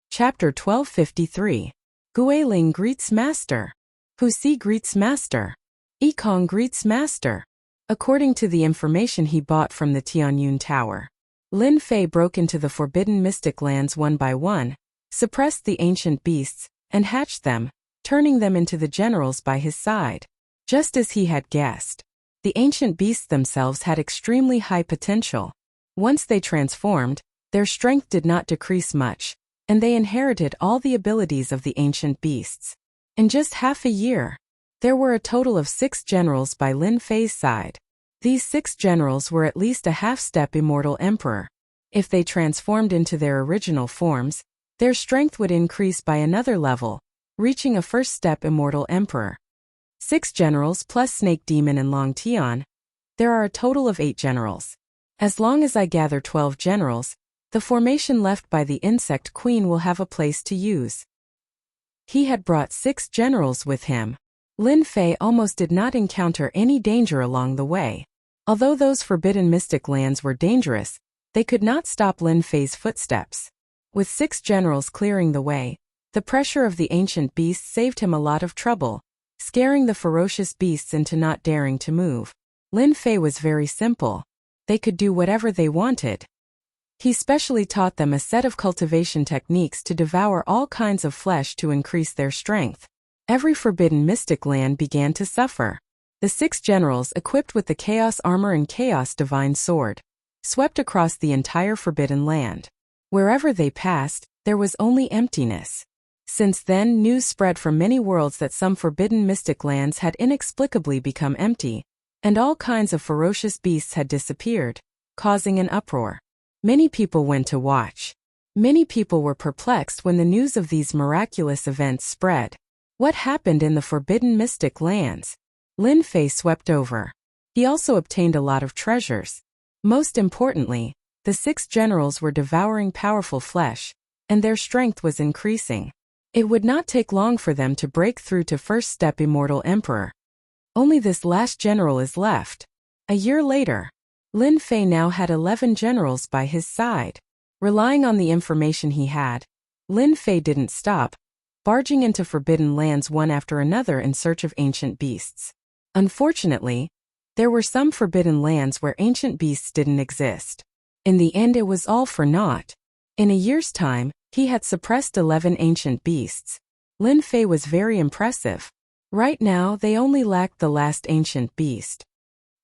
Chapter 1253. Guiling greets Master. Husi greets Master. Ikong greets Master. According to the information he bought from the Tianyun Tower, Lin Fei broke into the forbidden mystic lands one by one, suppressed the ancient beasts, and hatched them, turning them into the generals by his side. Just as he had guessed, the ancient beasts themselves had extremely high potential. Once they transformed, their strength did not decrease much, and they inherited all the abilities of the ancient beasts. In just half a year, there were a total of 6 generals by Lin Fei's side. These 6 generals were at least a half-step immortal emperor. If they transformed into their original forms, their strength would increase by another level, reaching a first-step immortal emperor. 6 generals plus Snake Demon and Long Tian. There are a total of 8 generals. As long as I gather 12 generals, the formation left by the Insect Queen will have a place to use. He had brought 6 generals with him. Lin Fei almost did not encounter any danger along the way. Although those forbidden mystic lands were dangerous, they could not stop Lin Fei's footsteps. With 6 generals clearing the way, the pressure of the ancient beasts saved him a lot of trouble, scaring the ferocious beasts into not daring to move. Lin Fei was very simple. They could do whatever they wanted. He specially taught them a set of cultivation techniques to devour all kinds of flesh to increase their strength. Every forbidden mystic land began to suffer. The 6 generals, equipped with the Chaos Armor and Chaos Divine Sword, swept across the entire Forbidden Land. Wherever they passed, there was only emptiness. Since then, news spread from many worlds that some forbidden mystic lands had inexplicably become empty, and all kinds of ferocious beasts had disappeared, causing an uproar. Many people went to watch. Many people were perplexed when the news of these miraculous events spread. What happened in the forbidden mystic lands? Lin Fei swept over. He also obtained a lot of treasures. Most importantly, the 6 generals were devouring powerful flesh, and their strength was increasing. It would not take long for them to break through to first step Immortal Emperor. Only this last general is left. A year later, Lin Fei now had 11 generals by his side. Relying on the information he had, Lin Fei didn't stop, barging into forbidden lands one after another in search of ancient beasts. Unfortunately, there were some forbidden lands where ancient beasts didn't exist. In the end, it was all for naught. In a year's time, he had suppressed 11 ancient beasts. Lin Fei was very impressive. Right now, they only lacked the last ancient beast.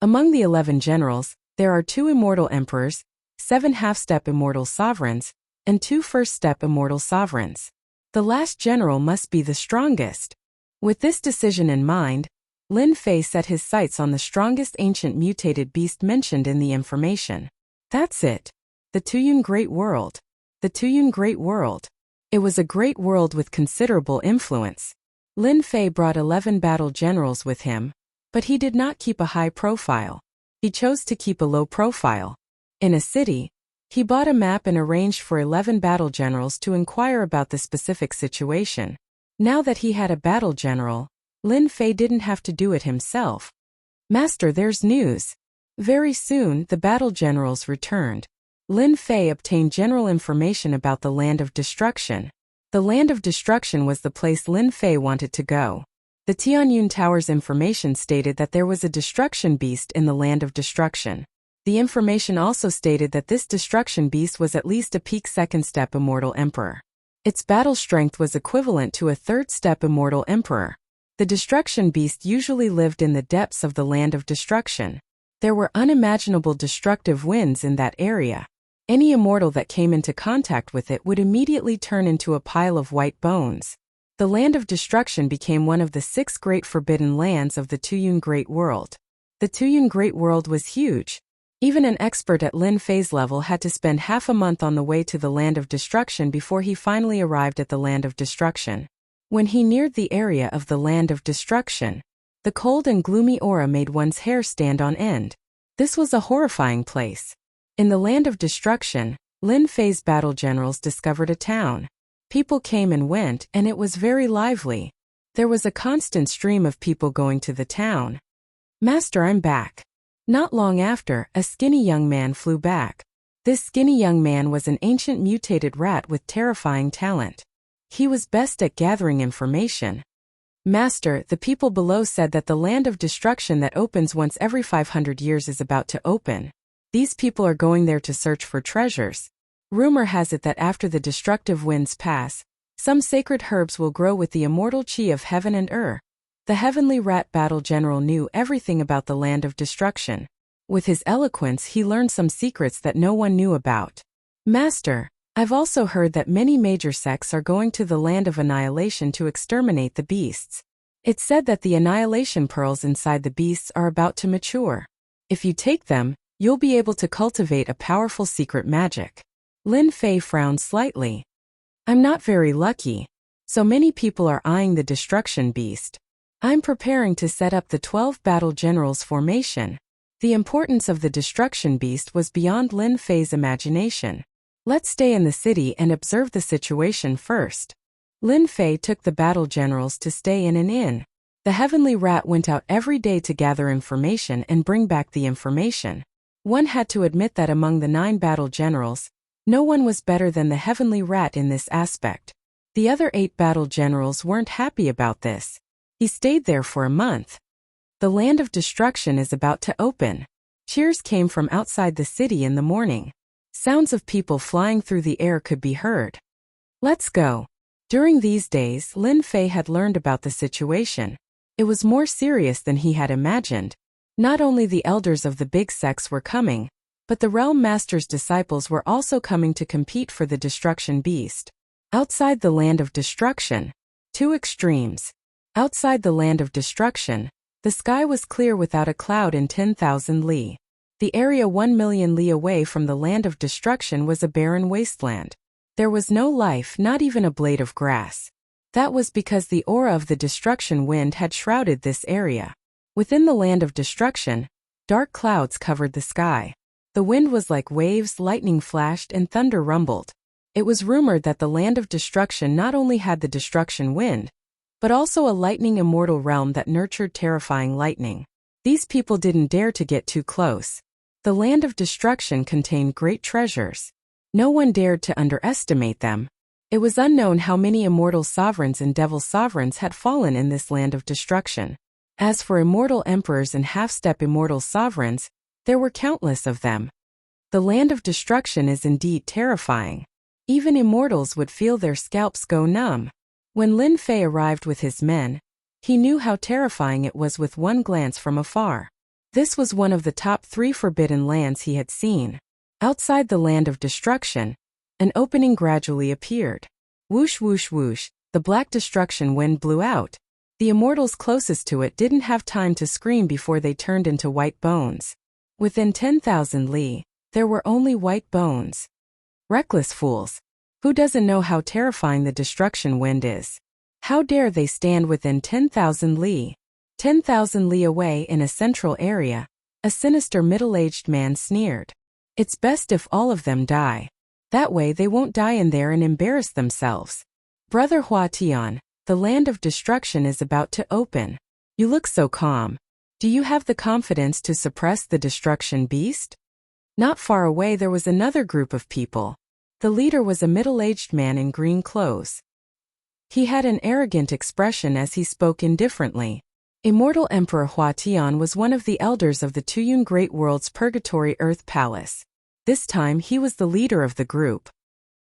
Among the 11 generals, there are 2 immortal emperors, 7 half-step immortal sovereigns, and 2 first-step immortal sovereigns. The last general must be the strongest. With this decision in mind, Lin Fei set his sights on the strongest ancient mutated beast mentioned in the information. That's it. The Tuyun Great World. The Tuyun Great World. It was a great world with considerable influence. Lin Fei brought 11 battle generals with him, but he did not keep a high profile. He chose to keep a low profile. In a city, he bought a map and arranged for 11 battle generals to inquire about the specific situation. Now that he had a battle general, Lin Fei didn't have to do it himself. Master, there's news. Very soon, the battle generals returned. Lin Fei obtained general information about the Land of Destruction. The Land of Destruction was the place Lin Fei wanted to go. The Tianyun Tower's information stated that there was a destruction beast in the Land of Destruction. The information also stated that this destruction beast was at least a peak second-step Immortal Emperor. Its battle strength was equivalent to a third-step Immortal Emperor. The destruction beast usually lived in the depths of the Land of Destruction. There were unimaginable destructive winds in that area. Any immortal that came into contact with it would immediately turn into a pile of white bones. The Land of Destruction became one of the 6 great forbidden lands of the Tuyun Great World. The Tuyun Great World was huge. Even an expert at Lin Fei's level had to spend half a month on the way to the Land of Destruction before he finally arrived at the Land of Destruction. When he neared the area of the Land of Destruction, the cold and gloomy aura made one's hair stand on end. This was a horrifying place. In the Land of Destruction, Lin Fei's battle generals discovered a town. People came and went, and it was very lively. There was a constant stream of people going to the town. Master, I'm back. Not long after, a skinny young man flew back. This skinny young man was an ancient mutated rat with terrifying talent. He was best at gathering information. Master, the people below said that the Land of Destruction that opens once every 500 years is about to open. These people are going there to search for treasures. Rumor has it that after the destructive winds pass, some sacred herbs will grow with the immortal chi of heaven and earth. The heavenly rat battle general knew everything about the Land of Destruction. With his eloquence, he learned some secrets that no one knew about. Master, I've also heard that many major sects are going to the Land of Annihilation to exterminate the beasts. It's said that the annihilation pearls inside the beasts are about to mature. If you take them, you'll be able to cultivate a powerful secret magic. Lin Fei frowned slightly. I'm not very lucky. So many people are eyeing the destruction beast. I'm preparing to set up the 12 battle generals formation. The importance of the destruction beast was beyond Lin Fei's imagination. Let's stay in the city and observe the situation first. Lin Fei took the battle generals to stay in an inn. The heavenly rat went out every day to gather information and bring back the information. One had to admit that among the 9 battle generals, no one was better than the heavenly rat in this aspect. The other 8 battle generals weren't happy about this. He stayed there for a month. The Land of Destruction is about to open. Cheers came from outside the city in the morning. Sounds of people flying through the air could be heard. Let's go. During these days, Lin Fei had learned about the situation. It was more serious than he had imagined. Not only the elders of the big sects were coming, but the Realm Master's disciples were also coming to compete for the destruction beast. Outside the land of destruction. Two extremes. Outside the land of destruction, the sky was clear without a cloud in 10,000 li. The area 1,000,000 li away from the land of destruction was a barren wasteland. There was no life, not even a blade of grass. That was because the aura of the destruction wind had shrouded this area. Within the land of destruction, dark clouds covered the sky. The wind was like waves, lightning flashed, and thunder rumbled. It was rumored that the land of destruction not only had the destruction wind, but also a lightning immortal realm that nurtured terrifying lightning. These people didn't dare to get too close. The land of destruction contained great treasures. No one dared to underestimate them. It was unknown how many immortal sovereigns and devil sovereigns had fallen in this land of destruction. As for immortal emperors and half-step immortal sovereigns, there were countless of them. The land of destruction is indeed terrifying. Even immortals would feel their scalps go numb. When Lin Fei arrived with his men, he knew how terrifying it was with one glance from afar. This was one of the top 3 forbidden lands he had seen. Outside the land of destruction, an opening gradually appeared. Whoosh whoosh whoosh, the black destruction wind blew out. The immortals closest to it didn't have time to scream before they turned into white bones. Within 10,000 li, there were only white bones. Reckless fools. Who doesn't know how terrifying the destruction wind is? How dare they stand within 10,000 li? 10,000 li away in a central area, a sinister middle-aged man sneered. It's best if all of them die. That way they won't die in there and embarrass themselves. Brother Hua Tian, the land of destruction is about to open. You look so calm. Do you have the confidence to suppress the destruction beast? Not far away there was another group of people. The leader was a middle-aged man in green clothes. He had an arrogant expression as he spoke indifferently. Immortal Emperor Hua Tian was one of the elders of the Tuyun Great World's Purgatory Earth Palace. This time he was the leader of the group.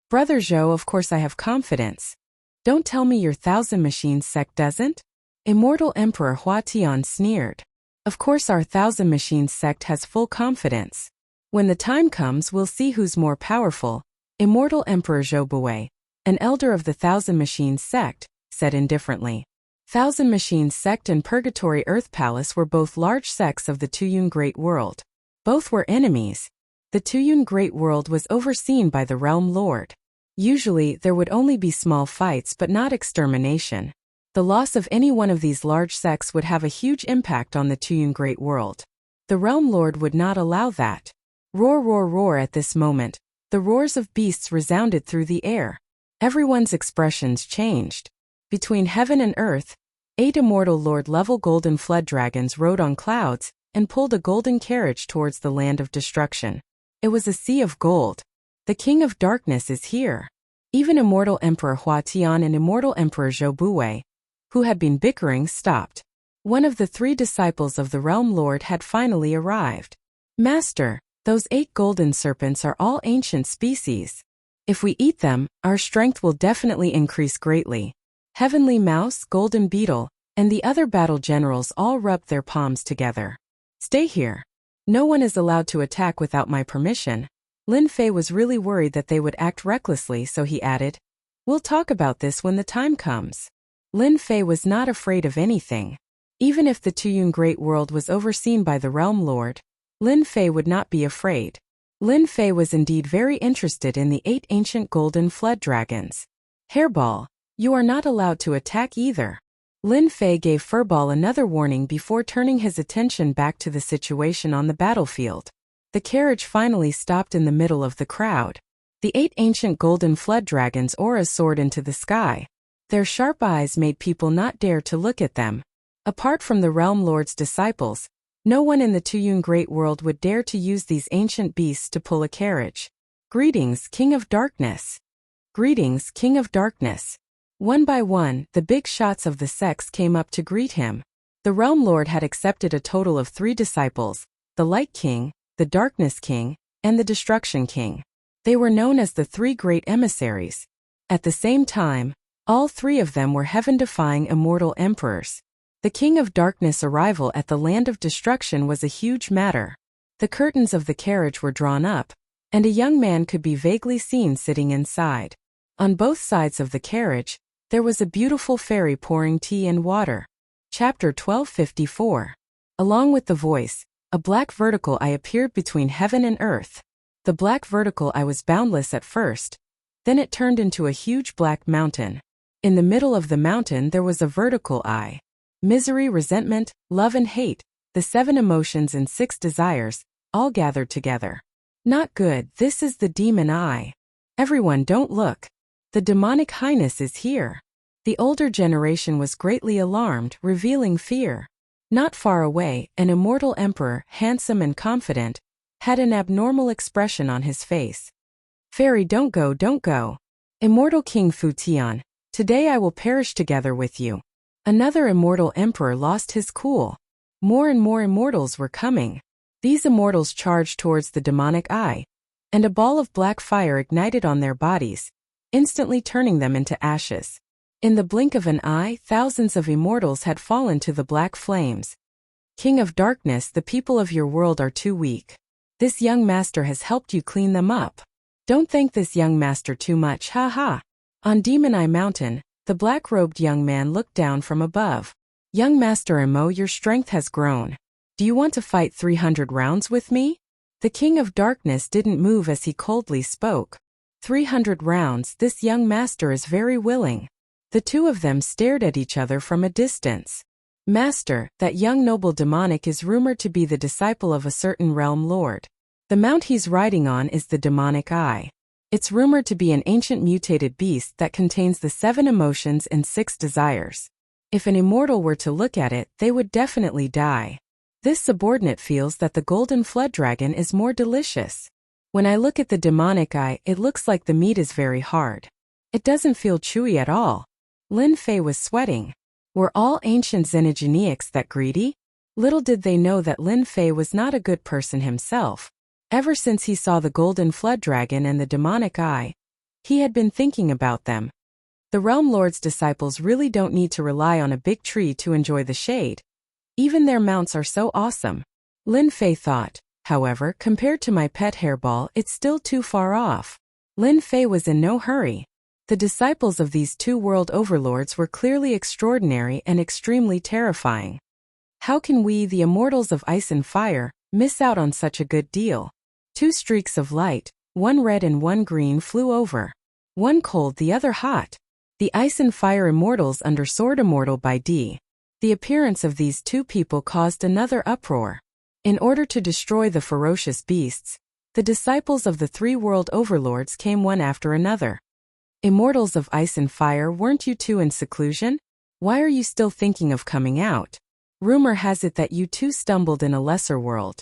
Brother Zhou, of course I have confidence. Don't tell me your Thousand Machines sect doesn't? Immortal Emperor Hua Tian sneered. Of course our Thousand Machines sect has full confidence. When the time comes we'll see who's more powerful. Immortal Emperor Zhou Bui, an elder of the Thousand Machines sect, said indifferently. Thousand Machines sect and Purgatory Earth Palace were both large sects of the Tuyun Great World. Both were enemies. The Tuyun Great World was overseen by the Realm Lord. Usually there would only be small fights but not extermination. The loss of any one of these large sects would have a huge impact on the Tuyun Great World. The Realm Lord would not allow that. Roar roar roar at this moment. The roars of beasts resounded through the air. Everyone's expressions changed. Between heaven and earth, 8 immortal Lord-level golden flood dragons rode on clouds and pulled a golden carriage towards the land of destruction. It was a sea of gold. The King of Darkness is here. Even Immortal Emperor Hua Tian and Immortal Emperor Zhou Bui, who had been bickering, stopped. One of the 3 disciples of the Realm Lord had finally arrived. Master, those 8 golden serpents are all ancient species. If we eat them, our strength will definitely increase greatly. Heavenly Mouse, Golden Beetle, and the other battle generals all rubbed their palms together. Stay here. No one is allowed to attack without my permission. Lin Fei was really worried that they would act recklessly, so he added, "We'll talk about this when the time comes." Lin Fei was not afraid of anything. Even if the Tuyun Great World was overseen by the Realm Lord, Lin Fei would not be afraid. Lin Fei was indeed very interested in the 8 ancient golden flood dragons. Hairball, you are not allowed to attack either. Lin Fei gave Furball another warning before turning his attention back to the situation on the battlefield. The carriage finally stopped in the middle of the crowd. The 8 ancient golden flood dragons' auras soared into the sky. Their sharp eyes made people not dare to look at them. Apart from the Realm Lord's disciples, no one in the Tuyun Great World would dare to use these ancient beasts to pull a carriage. Greetings, King of Darkness. Greetings, King of Darkness. One by one, the big shots of the sects came up to greet him. The Realm Lord had accepted a total of 3 disciples, the Light King, the Darkness King, and the Destruction King. They were known as the 3 great emissaries. At the same time, all 3 of them were heaven-defying immortal emperors. The King of Darkness' arrival at the land of destruction was a huge matter. The curtains of the carriage were drawn up, and a young man could be vaguely seen sitting inside. On both sides of the carriage, there was a beautiful fairy pouring tea and water. Chapter 1254. Along with the voice, a black vertical eye appeared between heaven and earth. The black vertical eye was boundless at first, then it turned into a huge black mountain. In the middle of the mountain there was a vertical eye. Misery, resentment, love and hate, the 7 emotions and 6 desires, all gathered together. Not good, this is the demon eye. Everyone don't look. The demonic highness is here. The older generation was greatly alarmed, revealing fear. Not far away, an immortal emperor, handsome and confident, had an abnormal expression on his face. Fairy, don't go, don't go. Immortal King Futian, today I will perish together with you. Another immortal emperor lost his cool. More and more immortals were coming. These immortals charged towards the demonic eye, and a ball of black fire ignited on their bodies, instantly turning them into ashes. In the blink of an eye, thousands of immortals had fallen to the black flames. King of Darkness, the people of your world are too weak. This young master has helped you clean them up. Don't thank this young master too much, ha ha. On Demon Eye Mountain, the black-robed young man looked down from above. Young Master Emo, your strength has grown. Do you want to fight 300 rounds with me? The King of Darkness didn't move as he coldly spoke. 300 rounds, this young master is very willing. The two of them stared at each other from a distance. Master, that young noble demonic is rumored to be the disciple of a certain realm lord. The mount he's riding on is the demonic eye. It's rumored to be an ancient mutated beast that contains the 7 emotions and 6 desires. If an immortal were to look at it, they would definitely die. This subordinate feels that the golden flood dragon is more delicious. When I look at the demonic eye, it looks like the meat is very hard. It doesn't feel chewy at all. Lin Fei was sweating. Were all ancient xenogeniacs that greedy? Little did they know that Lin Fei was not a good person himself. Ever since he saw the golden flood dragon and the demonic eye, he had been thinking about them. The Realm Lord's disciples really don't need to rely on a big tree to enjoy the shade. Even their mounts are so awesome. Lin Fei thought, however, compared to my pet hairball, it's still too far off. Lin Fei was in no hurry. The disciples of these 2 world overlords were clearly extraordinary and extremely terrifying. How can we, the immortals of ice and fire, miss out on such a good deal? 2 streaks of light, one red and one green, flew over. One cold, the other hot. The ice and fire immortals under Sword Immortal by D. The appearance of these 2 people caused another uproar. In order to destroy the ferocious beasts, the disciples of the 3 world overlords came one after another. Immortals of ice and fire, weren't you 2 in seclusion? Why are you still thinking of coming out? Rumor has it that you 2 stumbled in a lesser world.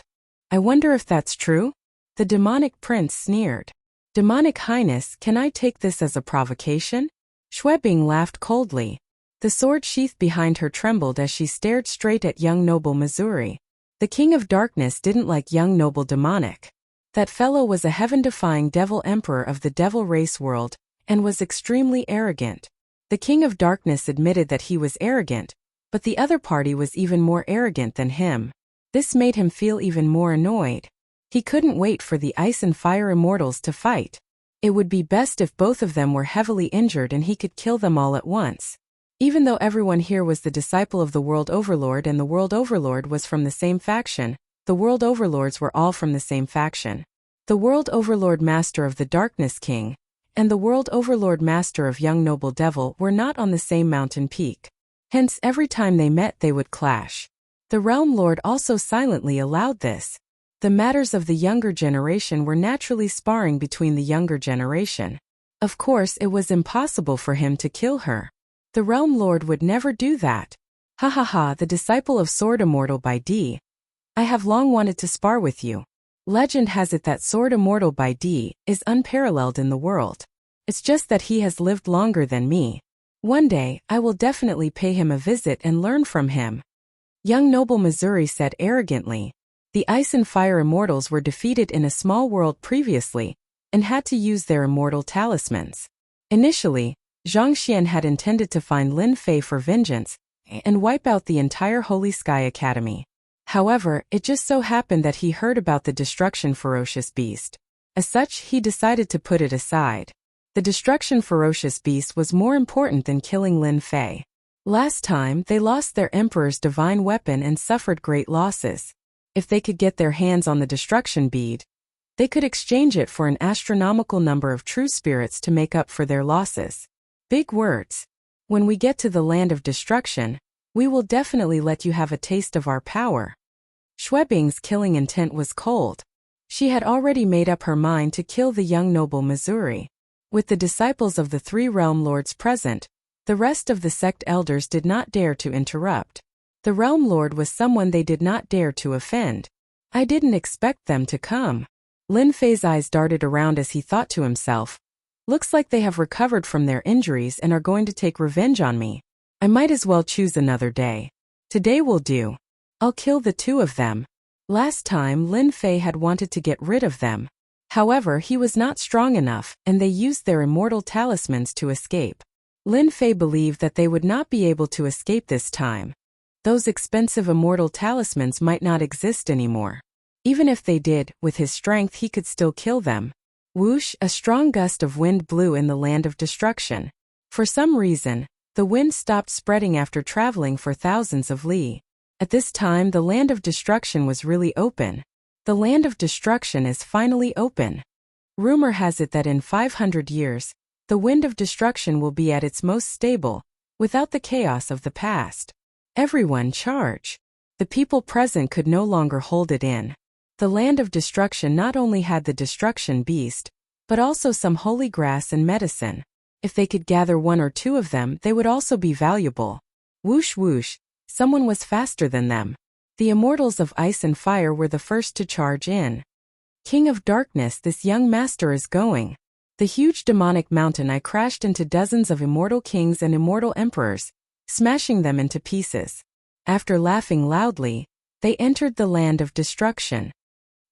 I wonder if that's true? The demonic prince sneered. Demonic Highness, can I take this as a provocation? Xuebing laughed coldly. The sword sheath behind her trembled as she stared straight at young noble Missouri. The King of Darkness didn't like young noble demonic. That fellow was a heaven-defying devil emperor of the devil race world, and was extremely arrogant. The King of Darkness admitted that he was arrogant, but the other party was even more arrogant than him. This made him feel even more annoyed. He couldn't wait for the ice and fire immortals to fight. It would be best if both of them were heavily injured and he could kill them all at once. Even though everyone here was the disciple of the World Overlord and the World Overlord was from the same faction, the World Overlords were all from the same faction. The World Overlord Master of the Darkness King and the World Overlord Master of Young Noble Devil were not on the same mountain peak. Hence every time they met they would clash. The Realm Lord also silently allowed this. The matters of the younger generation were naturally sparring between the younger generation. Of course it was impossible for him to kill her. The Realm Lord would never do that. Ha ha ha, the disciple of Sword Immortal by D. I have long wanted to spar with you. Legend has it that Sword Immortal by D is unparalleled in the world. It's just that he has lived longer than me. One day, I will definitely pay him a visit and learn from him. Young Noble Missouri said arrogantly. The Ice and Fire Immortals were defeated in a small world previously, and had to use their immortal talismans. Initially, Zhang Xian had intended to find Lin Fei for vengeance, and wipe out the entire Holy Sky Academy. However, it just so happened that he heard about the destruction ferocious beast. As such, he decided to put it aside. The destruction ferocious beast was more important than killing Lin Fei. Last time, they lost their emperor's divine weapon and suffered great losses. If they could get their hands on the destruction bead, they could exchange it for an astronomical number of true spirits to make up for their losses. Big words. When we get to the land of destruction, we will definitely let you have a taste of our power. Xuebing's killing intent was cold. She had already made up her mind to kill the young noble Missouri. With the disciples of the three realm lords present, the rest of the sect elders did not dare to interrupt. The realm lord was someone they did not dare to offend. I didn't expect them to come. Lin Fei's eyes darted around as he thought to himself, looks like they have recovered from their injuries and are going to take revenge on me. I might as well choose another day. Today will do. I'll kill the two of them. Last time Lin Fei had wanted to get rid of them. However, he was not strong enough, and they used their immortal talismans to escape. Lin Fei believed that they would not be able to escape this time. Those expensive immortal talismans might not exist anymore. Even if they did, with his strength he could still kill them. Whoosh, a strong gust of wind blew in the land of destruction. For some reason, the wind stopped spreading after traveling for thousands of li. At this time the land of destruction was really open. The land of destruction is finally open. Rumor has it that in 500 years, the wind of destruction will be at its most stable, without the chaos of the past. Everyone charge. The people present could no longer hold it in. The land of destruction not only had the destruction beast, but also some holy grass and medicine. If they could gather one or two of them, they would also be valuable. Whoosh whoosh, someone was faster than them. The immortals of ice and fire were the first to charge in. King of darkness, this young master is going. The huge demonic mountain I crashed into dozens of immortal kings and immortal emperors, smashing them into pieces. After laughing loudly, they entered the land of destruction.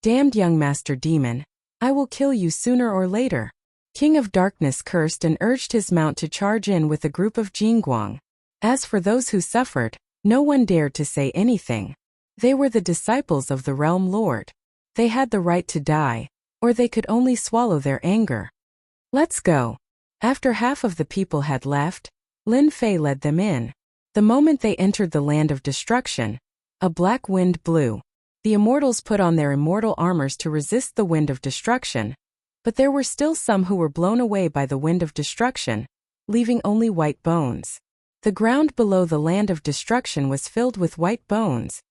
Damned young master demon, I will kill you sooner or later. King of darkness cursed and urged his mount to charge in with a group of Jingguang. As for those who suffered, no one dared to say anything. They were the disciples of the realm lord. They had the right to die, or they could only swallow their anger. Let's go. After half of the people had left, Lin Fei led them in. The moment they entered the land of destruction, a black wind blew. The immortals put on their immortal armors to resist the wind of destruction, but there were still some who were blown away by the wind of destruction, leaving only white bones. The ground below the land of destruction was filled with white bones.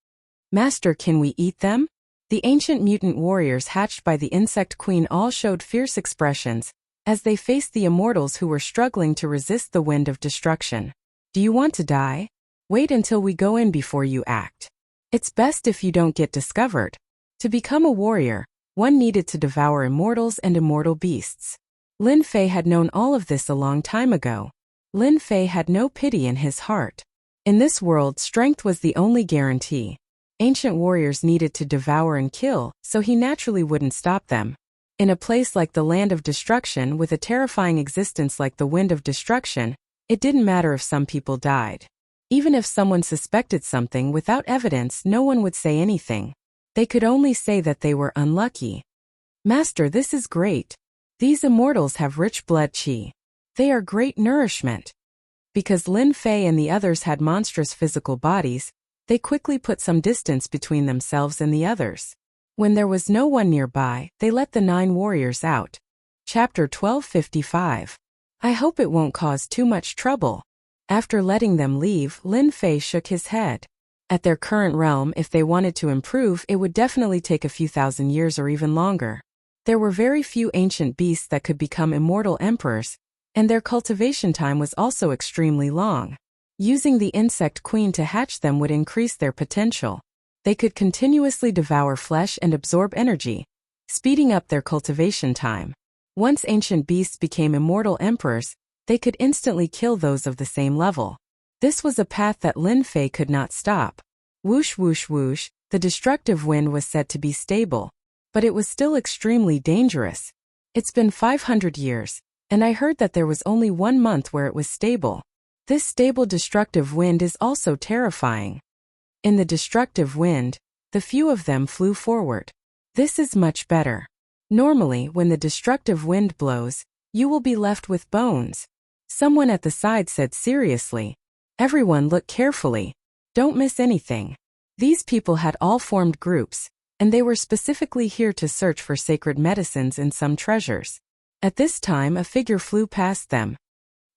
Master, can we eat them? The ancient mutant warriors hatched by the insect queen all showed fierce expressions as they faced the immortals who were struggling to resist the wind of destruction. Do you want to die? Wait until we go in before you act. It's best if you don't get discovered. To become a warrior, one needed to devour immortals and immortal beasts. Lin Fei had known all of this a long time ago. Lin Fei had no pity in his heart. In this world, strength was the only guarantee. Ancient warriors needed to devour and kill, so he naturally wouldn't stop them. In a place like the land of destruction with a terrifying existence like the wind of destruction, it didn't matter if some people died. Even if someone suspected something without evidence, no one would say anything. They could only say that they were unlucky. Master, this is great. These immortals have rich blood qi. They are great nourishment. Because Lin Fei and the others had monstrous physical bodies, they quickly put some distance between themselves and the others. When there was no one nearby, they let the 9 warriors out. Chapter 1255. I hope it won't cause too much trouble. After letting them leave, Lin Fei shook his head. At their current realm, if they wanted to improve, it would definitely take a few thousand years or even longer. There were very few ancient beasts that could become immortal emperors, and their cultivation time was also extremely long. Using the insect queen to hatch them would increase their potential. They could continuously devour flesh and absorb energy, speeding up their cultivation time. Once ancient beasts became immortal emperors, they could instantly kill those of the same level. This was a path that Lin Fei could not stop. Whoosh whoosh whoosh, the destructive wind was said to be stable, but it was still extremely dangerous. It's been 500 years, and I heard that there was only 1 month where it was stable. This stable destructive wind is also terrifying. In the destructive wind, the few of them flew forward. This is much better. Normally, when the destructive wind blows, you will be left with bones. Someone at the side said seriously. Everyone look carefully. Don't miss anything. These people had all formed groups, and they were specifically here to search for sacred medicines and some treasures. At this time, a figure flew past them.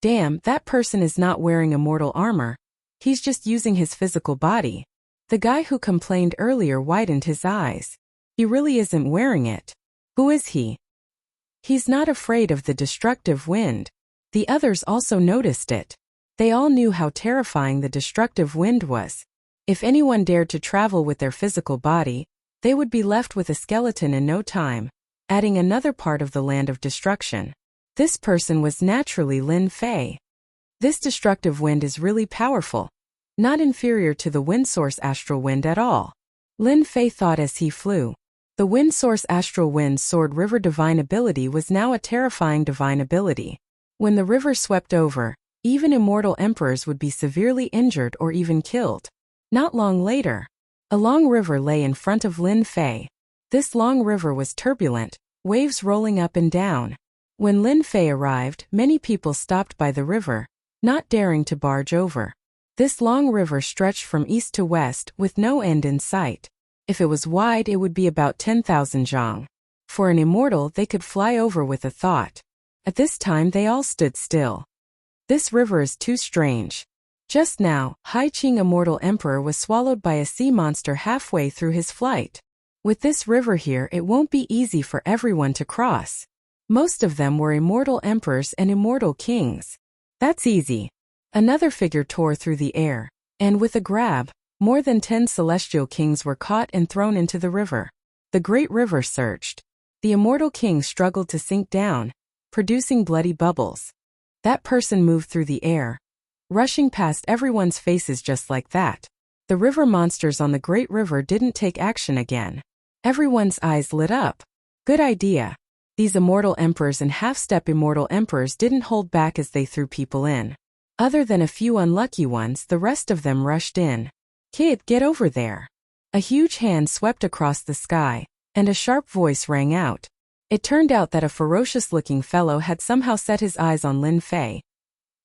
Damn, that person is not wearing immortal armor. He's just using his physical body. The guy who complained earlier widened his eyes. He really isn't wearing it. Who is he? He's not afraid of the destructive wind. The others also noticed it. They all knew how terrifying the destructive wind was. If anyone dared to travel with their physical body, they would be left with a skeleton in no time, adding another part of the land of destruction. This person was naturally Lin Fei. This destructive wind is really powerful, not inferior to the wind source astral wind at all. Lin Fei thought as he flew. The wind source astral wind sword river divine ability was now a terrifying divine ability. When the river swept over, even immortal emperors would be severely injured or even killed. Not long later, a long river lay in front of Lin Fei. This long river was turbulent, waves rolling up and down. When Lin Fei arrived, many people stopped by the river, not daring to barge over. This long river stretched from east to west with no end in sight. If it was wide, it would be about 10,000 zhang. For an immortal, they could fly over with a thought. At this time, they all stood still. This river is too strange. Just now, Hai Qing Immortal Emperor was swallowed by a sea monster halfway through his flight. With this river here, it won't be easy for everyone to cross. Most of them were immortal emperors and immortal kings. That's easy. Another figure tore through the air, and with a grab, more than 10 celestial kings were caught and thrown into the river. The great river surged. The immortal king struggled to sink down, producing bloody bubbles. That person moved through the air, rushing past everyone's faces just like that. The river monsters on the great river didn't take action again. Everyone's eyes lit up. Good idea. These immortal emperors and half-step immortal emperors didn't hold back as they threw people in. Other than a few unlucky ones, the rest of them rushed in. Kid, get over there. A huge hand swept across the sky, and a sharp voice rang out. It turned out that a ferocious-looking fellow had somehow set his eyes on Lin Fei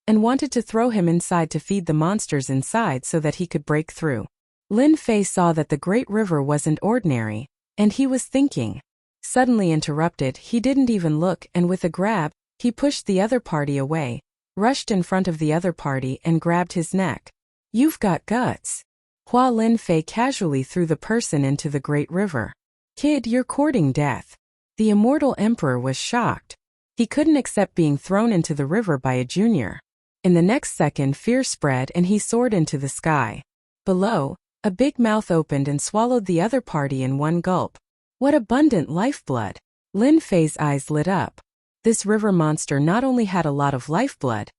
and wanted to throw him inside to feed the monsters inside so that he could break through. Lin Fei saw that the great river wasn't ordinary, and he was thinking. Suddenly interrupted, he didn't even look, and with a grab, he pushed the other party away, rushed in front of the other party and grabbed his neck. You've got guts. Hua Lin Fei casually threw the person into the great river. Kid, you're courting death. The immortal emperor was shocked. He couldn't accept being thrown into the river by a junior. In the next second, fear spread and he soared into the sky. Below, a big mouth opened and swallowed the other party in one gulp. What abundant lifeblood! Lin Fei's eyes lit up. This river monster not only had a lot of lifeblood,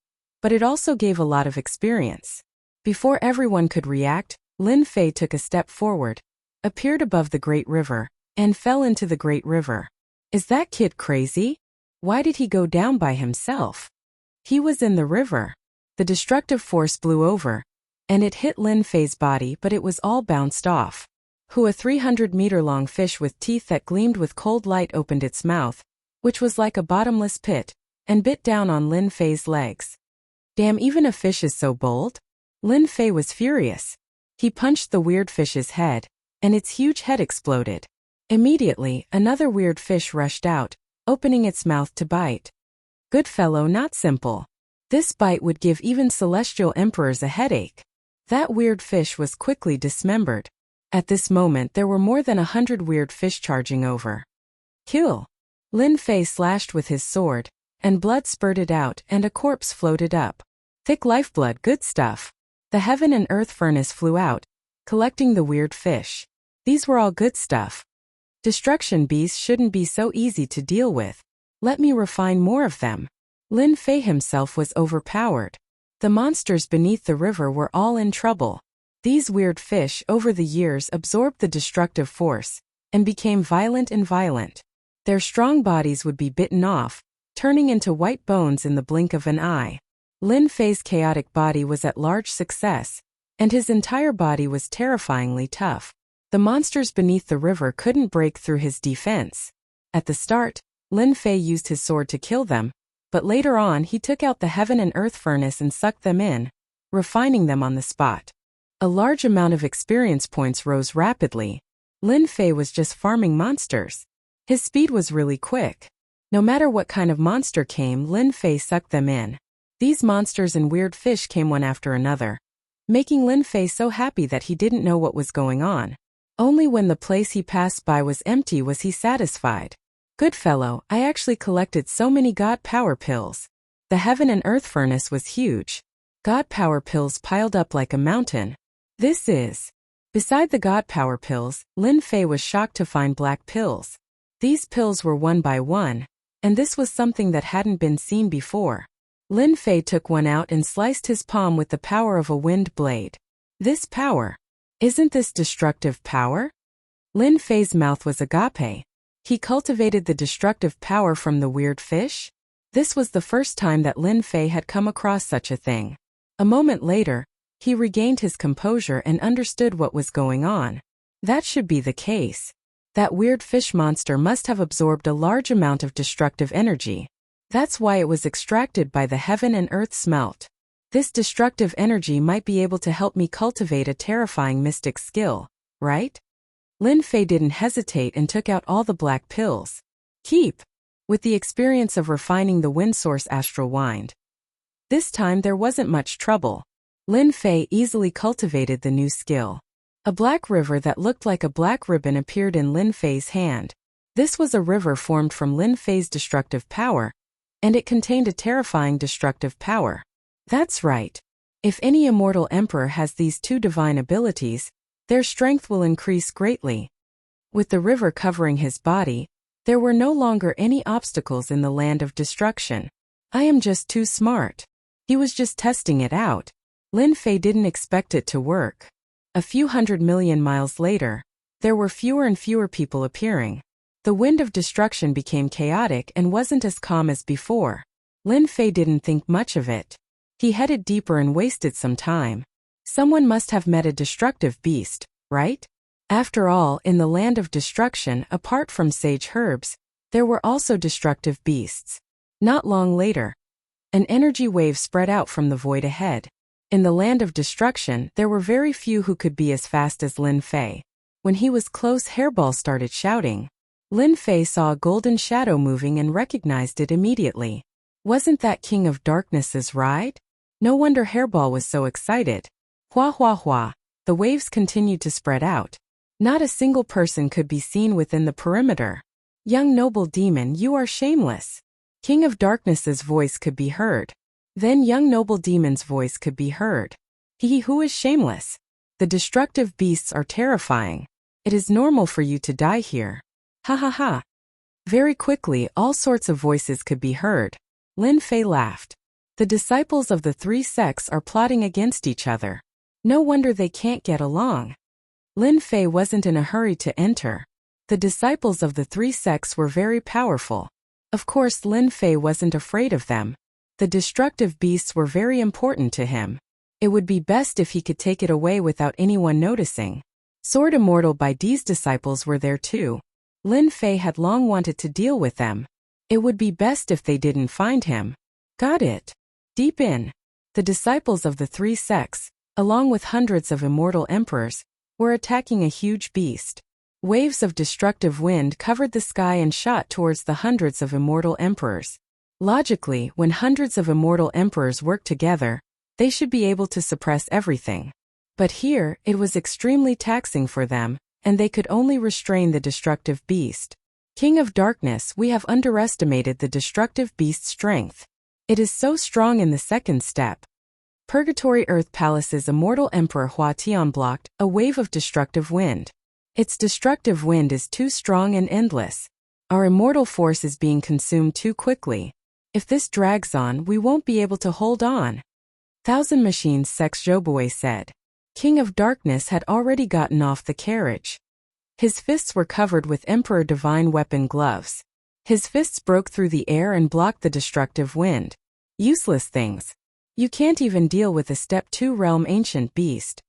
but it also gave a lot of experience. Before everyone could react, Lin Fei took a step forward, appeared above the great river, and fell into the great river. Is that kid crazy? Why did he go down by himself? He was in the river. The destructive force blew over, and it hit Lin Fei's body, but it was all bounced off. A 300-meter-long fish with teeth that gleamed with cold light opened its mouth, which was like a bottomless pit, and bit down on Lin Fei's legs. Damn, even a fish is so bold? Lin Fei was furious. He punched the weird fish's head, and its huge head exploded. Immediately, another weird fish rushed out, opening its mouth to bite. Good fellow, not simple. This bite would give even celestial emperors a headache. That weird fish was quickly dismembered. At this moment there were more than 100 weird fish charging over. Kill! Lin Fei slashed with his sword, and blood spurted out and a corpse floated up. Thick lifeblood, good stuff. The heaven and earth furnace flew out, collecting the weird fish. These were all good stuff. Destruction beasts shouldn't be so easy to deal with. Let me refine more of them. Lin Fei himself was overpowered. The monsters beneath the river were all in trouble. These weird fish over the years absorbed the destructive force, and became violent and violent. Their strong bodies would be bitten off, turning into white bones in the blink of an eye. Lin Fei's chaotic body was at large success, and his entire body was terrifyingly tough. The monsters beneath the river couldn't break through his defense. At the start, Lin Fei used his sword to kill them, but later on he took out the heaven and earth furnace and sucked them in, refining them on the spot. A large amount of experience points rose rapidly. Lin Fei was just farming monsters. His speed was really quick. No matter what kind of monster came, Lin Fei sucked them in. These monsters and weird fish came one after another, making Lin Fei so happy that he didn't know what was going on. Only when the place he passed by was empty was he satisfied. Good fellow, I actually collected so many God Power pills. The heaven and earth furnace was huge. God Power pills piled up like a mountain. Beside the God Power pills, Lin Fei was shocked to find black pills. These pills were one by one, and this was something that hadn't been seen before. Lin Fei took one out and sliced his palm with the power of a wind blade. This power. Isn't this destructive power? Lin Fei's mouth was agape. He cultivated the destructive power from the weird fish? This was the first time that Lin Fei had come across such a thing. A moment later, he regained his composure and understood what was going on. That should be the case. That weird fish monster must have absorbed a large amount of destructive energy. That's why it was extracted by the heaven and earth smelt. This destructive energy might be able to help me cultivate a terrifying mystic skill, right? Lin Fei didn't hesitate and took out all the black pills. Keep. With the experience of refining the wind source astral wind. This time there wasn't much trouble. Lin Fei easily cultivated the new skill. A black river that looked like a black ribbon appeared in Lin Fei's hand. This was a river formed from Lin Fei's destructive power, and it contained a terrifying destructive power. That's right. If any immortal emperor has these two divine abilities, their strength will increase greatly. With the river covering his body, there were no longer any obstacles in the land of destruction. I am just too smart. He was just testing it out. Lin Fei didn't expect it to work. A few 100 million miles later, there were fewer and fewer people appearing. The wind of destruction became chaotic and wasn't as calm as before. Lin Fei didn't think much of it. He headed deeper and wasted some time. Someone must have met a destructive beast, right? After all, in the land of destruction, apart from sage herbs, there were also destructive beasts. Not long later, an energy wave spread out from the void ahead. In the land of destruction, there were very few who could be as fast as Lin Fei. When he was close, Hairball started shouting. Lin Fei saw a golden shadow moving and recognized it immediately. Wasn't that King of Darkness's ride? No wonder Hairball was so excited. Hua hua hua. The waves continued to spread out. Not a single person could be seen within the perimeter. Young noble demon, you are shameless. King of Darkness's voice could be heard. Then young noble demon's voice could be heard. He who is shameless. The destructive beasts are terrifying. It is normal for you to die here. Ha ha ha. Very quickly, all sorts of voices could be heard. Lin Fei laughed. The disciples of the three sects are plotting against each other. No wonder they can't get along. Lin Fei wasn't in a hurry to enter. The disciples of the three sects were very powerful. Of course, Lin Fei wasn't afraid of them. The destructive beasts were very important to him. It would be best if he could take it away without anyone noticing. Sword Immortal by Dee's disciples were there too. Lin Fei had long wanted to deal with them. It would be best if they didn't find him. Got it. Deep in, the disciples of the three sects, along with hundreds of immortal emperors, were attacking a huge beast. Waves of destructive wind covered the sky and shot towards the hundreds of immortal emperors. Logically, when hundreds of immortal emperors work together, they should be able to suppress everything. But here, it was extremely taxing for them, and they could only restrain the destructive beast. King of Darkness, we have underestimated the destructive beast's strength. It is so strong in the second step. Purgatory Earth Palace's immortal emperor Hua Tian blocked a wave of destructive wind. Its destructive wind is too strong and endless. Our immortal force is being consumed too quickly. If this drags on, we won't be able to hold on. Thousand Machines Sex Jobue said. King of Darkness had already gotten off the carriage. His fists were covered with Emperor Divine Weapon gloves. His fists broke through the air and blocked the destructive wind. Useless things. You can't even deal with a Step 2 realm ancient beast.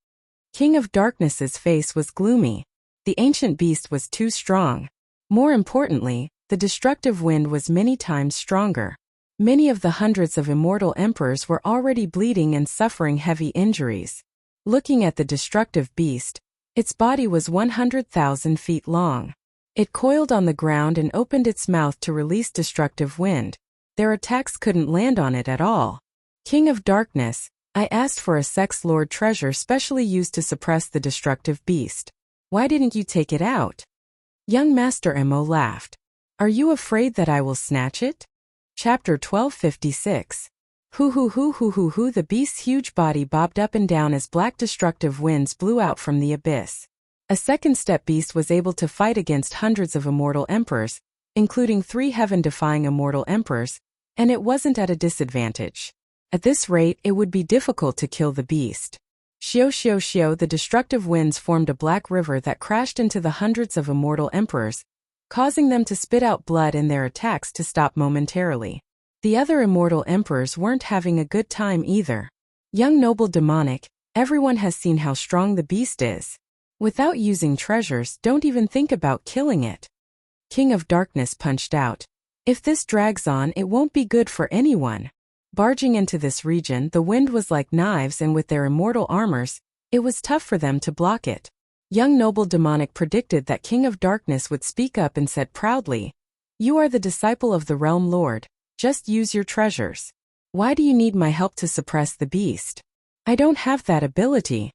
King of Darkness's face was gloomy. The ancient beast was too strong. More importantly, the destructive wind was many times stronger. Many of the hundreds of immortal emperors were already bleeding and suffering heavy injuries. Looking at the destructive beast, its body was 100,000 feet long. It coiled on the ground and opened its mouth to release destructive wind. Their attacks couldn't land on it at all. King of Darkness, I asked for a sex lord treasure specially used to suppress the destructive beast. Why didn't you take it out? Young Master Mo laughed. Are you afraid that I will snatch it? Chapter 1256. Hoo, the beast's huge body bobbed up and down as black destructive winds blew out from the abyss. A second step beast was able to fight against hundreds of immortal emperors, including 3 heaven-defying immortal emperors, and it wasn't at a disadvantage. At this rate, it would be difficult to kill the beast. Shio, the destructive winds formed a black river that crashed into the hundreds of immortal emperors, causing them to spit out blood and their attacks to stop momentarily. The other immortal emperors weren't having a good time either. Young noble demonic, everyone has seen how strong the beast is. Without using treasures, don't even think about killing it. King of Darkness punched out. If this drags on, it won't be good for anyone. Barging into this region, the wind was like knives, and with their immortal armors, it was tough for them to block it. Young noble demonic predicted that King of Darkness would speak up and said proudly, "You are the disciple of the Realm Lord. Just use your treasures. Why do you need my help to suppress the beast? I don't have that ability."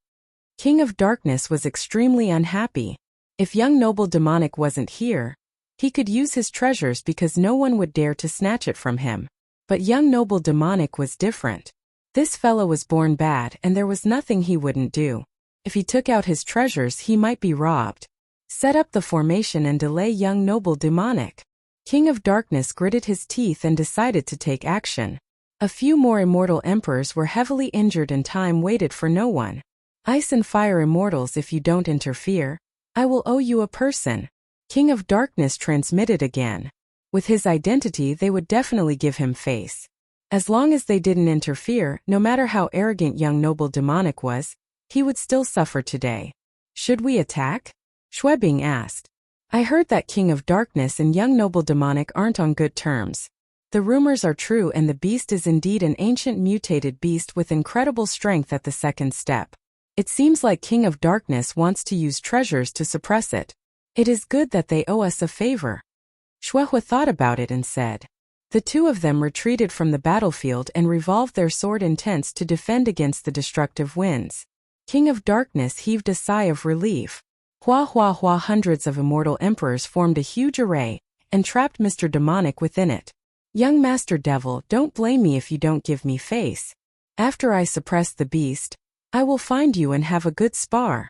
King of Darkness was extremely unhappy. If young noble demonic wasn't here, he could use his treasures because no one would dare to snatch it from him. But young noble demonic was different. This fellow was born bad, and there was nothing he wouldn't do. If he took out his treasures, he might be robbed. Set up the formation and delay young noble demonic. King of Darkness gritted his teeth and decided to take action. A few more immortal emperors were heavily injured and time waited for no one. Ice and fire immortals, if you don't interfere, I will owe you a person. King of Darkness transmitted again. With his identity, they would definitely give him face. As long as they didn't interfere, no matter how arrogant young noble demonic was, he would still suffer today. Should we attack? Schwebing asked. I heard that King of Darkness and young noble demonic aren't on good terms. The rumors are true, and the beast is indeed an ancient mutated beast with incredible strength at the second step. It seems like King of Darkness wants to use treasures to suppress it. It is good that they owe us a favor. Shuehua thought about it and said. The two of them retreated from the battlefield and revolved their sword intents to defend against the destructive winds. King of Darkness heaved a sigh of relief. Hundreds of immortal emperors formed a huge array and trapped Mr. Demonic within it. Young Master Devil, don't blame me if you don't give me face. After I suppress the beast, I will find you and have a good spar.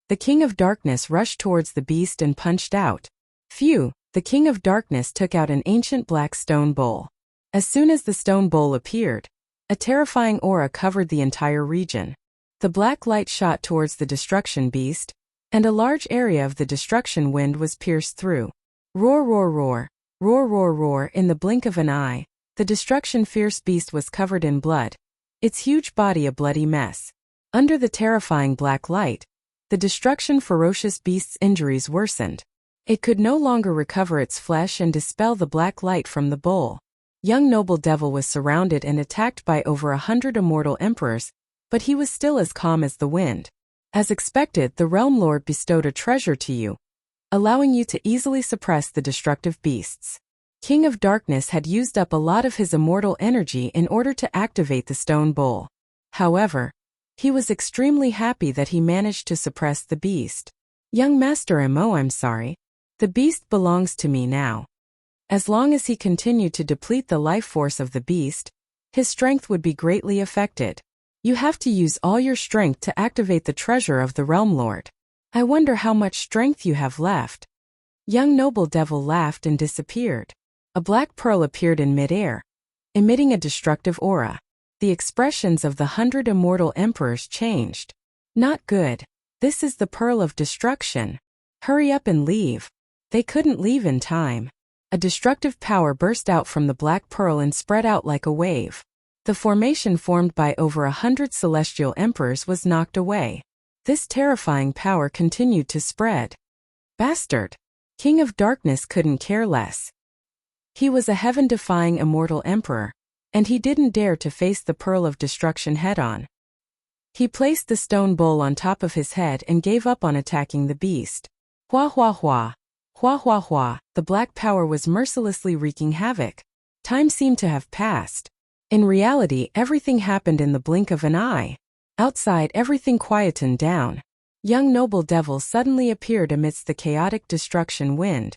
The King of Darkness rushed towards the beast and punched out. Phew! The King of Darkness took out an ancient black stone bowl. As soon as the stone bowl appeared, a terrifying aura covered the entire region. The black light shot towards the destruction beast, and a large area of the destruction wind was pierced through. Roar, roar, roar, roar, roar, roar. In the blink of an eye, the destruction fierce beast was covered in blood, its huge body a bloody mess. Under the terrifying black light, the destruction ferocious beast's injuries worsened. It could no longer recover its flesh and dispel the black light from the bowl. Young noble devil was surrounded and attacked by over 100 immortal emperors, but he was still as calm as the wind. As expected, the Realm Lord bestowed a treasure to you, allowing you to easily suppress the destructive beasts. King of Darkness had used up a lot of his immortal energy in order to activate the stone bowl. However, he was extremely happy that he managed to suppress the beast. Young Master Mo, I'm sorry. The beast belongs to me now. As long as he continued to deplete the life force of the beast, his strength would be greatly affected. You have to use all your strength to activate the treasure of the Realm Lord. I wonder how much strength you have left. Young noble devil laughed and disappeared. A black pearl appeared in midair, emitting a destructive aura. The expressions of the 100 immortal emperors changed. Not good. This is the pearl of destruction. Hurry up and leave. They couldn't leave in time. A destructive power burst out from the black pearl and spread out like a wave. The formation formed by over 100 celestial emperors was knocked away. This terrifying power continued to spread. Bastard! King of Darkness couldn't care less. He was a heaven-defying immortal emperor, and he didn't dare to face the Pearl of Destruction head-on. He placed the stone bowl on top of his head and gave up on attacking the beast. Hua hua hua. Hua hua hua. The black power was mercilessly wreaking havoc. Time seemed to have passed. In reality, everything happened in the blink of an eye. Outside, everything quietened down. Young noble devil suddenly appeared amidst the chaotic destruction wind.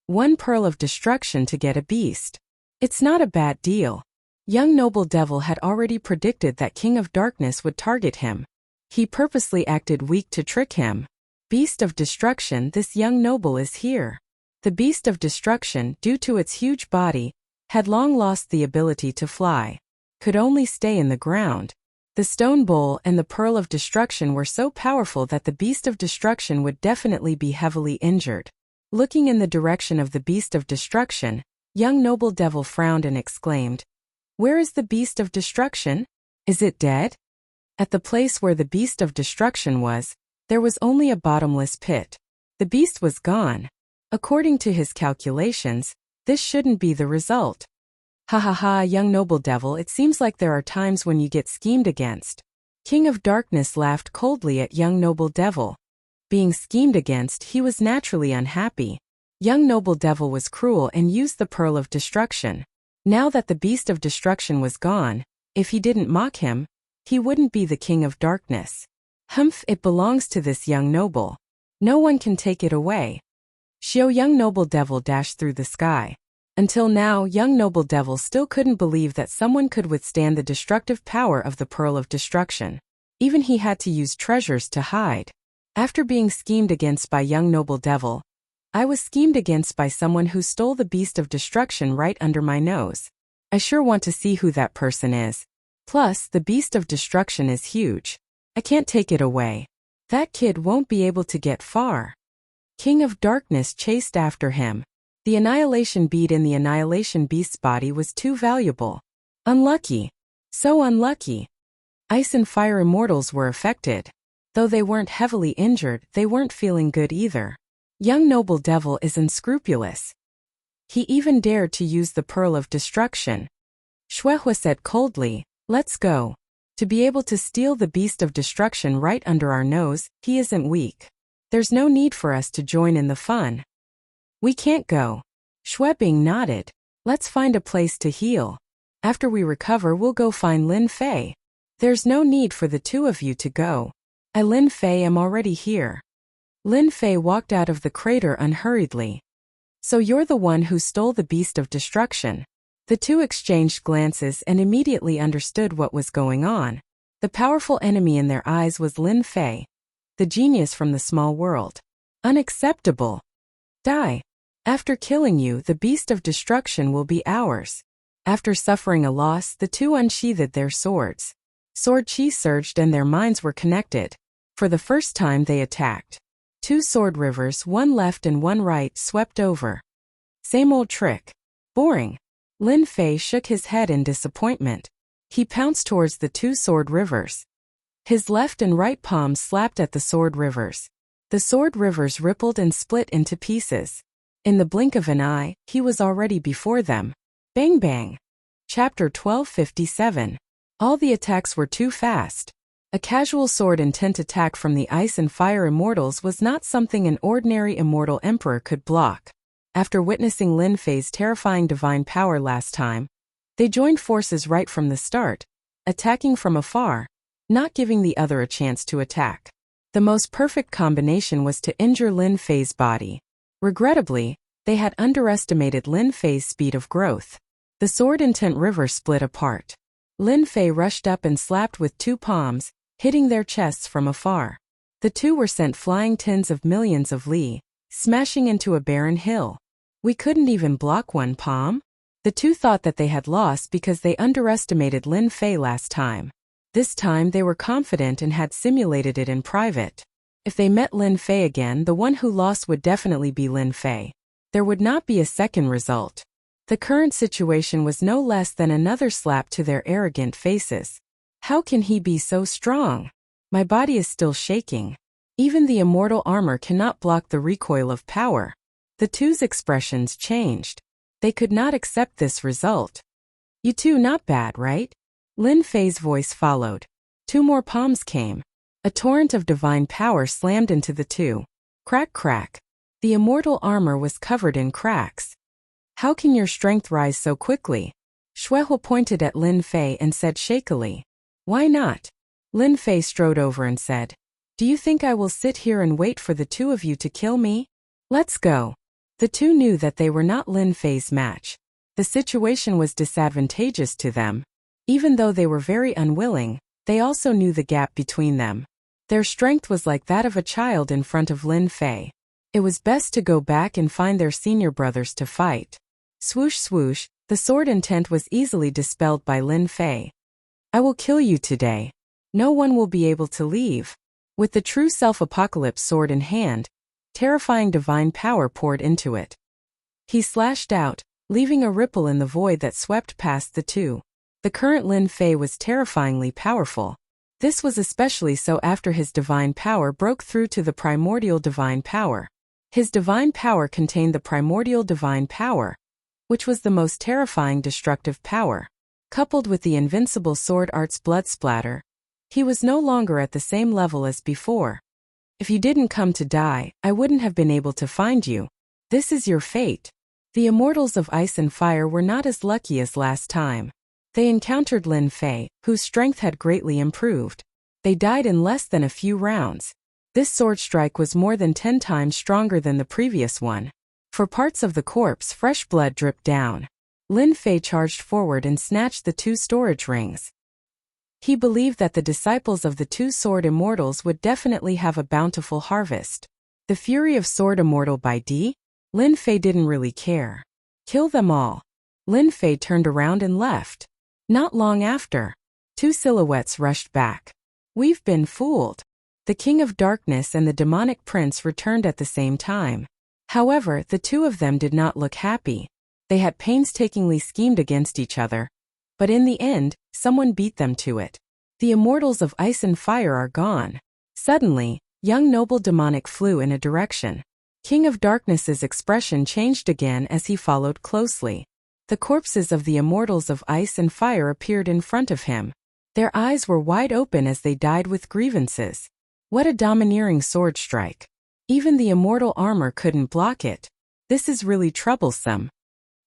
One pearl of destruction to get a beast. It's not a bad deal. Young noble devil had already predicted that King of Darkness would target him. He purposely acted weak to trick him. Beast of Destruction, this young noble is here. The Beast of Destruction, due to its huge body, had long lost the ability to fly. Could only stay in the ground. The stone bowl and the Pearl of Destruction were so powerful that the Beast of Destruction would definitely be heavily injured. Looking in the direction of the Beast of Destruction, young noble devil frowned and exclaimed, "Where is the Beast of Destruction? Is it dead?" At the place where the Beast of Destruction was, there was only a bottomless pit. The beast was gone. According to his calculations, this shouldn't be the result. Ha ha ha, young noble devil, it seems like there are times when you get schemed against. King of Darkness laughed coldly at young noble devil. Being schemed against, he was naturally unhappy. Young noble devil was cruel and used the Pearl of Destruction. Now that the Beast of Destruction was gone, if he didn't mock him, he wouldn't be the King of Darkness. Humph, it belongs to this young noble. No one can take it away. Xiao, young noble devil dashed through the sky. Until now, young noble devil still couldn't believe that someone could withstand the destructive power of the Pearl of Destruction. Even he had to use treasures to hide. After being schemed against by young noble devil, I was schemed against by someone who stole the Beast of Destruction right under my nose. I sure want to see who that person is. Plus, the Beast of Destruction is huge. I can't take it away. That kid won't be able to get far. King of Darkness chased after him. The annihilation bead in the annihilation beast's body was too valuable. Unlucky. So unlucky. Ice and fire immortals were affected. Though they weren't heavily injured, they weren't feeling good either. Young noble devil is unscrupulous. He even dared to use the Pearl of Destruction. Shuehua said coldly, "Let's go." To be able to steal the Beast of Destruction right under our nose, he isn't weak. There's no need for us to join in the fun. We can't go. Shui Bing nodded. Let's find a place to heal. After we recover, we'll go find Lin Fei. There's no need for the two of you to go. I, Lin Fei, am already here. Lin Fei walked out of the crater unhurriedly. So you're the one who stole the Beast of Destruction. The two exchanged glances and immediately understood what was going on. The powerful enemy in their eyes was Lin Fei, the genius from the small world. Unacceptable. Die. After killing you, the Beast of Destruction will be ours. After suffering a loss, the two unsheathed their swords. Sword chi surged and their minds were connected. For the first time they attacked. Two sword rivers, one left and one right, swept over. Same old trick. Boring. Lin Fei shook his head in disappointment. He pounced towards the two sword rivers. His left and right palms slapped at the sword rivers. The sword rivers rippled and split into pieces. In the blink of an eye, he was already before them. Bang bang. Chapter 1257. All the attacks were too fast. A casual sword intent attack from the ice and fire immortals was not something an ordinary immortal emperor could block. After witnessing Lin Fei's terrifying divine power last time, they joined forces right from the start, attacking from afar, not giving the other a chance to attack. The most perfect combination was to injure Lin Fei's body. Regrettably, they had underestimated Lin Fei's speed of growth. The sword intent river split apart. Lin Fei rushed up and slapped with two palms, hitting their chests from afar. The two were sent flying tens of millions of li, smashing into a barren hill. We couldn't even block one palm? The two thought that they had lost because they underestimated Lin Fei last time. This time they were confident and had simulated it in private. If they met Lin Fei again, the one who lost would definitely be Lin Fei. There would not be a second result. The current situation was no less than another slap to their arrogant faces. How can he be so strong? My body is still shaking. Even the immortal armor cannot block the recoil of power. The two's expressions changed. They could not accept this result. You two not bad, right? Lin Fei's voice followed. 2 more palms came. A torrent of divine power slammed into the two. Crack crack. The immortal armor was covered in cracks. How can your strength rise so quickly? Shuehe pointed at Lin Fei and said shakily. Why not? Lin Fei strode over and said, do you think I will sit here and wait for the two of you to kill me? Let's go. The two knew that they were not Lin Fei's match. The situation was disadvantageous to them. Even though they were very unwilling, they also knew the gap between them. Their strength was like that of a child in front of Lin Fei. It was best to go back and find their senior brothers to fight. Swoosh swoosh, the sword intent was easily dispelled by Lin Fei. I will kill you today. No one will be able to leave. With the true self-apocalypse sword in hand, terrifying divine power poured into it. He slashed out, leaving a ripple in the void that swept past the two. The current Lin Fei was terrifyingly powerful. This was especially so after his divine power broke through to the primordial divine power. His divine power contained the primordial divine power, which was the most terrifying destructive power. Coupled with the invincible sword art's blood splatter, he was no longer at the same level as before. If you didn't come to die, I wouldn't have been able to find you. This is your fate. The immortals of ice and fire were not as lucky as last time. They encountered Lin Fei, whose strength had greatly improved. They died in less than a few rounds. This sword strike was more than 10 times stronger than the previous one. For parts of the corpse, fresh blood dripped down. Lin Fei charged forward and snatched the 2 storage rings. He believed that the disciples of the 2 sword immortals would definitely have a bountiful harvest. The fury of sword immortal by D? Lin Fei didn't really care. Kill them all. Lin Fei turned around and left. Not long after, 2 silhouettes rushed back. We've been fooled. The King of Darkness and the demonic prince returned at the same time. However, the 2 of them did not look happy. They had painstakingly schemed against each other. But in the end, someone beat them to it. The immortals of ice and fire are gone. Suddenly, young noble demonic flew in a direction. King of Darkness's expression changed again as he followed closely. The corpses of the immortals of ice and fire appeared in front of him. Their eyes were wide open as they died with grievances. What a domineering sword strike. Even the immortal armor couldn't block it. This is really troublesome.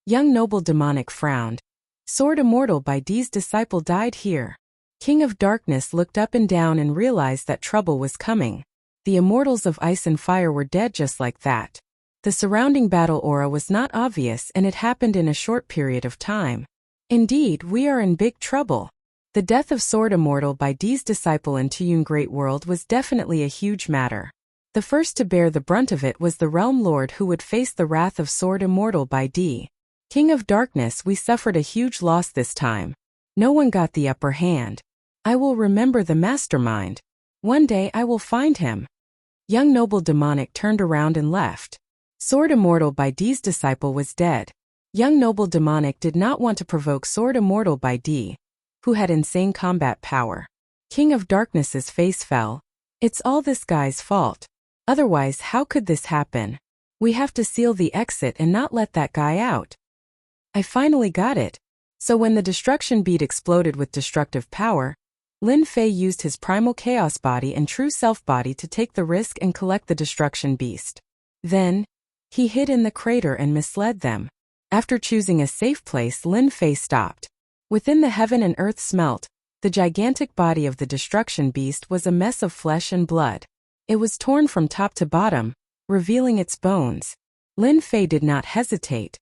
Young noble demonic frowned. Sword immortal by D's disciple died here. King of Darkness looked up and down and realized that trouble was coming. The immortals of ice and fire were dead just like that. The surrounding battle aura was not obvious and it happened in a short period of time. Indeed, we are in big trouble. The death of Sword Immortal by D's disciple in Tuyun Great World was definitely a huge matter. The first to bear the brunt of it was the Realm Lord who would face the wrath of Sword Immortal by D. King of Darkness, we suffered a huge loss this time. No one got the upper hand. I will remember the mastermind. One day I will find him. Young noble demonic turned around and left. Sword Immortal by D's disciple was dead. Young noble demonic did not want to provoke Sword Immortal by D, who had insane combat power. King of Darkness's face fell. It's all this guy's fault. Otherwise, how could this happen? We have to seal the exit and not let that guy out. I finally got it. So when the destruction bead exploded with destructive power, Lin Fei used his primal chaos body and true self body to take the risk and collect the destruction beast. Then, he hid in the crater and misled them. After choosing a safe place, Lin Fei stopped. Within the heaven and earth smelt, the gigantic body of the destruction beast was a mess of flesh and blood. It was torn from top to bottom, revealing its bones. Lin Fei did not hesitate.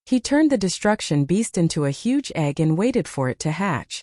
He turned the destruction beast into a huge egg and waited for it to hatch.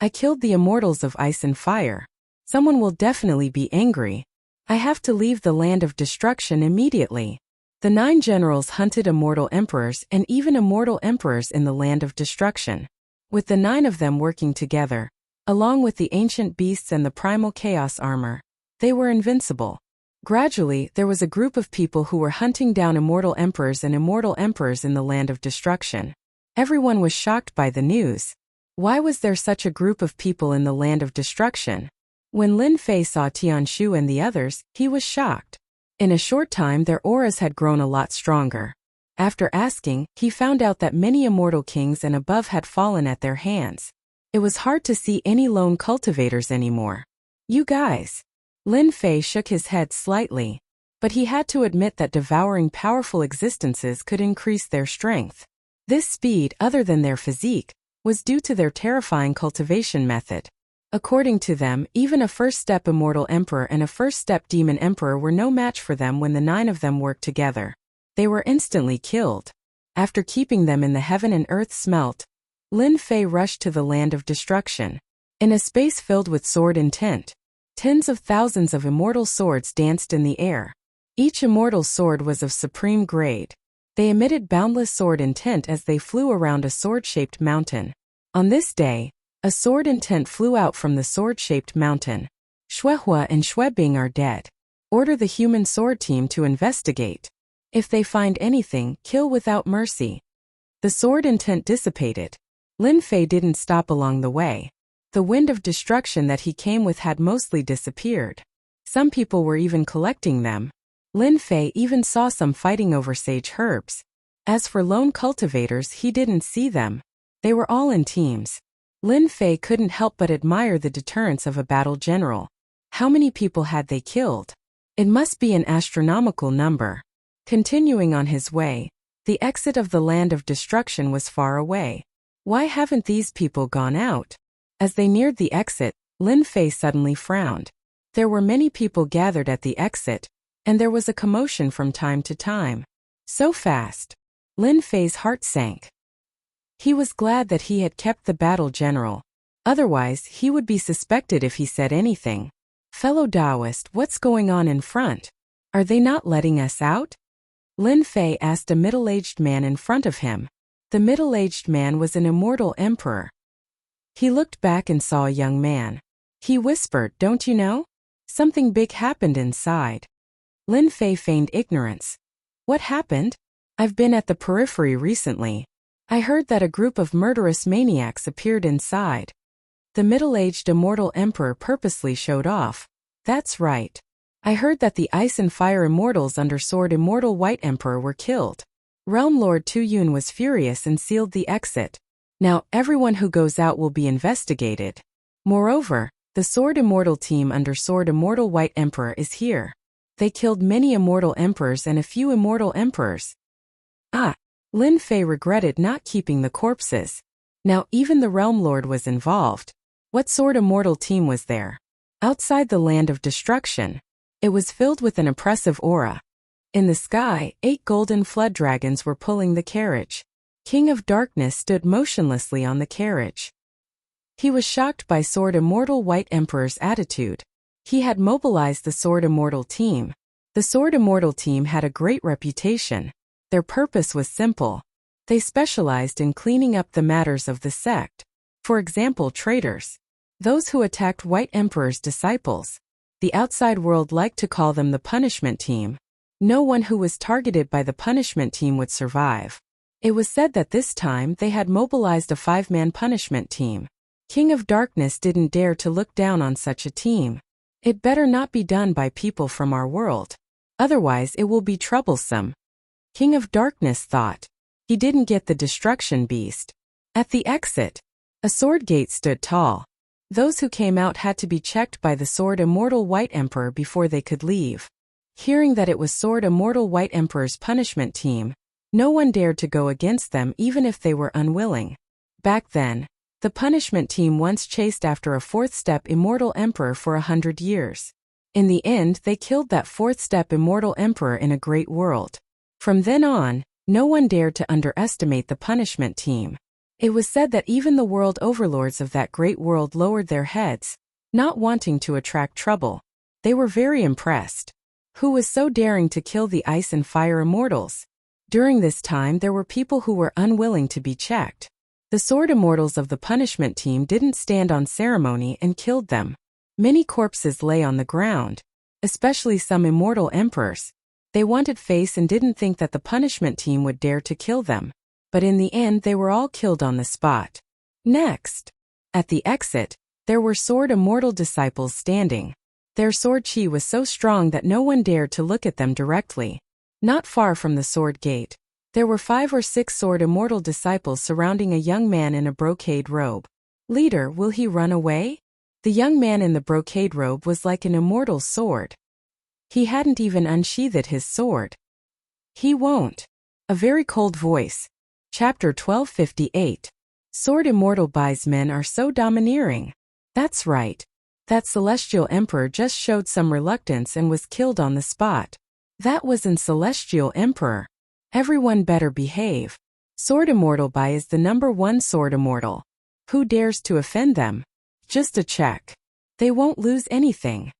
I killed the immortals of ice and fire. Someone will definitely be angry. I have to leave the land of destruction immediately. The 9 generals hunted immortal emperors and even immortal emperors in the land of destruction. With the 9 of them working together, along with the ancient beasts and the primal chaos armor, they were invincible. Gradually, there was a group of people who were hunting down immortal emperors and immortal emperors in the land of destruction. Everyone was shocked by the news. Why was there such a group of people in the land of destruction? When Lin Fei saw Tianshu and the others, he was shocked. In a short time their auras had grown a lot stronger. After asking, he found out that many immortal kings and above had fallen at their hands. It was hard to see any lone cultivators anymore. You guys. Lin Fei shook his head slightly. But he had to admit that devouring powerful existences could increase their strength. This speed, other than their physique, was due to their terrifying cultivation method. According to them, even a first-step immortal emperor and a first-step demon emperor were no match for them when the 9 of them worked together. They were instantly killed. After keeping them in the heaven and earth smelt, Lin Fei rushed to the land of destruction. In a space filled with sword intent, tens of thousands of immortal swords danced in the air. Each immortal sword was of supreme grade. They emitted boundless sword intent as they flew around a sword-shaped mountain. On this day, a sword intent flew out from the sword-shaped mountain. Shuehua and Shuebing are dead. Order the human sword team to investigate. If they find anything, kill without mercy. The sword intent dissipated. Lin Fei didn't stop along the way. The wind of destruction that he came with had mostly disappeared. Some people were even collecting them. Lin Fei even saw some fighting over sage herbs. As for lone cultivators, he didn't see them. They were all in teams. Lin Fei couldn't help but admire the deterrence of a battle general. How many people had they killed? It must be an astronomical number. Continuing on his way, the exit of the land of destruction was far away. Why haven't these people gone out? As they neared the exit, Lin Fei suddenly frowned. There were many people gathered at the exit, and there was a commotion from time to time. So fast. Lin Fei's heart sank. He was glad that he had kept the battle general. Otherwise, he would be suspected if he said anything. Fellow Taoist, what's going on in front? Are they not letting us out? Lin Fei asked a middle-aged man in front of him. The middle-aged man was an immortal emperor. He looked back and saw a young man. He whispered, "Don't you know? Something big happened inside." Lin Fei feigned ignorance. "What happened? I've been at the periphery recently. I heard that a group of murderous maniacs appeared inside." The middle-aged immortal emperor purposely showed off. "That's right. I heard that the Ice and Fire Immortals under Sword Immortal White Emperor were killed." Realm Lord Tu Yun was furious and sealed the exit. Now, everyone who goes out will be investigated. Moreover, the Sword Immortal team under Sword Immortal White Emperor is here. They killed many immortal emperors and a few immortal emperors. Lin Fei regretted not keeping the corpses. Now even the Realm Lord was involved. What Sword Immortal team was there? Outside the land of destruction. It was filled with an oppressive aura. In the sky, 8 golden flood dragons were pulling the carriage. King of Darkness stood motionlessly on the carriage. He was shocked by Sword Immortal White Emperor's attitude. He had mobilized the Sword Immortal team. The Sword Immortal team had a great reputation. Their purpose was simple. They specialized in cleaning up the matters of the sect. For example, traitors. Those who attacked White Emperor's disciples. The outside world liked to call them the punishment team. No one who was targeted by the punishment team would survive. It was said that this time they had mobilized a 5-man punishment team. King of Darkness didn't dare to look down on such a team. It better not be done by people from our world. Otherwise it will be troublesome. King of Darkness thought. He didn't get the destruction beast. At the exit, a sword gate stood tall. Those who came out had to be checked by the Sword Immortal White Emperor before they could leave. Hearing that it was Sword Immortal White Emperor's punishment team, no one dared to go against them even if they were unwilling. Back then, the punishment team once chased after a 4th-step Immortal Emperor for 100 years. In the end, they killed that 4th-step Immortal Emperor in a great world. From then on, no one dared to underestimate the punishment team. It was said that even the world overlords of that great world lowered their heads, not wanting to attract trouble. They were very impressed. Who was so daring to kill the Ice and Fire Immortals? During this time there were people who were unwilling to be checked. The Sword Immortals of the punishment team didn't stand on ceremony and killed them. Many corpses lay on the ground. especially some immortal emperors. They wanted face and didn't think that the punishment team would dare to kill them. But in the end they were all killed on the spot. Next, at the exit, there were sword immortal disciples standing. Their sword chi was so strong that no one dared to look at them directly. Not far from the sword gate, there were 5 or 6 sword immortal disciples surrounding a young man in a brocade robe. Leader, will he run away? The young man in the brocade robe was like an immortal sword. He hadn't even unsheathed his sword. He won't. A very cold voice. Chapter 1258. Sword immortal Bai's men are so domineering. That's right. That celestial emperor just showed some reluctance and was killed on the spot. That was an celestial emperor. Everyone better behave. Sword immortal Bai is the #1 sword immortal. Who dares to offend them? Just a check. They won't lose anything.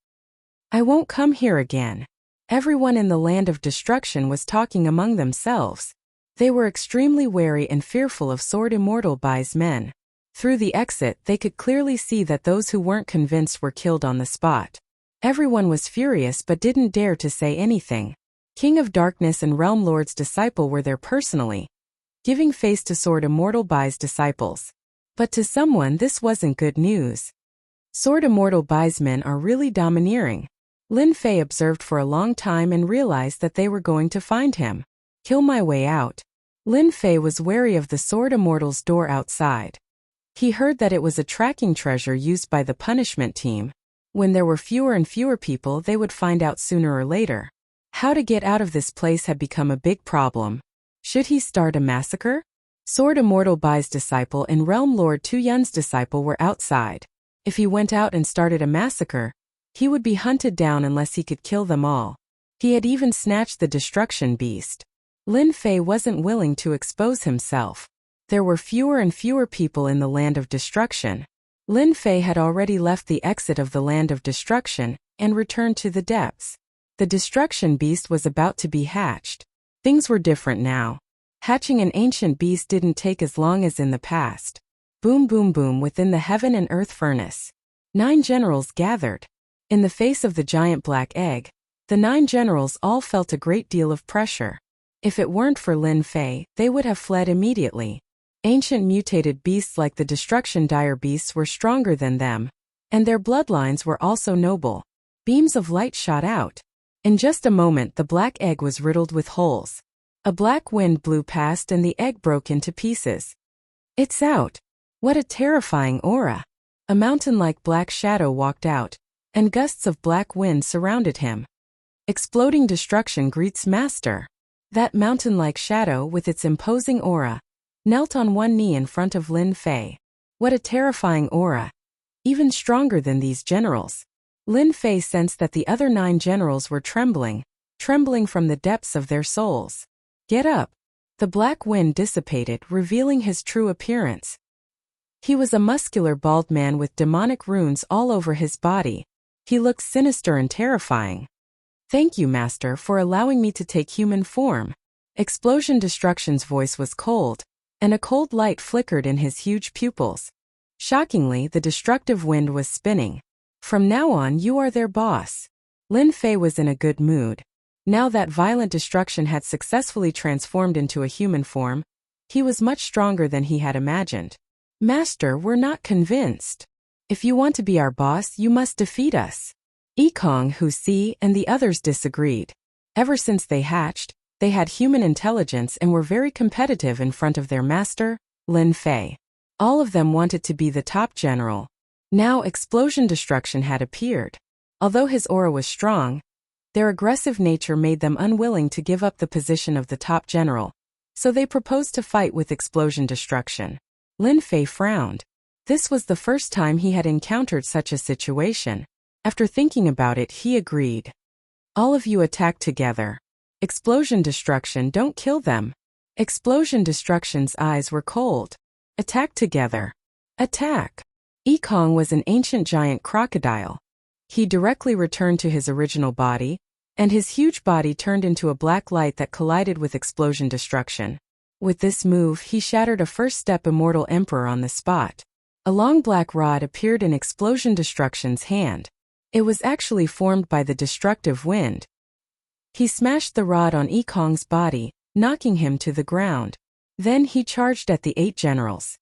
I won't come here again. Everyone in the land of destruction was talking among themselves. They were extremely wary and fearful of sword immortal Bai's men. Through the exit they could clearly see that those who weren't convinced were killed on the spot. Everyone was furious but didn't dare to say anything. King of Darkness and Realm Lord's disciple were there personally, giving face to sword immortal Bai's disciples. But to someone this wasn't good news. Sword immortal Bai's men are really domineering. Lin Fei observed for a long time and realized that they were going to find him. Kill my way out. Lin Fei was wary of the sword immortal's door outside. He heard that it was a tracking treasure used by the punishment team. When there were fewer and fewer people, they would find out sooner or later. How to get out of this place had become a big problem. Should he start a massacre? Sword immortal Bai's disciple and Realm Lord Tu Yun's disciple were outside. If he went out and started a massacre, he would be hunted down unless he could kill them all. He had even snatched the destruction beast. Lin Fei wasn't willing to expose himself. There were fewer and fewer people in the land of destruction. Lin Fei had already left the exit of the land of destruction and returned to the depths. The destruction beast was about to be hatched. Things were different now. Hatching an ancient beast didn't take as long as in the past. Boom boom boom within the heaven and earth furnace. 9 generals gathered. In the face of the giant black egg, the 9 generals all felt a great deal of pressure. If it weren't for Lin Fei, they would have fled immediately. Ancient mutated beasts like the destruction dire beasts were stronger than them, and their bloodlines were also noble. Beams of light shot out. In just a moment the black egg was riddled with holes. A black wind blew past and the egg broke into pieces. It's out. What a terrifying aura. A mountain-like black shadow walked out, and gusts of black wind surrounded him. Exploding destruction greets master. That mountain-like shadow, with its imposing aura, knelt on one knee in front of Lin Fei. What a terrifying aura. Even stronger than these generals. Lin Fei sensed that the other 9 generals were trembling from the depths of their souls. Get up. The black wind dissipated, revealing his true appearance. He was a muscular bald man with demonic runes all over his body. He looked sinister and terrifying. Thank you, Master, for allowing me to take human form. Explosion Destruction's voice was cold, and a cold light flickered in his huge pupils. Shockingly, the destructive wind was spinning. From now on you are their boss. Lin Fei was in a good mood. Now that violent destruction had successfully transformed into a human form, he was much stronger than he had imagined. Master, we're not convinced. If you want to be our boss, you must defeat us. Yikong, Hu Si, and the others disagreed. Ever since they hatched, they had human intelligence and were very competitive in front of their master, Lin Fei. All of them wanted to be the top general. Now Explosion Destruction had appeared. Although his aura was strong, their aggressive nature made them unwilling to give up the position of the top general, so they proposed to fight with Explosion Destruction. Lin Fei frowned. This was the first time he had encountered such a situation. After thinking about it, he agreed. All of you attack together. Explosion Destruction, don't kill them. Explosion Destruction's eyes were cold. Attack together. Attack. Yikong was an ancient giant crocodile. He directly returned to his original body, and his huge body turned into a black light that collided with Explosion Destruction. With this move, he shattered a first-step immortal emperor on the spot. A long black rod appeared in Explosion Destruction's hand. It was actually formed by the destructive wind. He smashed the rod on Ekong's body, knocking him to the ground. Then he charged at the 8 generals.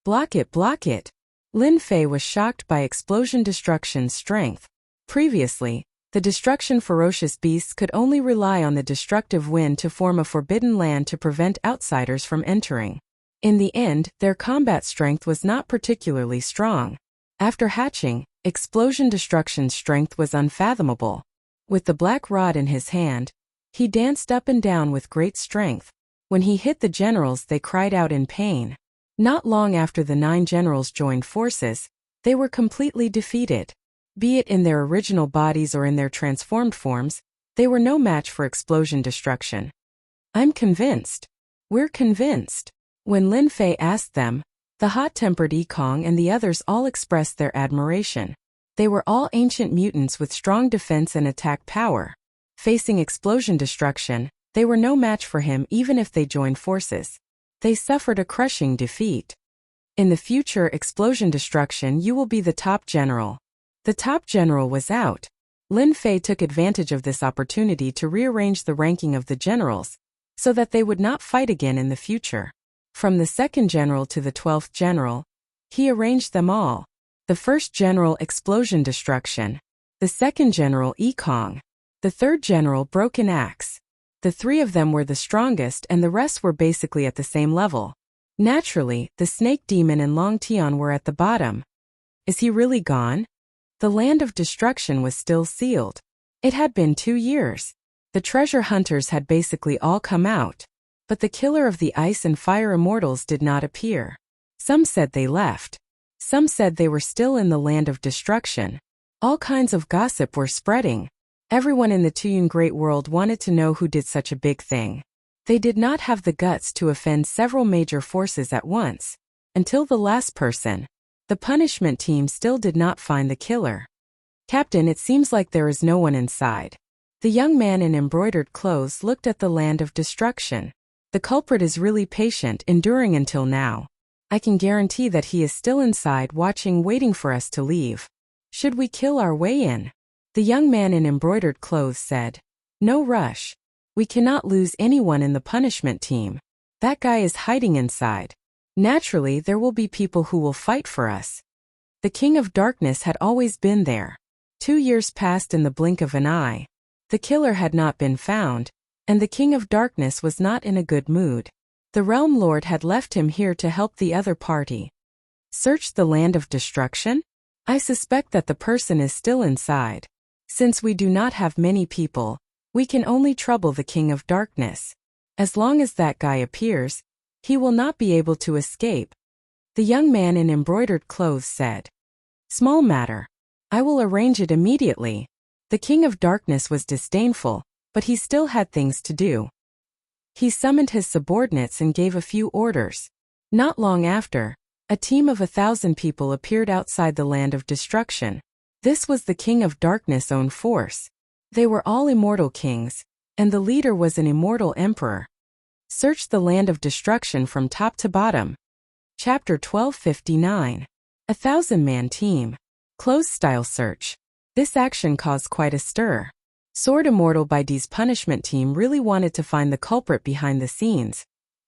Block it, block it! Lin Fei was shocked by Explosion Destruction's strength. Previously, the Destruction ferocious beasts could only rely on the destructive wind to form a forbidden land to prevent outsiders from entering. In the end, their combat strength was not particularly strong. After hatching, Explosion Destruction's strength was unfathomable. With the black rod in his hand, he danced up and down with great strength. When he hit the generals, they cried out in pain. Not long after the 9 generals joined forces, they were completely defeated. Be it in their original bodies or in their transformed forms, they were no match for Explosion Destruction. I'm convinced. We're convinced. When Lin Fei asked them, the hot-tempered Ekong and the others all expressed their admiration. They were all ancient mutants with strong defense and attack power. Facing Explosion Destruction, they were no match for him even if they joined forces. They suffered a crushing defeat. In the future Explosion Destruction, you will be the top general. The top general was out. Lin Fei took advantage of this opportunity to rearrange the ranking of the generals, so that they would not fight again in the future. From the 2nd general to the 12th general, he arranged them all. The 1st general Explosion Destruction, the 2nd general Ekong, the 3rd general Broken Axe. The 3 of them were the strongest and the rest were basically at the same level. Naturally, the Snake Demon and Long Tian were at the bottom. Is he really gone? The land of destruction was still sealed. It had been 2 years. The treasure hunters had basically all come out. But the killer of the ice and fire immortals did not appear. Some said they left. Some said they were still in the land of destruction. All kinds of gossip were spreading. Everyone in the Tuyun Great World wanted to know who did such a big thing. They did not have the guts to offend several major forces at once. Until the last person. The punishment team still did not find the killer. Captain, it seems like there is no one inside. The young man in embroidered clothes looked at the land of destruction. The culprit is really patient, enduring until now. I can guarantee that he is still inside watching, waiting for us to leave. Should we kill our way in? The young man in embroidered clothes said. No rush. We cannot lose anyone in the punishment team. That guy is hiding inside. Naturally, there will be people who will fight for us. The King of Darkness had always been there. 2 years passed in the blink of an eye. The killer had not been found, and the King of Darkness was not in a good mood. The Realm Lord had left him here to help the other party. Search the land of destruction? I suspect that the person is still inside. Since we do not have many people, we can only trouble the King of Darkness. As long as that guy appears, he will not be able to escape. The young man in embroidered clothes said. Small matter. I will arrange it immediately. The King of Darkness was disdainful, but he still had things to do. He summoned his subordinates and gave a few orders. Not long after, a team of 1,000 people appeared outside the land of destruction. This was the King of Darkness' own force. They were all immortal kings, and the leader was an immortal emperor. Search the land of destruction from top to bottom. Chapter 1259. 1,000-man team. Close-style search. This action caused quite a stir. Sword Immortal by D's punishment team really wanted to find the culprit behind the scenes,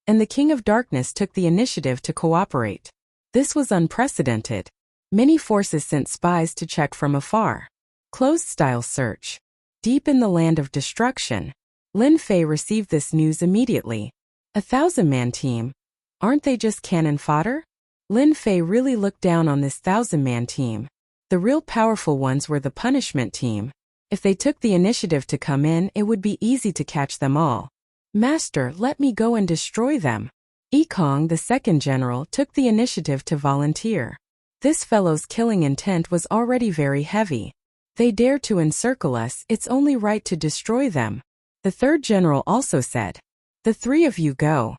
and the King of Darkness took the initiative to cooperate. This was unprecedented. Many forces sent spies to check from afar. Closed-style search. Deep in the land of destruction. Lin Fei received this news immediately. 1,000-man team? Aren't they just cannon fodder? Lin Fei really looked down on this 1,000-man team. The real powerful ones were the punishment team. If they took the initiative to come in, it would be easy to catch them all. Master, let me go and destroy them. Ekong, the 2nd general, took the initiative to volunteer. This fellow's killing intent was already very heavy. They dare to encircle us, it's only right to destroy them. The 3rd general also said. The 3 of you go.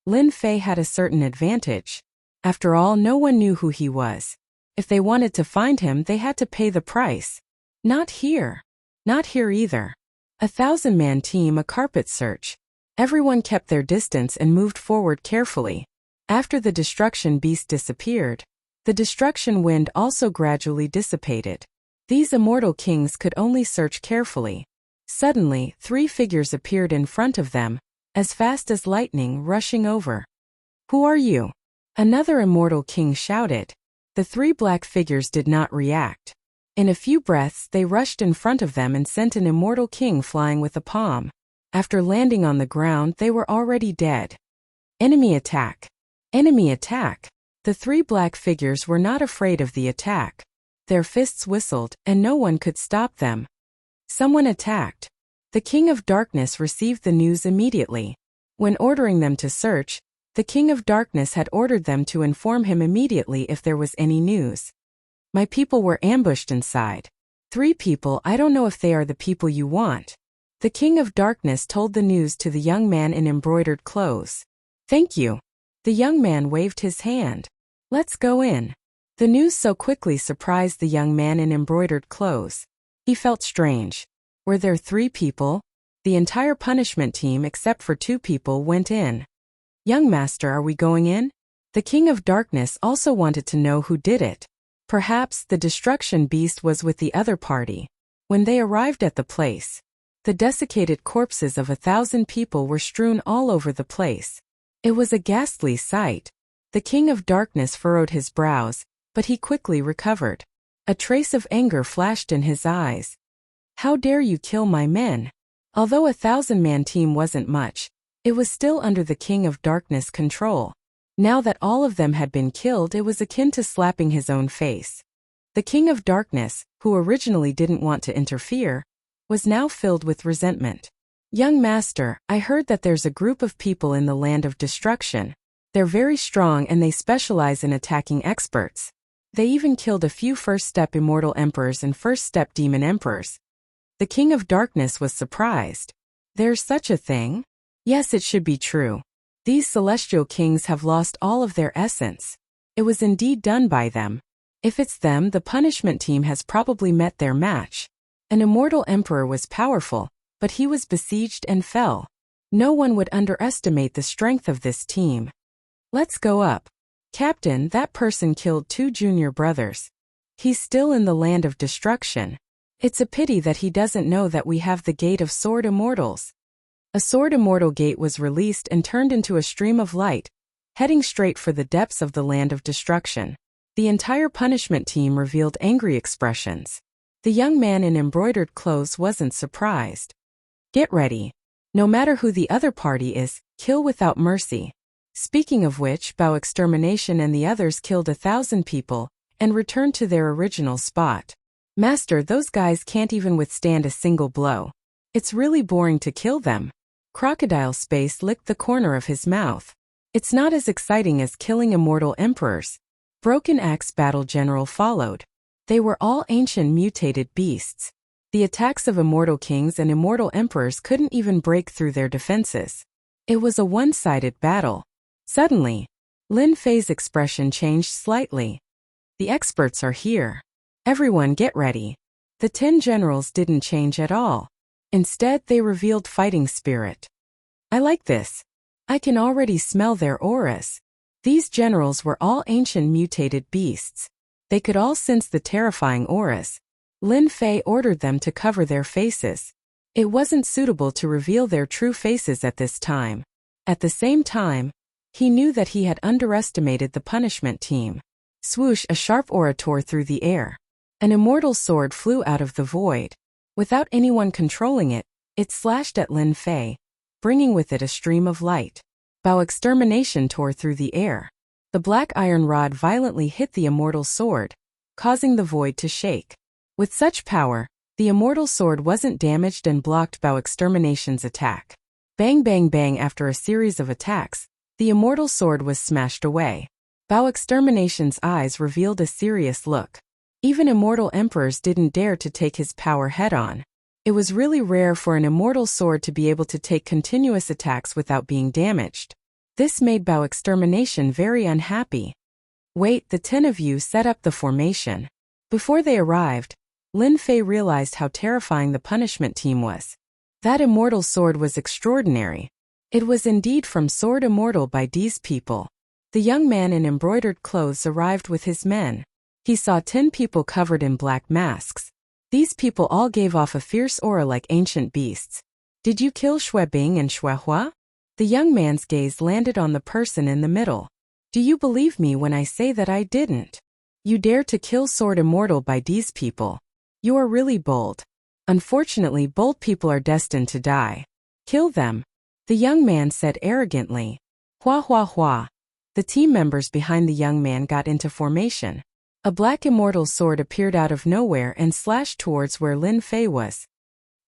Lin Fei had a certain advantage. After all, no one knew who he was. If they wanted to find him, they had to pay the price. Not here. Not here either. 1,000-man team, a carpet search. Everyone kept their distance and moved forward carefully. After the destruction beast disappeared, the destruction wind also gradually dissipated. These immortal kings could only search carefully. Suddenly, 3 figures appeared in front of them, as fast as lightning rushing over. "Who are you?" another immortal king shouted. The 3 black figures did not react. In a few breaths they rushed in front of them and sent an immortal king flying with a palm. After landing on the ground they were already dead. Enemy attack! Enemy attack! The 3 black figures were not afraid of the attack. Their fists whistled, and no one could stop them. Someone attacked. The King of Darkness received the news immediately. When ordering them to search, the King of Darkness had ordered them to inform him immediately if there was any news. "My people were ambushed inside. 3 people, I don't know if they are the people you want." The King of Darkness told the news to the young man in embroidered clothes. "Thank you." The young man waved his hand. "Let's go in." The news so quickly surprised the young man in embroidered clothes. He felt strange. Were there 3 people? The entire punishment team except for 2 people went in. "Young master, are we going in?" The King of Darkness also wanted to know who did it. Perhaps the destruction beast was with the other party. When they arrived at the place, the desiccated corpses of 1,000 people were strewn all over the place. It was a ghastly sight. The King of Darkness furrowed his brows, but he quickly recovered. A trace of anger flashed in his eyes. "How dare you kill my men?" Although a 1,000-man team wasn't much, it was still under the King of Darkness' control. Now that all of them had been killed, it was akin to slapping his own face. The King of Darkness, who originally didn't want to interfere, was now filled with resentment. "Young master, I heard that there's a group of people in the land of destruction. They're very strong and they specialize in attacking experts. They even killed a few first-step immortal emperors and first-step demon emperors." The King of Darkness was surprised. "There's such a thing?" Yes, it should be true. These celestial kings have lost all of their essence. It was indeed done by them. If it's them, the punishment team has probably met their match. An immortal emperor was powerful, but he was besieged and fell. No one would underestimate the strength of this team. "Let's go up." "Captain, that person killed 2 junior brothers. He's still in the land of destruction. It's a pity that he doesn't know that we have the Gate of Sword Immortals." A Sword Immortal gate was released and turned into a stream of light, heading straight for the depths of the land of destruction. The entire punishment team revealed angry expressions. The young man in embroidered clothes wasn't surprised. "Get ready. No matter who the other party is, kill without mercy." Speaking of which, Bao Extermination and the others killed 1,000 people and returned to their original spot. "Master, those guys can't even withstand a single blow. It's really boring to kill them." Crocodile Space licked the corner of his mouth. "It's not as exciting as killing immortal emperors." Broken Axe Battle General followed. They were all ancient mutated beasts. The attacks of immortal kings and immortal emperors couldn't even break through their defenses. It was a one-sided battle. Suddenly, Lin Fei's expression changed slightly. "The experts are here. Everyone get ready." The 10 generals didn't change at all. Instead, they revealed fighting spirit. "I like this. I can already smell their auras." These generals were all ancient mutated beasts. They could all sense the terrifying auras. Lin Fei ordered them to cover their faces. It wasn't suitable to reveal their true faces at this time. At the same time, he knew that he had underestimated the punishment team. Swoosh, a sharp aura tore through the air. An immortal sword flew out of the void. Without anyone controlling it, it slashed at Lin Fei, bringing with it a stream of light. Bao Extermination tore through the air. The black iron rod violently hit the immortal sword, causing the void to shake. With such power, the immortal sword wasn't damaged and blocked Bao Extermination's attack. Bang bang bang, after a series of attacks, the immortal sword was smashed away. Bao Extermination's eyes revealed a serious look. Even immortal emperors didn't dare to take his power head-on. It was really rare for an immortal sword to be able to take continuous attacks without being damaged. This made Bao Extermination very unhappy. "Wait, the 10 of you set up the formation." Before they arrived, Lin Fei realized how terrifying the punishment team was. That immortal sword was extraordinary. It was indeed from Sword Immortal by these people. The young man in embroidered clothes arrived with his men. He saw 10 people covered in black masks. These people all gave off a fierce aura like ancient beasts. Did you kill Xue Bing and Xue Hua? The young man's gaze landed on the person in the middle. Do you believe me when I say that I didn't? You dare to kill Sword Immortal by these people. You are really bold. Unfortunately, bold people are destined to die. Kill them. The young man said arrogantly. Hua hua hua. The team members behind the young man got into formation. A black immortal sword appeared out of nowhere and slashed towards where Lin Fei was.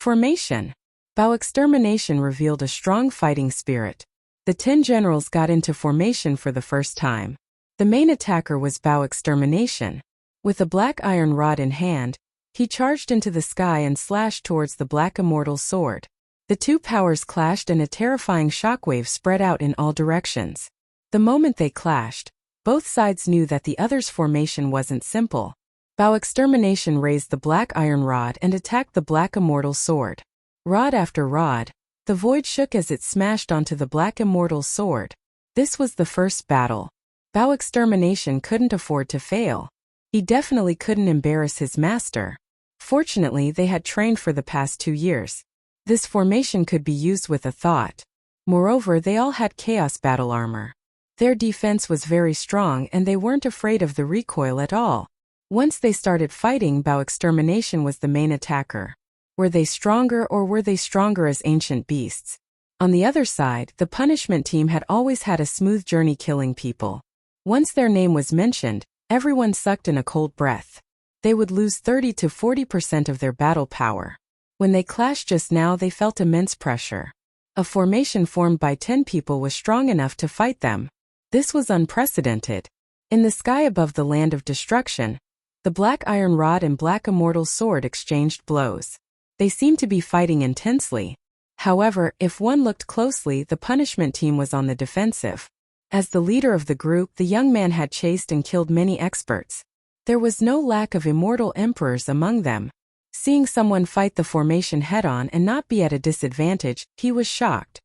Formation. Bao Extermination revealed a strong fighting spirit. The 10 generals got into formation for the first time. The main attacker was Bao Extermination. With a black iron rod in hand, he charged into the sky and slashed towards the black immortal sword. The two powers clashed and a terrifying shockwave spread out in all directions. The moment they clashed, both sides knew that the other's formation wasn't simple. Bao Extermination raised the black iron rod and attacked the black immortal sword. Rod after rod, the void shook as it smashed onto the black immortal sword. This was the first battle. Bao Extermination couldn't afford to fail. He definitely couldn't embarrass his master. Fortunately, they had trained for the past 2 years. This formation could be used with a thought. Moreover, they all had chaos battle armor. Their defense was very strong and they weren't afraid of the recoil at all. Once they started fighting, Bao Extermination was the main attacker. Were they stronger or were they stronger as ancient beasts? On the other side, the punishment team had always had a smooth journey killing people. Once their name was mentioned, everyone sucked in a cold breath. They would lose 30 to 40% of their battle power. When they clashed just now, they felt immense pressure. A formation formed by 10 people was strong enough to fight them. This was unprecedented. In the sky above the land of destruction, the black iron rod and black immortal sword exchanged blows. They seemed to be fighting intensely. However, if one looked closely, the punishment team was on the defensive. As the leader of the group, the young man had chased and killed many experts. There was no lack of immortal emperors among them. Seeing someone fight the formation head-on and not be at a disadvantage, he was shocked.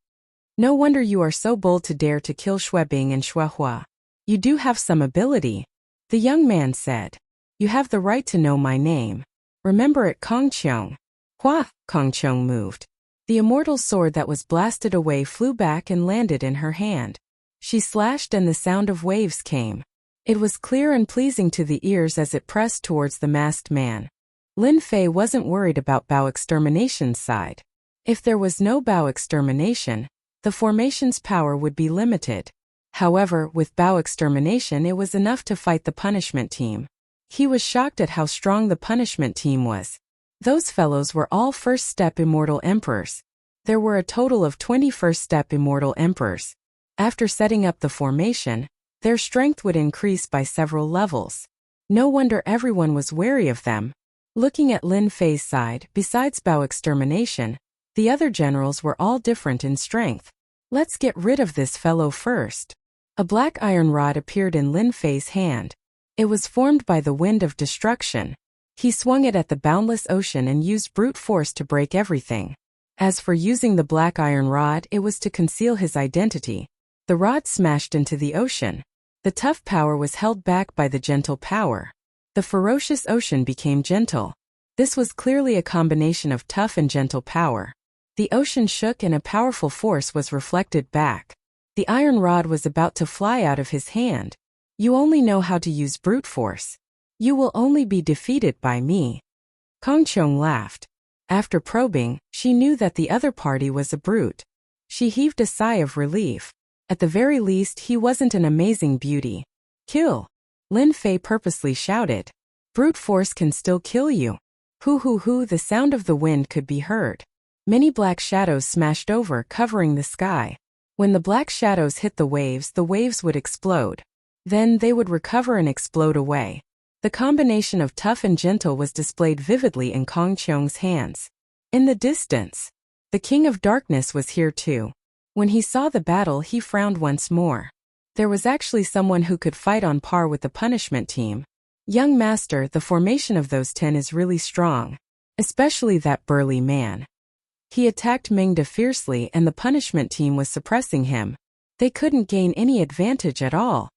No wonder you are so bold to dare to kill Xue Bing and Xue Hua. You do have some ability. The young man said. You have the right to know my name. Remember it, Kong Qiong. Hua, Kong Qiong moved. The immortal sword that was blasted away flew back and landed in her hand. She slashed and the sound of waves came. It was clear and pleasing to the ears as it pressed towards the masked man. Lin Fei wasn't worried about Bao Extermination's side. If there was no Bao Extermination, the formation's power would be limited. However, with Bao Extermination it was enough to fight the punishment team. He was shocked at how strong the punishment team was. Those fellows were all first-step immortal emperors. There were a total of 20 first-step immortal emperors. After setting up the formation, their strength would increase by several levels. No wonder everyone was wary of them. Looking at Lin Fei's side, besides Bao Extermination, the other generals were all different in strength. Let's get rid of this fellow first. A black iron rod appeared in Lin Fei's hand. It was formed by the wind of destruction. He swung it at the boundless ocean and used brute force to break everything. As for using the black iron rod, it was to conceal his identity. The rod smashed into the ocean. The tough power was held back by the gentle power. The ferocious ocean became gentle. This was clearly a combination of tough and gentle power. The ocean shook and a powerful force was reflected back. The iron rod was about to fly out of his hand. You only know how to use brute force. You will only be defeated by me. Kong Qiong laughed. After probing, she knew that the other party was a brute. She heaved a sigh of relief. At the very least, he wasn't an amazing beauty. Kill! Lin Fei purposely shouted. Brute force can still kill you. Hoo hoo hoo, the sound of the wind could be heard. Many black shadows smashed over, covering the sky. When the black shadows hit the waves would explode. Then they would recover and explode away. The combination of tough and gentle was displayed vividly in Kong Qiong's hands. In the distance, the King of Darkness was here too. When he saw the battle, he frowned once more. There was actually someone who could fight on par with the punishment team. Young master, the formation of those 10 is really strong. Especially that burly man. He attacked Mingda fiercely and the punishment team was suppressing him. They couldn't gain any advantage at all.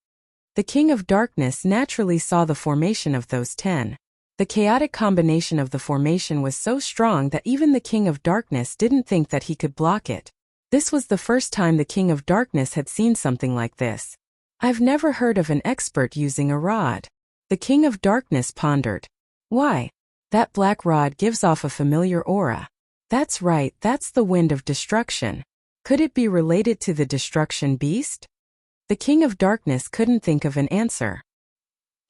The King of Darkness naturally saw the formation of those 10. The chaotic combination of the formation was so strong that even the King of Darkness didn't think that he could block it. This was the first time the King of Darkness had seen something like this. I've never heard of an expert using a rod. The King of Darkness pondered. Why? That black rod gives off a familiar aura. That's right, that's the wind of destruction. Could it be related to the destruction beast? The King of Darkness couldn't think of an answer.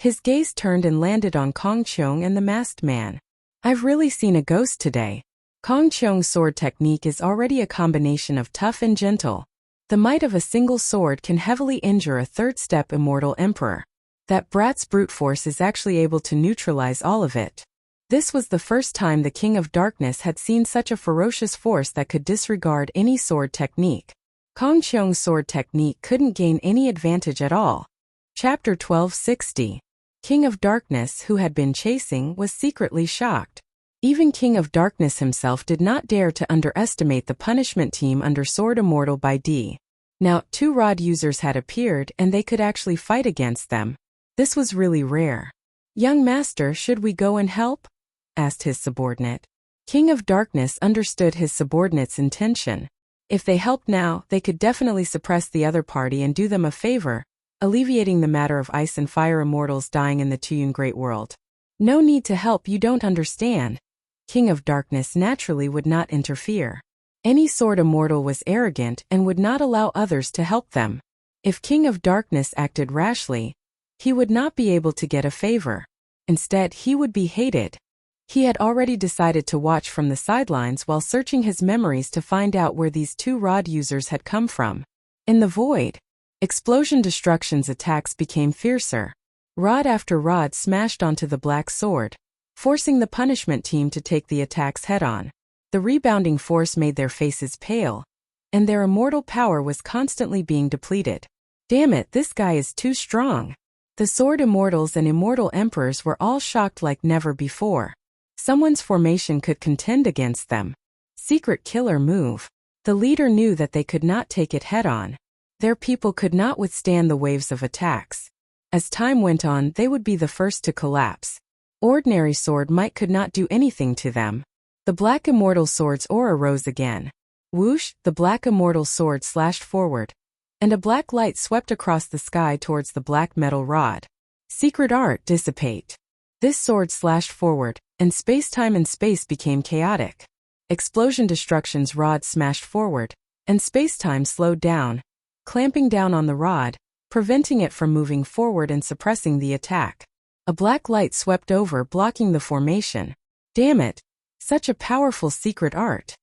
His gaze turned and landed on Kong Cheong and the masked man. I've really seen a ghost today. Kong Cheong's sword technique is already a combination of tough and gentle. The might of a single sword can heavily injure a third-step immortal emperor. That brat's brute force is actually able to neutralize all of it. This was the first time the King of Darkness had seen such a ferocious force that could disregard any sword technique. Kong Cheong's sword technique couldn't gain any advantage at all. Chapter 1260. King of Darkness, who had been chasing, was secretly shocked. Even King of Darkness himself did not dare to underestimate the punishment team under Sword Immortal by D. Now, 2 rod users had appeared and they could actually fight against them. This was really rare. Young master, should we go and help? Asked his subordinate. King of Darkness understood his subordinate's intention. If they helped now, they could definitely suppress the other party and do them a favor, alleviating the matter of ice and fire immortals dying in the Tuyun Great World. No need to help, you don't understand. King of Darkness naturally would not interfere. Any sword immortal was arrogant and would not allow others to help them. If King of Darkness acted rashly, he would not be able to get a favor. Instead, he would be hated. He had already decided to watch from the sidelines while searching his memories to find out where these 2 rod users had come from. In the void, Explosion Destruction's attacks became fiercer. Rod after rod smashed onto the black sword, forcing the punishment team to take the attacks head-on. The rebounding force made their faces pale, and their immortal power was constantly being depleted. Damn it, this guy is too strong. The sword immortals and immortal emperors were all shocked like never before. Someone's formation could contend against them. Secret killer move. The leader knew that they could not take it head-on. Their people could not withstand the waves of attacks. As time went on, they would be the first to collapse. Ordinary sword might could not do anything to them. The black immortal sword's aura rose again. Whoosh, the black immortal sword slashed forward, and a black light swept across the sky towards the black metal rod. Secret art, dissipate. This sword slashed forward, and space-time and space became chaotic. Explosion Destruction's rod smashed forward, and space-time slowed down, clamping down on the rod, preventing it from moving forward and suppressing the attack. A black light swept over, blocking the formation. Damn it! Such a powerful secret art.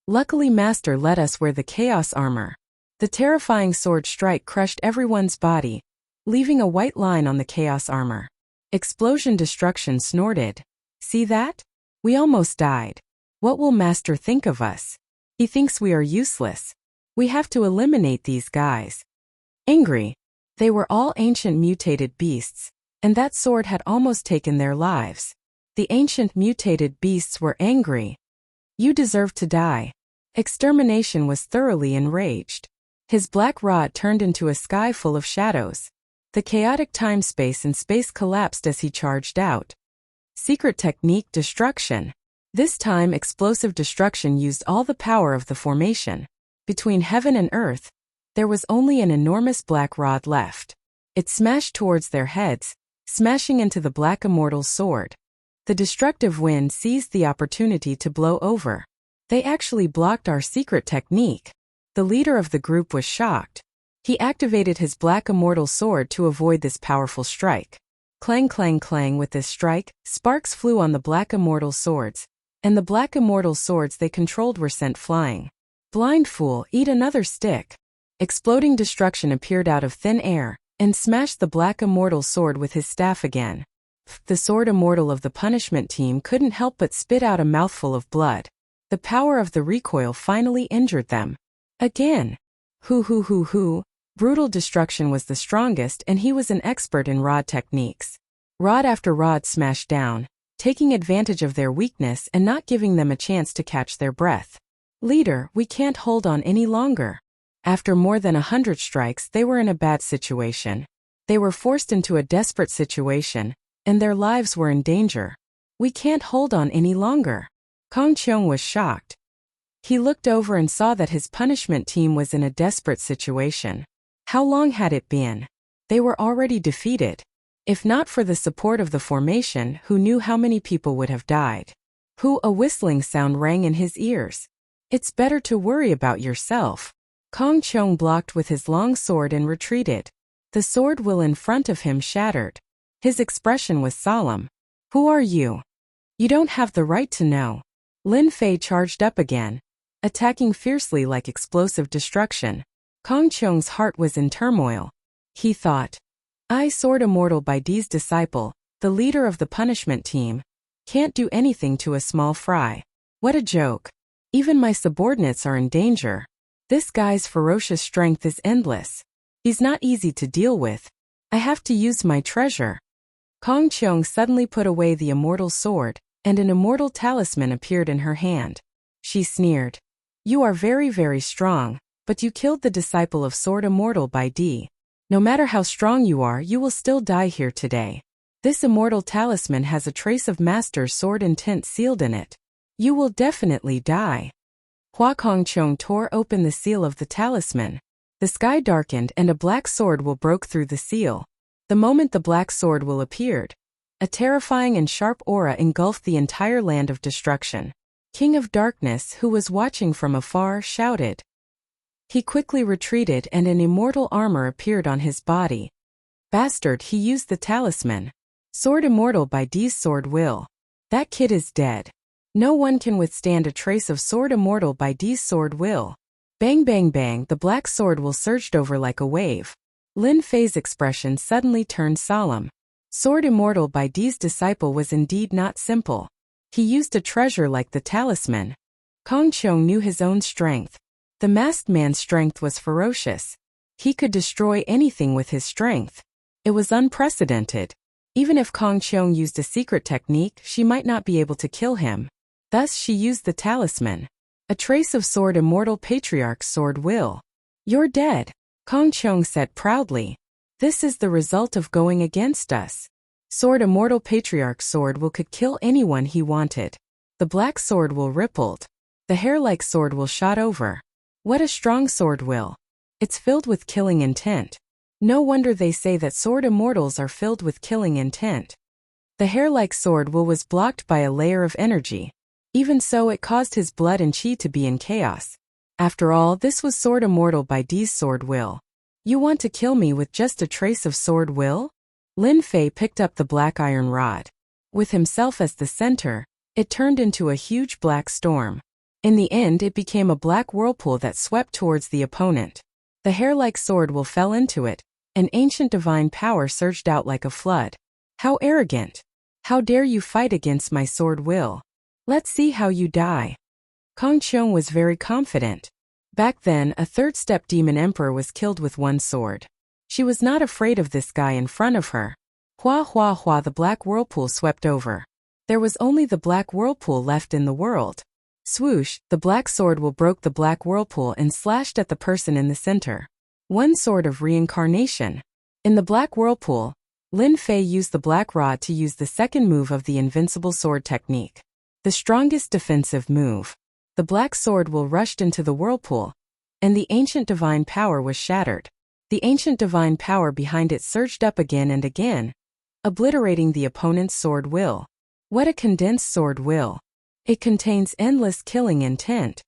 Luckily Master let us wear the Chaos Armor. The terrifying sword strike crushed everyone's body, leaving a white line on the Chaos Armor. Explosion Destruction snorted. See that? We almost died. What will Master think of us? He thinks we are useless. We have to eliminate these guys. Angry. They were all ancient mutated beasts, and that sword had almost taken their lives. The ancient mutated beasts were angry. You deserve to die. Extermination was thoroughly enraged. His black rod turned into a sky full of shadows. The chaotic time-space and space collapsed as he charged out. Secret technique destruction. This time explosive destruction used all the power of the formation. Between heaven and earth, there was only an enormous black rod left. It smashed towards their heads, smashing into the black immortal's sword. The destructive wind seized the opportunity to blow over. They actually blocked our secret technique. The leader of the group was shocked. He activated his black immortal sword to avoid this powerful strike. Clang clang clang with this strike, sparks flew on the black immortal swords, and the black immortal swords they controlled were sent flying. Blind fool, eat another stick. Exploding destruction appeared out of thin air, and smashed the black immortal sword with his staff again. The sword immortal of the punishment team couldn't help but spit out a mouthful of blood. The power of the recoil finally injured them. Again. Hoo. Brutal destruction was the strongest and he was an expert in rod techniques. Rod after rod smashed down, taking advantage of their weakness and not giving them a chance to catch their breath. Leader, we can't hold on any longer. After more than 100 strikes, they were in a bad situation. They were forced into a desperate situation, and their lives were in danger. We can't hold on any longer. Kong Cheong was shocked. He looked over and saw that his punishment team was in a desperate situation. How long had it been? They were already defeated. If not for the support of the formation, who knew how many people would have died? A whistling sound rang in his ears. It's better to worry about yourself. Kong Cheong blocked with his long sword and retreated. The sword will in front of him shattered. His expression was solemn. Who are you? You don't have the right to know. Lin Fei charged up again, attacking fiercely like explosive destruction. Kong Cheong's heart was in turmoil. He thought, I, Sword Immortal by Dee's disciple, the leader of the punishment team, can't do anything to a small fry. What a joke. Even my subordinates are in danger. This guy's ferocious strength is endless. He's not easy to deal with. I have to use my treasure. Kong Cheong suddenly put away the immortal sword, and an immortal talisman appeared in her hand. She sneered. You are very, very strong, but you killed the disciple of Sword Immortal by Dee. No matter how strong you are, you will still die here today. This immortal talisman has a trace of Master's sword intent sealed in it. You will definitely die. Kong Cheong tore open the seal of the talisman. The sky darkened and a black sword will broke through the seal. The moment the black sword will appeared, a terrifying and sharp aura engulfed the entire land of destruction. King of Darkness, who was watching from afar, shouted. He quickly retreated and an immortal armor appeared on his body. Bastard, he used the talisman. Sword Immortal by Dee's sword will. That kid is dead. No one can withstand a trace of Sword Immortal by Dee's sword will. Bang bang bang, the black sword will surged over like a wave. Lin Fei's expression suddenly turned solemn. Sword Immortal by Dee's disciple was indeed not simple. He used a treasure like the talisman. Kong Cheong knew his own strength. The masked man's strength was ferocious. He could destroy anything with his strength. It was unprecedented. Even if Kong Cheong used a secret technique, she might not be able to kill him. Thus she used the talisman. A trace of Sword Immortal Patriarch's sword will. You're dead, Kong Cheong said proudly. This is the result of going against us. Sword Immortal Patriarch's sword will could kill anyone he wanted. The black sword will rippled. The hair-like sword will shot over. What a strong sword will. It's filled with killing intent. No wonder they say that sword immortals are filled with killing intent. The hair-like sword will was blocked by a layer of energy. Even so, it caused his blood and chi to be in chaos. After all, this was Sword Immortal by Dee's sword will. You want to kill me with just a trace of sword will? Lin Fei picked up the black iron rod. With himself as the center, it turned into a huge black storm. In the end, it became a black whirlpool that swept towards the opponent. The hair-like sword will fell into it. An ancient divine power surged out like a flood. How arrogant! How dare you fight against my sword will? Let's see how you die. Kong Cheong was very confident. Back then, a third-step demon emperor was killed with one sword. She was not afraid of this guy in front of her. Hua hua hua, the black whirlpool swept over. There was only the black whirlpool left in the world. Swoosh, the black sword will broke the black whirlpool and slashed at the person in the center. One sword of reincarnation. In the black whirlpool, Lin Fei used the black rod to use the second move of the invincible sword technique. The strongest defensive move. The black sword will rushed into the whirlpool, and the ancient divine power was shattered. The ancient divine power behind it surged up again and again, obliterating the opponent's sword will. What a condensed sword will. It contains endless killing intent.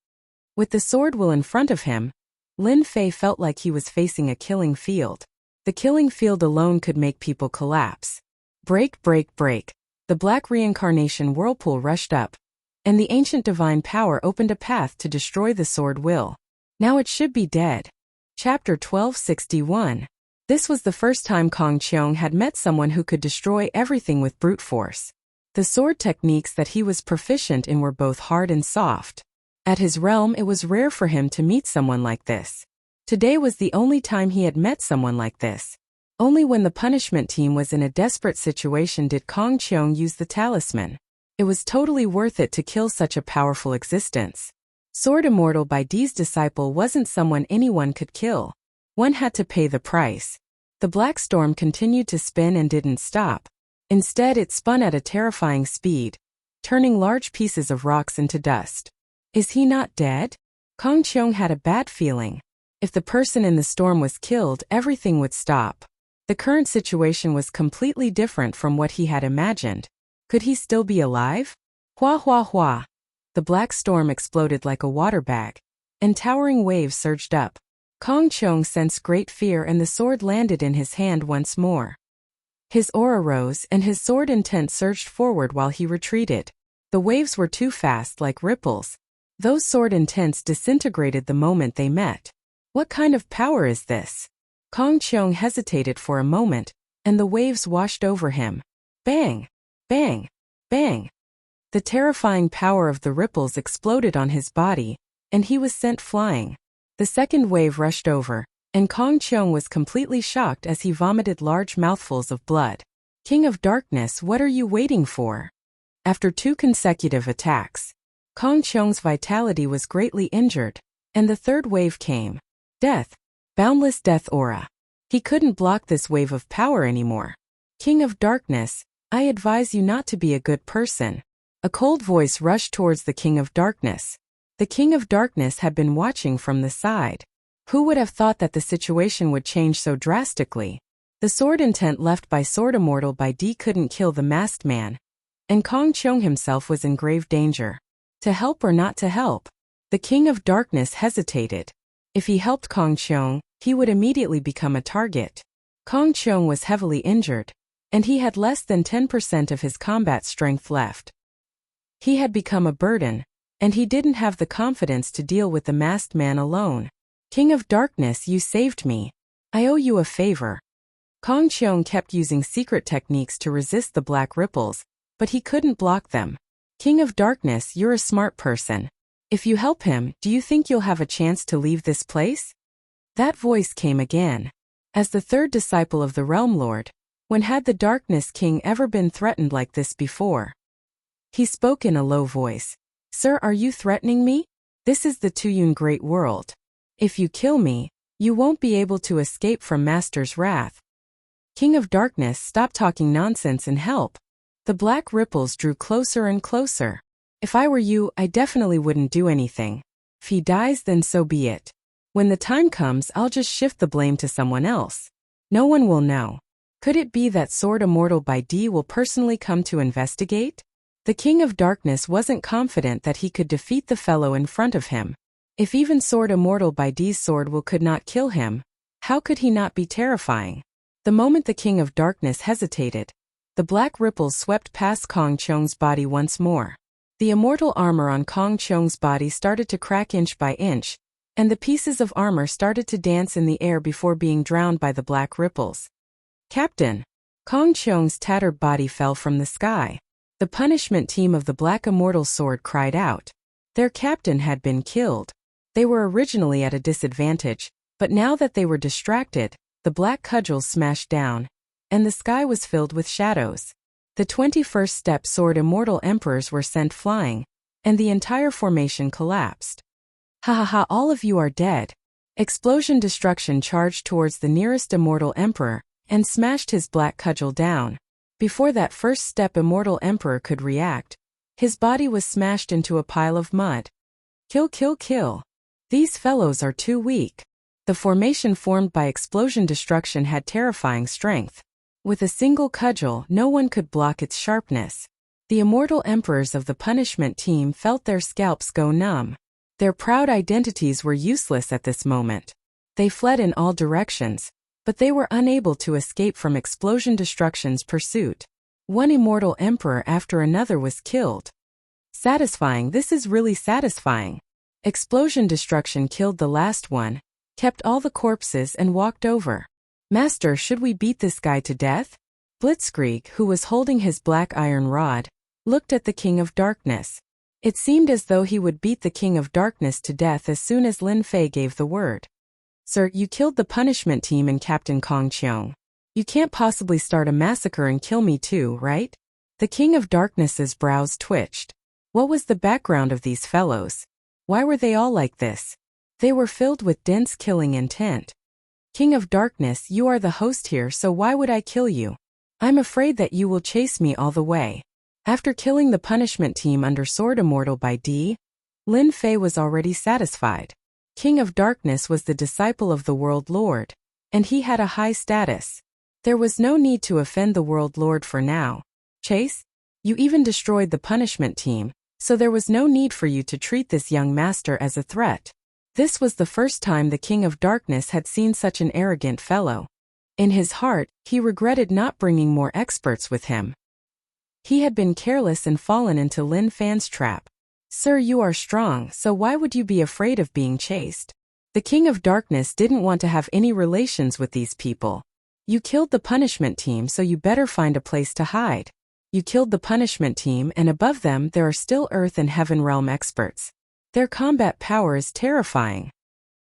With the sword will in front of him, Lin Fei felt like he was facing a killing field. The killing field alone could make people collapse. Break, break, break. The black reincarnation whirlpool rushed up, and the ancient divine power opened a path to destroy the sword will. Now it should be dead. Chapter 1261. This was the first time Kong Cheong had met someone who could destroy everything with brute force. The sword techniques that he was proficient in were both hard and soft. At his realm, it was rare for him to meet someone like this. Today was the only time he had met someone like this. Only when the punishment team was in a desperate situation did Kong Cheong use the talisman. It was totally worth it to kill such a powerful existence. Sword Immortal by Dee's disciple wasn't someone anyone could kill. One had to pay the price. The black storm continued to spin and didn't stop. Instead, it spun at a terrifying speed, turning large pieces of rocks into dust. Is he not dead? Kong Cheong had a bad feeling. If the person in the storm was killed, everything would stop. The current situation was completely different from what he had imagined. Could he still be alive? Hua hua hua. The black storm exploded like a water bag, and towering waves surged up. Kong Cheong sensed great fear, and the sword landed in his hand once more. His aura rose, and his sword intent surged forward while he retreated. The waves were too fast, like ripples. Those sword intents disintegrated the moment they met. What kind of power is this? Kong Cheong hesitated for a moment, and the waves washed over him. Bang! Bang! Bang! The terrifying power of the ripples exploded on his body, and he was sent flying. The second wave rushed over, and Kong Cheong was completely shocked as he vomited large mouthfuls of blood. King of Darkness, what are you waiting for? After 2 consecutive attacks, Kong Cheong's vitality was greatly injured, and the third wave came. Death. Boundless death aura. He couldn't block this wave of power anymore. King of Darkness, I advise you not to be a good person. A cold voice rushed towards the King of Darkness. The King of Darkness had been watching from the side. Who would have thought that the situation would change so drastically? The sword intent left by Sword Immortal by D couldn't kill the masked man, and Kong Cheong himself was in grave danger. To help or not to help? The King of Darkness hesitated. If he helped Kong Cheong, he would immediately become a target. Kong Cheong was heavily injured, and he had less than 10% of his combat strength left. He had become a burden, and he didn't have the confidence to deal with the masked man alone. King of Darkness, you saved me. I owe you a favor. Kong Cheong kept using secret techniques to resist the black ripples, but he couldn't block them. King of Darkness, you're a smart person. If you help him, do you think you'll have a chance to leave this place? That voice came again. As the third disciple of the Realm Lord, when had the Darkness King ever been threatened like this before? He spoke in a low voice. Sir, are you threatening me? This is the Tuyun Great World. If you kill me, you won't be able to escape from Master's wrath. King of Darkness, stop talking nonsense and help. The black ripples drew closer and closer. If I were you, I definitely wouldn't do anything. If he dies, then so be it. When the time comes, I'll just shift the blame to someone else. No one will know. Could it be that Sword Immortal by D will personally come to investigate? The King of Darkness wasn't confident that he could defeat the fellow in front of him. If even Sword Immortal by D's sword will could not kill him, how could he not be terrifying? The moment the King of Darkness hesitated, the black ripples swept past Kong Cheong's body once more. The immortal armor on Kong Cheong's body started to crack inch by inch, and the pieces of armor started to dance in the air before being drowned by the black ripples. Captain! Kong Cheong's tattered body fell from the sky. The punishment team of the Black Immortal Sword cried out. Their captain had been killed. They were originally at a disadvantage, but now that they were distracted, the black cudgels smashed down, and the sky was filled with shadows. The 21st Step Sword Immortal Emperors were sent flying, and the entire formation collapsed. Ha ha ha, all of you are dead. Explosion Destruction charged towards the nearest Immortal Emperor, and smashed his black cudgel down. Before that first step Immortal Emperor could react, his body was smashed into a pile of mud. Kill, kill, kill. These fellows are too weak. The formation formed by Explosion Destruction had terrifying strength. With a single cudgel, no one could block its sharpness. The Immortal Emperors of the punishment team felt their scalps go numb. Their proud identities were useless at this moment. They fled in all directions, but they were unable to escape from Explosion Destruction's pursuit. One Immortal Emperor after another was killed. Satisfying, this is really satisfying. Explosion Destruction killed the last one, kept all the corpses and walked over. Master, should we beat this guy to death? Blitzkrieg, who was holding his black iron rod, looked at the King of Darkness. It seemed as though he would beat the King of Darkness to death as soon as Lin Fei gave the word. Sir, you killed the punishment team and Captain Kong Cheong. You can't possibly start a massacre and kill me too, right? The King of Darkness's brows twitched. What was the background of these fellows? Why were they all like this? They were filled with dense killing intent. King of Darkness, you are the host here, so why would I kill you? I'm afraid that you will chase me all the way. After killing the punishment team under Sword Immortal by D, Lin Fei was already satisfied. King of Darkness was the disciple of the World Lord, and he had a high status. There was no need to offend the World Lord for now. Chase? You even destroyed the punishment team, so there was no need for you to treat this young master as a threat. This was the first time the King of Darkness had seen such an arrogant fellow. In his heart, he regretted not bringing more experts with him. He had been careless and fallen into Lin Fei's trap. Sir, you are strong, so why would you be afraid of being chased? The King of Darkness didn't want to have any relations with these people. You killed the punishment team, so you better find a place to hide. You killed the punishment team, and above them there are still Earth and Heaven Realm experts. Their combat power is terrifying.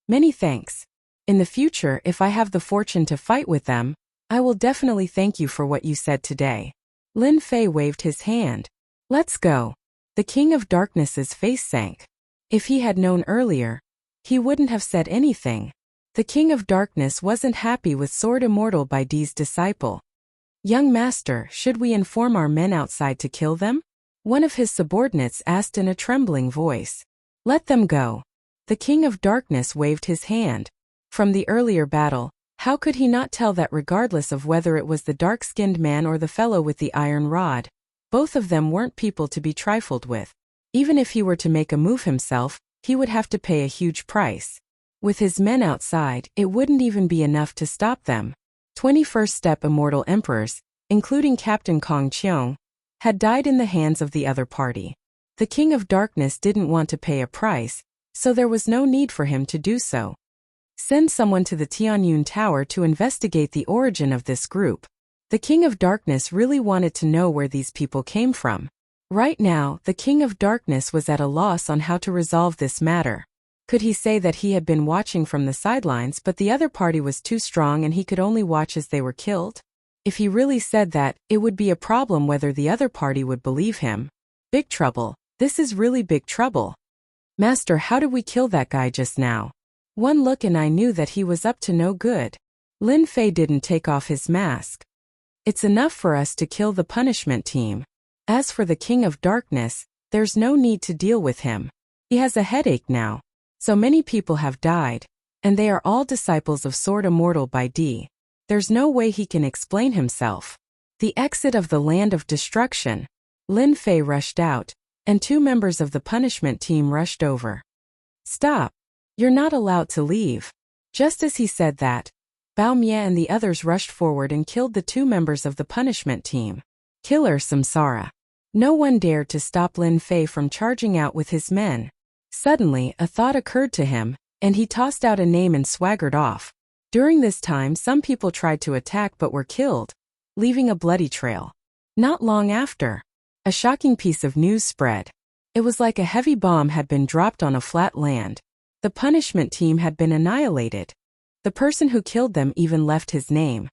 Many thanks. In the future, if I have the fortune to fight with them, I will definitely thank you for what you said today. Lin Fei waved his hand. Let's go. The King of Darkness's face sank. If he had known earlier, he wouldn't have said anything. The King of Darkness wasn't happy with Sword Immortal by D's disciple. Young master, should we inform our men outside to kill them? One of his subordinates asked in a trembling voice. Let them go. The King of Darkness waved his hand. From the earlier battle, how could he not tell that regardless of whether it was the dark-skinned man or the fellow with the iron rod, both of them weren't people to be trifled with. Even if he were to make a move himself, he would have to pay a huge price. With his men outside, it wouldn't even be enough to stop them. 21st Step Immortal Emperors, including Captain Kong Cheong, had died in the hands of the other party. The King of Darkness didn't want to pay a price, so there was no need for him to do so. Send someone to the Tianyun Tower to investigate the origin of this group. The King of Darkness really wanted to know where these people came from. Right now, the King of Darkness was at a loss on how to resolve this matter. Could he say that he had been watching from the sidelines but the other party was too strong and he could only watch as they were killed? If he really said that, it would be a problem whether the other party would believe him. Big trouble. This is really big trouble. Master, how did we kill that guy just now? One look and I knew that he was up to no good. Lin Fei didn't take off his mask. It's enough for us to kill the punishment team. As for the King of Darkness, there's no need to deal with him. He has a headache now. So many people have died, and they are all disciples of Sword Immortal by D. There's no way he can explain himself. The exit of the land of destruction. Lin Fei rushed out, and 2 members of the punishment team rushed over. Stop. You're not allowed to leave. Just as he said that, Bao Mie and the others rushed forward and killed the 2 members of the punishment team. Killer Samsara. No one dared to stop Lin Fei from charging out with his men. Suddenly, a thought occurred to him, and he tossed out a name and swaggered off. During this time, some people tried to attack but were killed, leaving a bloody trail. Not long after, a shocking piece of news spread. It was like a heavy bomb had been dropped on a flat land. The punishment team had been annihilated. The person who killed them even left his name.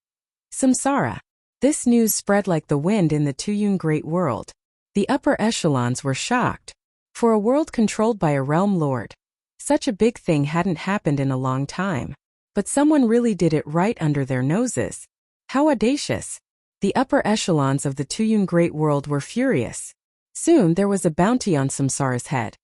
Samsara. This news spread like the wind in the Tuyun Great World. The upper echelons were shocked. For a world controlled by a realm lord, such a big thing hadn't happened in a long time. But someone really did it right under their noses. How audacious. The upper echelons of the Tuyun Great World were furious. Soon there was a bounty on Samsara's head,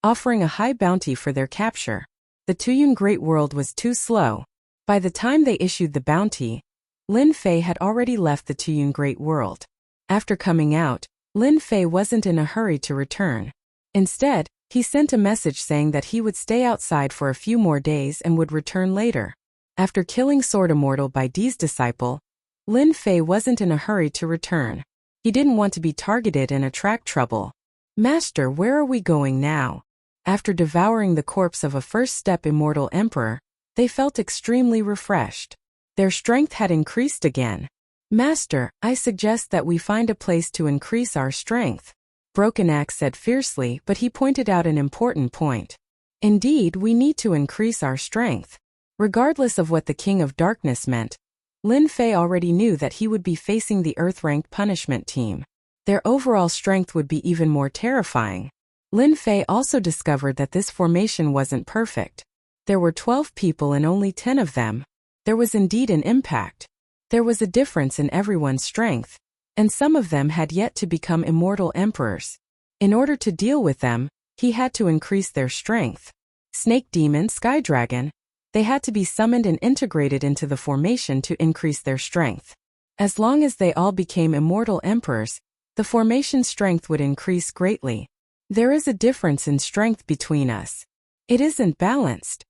offering a high bounty for their capture. The Tuyun Great World was too slow. By the time they issued the bounty, Lin Fei had already left the Tuyun Great World. After coming out, Lin Fei wasn't in a hurry to return. Instead, he sent a message saying that he would stay outside for a few more days and would return later. After killing Sword Immortal by D's disciple, Lin Fei wasn't in a hurry to return. He didn't want to be targeted and attract trouble. Master, where are we going now? After devouring the corpse of a first-step immortal emperor, they felt extremely refreshed. Their strength had increased again. Master, I suggest that we find a place to increase our strength. Broken Axe said fiercely, but he pointed out an important point. Indeed, we need to increase our strength. Regardless of what the King of Darkness meant, Lin Fei already knew that he would be facing the Earth-ranked punishment team. Their overall strength would be even more terrifying. Lin Fei also discovered that this formation wasn't perfect. There were 12 people and only 10 of them. There was indeed an impact. There was a difference in everyone's strength, and some of them had yet to become immortal emperors. In order to deal with them, he had to increase their strength. Snake Demon, Sky Dragon, they had to be summoned and integrated into the formation to increase their strength. As long as they all became immortal emperors, the formation's strength would increase greatly. There is a difference in strength between us. It isn't balanced.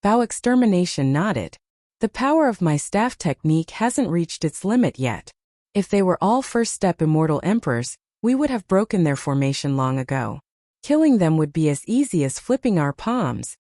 Bao Extermination nodded. The power of my staff technique hasn't reached its limit yet. If they were all first-step immortal emperors, we would have broken their formation long ago. Killing them would be as easy as flipping our palms.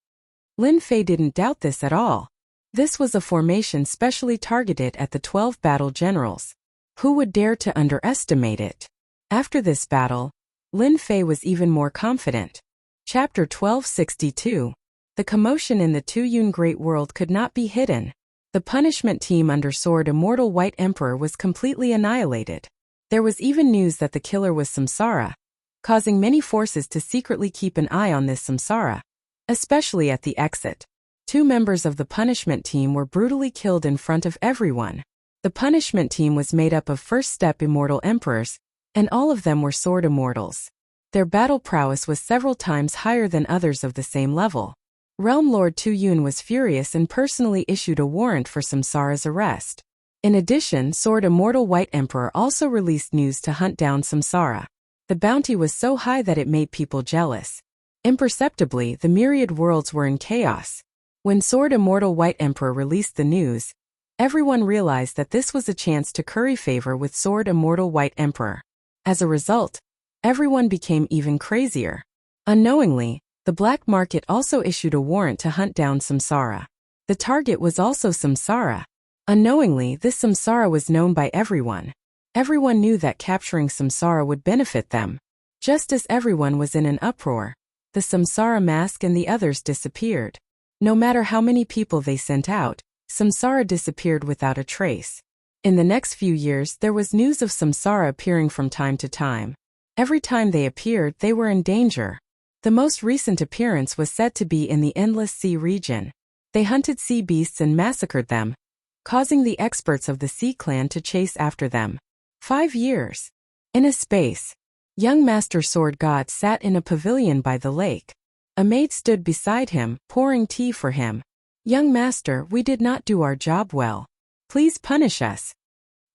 Lin Fei didn't doubt this at all. This was a formation specially targeted at the 12 battle generals. Who would dare to underestimate it? After this battle, Lin Fei was even more confident. Chapter 1262. The commotion in the Tuyun Great World could not be hidden. The punishment team under Sword Immortal White Emperor was completely annihilated. There was even news that the killer was Samsara, causing many forces to secretly keep an eye on this Samsara, especially at the exit. 2 members of the punishment team were brutally killed in front of everyone. The punishment team was made up of first-step immortal emperors, and all of them were sword immortals. Their battle prowess was several times higher than others of the same level. Realm Lord Tuyun was furious and personally issued a warrant for Samsara's arrest. In addition, Sword Immortal White Emperor also released news to hunt down Samsara. The bounty was so high that it made people jealous. Imperceptibly, the myriad worlds were in chaos. When Sword Immortal White Emperor released the news, everyone realized that this was a chance to curry favor with Sword Immortal White Emperor. As a result, everyone became even crazier. Unknowingly, the black market also issued a warrant to hunt down Samsara. The target was also Samsara. Unknowingly, this Samsara was known by everyone. Everyone knew that capturing Samsara would benefit them. Just as everyone was in an uproar, the Samsara mask and the others disappeared. No matter how many people they sent out, Samsara disappeared without a trace. In the next few years, there was news of Samsara appearing from time to time. Every time they appeared, they were in danger. The most recent appearance was said to be in the Endless Sea region. They hunted sea beasts and massacred them, causing the experts of the Sea Clan to chase after them. 5 years. In a space, young Master Sword God sat in a pavilion by the lake. A maid stood beside him, pouring tea for him. Young Master, we did not do our job well. Please punish us.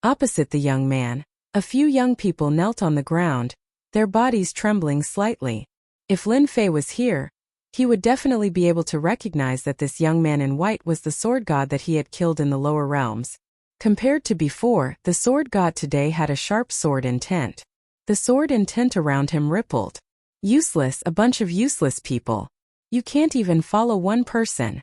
Opposite the young man, a few young people knelt on the ground, their bodies trembling slightly. If Lin Fei was here, he would definitely be able to recognize that this young man in white was the sword god that he had killed in the lower realms. Compared to before, the sword god today had a sharp sword intent. The sword intent around him rippled. Useless, a bunch of useless people. You can't even follow one person.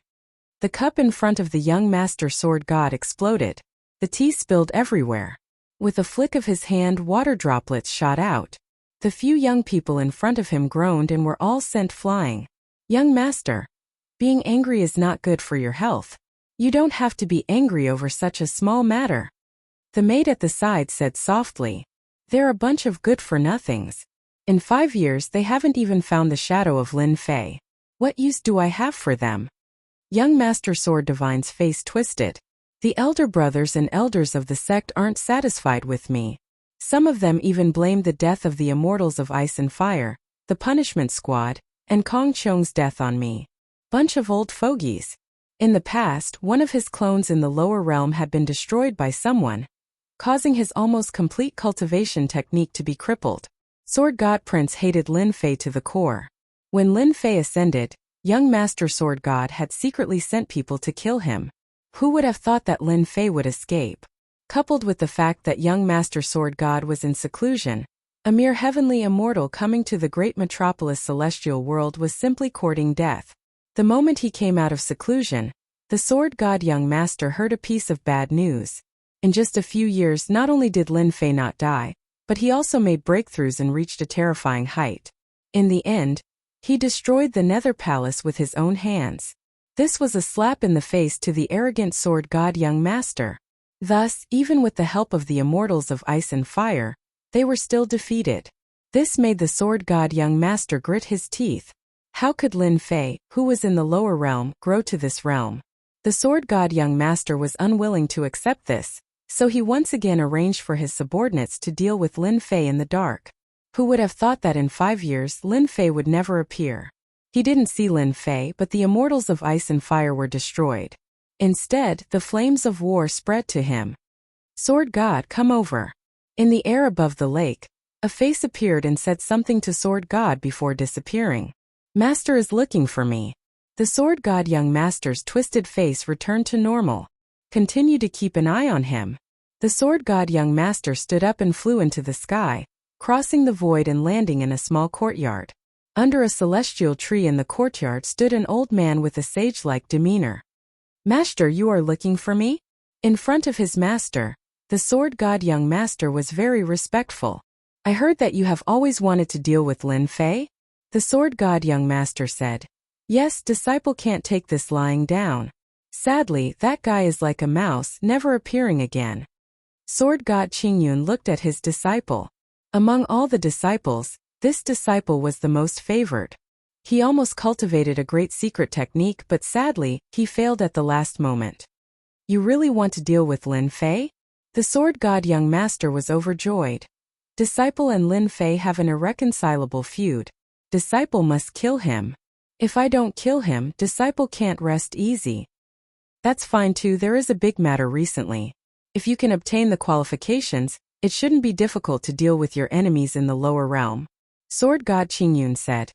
The cup in front of the young master sword god exploded. The tea spilled everywhere. With a flick of his hand, water droplets shot out. The few young people in front of him groaned and were all sent flying. Young master, being angry is not good for your health. You don't have to be angry over such a small matter. The maid at the side said softly. They're a bunch of good-for-nothings. In 5 years they haven't even found the shadow of Lin Fei. What use do I have for them? Young Master Sword Divine's face twisted. The elder brothers and elders of the sect aren't satisfied with me. Some of them even blamed the death of the immortals of Ice and Fire, the Punishment Squad, and Kong Chong's death on me. Bunch of old fogies. In the past, one of his clones in the lower realm had been destroyed by someone, causing his almost complete cultivation technique to be crippled. Sword God Prince hated Lin Fei to the core. When Lin Fei ascended, young Master Sword God had secretly sent people to kill him. Who would have thought that Lin Fei would escape? Coupled with the fact that young Master Sword God was in seclusion, a mere heavenly immortal coming to the great metropolis celestial world was simply courting death. The moment he came out of seclusion, the Sword God young master heard a piece of bad news. In just a few years, not only did Lin Fei not die, but he also made breakthroughs and reached a terrifying height. In the end, he destroyed the Nether Palace with his own hands. This was a slap in the face to the arrogant Sword God young master. Thus, even with the help of the immortals of Ice and Fire, they were still defeated. This made the Sword God young master grit his teeth. How could Lin Fei, who was in the lower realm, grow to this realm? The Sword God young master was unwilling to accept this. So he once again arranged for his subordinates to deal with Lin Fei in the dark. Who would have thought that in 5 years Lin Fei would never appear? He didn't see Lin Fei, but the immortals of ice and fire were destroyed. Instead, the flames of war spread to him. Sword God, come over. In the air above the lake, a face appeared and said something to Sword God before disappearing. Master is looking for me. The Sword God young master's twisted face returned to normal. Continue to keep an eye on him. The Sword God young master stood up and flew into the sky, crossing the void and landing in a small courtyard. Under a celestial tree in the courtyard stood an old man with a sage-like demeanor. Master, you are looking for me? In front of his master, the Sword God young master was very respectful. I heard that you have always wanted to deal with Lin Fei? The Sword God young master said. Yes, disciple can't take this lying down. Sadly, that guy is like a mouse, never appearing again. Sword God Qingyun looked at his disciple. Among all the disciples, this disciple was the most favored. He almost cultivated a great secret technique, but sadly, he failed at the last moment. You really want to deal with Lin Fei? The Sword God young master was overjoyed. Disciple and Lin Fei have an irreconcilable feud. Disciple must kill him. If I don't kill him, disciple can't rest easy. That's fine too, there is a big matter recently. If you can obtain the qualifications, it shouldn't be difficult to deal with your enemies in the lower realm. Sword God Qingyun said.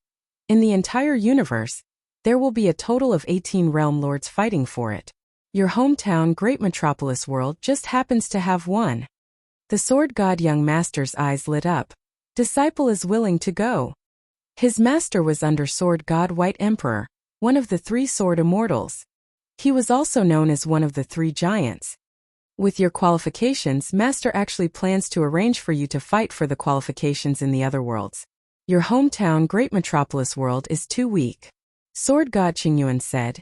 In the entire universe, there will be a total of 18 realm lords fighting for it. Your hometown great metropolis world just happens to have one. The Sword God young master's eyes lit up. Disciple is willing to go. His master was under Sword God White Emperor, one of the 3 sword immortals. He was also known as one of the 3 giants. With your qualifications, master actually plans to arrange for you to fight for the qualifications in the other worlds. Your hometown great metropolis world is too weak. Sword God Qingyun said.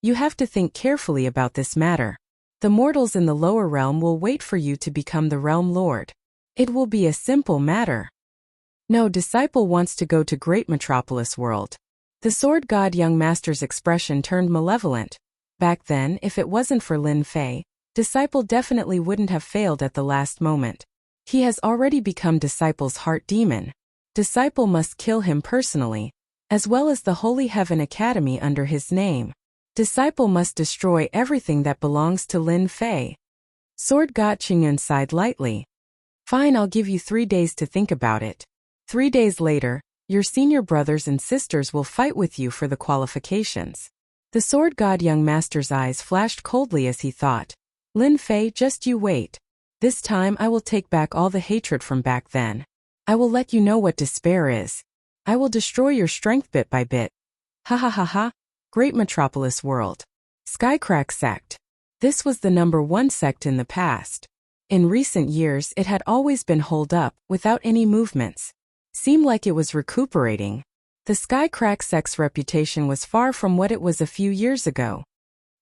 You have to think carefully about this matter. The mortals in the lower realm will wait for you to become the realm lord. It will be a simple matter. No, disciple wants to go to great metropolis world. The Sword God young master's expression turned malevolent. Back then, if it wasn't for Lin Fei, disciple definitely wouldn't have failed at the last moment. He has already become disciple's heart demon. Disciple must kill him personally, as well as the Holy Heaven Academy under his name. Disciple must destroy everything that belongs to Lin Fei. Sword God Qingyun sighed lightly. Fine, I'll give you 3 days to think about it. 3 days later, your senior brothers and sisters will fight with you for the qualifications. The Sword God young master's eyes flashed coldly as he thought. Lin Fei, just you wait. This time I will take back all the hatred from back then. I will let you know what despair is. I will destroy your strength bit by bit. Ha ha ha ha. Great Metropolis World. Skycrack Sect. This was the #1 sect in the past. In recent years it had always been holed up, without any movements. Seemed like it was recuperating. The Skycrack sect's reputation was far from what it was a few years ago.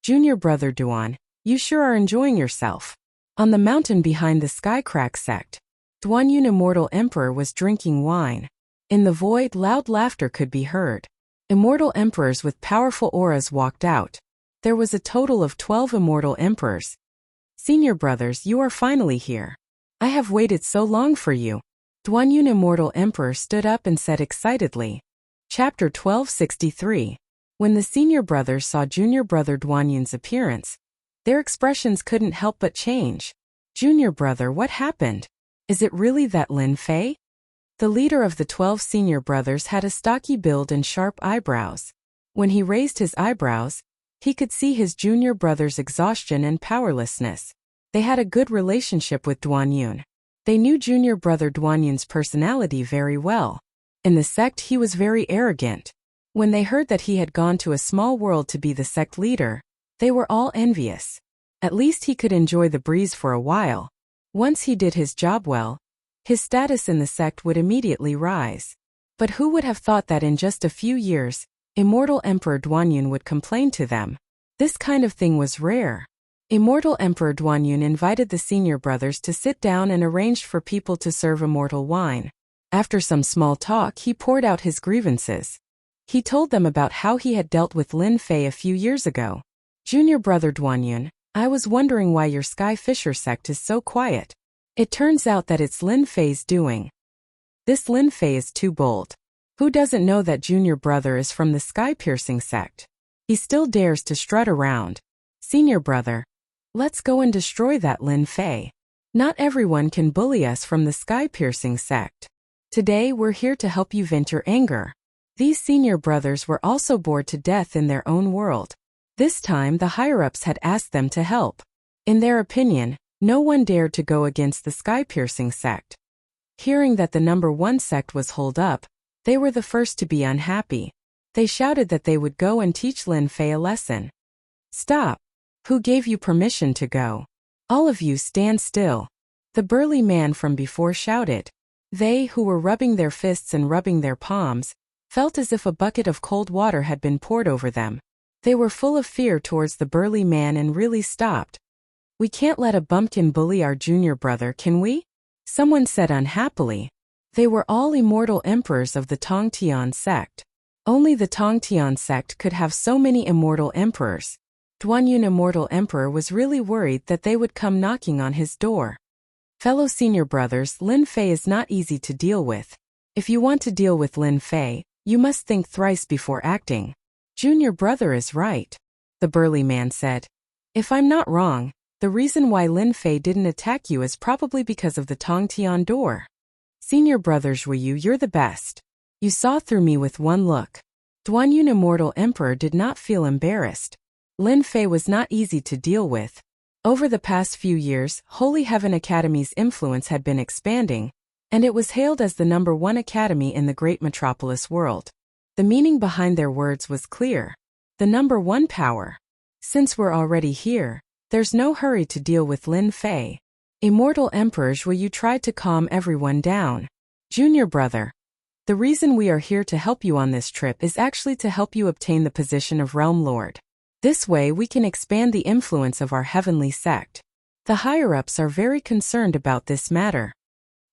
Junior brother Duan, you sure are enjoying yourself. On the mountain behind the Skycrack sect, Duanyun Immortal Emperor was drinking wine. In the void, loud laughter could be heard. Immortal emperors with powerful auras walked out. There was a total of 12 immortal emperors. Senior brothers, you are finally here. I have waited so long for you. Duanyun Immortal Emperor stood up and said excitedly. Chapter 1263. When the senior brothers saw junior brother Duanyun's appearance, their expressions couldn't help but change. Junior brother, what happened? Is it really that Lin Fei? The leader of the 12 senior brothers had a stocky build and sharp eyebrows. When he raised his eyebrows, he could see his junior brother's exhaustion and powerlessness. They had a good relationship with Duanyun. They knew junior brother Duanyun's personality very well. In the sect he was very arrogant. When they heard that he had gone to a small world to be the sect leader, they were all envious. At least he could enjoy the breeze for a while. Once he did his job well, his status in the sect would immediately rise. But who would have thought that in just a few years, Immortal Emperor Duanyun would complain to them? This kind of thing was rare. Immortal Emperor Duanyun invited the senior brothers to sit down and arranged for people to serve immortal wine. After some small talk, he poured out his grievances. He told them about how he had dealt with Lin Fei a few years ago. Junior brother Duanyun, I was wondering why your Sky Fisher sect is so quiet. It turns out that it's Lin Fei's doing. This Lin Fei is too bold. Who doesn't know that junior brother is from the sky-piercing sect? He still dares to strut around. Senior brother, let's go and destroy that Lin Fei. Not everyone can bully us from the sky-piercing sect. Today we're here to help you vent your anger. These senior brothers were also bored to death in their own world. This time the higher-ups had asked them to help. In their opinion, no one dared to go against the sky-piercing sect. Hearing that the number 1 sect was holed up, they were the first to be unhappy. They shouted that they would go and teach Lin Fei a lesson. Stop! Who gave you permission to go? All of you stand still. The burly man from before shouted. They, who were rubbing their fists and rubbing their palms, felt as if a bucket of cold water had been poured over them. They were full of fear towards the burly man and really stopped. We can't let a bumpkin bully our junior brother, can we? Someone said unhappily. They were all immortal emperors of the Tongtian sect. Only the Tongtian sect could have so many immortal emperors. Duanyun Immortal Emperor was really worried that they would come knocking on his door. Fellow senior brothers, Lin Fei is not easy to deal with. If you want to deal with Lin Fei, you must think thrice before acting. Junior brother is right, the burly man said. If I'm not wrong, the reason why Lin Fei didn't attack you is probably because of the Tongtian door. Senior brother Zhuyu, you're the best. You saw through me with one look. Duanyun Immortal Emperor did not feel embarrassed. Lin Fei was not easy to deal with. Over the past few years, Holy Heaven Academy's influence had been expanding, and it was hailed as the number 1 academy in the great metropolis world. The meaning behind their words was clear. The number 1 power. Since we're already here, there's no hurry to deal with Lin Fei. Immortal Emperors, will you try to calm everyone down? Junior brother. The reason we are here to help you on this trip is actually to help you obtain the position of Realm Lord. This way we can expand the influence of our heavenly sect. The higher-ups are very concerned about this matter.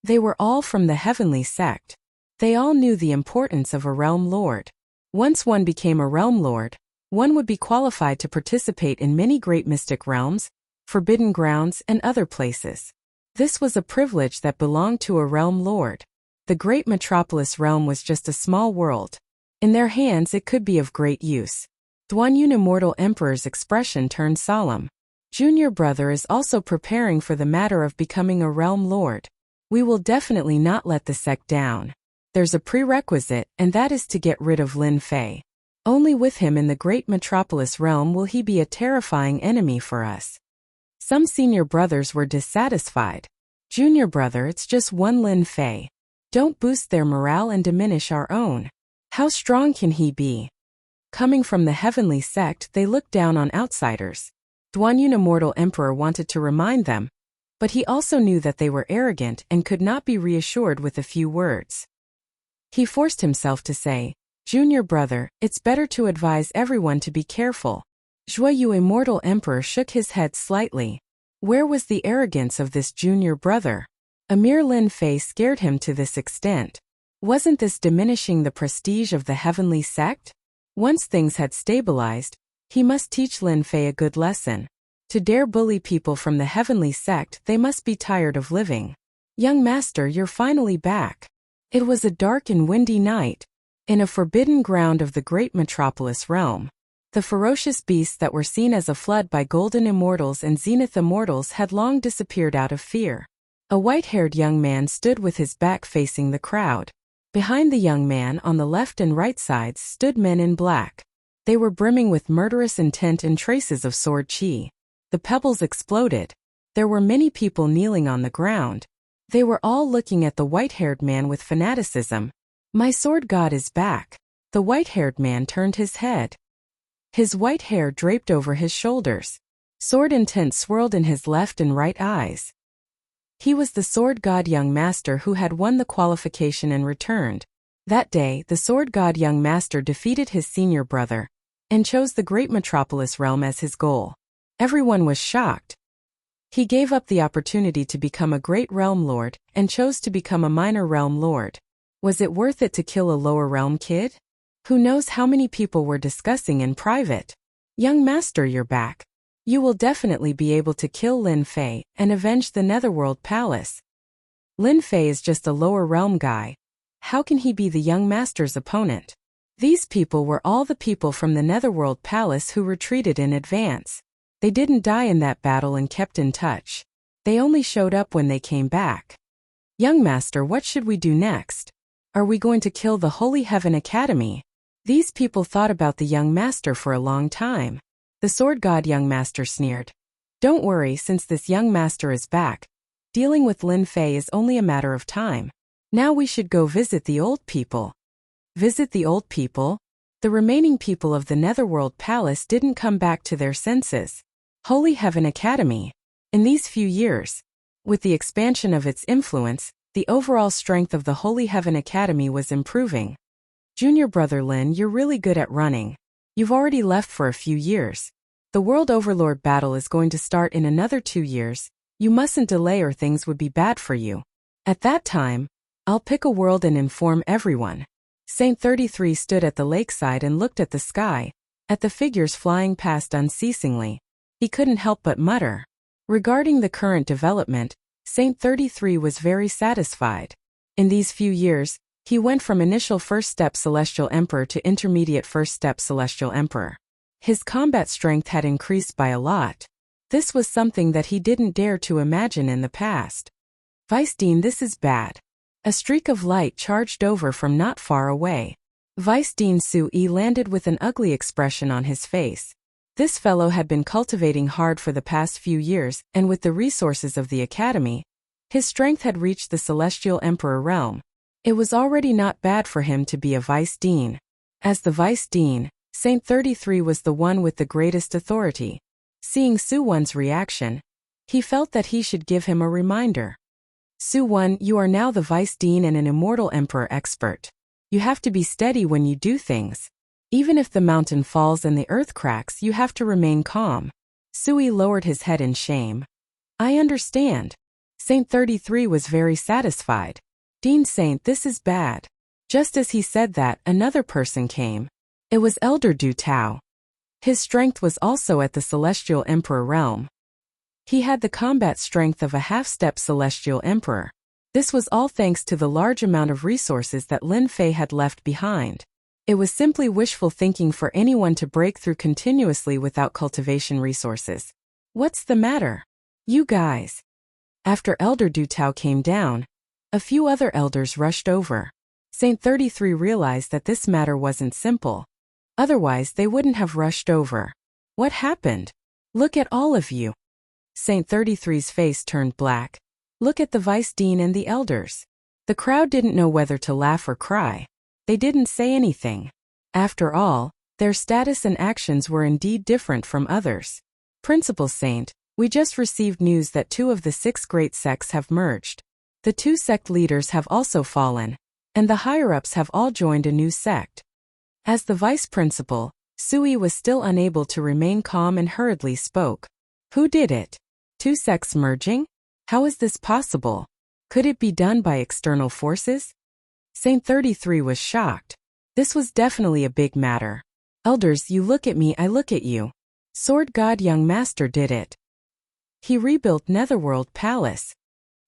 They were all from the heavenly sect. They all knew the importance of a Realm Lord. Once one became a Realm Lord, one would be qualified to participate in many great mystic realms, forbidden grounds, and other places. This was a privilege that belonged to a Realm Lord. The great metropolis realm was just a small world. In their hands it could be of great use. Duanyun Immortal Emperor's expression turned solemn. Junior brother is also preparing for the matter of becoming a Realm Lord. We will definitely not let the sect down. There's a prerequisite, and that is to get rid of Lin Fei. Only with him in the great metropolis realm will he be a terrifying enemy for us. Some senior brothers were dissatisfied. Junior brother, it's just one Lin Fei. Don't boost their morale and diminish our own. How strong can he be? Coming from the heavenly sect, they looked down on outsiders. Duanyun Immortal Emperor wanted to remind them, but he also knew that they were arrogant and could not be reassured with a few words. He forced himself to say, Junior brother, it's better to advise everyone to be careful. Zhuyu Immortal Emperor shook his head slightly. Where was the arrogance of this junior brother? A mere Lin Fei scared him to this extent. Wasn't this diminishing the prestige of the heavenly sect? Once things had stabilized, he must teach Lin Fei a good lesson. To dare bully people from the heavenly sect, they must be tired of living. Young master, you're finally back. It was a dark and windy night. In a forbidden ground of the great metropolis realm, the ferocious beasts that were seen as a flood by golden immortals and zenith immortals had long disappeared out of fear. A white-haired young man stood with his back facing the crowd. Behind the young man, on the left and right sides, stood men in black. They were brimming with murderous intent and traces of sword chi. The pebbles exploded. There were many people kneeling on the ground. They were all looking at the white-haired man with fanaticism. My sword god is back. The white-haired man turned his head. His white hair draped over his shoulders. Sword intent swirled in his left and right eyes. He was the sword god young master who had won the qualification and returned. That day, the sword god young master defeated his senior brother and chose the great metropolis realm as his goal. Everyone was shocked. He gave up the opportunity to become a great realm lord and chose to become a minor realm lord. Was it worth it to kill a lower realm kid? Who knows how many people were discussing in private? Young master, you're back. You will definitely be able to kill Lin Fei and avenge the Netherworld Palace. Lin Fei is just a lower realm guy. How can he be the young master's opponent? These people were all the people from the Netherworld Palace who retreated in advance. They didn't die in that battle and kept in touch. They only showed up when they came back. Young master, what should we do next? Are we going to kill the Holy Heaven Academy? These people thought about the young master for a long time. The sword god young master sneered. Don't worry, since this young master is back, dealing with Lin Fei is only a matter of time. Now we should go visit the old people. Visit the old people? The remaining people of the Netherworld Palace didn't come back to their senses. Holy Heaven Academy. In these few years, with the expansion of its influence, the overall strength of the Holy Heaven Academy was improving. Junior brother Lin, you're really good at running. You've already left for a few years. The World Overlord battle is going to start in another 2 years. You mustn't delay or things would be bad for you. At that time, I'll pick a world and inform everyone. Saint 33 stood at the lakeside and looked at the sky, at the figures flying past unceasingly. He couldn't help but mutter. Regarding the current development, Saint 33 was very satisfied. In these few years, he went from initial first step Celestial Emperor to intermediate first step Celestial Emperor. His combat strength had increased by a lot. This was something that he didn't dare to imagine in the past. Vice Dean, this is bad. A streak of light charged over from not far away. Vice Dean Sui landed with an ugly expression on his face. This fellow had been cultivating hard for the past few years, and with the resources of the Academy, his strength had reached the Celestial Emperor realm. It was already not bad for him to be a Vice Dean. As the Vice Dean, Saint 33 was the one with the greatest authority. Seeing Su-Won's reaction, he felt that he should give him a reminder. Su-Won, you are now the Vice Dean and an Immortal Emperor expert. You have to be steady when you do things. Even if the mountain falls and the earth cracks, you have to remain calm. Sui lowered his head in shame. I understand. Saint 33 was very satisfied. Dean Saint, this is bad. Just as he said that, another person came. It was Elder Du Tao. His strength was also at the Celestial Emperor realm. He had the combat strength of a half-step Celestial Emperor. This was all thanks to the large amount of resources that Lin Fei had left behind. It was simply wishful thinking for anyone to break through continuously without cultivation resources. What's the matter? You guys. After Elder Du Tao came down, a few other elders rushed over. Saint 33 realized that this matter wasn't simple. Otherwise, they wouldn't have rushed over. What happened? Look at all of you. Saint 33's face turned black. Look at the Vice Dean and the elders. The crowd didn't know whether to laugh or cry. They didn't say anything. After all, their status and actions were indeed different from others. Principal Saint, we just received news that 2 of the 6 great sects have merged. The 2 sect leaders have also fallen, and the higher-ups have all joined a new sect. As the vice principal, Sui was still unable to remain calm and hurriedly spoke. Who did it? 2 sects merging? How is this possible? Could it be done by external forces? Saint 33 was shocked. This was definitely a big matter. Elders, you look at me, I look at you. Sword God Young Master did it. He rebuilt Netherworld Palace.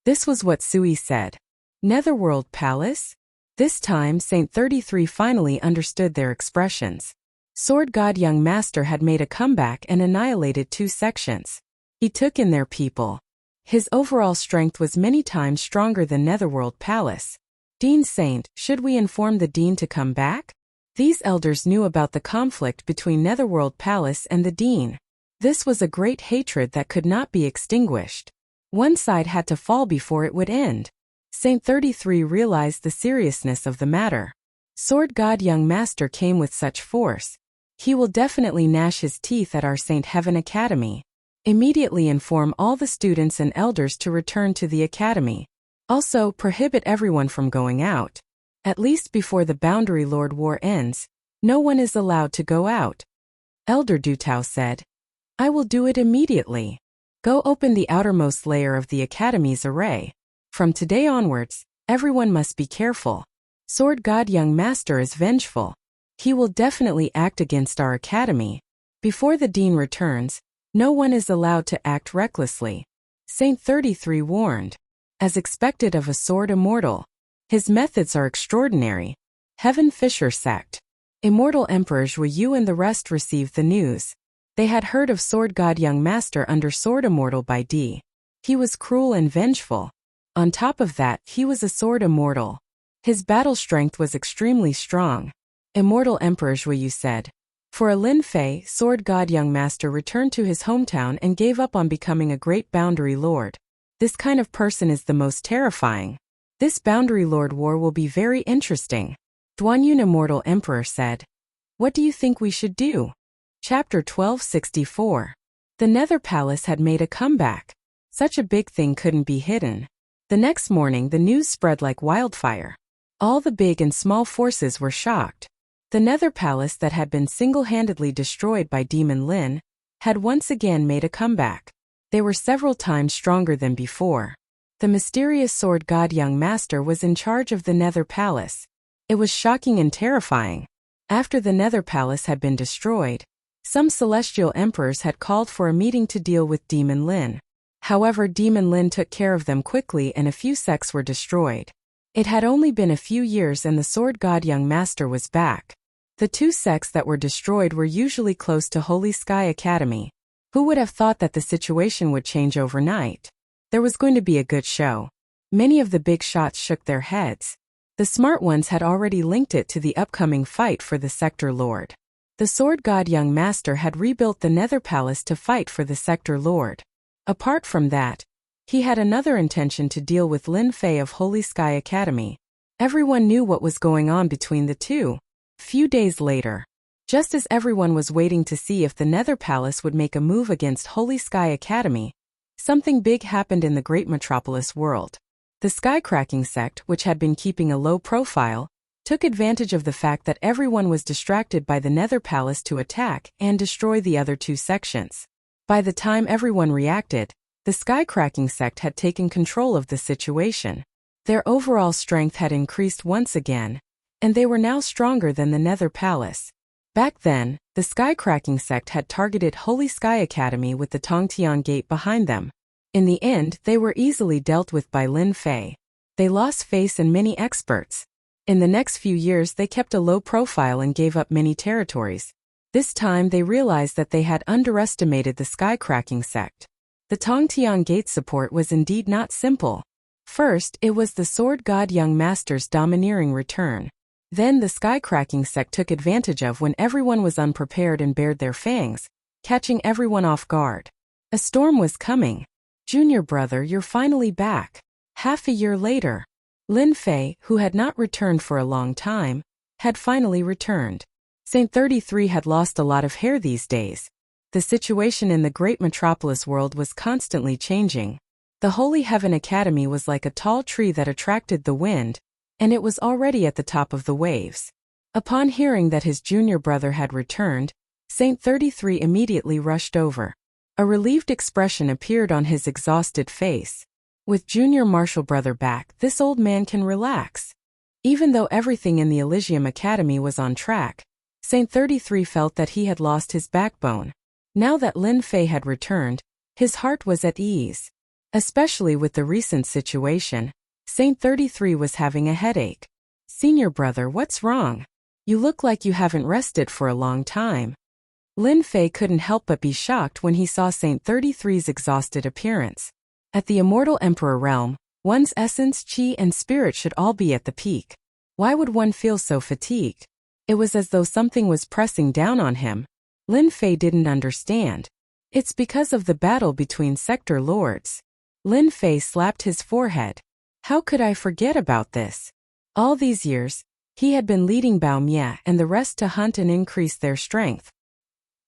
This was what Sui said. Netherworld Palace? This time Saint 33 finally understood their expressions. Sword God Young Master had made a comeback and annihilated 2 sections. He took in their people. His overall strength was many times stronger than Netherworld Palace. Dean Saint, should we inform the Dean to come back? These elders knew about the conflict between Netherworld Palace and the Dean. This was a great hatred that could not be extinguished. One side had to fall before it would end. Saint 33 realized the seriousness of the matter. Sword God Young Master came with such force. He will definitely gnash his teeth at our Saint Heaven Academy. Immediately inform all the students and elders to return to the Academy. Also, prohibit everyone from going out. At least before the Boundary Lord War ends, no one is allowed to go out. Elder Du Tao said. I will do it immediately. Go open the outermost layer of the Academy's array. From today onwards, everyone must be careful. Sword God Young Master is vengeful. He will definitely act against our Academy. Before the Dean returns, No one is allowed to act recklessly. Saint 33 warned. As expected of a sword immortal. His methods are extraordinary. Heaven Fisher sect. Immortal Emperor Zhui Yu and the rest received the news. They had heard of Sword God Young Master under Sword Immortal by D. He was cruel and vengeful. On top of that, he was a sword immortal. His battle strength was extremely strong. Immortal Emperor Zhui Yu said. For a Lin Fei, Sword God Young Master returned to his hometown and gave up on becoming a great boundary lord. This kind of person is the most terrifying. This boundary lord war will be very interesting. Duanyun Immortal Emperor said. What do you think we should do? Chapter 1264. The Nether Palace had made a comeback. Such a big thing couldn't be hidden. The next morning the news spread like wildfire. All the big and small forces were shocked. The Nether Palace that had been single-handedly destroyed by Demon Lin had once again made a comeback. They were several times stronger than before. The mysterious Sword God Young Master was in charge of the Nether Palace. It was shocking and terrifying. After the Nether Palace had been destroyed, some celestial emperors had called for a meeting to deal with Demon Lin. However, Demon Lin took care of them quickly and a few sects were destroyed. It had only been a few years and the Sword God Young Master was back. The two sects that were destroyed were usually close to Holy Sky Academy. Who would have thought that the situation would change overnight? There was going to be a good show. Many of the big shots shook their heads. The smart ones had already linked it to the upcoming fight for the Sector Lord. The Sword God Young Master had rebuilt the Nether Palace to fight for the Sector Lord. Apart from that, he had another intention to deal with Lin Fei of Holy Sky Academy. Everyone knew what was going on between the two. Few days later, just as everyone was waiting to see if the Nether Palace would make a move against Holy Sky Academy, something big happened in the great metropolis world. The Skycracking sect, which had been keeping a low profile, took advantage of the fact that everyone was distracted by the Nether Palace to attack and destroy the other two sections. By the time everyone reacted, the Skycracking sect had taken control of the situation. Their overall strength had increased once again, and they were now stronger than the Nether Palace. Back then, the Skycracking sect had targeted Holy Sky Academy with the Tongtian Gate behind them. In the end, they were easily dealt with by Lin Fei. They lost face and many experts. In the next few years they kept a low profile and gave up many territories. This time they realized that they had underestimated the Skycracking sect. The Tongtian Gate support was indeed not simple. First, it was the Sword God Young Master's domineering return. Then the Skycracking sect took advantage of when everyone was unprepared and bared their fangs, catching everyone off guard. A storm was coming. Junior brother, you're finally back. Half a year later, Lin Fei, who had not returned for a long time, had finally returned. Saint 33 had lost a lot of hair these days. The situation in the great metropolis world was constantly changing. The Holy Heaven Academy was like a tall tree that attracted the wind, and it was already at the top of the waves. Upon hearing that his junior brother had returned, Saint 33 immediately rushed over. A relieved expression appeared on his exhausted face. With junior martial brother back, this old man can relax. Even though everything in the Elysium Academy was on track, Saint 33 felt that he had lost his backbone. Now that Lin Fei had returned, his heart was at ease. Especially with the recent situation, Saint 33 was having a headache. Senior brother, what's wrong? You look like you haven't rested for a long time. Lin Fei couldn't help but be shocked when he saw Saint 33's exhausted appearance. At the Immortal Emperor realm, one's essence, chi, and spirit should all be at the peak. Why would one feel so fatigued? It was as though something was pressing down on him. Lin Fei didn't understand. It's because of the battle between sector lords. Lin Fei slapped his forehead. How could I forget about this? All these years, he had been leading Bao Mie and the rest to hunt and increase their strength.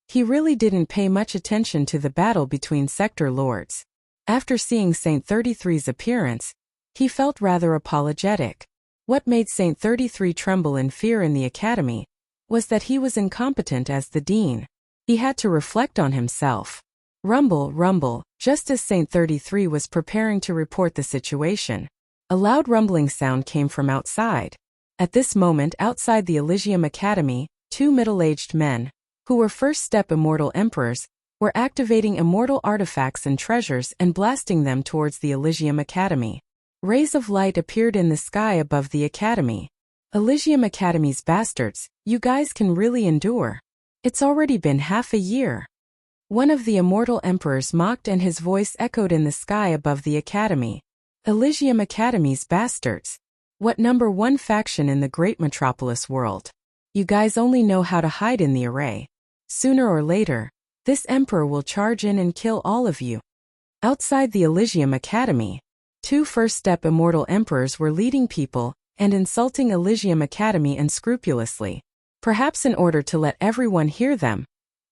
He really didn't pay much attention to the battle between sector lords. After seeing Saint 33's appearance, he felt rather apologetic. What made Saint 33 tremble in fear in the academy was that he was incompetent as the dean. He had to reflect on himself. Rumble, rumble, just as Saint 33 was preparing to report the situation, a loud rumbling sound came from outside. At this moment outside the Elysium Academy, two middle-aged men, who were first-step immortal emperors, were activating immortal artifacts and treasures and blasting them towards the Elysium Academy. Rays of light appeared in the sky above the academy. Elysium Academy's bastards, you guys can really endure. It's already been half a year. One of the immortal emperors mocked and his voice echoed in the sky above the academy. Elysium Academy's bastards. What #1 faction in the great metropolis world? You guys only know how to hide in the array. Sooner or later, this emperor will charge in and kill all of you. Outside the Elysium Academy, 2 first-step immortal emperors were leading people and insulting Elysium Academy unscrupulously. Perhaps in order to let everyone hear them,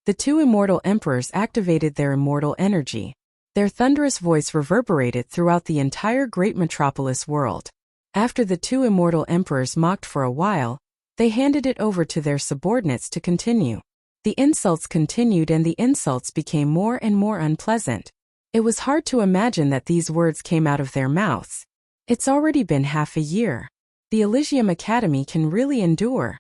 the 2 immortal emperors activated their immortal energy. Their thunderous voice reverberated throughout the entire great metropolis world. After the 2 immortal emperors mocked for a while, they handed it over to their subordinates to continue. The insults continued and the insults became more and more unpleasant. It was hard to imagine that these words came out of their mouths. It's already been half a year. The Elysium Academy can really endure.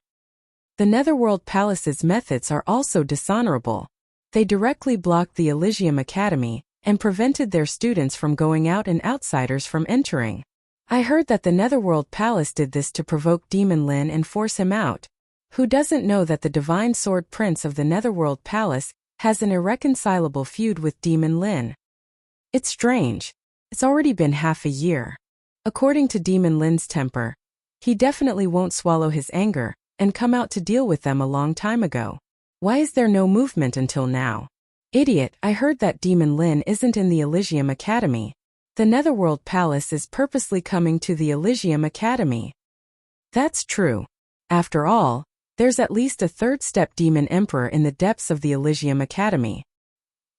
The Netherworld Palace's methods are also dishonorable. They directly blocked the Elysium Academy and prevented their students from going out and outsiders from entering. I heard that the Netherworld Palace did this to provoke Demon Lin and force him out. Who doesn't know that the Divine Sword Prince of the Netherworld Palace has an irreconcilable feud with Demon Lin? It's strange. It's already been half a year. According to Demon Lin's temper, he definitely won't swallow his anger and come out to deal with them a long time ago. Why is there no movement until now? Idiot, I heard that Demon Lin isn't in the Elysium Academy. The Netherworld Palace is purposely coming to the Elysium Academy. That's true. After all, there's at least a 3rd-step demon emperor in the depths of the Elysium Academy.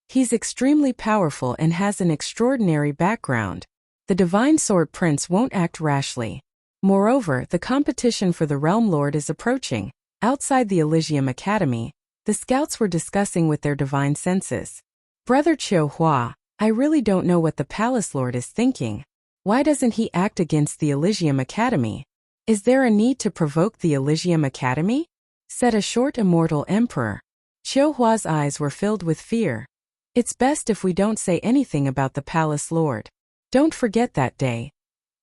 He's extremely powerful and has an extraordinary background. The Divine Sword Prince won't act rashly. Moreover, the competition for the Realm Lord is approaching. Outside the Elysium Academy, the scouts were discussing with their divine senses. Brother Chiu Hua, I really don't know what the Palace Lord is thinking. Why doesn't he act against the Elysium Academy? Is there a need to provoke the Elysium Academy? Said a short immortal emperor. Chiu Hua's eyes were filled with fear. It's best if we don't say anything about the Palace Lord. Don't forget that day.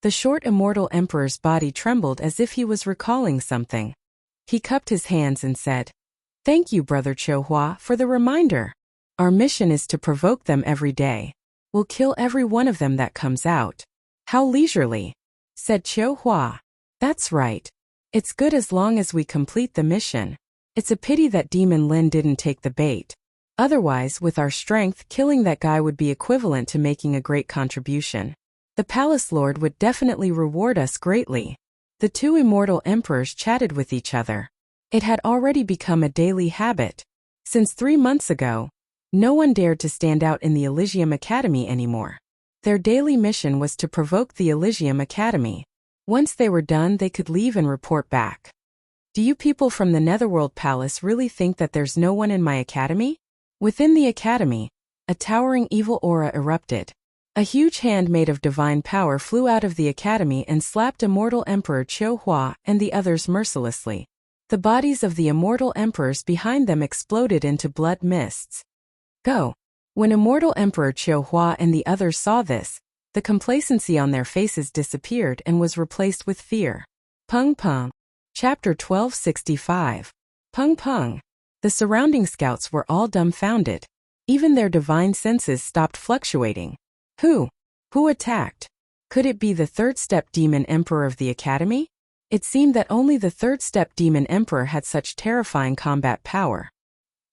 The short immortal emperor's body trembled as if he was recalling something. He cupped his hands and said, "Thank you, Brother Chiu Hua, for the reminder. Our mission is to provoke them every day. We'll kill every one of them that comes out." "How leisurely," said Chiu Hua. "That's right. It's good as long as we complete the mission. It's a pity that Demon Lin didn't take the bait. Otherwise, with our strength, killing that guy would be equivalent to making a great contribution. The Palace Lord would definitely reward us greatly." The 2 immortal emperors chatted with each other. It had already become a daily habit. Since 3 months ago, no one dared to stand out in the Elysium Academy anymore. Their daily mission was to provoke the Elysium Academy. Once they were done, they could leave and report back. Do you people from the Netherworld Palace really think that there's no one in my academy? Within the academy, a towering evil aura erupted. A huge hand made of divine power flew out of the academy and slapped immortal Emperor Chiu Hua and the others mercilessly. The bodies of the immortal emperors behind them exploded into blood mists. Go! When immortal Emperor Chiu Hua and the others saw this, the complacency on their faces disappeared and was replaced with fear. Pung Pung. Chapter 1265. Pung Pung. The surrounding scouts were all dumbfounded. Even their divine senses stopped fluctuating. Who attacked? Could it be the 3rd-step demon emperor of the academy? It seemed that only the 3rd-step demon emperor had such terrifying combat power.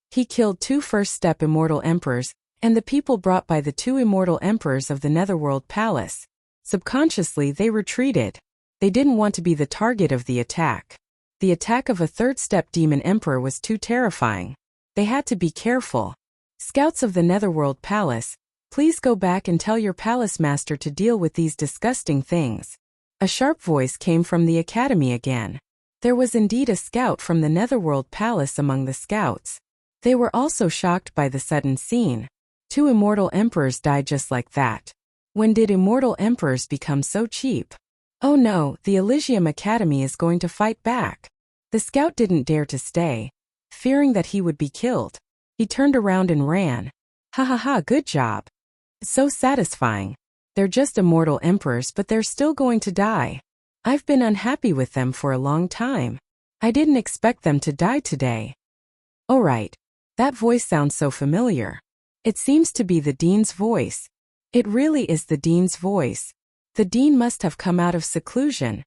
He killed 2 first-step immortal emperors and the people brought by the 2 immortal emperors of the Netherworld Palace. Subconsciously they retreated. They didn't want to be the target of the attack. The attack of a 3rd-step demon emperor was too terrifying. They had to be careful. Scouts of the Netherworld Palace, please go back and tell your palace master to deal with these disgusting things. A sharp voice came from the academy again. There was indeed a scout from the Netherworld Palace among the scouts. They were also shocked by the sudden scene. 2 immortal emperors died just like that. When did immortal emperors become so cheap? Oh no, the Elysium Academy is going to fight back. The scout didn't dare to stay, fearing that he would be killed. He turned around and ran. Ha ha ha, good job. So satisfying. They're just immortal emperors, but they're still going to die. I've been unhappy with them for a long time. I didn't expect them to die today. Oh right. That voice sounds so familiar. It seems to be the dean's voice. It really is the dean's voice. The dean must have come out of seclusion.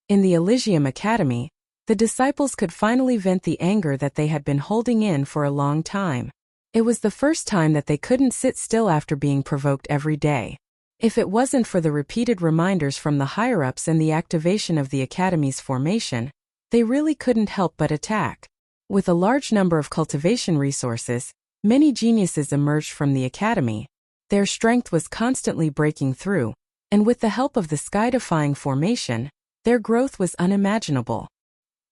In the Elysium Academy, the disciples could finally vent the anger that they had been holding in for a long time. It was the first time that they couldn't sit still after being provoked every day. If it wasn't for the repeated reminders from the higher-ups and the activation of the Academy's formation, they really couldn't help but attack. With a large number of cultivation resources, many geniuses emerged from the Academy. Their strength was constantly breaking through, and with the help of the sky-defying formation, their growth was unimaginable.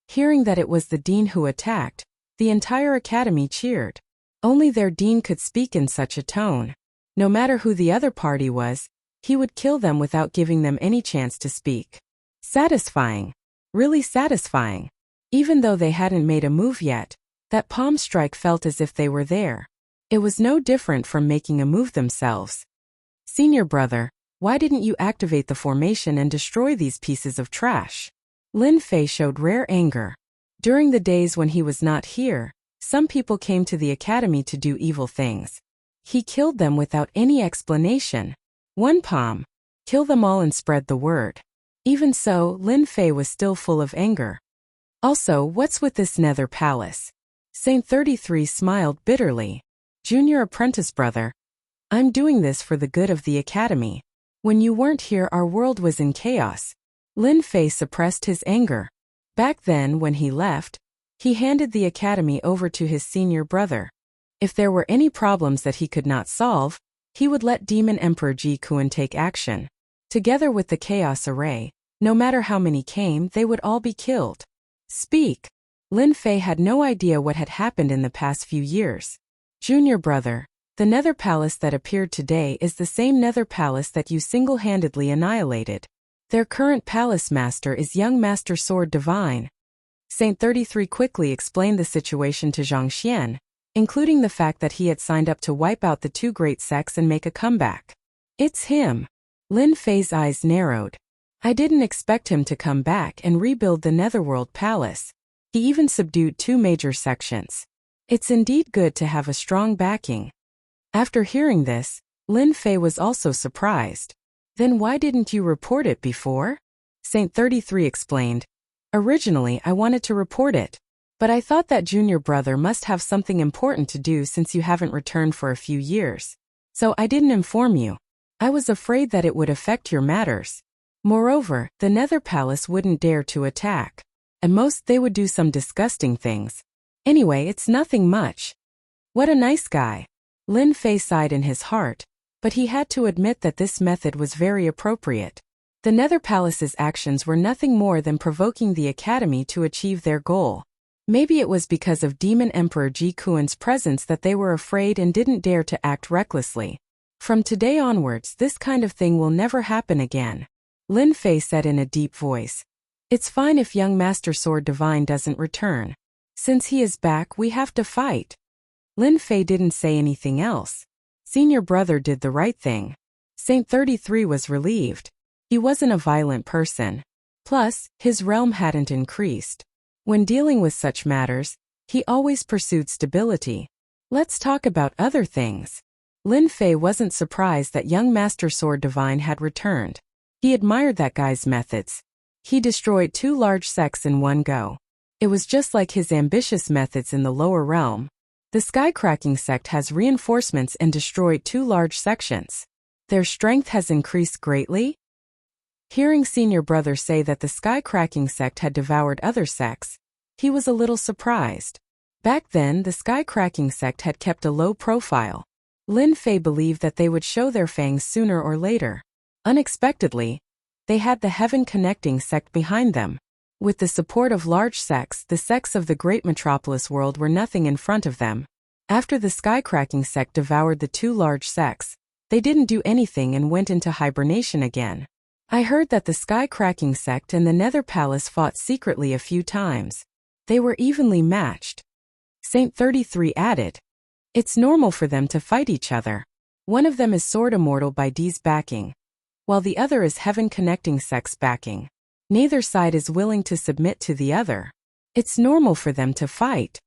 Hearing that it was the dean who attacked, the entire Academy cheered. Only their dean could speak in such a tone. No matter who the other party was, he would kill them without giving them any chance to speak. Satisfying. Really satisfying. Even though they hadn't made a move yet, that palm strike felt as if they were there. It was no different from making a move themselves. Senior brother, why didn't you activate the formation and destroy these pieces of trash? Lin Fei showed rare anger. During the days when he was not here, some people came to the Academy to do evil things. He killed them without any explanation. One palm. Kill them all and spread the word. Even so, Lin Fei was still full of anger. Also, what's with this nether palace? Saint 33 smiled bitterly. Junior apprentice brother. I'm doing this for the good of the Academy. When you weren't here, our world was in chaos. Lin Fei suppressed his anger. Back then, when he left, he handed the Academy over to his senior brother. If there were any problems that he could not solve, he would let Demon Emperor Ji Kuan take action. Together with the Chaos Array, no matter how many came, they would all be killed. Speak. Lin Fei had no idea what had happened in the past few years. Junior brother, the Nether Palace that appeared today is the same Nether Palace that you single-handedly annihilated. Their current palace master is young Master Sword Divine. Saint 33 quickly explained the situation to Zhang Xian, including the fact that he had signed up to wipe out the two great sects and make a comeback. It's him. Lin Fei's eyes narrowed. I didn't expect him to come back and rebuild the Netherworld Palace. He even subdued two major sections. It's indeed good to have a strong backing. After hearing this, Lin Fei was also surprised. Then why didn't you report it before? Saint 33 explained. Originally, I wanted to report it. But I thought that junior brother must have something important to do since you haven't returned for a few years. So I didn't inform you. I was afraid that it would affect your matters. Moreover, the Nether Palace wouldn't dare to attack. At most, they would do some disgusting things. Anyway, it's nothing much. What a nice guy. Lin Fei sighed in his heart, but he had to admit that this method was very appropriate. The Nether Palace's actions were nothing more than provoking the Academy to achieve their goal. Maybe it was because of Demon Emperor Ji Kuan's presence that they were afraid and didn't dare to act recklessly. From today onwards, this kind of thing will never happen again. Lin Fei said in a deep voice. It's fine if young Master Sword Divine doesn't return. Since he is back, we have to fight. Lin Fei didn't say anything else. Senior brother did the right thing. Saint 33 was relieved. He wasn't a violent person. Plus, his realm hadn't increased. When dealing with such matters, he always pursued stability. Let's talk about other things. Lin Fei wasn't surprised that young Master Sword Divine had returned. He admired that guy's methods. He destroyed two large sects in one go. It was just like his ambitious methods in the lower realm. The Skycracking sect has reinforcements and destroyed two large sections. Their strength has increased greatly. Hearing senior brother say that the Skycracking sect had devoured other sects, he was a little surprised. Back then, the Skycracking sect had kept a low profile. Lin Fei believed that they would show their fangs sooner or later. Unexpectedly, they had the heaven-connecting sect behind them. With the support of large sects, the sects of the great metropolis world were nothing in front of them. After the Skycracking sect devoured the two large sects, they didn't do anything and went into hibernation again. I heard that the Skycracking sect and the Nether Palace fought secretly a few times. They were evenly matched. Saint 33 added. It's normal for them to fight each other. One of them is Sword Immortal by D's backing, while the other is Heaven Connecting Sect's backing. Neither side is willing to submit to the other. It's normal for them to fight.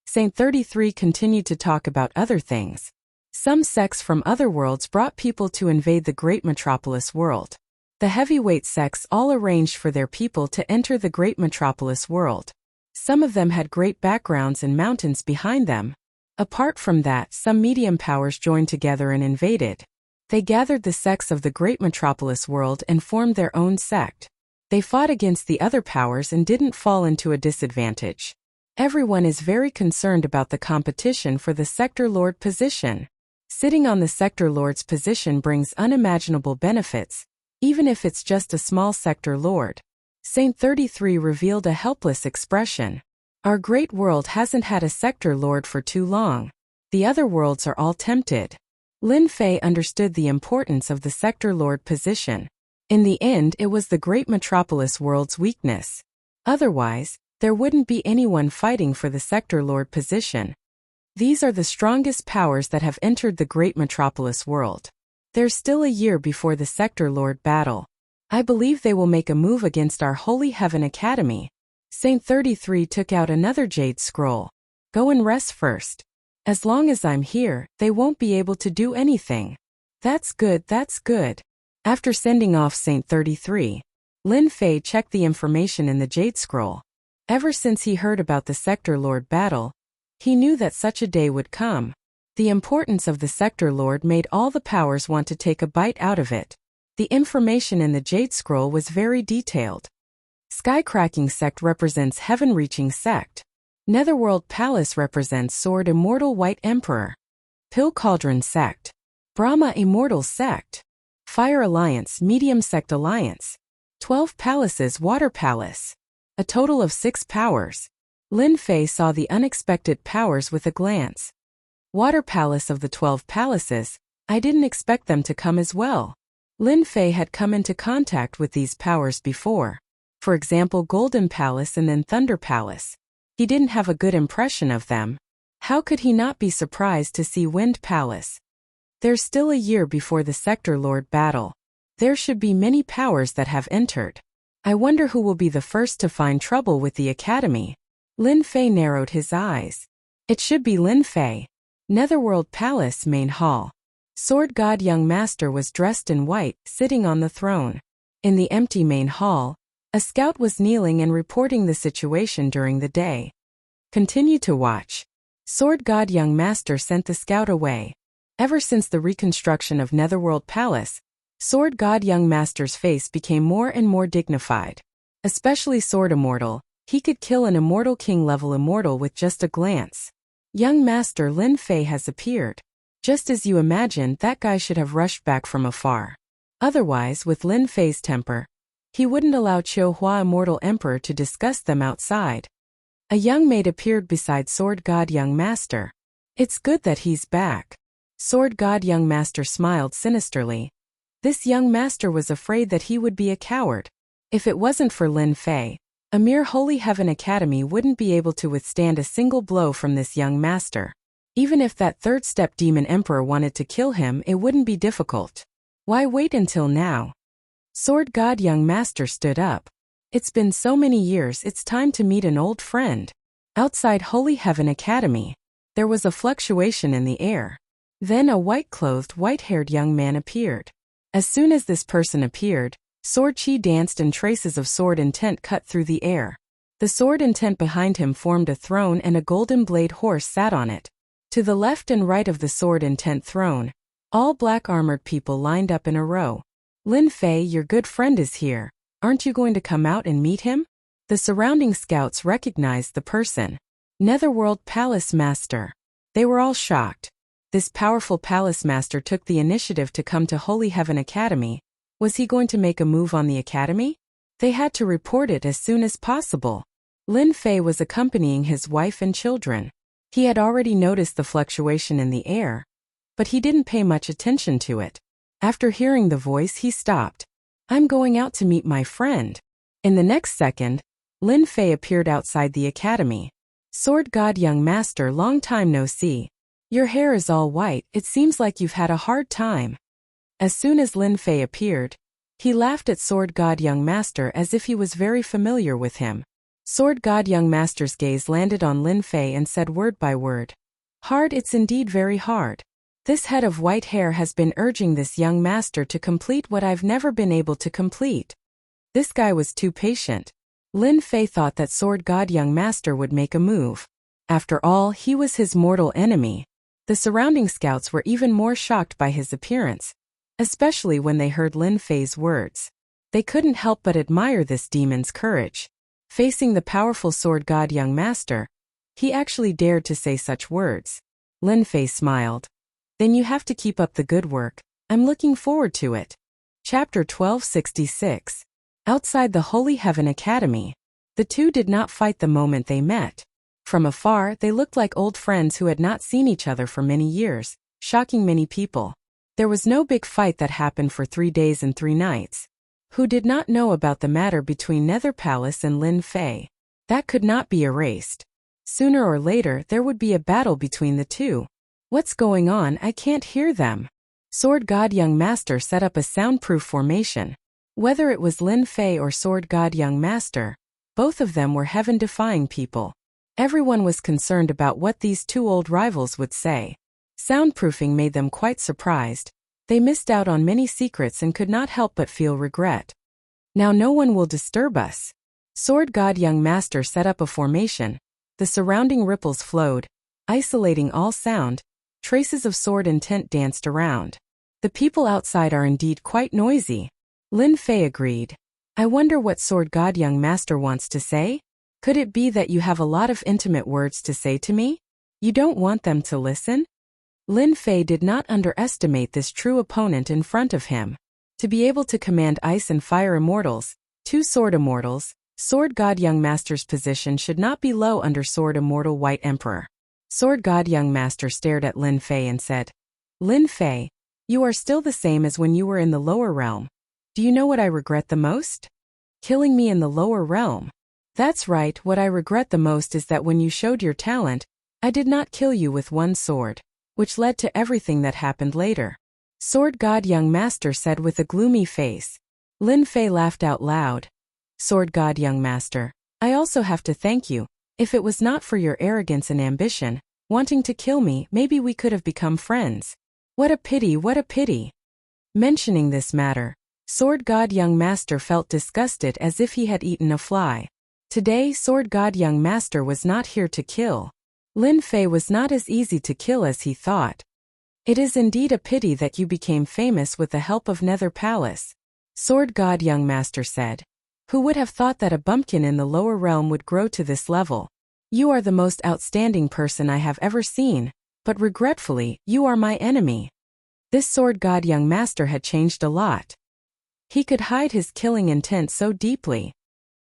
Saint 33 continued to talk about other things. Some sects from other worlds brought people to invade the great metropolis world. The heavyweight sects all arranged for their people to enter the great metropolis world. Some of them had great backgrounds and mountains behind them. Apart from that, some medium powers joined together and invaded. They gathered the sects of the great metropolis world and formed their own sect. They fought against the other powers and didn't fall into a disadvantage. Everyone is very concerned about the competition for the Sector Lord position. Sitting on the Sector Lord's position brings unimaginable benefits, even if it's just a small Sector Lord. Saint 33 revealed a helpless expression. Our great world hasn't had a Sector Lord for too long. The other worlds are all tempted. Lin Fei understood the importance of the Sector Lord position. In the end, it was the great metropolis world's weakness. Otherwise, there wouldn't be anyone fighting for the Sector Lord position. These are the strongest powers that have entered the great metropolis world. There's still a year before the Sector Lord battle. I believe they will make a move against our Holy Heaven Academy. Saint 33 took out another jade scroll. Go and rest first. As long as I'm here, they won't be able to do anything. That's good, that's good. After sending off Saint 33, Lin Fei checked the information in the jade scroll. Ever since he heard about the Sector Lord battle, he knew that such a day would come. The importance of the Sector Lord made all the powers want to take a bite out of it. The information in the Jade Scroll was very detailed. Skycracking Sect represents Heaven-Reaching Sect. Netherworld Palace represents Sword Immortal White Emperor. Pill Cauldron Sect. Brahma Immortal Sect. Fire Alliance Medium Sect Alliance. 12 Palaces Water Palace. A total of 6 powers. Lin Fei saw the unexpected powers with a glance. Water Palace of the 12 Palaces, I didn't expect them to come as well. Lin Fei had come into contact with these powers before. For example, Golden Palace and then Thunder Palace. He didn't have a good impression of them. How could he not be surprised to see Wind Palace? There's still a year before the Sector Lord battle. There should be many powers that have entered. I wonder who will be the first to find trouble with the Academy. Lin Fei narrowed his eyes. It should be Lin Fei. Netherworld Palace Main Hall. Sword God Young Master was dressed in white, sitting on the throne. In the empty main hall, a scout was kneeling and reporting the situation during the day. Continue to watch. Sword God Young Master sent the scout away. Ever since the reconstruction of Netherworld Palace, Sword God Young Master's face became more and more dignified. Especially Sword Immortal, he could kill an Immortal King level immortal with just a glance. Young Master Lin Fei has appeared. Just as you imagined, that guy should have rushed back from afar. Otherwise, with Lin Fei's temper, he wouldn't allow Qiu Hua Immortal Emperor to discuss them outside. A young maid appeared beside Sword God Young Master. It's good that he's back. Sword God Young Master smiled sinisterly. This young master was afraid that he would be a coward. If it wasn't for Lin Fei, a mere Holy Heaven Academy wouldn't be able to withstand a single blow from this young master. Even if that third-step demon emperor wanted to kill him, it wouldn't be difficult. Why wait until now? Sword God Young Master stood up. It's been so many years, it's time to meet an old friend. Outside Holy Heaven Academy, there was a fluctuation in the air. Then a white-clothed, white-haired young man appeared. As soon as this person appeared, Sword Chi danced and traces of sword intent cut through the air. The sword intent behind him formed a throne and a golden blade horse sat on it. To the left and right of the sword intent throne, all black armored people lined up in a row. Lin Fei, your good friend is here. Aren't you going to come out and meet him? The surrounding scouts recognized the person. Netherworld Palace Master. They were all shocked. This powerful Palace Master took the initiative to come to Holy Heaven Academy. Was he going to make a move on the Academy? They had to report it as soon as possible. Lin Fei was accompanying his wife and children. He had already noticed the fluctuation in the air, but he didn't pay much attention to it. After hearing the voice, he stopped. I'm going out to meet my friend. In the next second, Lin Fei appeared outside the Academy. Sword God Young Master, long time no see. Your hair is all white, it seems like you've had a hard time. As soon as Lin Fei appeared, he laughed at Sword God Young Master as if he was very familiar with him. Sword God Young Master's gaze landed on Lin Fei and said word by word. Hard, it's indeed very hard. This head of white hair has been urging this young master to complete what I've never been able to complete. This guy was too patient. Lin Fei thought that Sword God Young Master would make a move. After all, he was his mortal enemy. The surrounding scouts were even more shocked by his appearance, especially when they heard Lin Fei's words. They couldn't help but admire this demon's courage. Facing the powerful Sword God Young Master, he actually dared to say such words. Lin Fei smiled. Then you have to keep up the good work. I'm looking forward to it. Chapter 1266. Outside the Holy Heaven Academy. The two did not fight the moment they met. From afar, they looked like old friends who had not seen each other for many years, shocking many people. There was no big fight that happened for 3 days and 3 nights. Who did not know about the matter between Nether Palace and Lin Fei? That could not be erased. Sooner or later, there would be a battle between the two. What's going on? I can't hear them. Sword God Young Master set up a soundproof formation. Whether it was Lin Fei or Sword God Young Master, both of them were heaven-defying people. Everyone was concerned about what these two old rivals would say. Soundproofing made them quite surprised. They missed out on many secrets and could not help but feel regret. Now no one will disturb us. Sword God Young Master set up a formation. The surrounding ripples flowed, isolating all sound. Traces of sword intent danced around. The people outside are indeed quite noisy. Lin Fei agreed. I wonder what Sword God Young Master wants to say? Could it be that you have a lot of intimate words to say to me? You don't want them to listen? Lin Fei did not underestimate this true opponent in front of him. To be able to command ice and fire immortals, 2 sword immortals, Sword God Young Master's position should not be low under Sword Immortal White Emperor. Sword God Young Master stared at Lin Fei and said, Lin Fei, you are still the same as when you were in the lower realm. Do you know what I regret the most? Killing me in the lower realm. That's right, what I regret the most is that when you showed your talent, I did not kill you with 1 sword, which led to everything that happened later. Sword God Young Master said with a gloomy face. Lin Fei laughed out loud. Sword God Young Master, I also have to thank you. If it was not for your arrogance and ambition, wanting to kill me, maybe we could have become friends. What a pity, what a pity. Mentioning this matter, Sword God Young Master felt disgusted as if he had eaten a fly. Today, Sword God Young Master was not here to kill. Lin Fei was not as easy to kill as he thought. It is indeed a pity that you became famous with the help of Nether Palace. Sword God Young Master said. Who would have thought that a bumpkin in the lower realm would grow to this level? You are the most outstanding person I have ever seen, but regretfully, you are my enemy. This Sword God Young Master had changed a lot. He could hide his killing intent so deeply.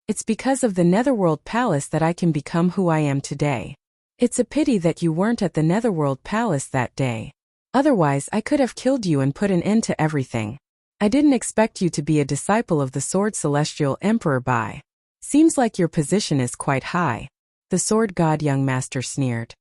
It's because of the Netherworld Palace that I can become who I am today. It's a pity that you weren't at the Netherworld Palace that day. Otherwise, I could have killed you and put an end to everything. I didn't expect you to be a disciple of the Sword Celestial Emperor Bai. Seems like your position is quite high. The Sword God Young Master sneered.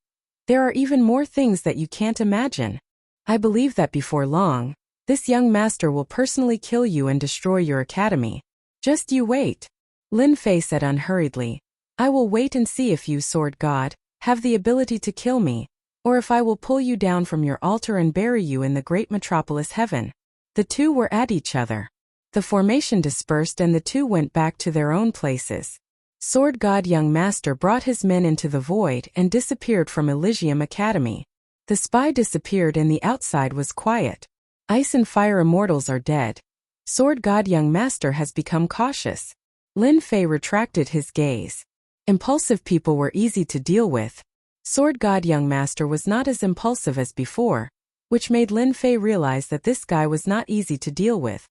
There are even more things that you can't imagine. I believe that before long, this young master will personally kill you and destroy your academy. Just you wait. Lin Fei said unhurriedly. I will wait and see if you, Sword God, have the ability to kill me, or if I will pull you down from your altar and bury you in the great metropolis heaven. The two were at each other. The formation dispersed and the two went back to their own places. Sword God Young Master brought his men into the void and disappeared from Elysium Academy. The spy disappeared and the outside was quiet. Ice and fire immortals are dead. Sword God Young Master has become cautious. Lin Fei retracted his gaze. Impulsive people were easy to deal with. Sword God Young Master was not as impulsive as before, which made Lin Fei realize that this guy was not easy to deal with.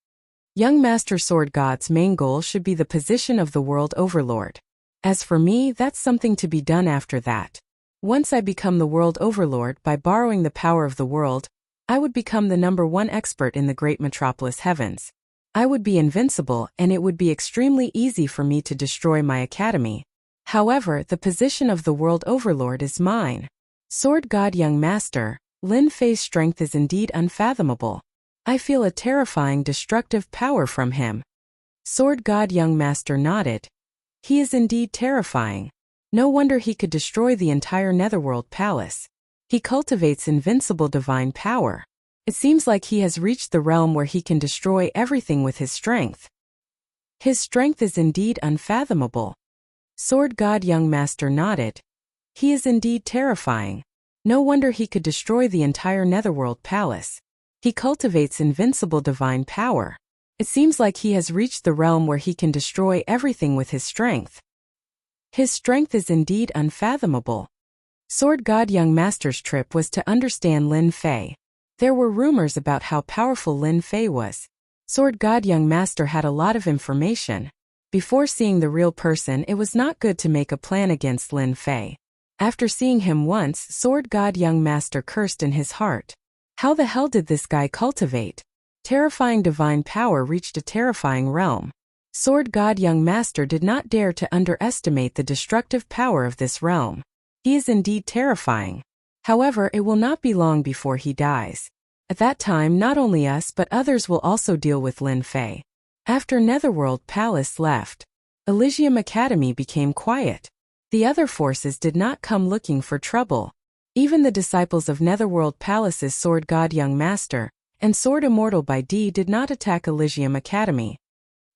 Young Master Sword God's main goal should be the position of the World Overlord. As for me, that's something to be done after that. Once I become the World Overlord by borrowing the power of the world, I would become the #1 expert in the great metropolis heavens. I would be invincible and it would be extremely easy for me to destroy my academy. However, the position of the World Overlord is mine. Sword God Young Master, Lin Fei's strength is indeed unfathomable. I feel a terrifying destructive power from him. Sword God Young Master nodded. He is indeed terrifying. No wonder he could destroy the entire Netherworld Palace. He cultivates invincible divine power. It seems like he has reached the realm where he can destroy everything with his strength. His strength is indeed unfathomable. Sword God Young Master nodded. He is indeed terrifying. No wonder he could destroy the entire Netherworld Palace. He cultivates invincible divine power. It seems like he has reached the realm where he can destroy everything with his strength. His strength is indeed unfathomable. Sword God Young Master's trip was to understand Lin Fei. There were rumors about how powerful Lin Fei was. Sword God Young Master had a lot of information. Before seeing the real person, it was not good to make a plan against Lin Fei. After seeing him once, Sword God Young Master cursed in his heart. How the hell did this guy cultivate? Terrifying divine power reached a terrifying realm. Sword God Young Master did not dare to underestimate the destructive power of this realm. He is indeed terrifying. However, it will not be long before he dies. At that time, not only us but others will also deal with Lin Fei. After Netherworld Palace left, Elysium Academy became quiet. The other forces did not come looking for trouble. Even the disciples of Netherworld Palace's Sword God Young Master and Sword Immortal by D did not attack Elysium Academy.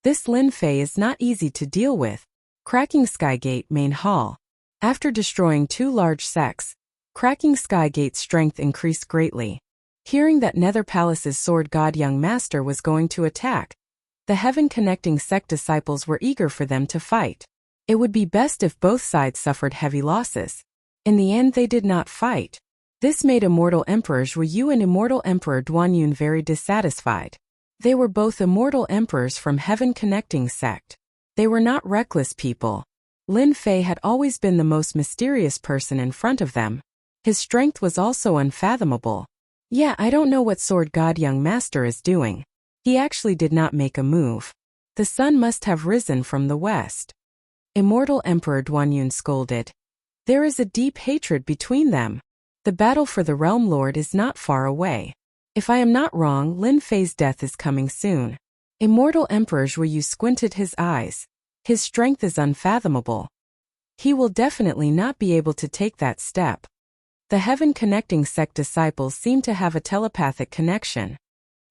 This Lin Fei is not easy to deal with. Cracking Skygate Main Hall. After destroying 2 large sects, Cracking Skygate's strength increased greatly. Hearing that Nether Palace's Sword God Young Master was going to attack, the Heaven Connecting sect disciples were eager for them to fight. It would be best if both sides suffered heavy losses. In the end, they did not fight. This made Immortal Emperor Zhu Yu and Immortal Emperor Duanyun very dissatisfied. They were both immortal emperors from Heaven Connecting sect. They were not reckless people. Lin Fei had always been the most mysterious person in front of them. His strength was also unfathomable. Yeah, I don't know what Sword God Young Master is doing. He actually did not make a move. The sun must have risen from the west. Immortal Emperor Duanyun scolded. There is a deep hatred between them. The battle for the Realm Lord is not far away. If I am not wrong, Lin Fei's death is coming soon. Immortal Emperor Zhu Yu squinted his eyes. His strength is unfathomable. He will definitely not be able to take that step. The Heaven Connecting sect disciples seem to have a telepathic connection.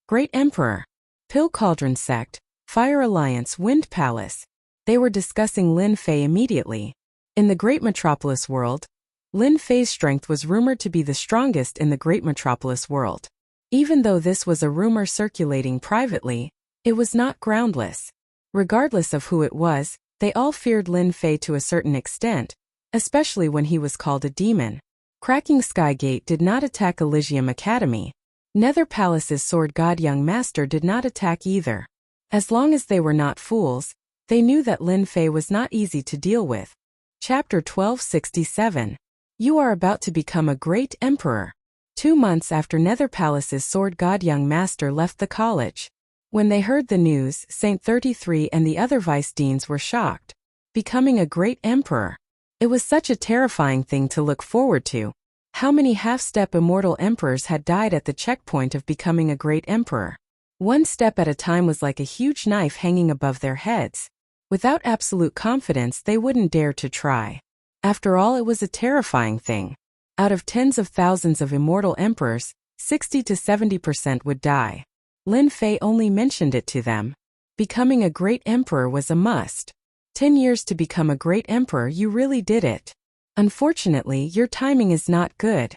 Great Emperor, Pill Cauldron sect, Fire Alliance Wind Palace. They were discussing Lin Fei immediately. In the Great Metropolis world, Lin Fei's strength was rumored to be the strongest in the Great Metropolis world. Even though this was a rumor circulating privately, it was not groundless. Regardless of who it was, they all feared Lin Fei to a certain extent, especially when he was called a demon. Cracking Skygate did not attack Elysium Academy. Nether Palace's Sword God Young Master did not attack either. As long as they were not fools, they knew that Lin Fei was not easy to deal with. Chapter 1267. You are about to become a great emperor. 2 months after Nether Palace's Sword God Young Master left the college. When they heard the news, Saint 33 and the other vice deans were shocked. Becoming a great emperor. It was such a terrifying thing to look forward to. How many half-step immortal emperors had died at the checkpoint of becoming a great emperor? 1 step at a time was like a huge knife hanging above their heads. Without absolute confidence, they wouldn't dare to try. After all, it was a terrifying thing. Out of tens of thousands of immortal emperors, 60 to 70% would die. Lin Fei only mentioned it to them. Becoming a great emperor was a must. 10 years to become a great emperor, you really did it. Unfortunately, your timing is not good.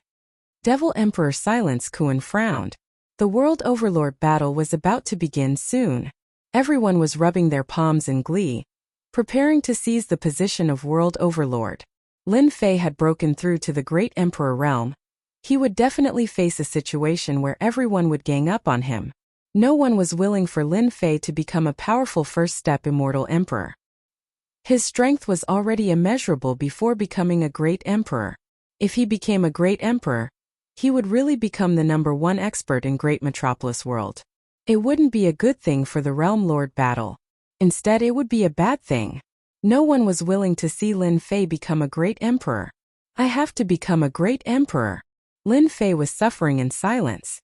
Devil Emperor Silence Kuan frowned. The World Overlord battle was about to begin soon. Everyone was rubbing their palms in glee, preparing to seize the position of World Overlord. Lin Fei had broken through to the Great Emperor realm. He would definitely face a situation where everyone would gang up on him. No one was willing for Lin Fei to become a powerful first-step immortal emperor. His strength was already immeasurable before becoming a great emperor. If he became a great emperor, he would really become the #1 expert in Great Metropolis world. It wouldn't be a good thing for the Realm Lord battle. Instead, it would be a bad thing. No one was willing to see Lin Fei become a great emperor. I have to become a great emperor. Lin Fei was suffering in silence.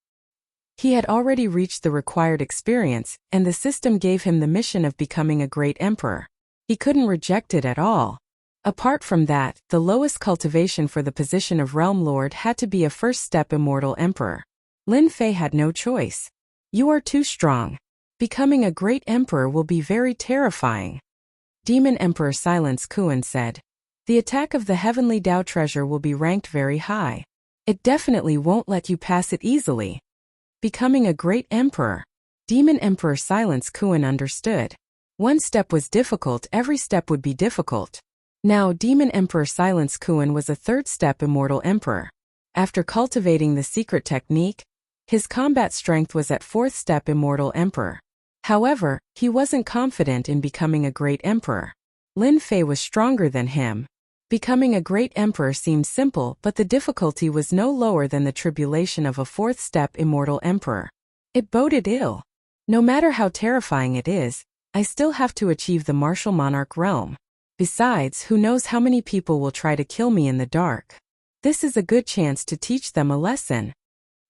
He had already reached the required experience, and the system gave him the mission of becoming a great emperor. He couldn't reject it at all. Apart from that, the lowest cultivation for the position of Realm Lord had to be a first-step immortal emperor. Lin Fei had no choice. You are too strong. Becoming a great emperor will be very terrifying. Demon Emperor Silence Kuan said. The attack of the Heavenly Dao treasure will be ranked very high. It definitely won't let you pass it easily. Becoming a great emperor. Demon Emperor Silence Kuan understood. One step was difficult, every step would be difficult. Now Demon Emperor Silence Kuan was a third-step immortal emperor. After cultivating the secret technique, his combat strength was at fourth-step immortal emperor. However, he wasn't confident in becoming a great emperor. Lin Fei was stronger than him. Becoming a great emperor seemed simple, but the difficulty was no lower than the tribulation of a fourth-step immortal emperor. It boded ill. No matter how terrifying it is, I still have to achieve the martial monarch realm. Besides, who knows how many people will try to kill me in the dark. This is a good chance to teach them a lesson.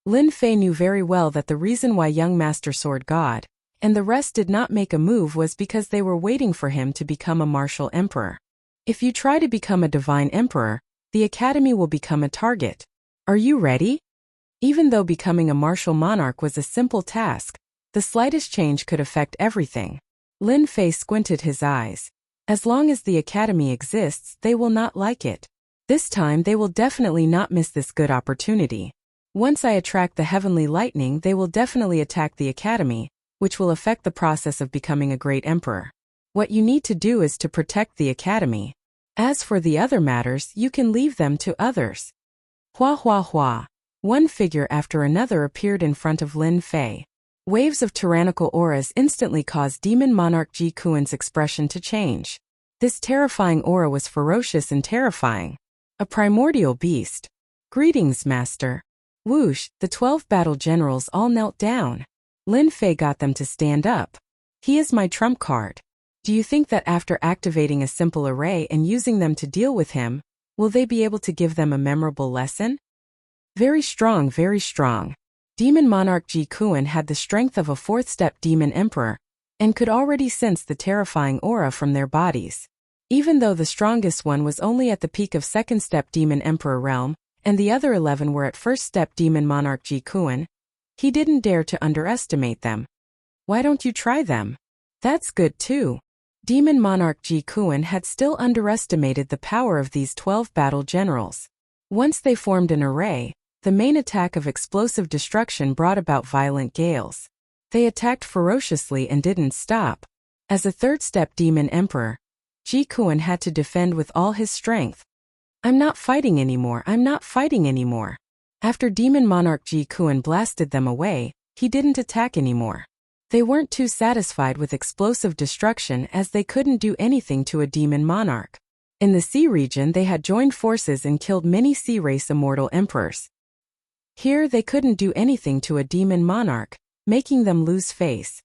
Lin Fei knew very well that the reason why young Master Sword God and the rest did not make a move was because they were waiting for him to become a martial emperor. If you try to become a divine emperor, the academy will become a target. Are you ready? Even though becoming a martial monarch was a simple task, the slightest change could affect everything. Lin Fei squinted his eyes. As long as the academy exists, they will not like it. This time they will definitely not miss this good opportunity. Once I attract the heavenly lightning, they will definitely attack the academy, which will affect the process of becoming a great emperor. What you need to do is to protect the academy. As for the other matters, you can leave them to others. Hua hua hua. One figure after another appeared in front of Lin Fei. Waves of tyrannical auras instantly caused Demon Monarch Ji Kuan's expression to change. This terrifying aura was ferocious and terrifying. A primordial beast. Greetings, Master. Whoosh, the 12 battle generals all knelt down. Lin Fei got them to stand up. He is my trump card. Do you think that after activating a simple array and using them to deal with him, will they be able to give them a memorable lesson? Very strong, very strong. Demon Monarch Ji Kuan had the strength of a fourth-step demon emperor, and could already sense the terrifying aura from their bodies. Even though the strongest one was only at the peak of second-step demon emperor realm, and the other 11 were at first-step demon monarch Ji Kuan, he didn't dare to underestimate them. Why don't you try them? That's good too. Demon Monarch Ji Kuan had still underestimated the power of these 12 battle generals. Once they formed an array, the main attack of explosive destruction brought about violent gales. They attacked ferociously and didn't stop. As a third-step demon emperor, Ji Kuan had to defend with all his strength. I'm not fighting anymore, I'm not fighting anymore. After Demon Monarch Ji Kuan blasted them away, he didn't attack anymore. They weren't too satisfied with explosive destruction as they couldn't do anything to a demon monarch. In the sea region they had joined forces and killed many sea race immortal emperors. Here they couldn't do anything to a demon monarch, making them lose face.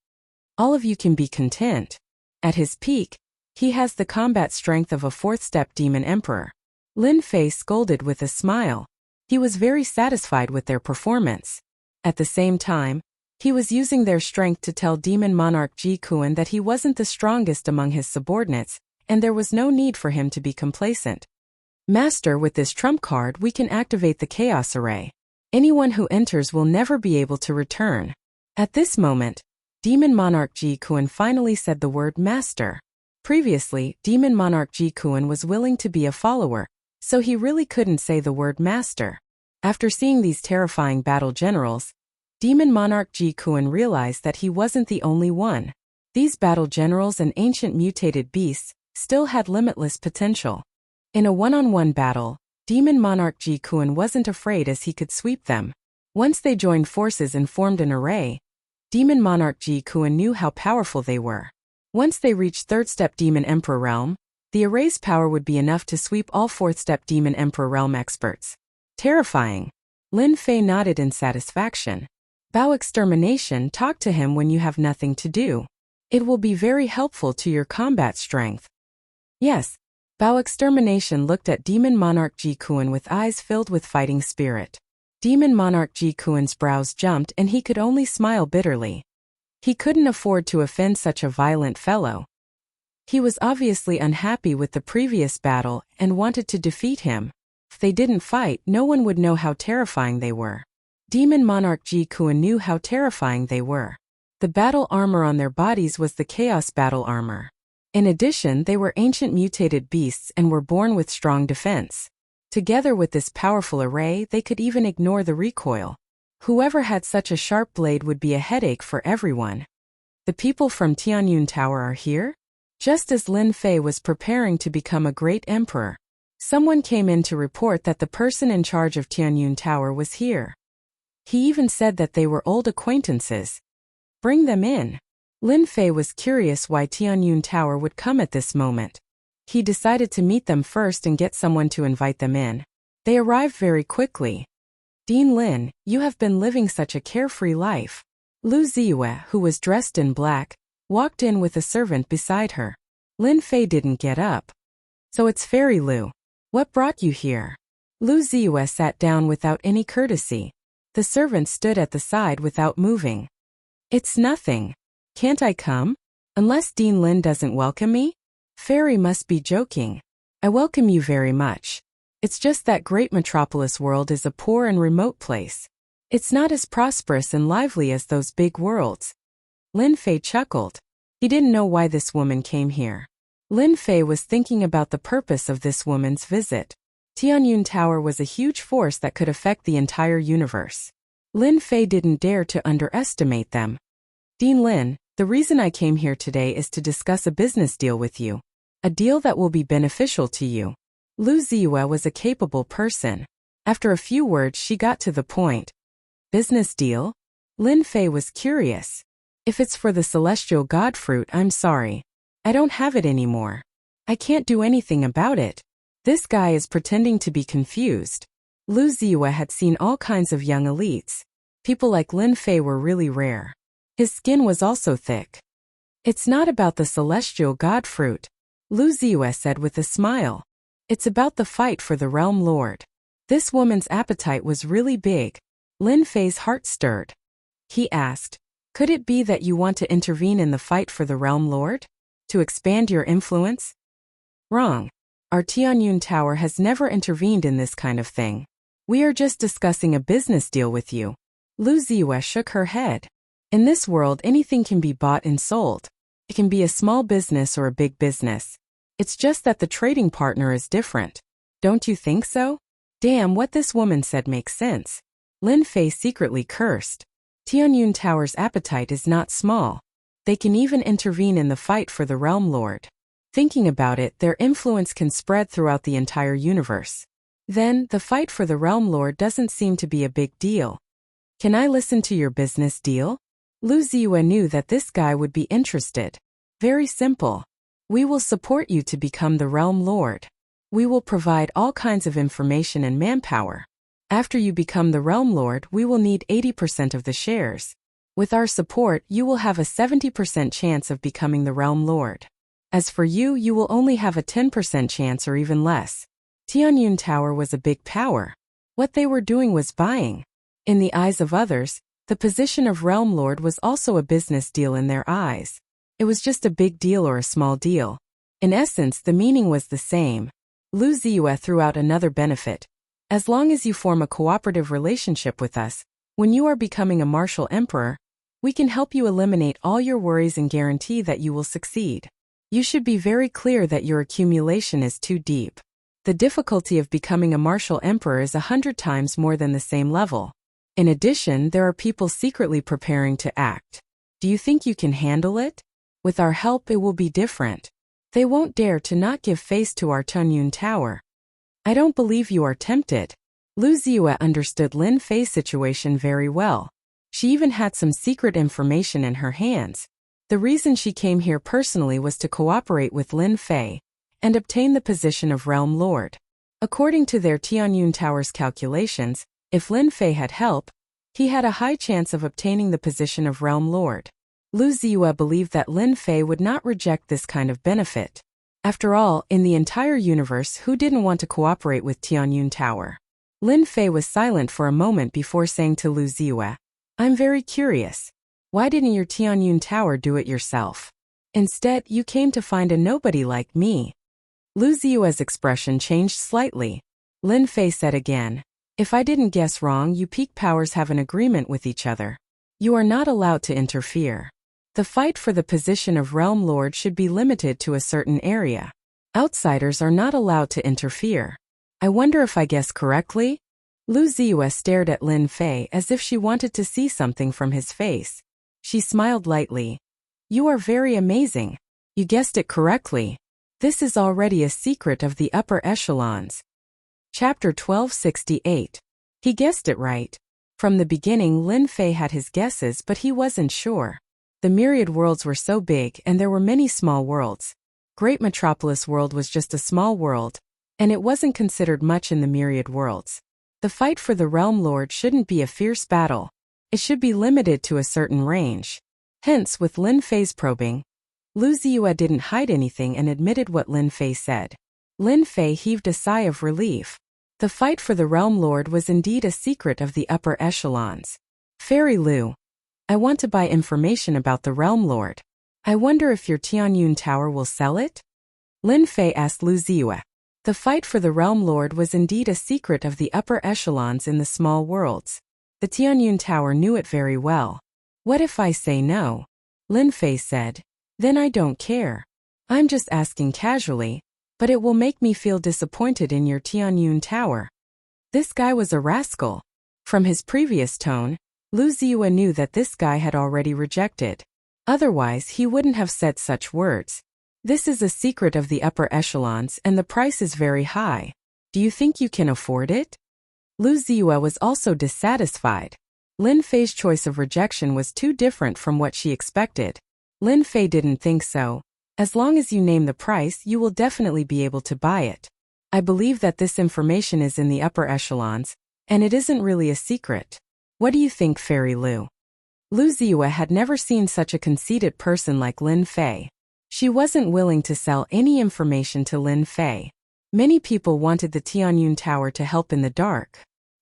All of you can be content. At his peak, he has the combat strength of a fourth-step demon emperor. Lin Fei scolded with a smile. He was very satisfied with their performance. At the same time, he was using their strength to tell Demon Monarch Ji Kuan that he wasn't the strongest among his subordinates, and there was no need for him to be complacent. Master, with this trump card we can activate the Chaos Array. Anyone who enters will never be able to return. At this moment, Demon Monarch Ji Kuan finally said the word Master. Previously, Demon Monarch Ji Kuan was willing to be a follower, so he really couldn't say the word Master. After seeing these terrifying battle generals, Demon Monarch Ji Kuan realized that he wasn't the only one. These battle generals and ancient mutated beasts still had limitless potential. In a one-on-one battle, Demon Monarch Ji Kuan wasn't afraid as he could sweep them. Once they joined forces and formed an array, Demon Monarch Ji Kuan knew how powerful they were. Once they reached third-step Demon Emperor realm, the array's power would be enough to sweep all fourth-step Demon Emperor realm experts. Terrifying. Lin Fei nodded in satisfaction. Bao Extermination, talk to him when you have nothing to do. It will be very helpful to your combat strength. Yes. Bao Extermination looked at Demon Monarch Ji Kuan with eyes filled with fighting spirit. Demon Monarch Ji Kuan's brows jumped and he could only smile bitterly. He couldn't afford to offend such a violent fellow. He was obviously unhappy with the previous battle and wanted to defeat him. If they didn't fight, no one would know how terrifying they were. Demon Monarch Ji Kuan knew how terrifying they were. The battle armor on their bodies was the Chaos battle armor. In addition, they were ancient mutated beasts and were born with strong defense. Together with this powerful array, they could even ignore the recoil. Whoever had such a sharp blade would be a headache for everyone. The people from Tianyun Tower are here? Just as Lin Fei was preparing to become a great emperor, someone came in to report that the person in charge of Tianyun Tower was here. He even said that they were old acquaintances. Bring them in. Lin Fei was curious why Tianyun Tower would come at this moment. He decided to meet them first and get someone to invite them in. They arrived very quickly. Dean Lin, you have been living such a carefree life. Lu Ziyue, who was dressed in black, walked in with a servant beside her. Lin Fei didn't get up. So it's Fairy Lu. What brought you here? Lu Ziyue sat down without any courtesy. The servant stood at the side without moving. It's nothing. Can't I come? Unless Dean Lin doesn't welcome me? Fairy must be joking. I welcome you very much. It's just that great metropolis world is a poor and remote place. It's not as prosperous and lively as those big worlds. Lin Fei chuckled. He didn't know why this woman came here. Lin Fei was thinking about the purpose of this woman's visit. Tianyun Tower was a huge force that could affect the entire universe. Lin Fei didn't dare to underestimate them. Dean Lin, the reason I came here today is to discuss a business deal with you. A deal that will be beneficial to you. Lu Ziyue was a capable person. After a few words, she got to the point. Business deal? Lin Fei was curious. If it's for the celestial god fruit, I'm sorry. I don't have it anymore. I can't do anything about it. This guy is pretending to be confused. Lu Ziyue had seen all kinds of young elites. People like Lin Fei were really rare. His skin was also thick. It's not about the celestial god fruit, Lu Ziyue said with a smile. It's about the fight for the realm lord. This woman's appetite was really big. Lin Fei's heart stirred. He asked, could it be that you want to intervene in the fight for the realm lord? To expand your influence? Wrong. Our Tianyun Tower has never intervened in this kind of thing. We are just discussing a business deal with you. Lu Ziyue shook her head. In this world, anything can be bought and sold. It can be a small business or a big business. It's just that the trading partner is different. Don't you think so? Damn, what this woman said makes sense. Lin Fei secretly cursed. Tianyun Tower's appetite is not small. They can even intervene in the fight for the realm lord. Thinking about it, their influence can spread throughout the entire universe. Then, the fight for the realm lord doesn't seem to be a big deal. Can I listen to your business deal? Lu Ziyue knew that this guy would be interested. Very simple. We will support you to become the realm lord. We will provide all kinds of information and manpower. After you become the realm lord, we will need 80% of the shares. With our support, you will have a 70% chance of becoming the realm lord. As for you, you will only have a 10% chance or even less. Tianyun Tower was a big power. What they were doing was buying. In the eyes of others, the position of realm lord was also a business deal in their eyes. It was just a big deal or a small deal. In essence, the meaning was the same. Lu Ziyue threw out another benefit. As long as you form a cooperative relationship with us, when you are becoming a martial emperor, we can help you eliminate all your worries and guarantee that you will succeed. You should be very clear that your accumulation is too deep. The difficulty of becoming a martial emperor is 100 times more than the same level. In addition, there are people secretly preparing to act. Do you think you can handle it? With our help, it will be different. They won't dare to not give face to our Tianyun Tower. I don't believe you are tempted. Lu Ziyue understood Lin Fei's situation very well. She even had some secret information in her hands. The reason she came here personally was to cooperate with Lin Fei and obtain the position of realm lord. According to their Tianyun Tower's calculations, if Lin Fei had help, he had a high chance of obtaining the position of realm lord. Lu Ziyue believed that Lin Fei would not reject this kind of benefit. After all, in the entire universe, who didn't want to cooperate with Tianyun Tower? Lin Fei was silent for a moment before saying to Lu Ziyue, I'm very curious. Why didn't your Tianyun Tower do it yourself? Instead, you came to find a nobody like me. Lu Ziyue's expression changed slightly. Lin Fei said again, if I didn't guess wrong, you peak powers have an agreement with each other. You are not allowed to interfere. The fight for the position of Realm Lord should be limited to a certain area. Outsiders are not allowed to interfere. I wonder if I guessed correctly? Lu Ziyue stared at Lin Fei as if she wanted to see something from his face. She smiled lightly. You are very amazing. You guessed it correctly. This is already a secret of the upper echelons. Chapter 1268. He guessed it right. From the beginning, Lin Fei had his guesses, but he wasn't sure. The myriad worlds were so big and there were many small worlds. Great Metropolis World was just a small world, and it wasn't considered much in the myriad worlds. The fight for the Realm Lord shouldn't be a fierce battle. It should be limited to a certain range. Hence, with Lin Fei's probing, Lu Ziyue didn't hide anything and admitted what Lin Fei said. Lin Fei heaved a sigh of relief. The fight for the Realm Lord was indeed a secret of the upper echelons. Fairy Lu, I want to buy information about the Realm Lord. I wonder if your Tianyun Tower will sell it? Lin Fei asked Lu Ziyue. The fight for the Realm Lord was indeed a secret of the upper echelons in the small worlds. The Tianyun Tower knew it very well. What if I say no? Lin Fei said. Then I don't care. I'm just asking casually, but it will make me feel disappointed in your Tianyun Tower. This guy was a rascal. From his previous tone, Lu Ziyue knew that this guy had already rejected. Otherwise, he wouldn't have said such words. This is a secret of the upper echelons and the price is very high. Do you think you can afford it? Lu Ziyue was also dissatisfied. Lin Fei's choice of rejection was too different from what she expected. Lin Fei didn't think so. As long as you name the price, you will definitely be able to buy it. I believe that this information is in the upper echelons, and it isn't really a secret. What do you think, Fairy Lu? Lu Ziyue had never seen such a conceited person like Lin Fei. She wasn't willing to sell any information to Lin Fei. Many people wanted the Tianyun Tower to help in the dark.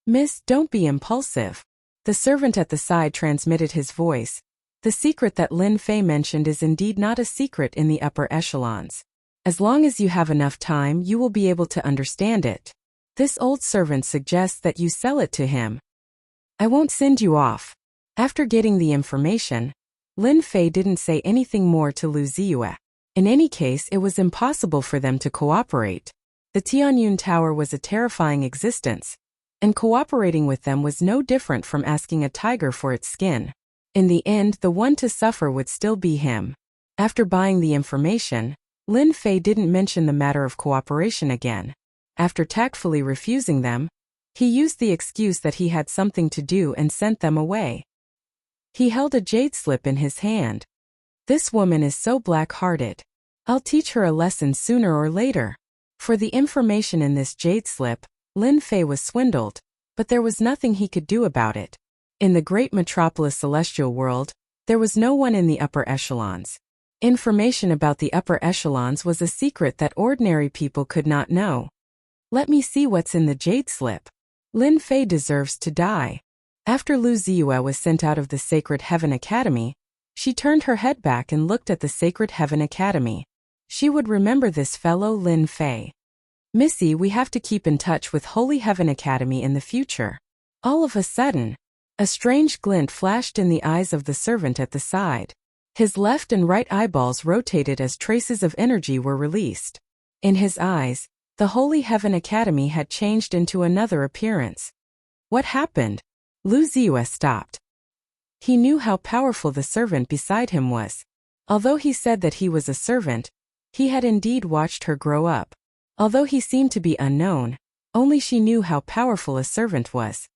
Miss, don't be impulsive. The servant at the side transmitted his voice. The secret that Lin Fei mentioned is indeed not a secret in the upper echelons. As long as you have enough time, you will be able to understand it. This old servant suggests that you sell it to him. I won't send you off. After getting the information, Lin Fei didn't say anything more to Lu Ziyue. In any case, it was impossible for them to cooperate. The Tianyun Tower was a terrifying existence, and cooperating with them was no different from asking a tiger for its skin. In the end, the one to suffer would still be him. After buying the information, Lin Fei didn't mention the matter of cooperation again. After tactfully refusing them, he used the excuse that he had something to do and sent them away. He held a jade slip in his hand. This woman is so black-hearted. I'll teach her a lesson sooner or later. For the information in this jade slip, Lin Fei was swindled, but there was nothing he could do about it. In the great metropolis celestial world, there was no one in the upper echelons. Information about the upper echelons was a secret that ordinary people could not know. Let me see what's in the jade slip. Lin Fei deserves to die. After Lu Ziyue was sent out of the Sacred Heaven Academy, she turned her head back and looked at the Sacred Heaven Academy. She would remember this fellow Lin Fei. Missy, we have to keep in touch with Holy Heaven Academy in the future. All of a sudden, a strange glint flashed in the eyes of the servant at the side. His left and right eyeballs rotated as traces of energy were released. In his eyes, the Holy Heaven Academy had changed into another appearance. What happened? Lu Ziyue stopped. He knew how powerful the servant beside him was. Although he said that he was a servant, he had indeed watched her grow up. Although he seemed to be unknown, only she knew how powerful a servant was.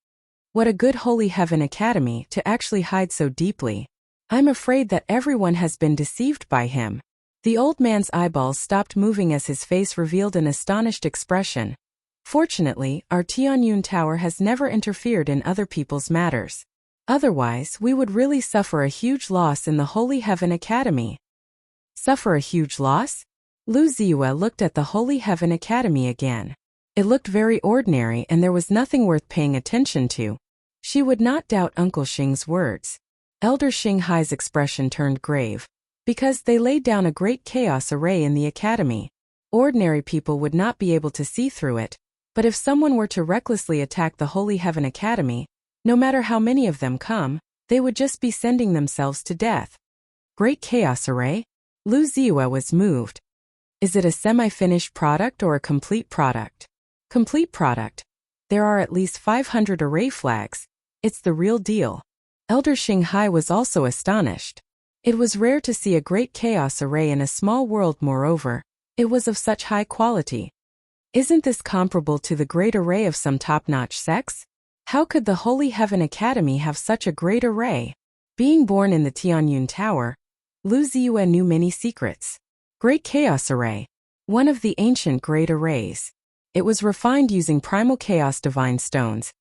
What a good Holy Heaven Academy to actually hide so deeply. I'm afraid that everyone has been deceived by him. The old man's eyeballs stopped moving as his face revealed an astonished expression. Fortunately, our Tianyun Tower has never interfered in other people's matters. Otherwise, we would really suffer a huge loss in the Holy Heaven Academy. Suffer a huge loss? Lu Ziyue looked at the Holy Heaven Academy again. It looked very ordinary and there was nothing worth paying attention to. She would not doubt Uncle Xing's words. Elder Xing Hai's expression turned grave. Because they laid down a great chaos array in the academy. Ordinary people would not be able to see through it, but if someone were to recklessly attack the Holy Heaven Academy, no matter how many of them come, they would just be sending themselves to death. Great chaos array? Lu Ziyue was moved. Is it a semi-finished product or a complete product? Complete product. There are at least 500 array flags. It's the real deal. Elder Xing Hai was also astonished. It was rare to see a great chaos array in a small world. Moreover, it was of such high quality. Isn't this comparable to the great array of some top-notch sects? How could the Holy Heaven Academy have such a great array? Being born in the Tianyun Tower, Lu Ziyue knew many secrets. Great Chaos Array. One of the ancient great arrays. It was refined using primal chaos divine stones,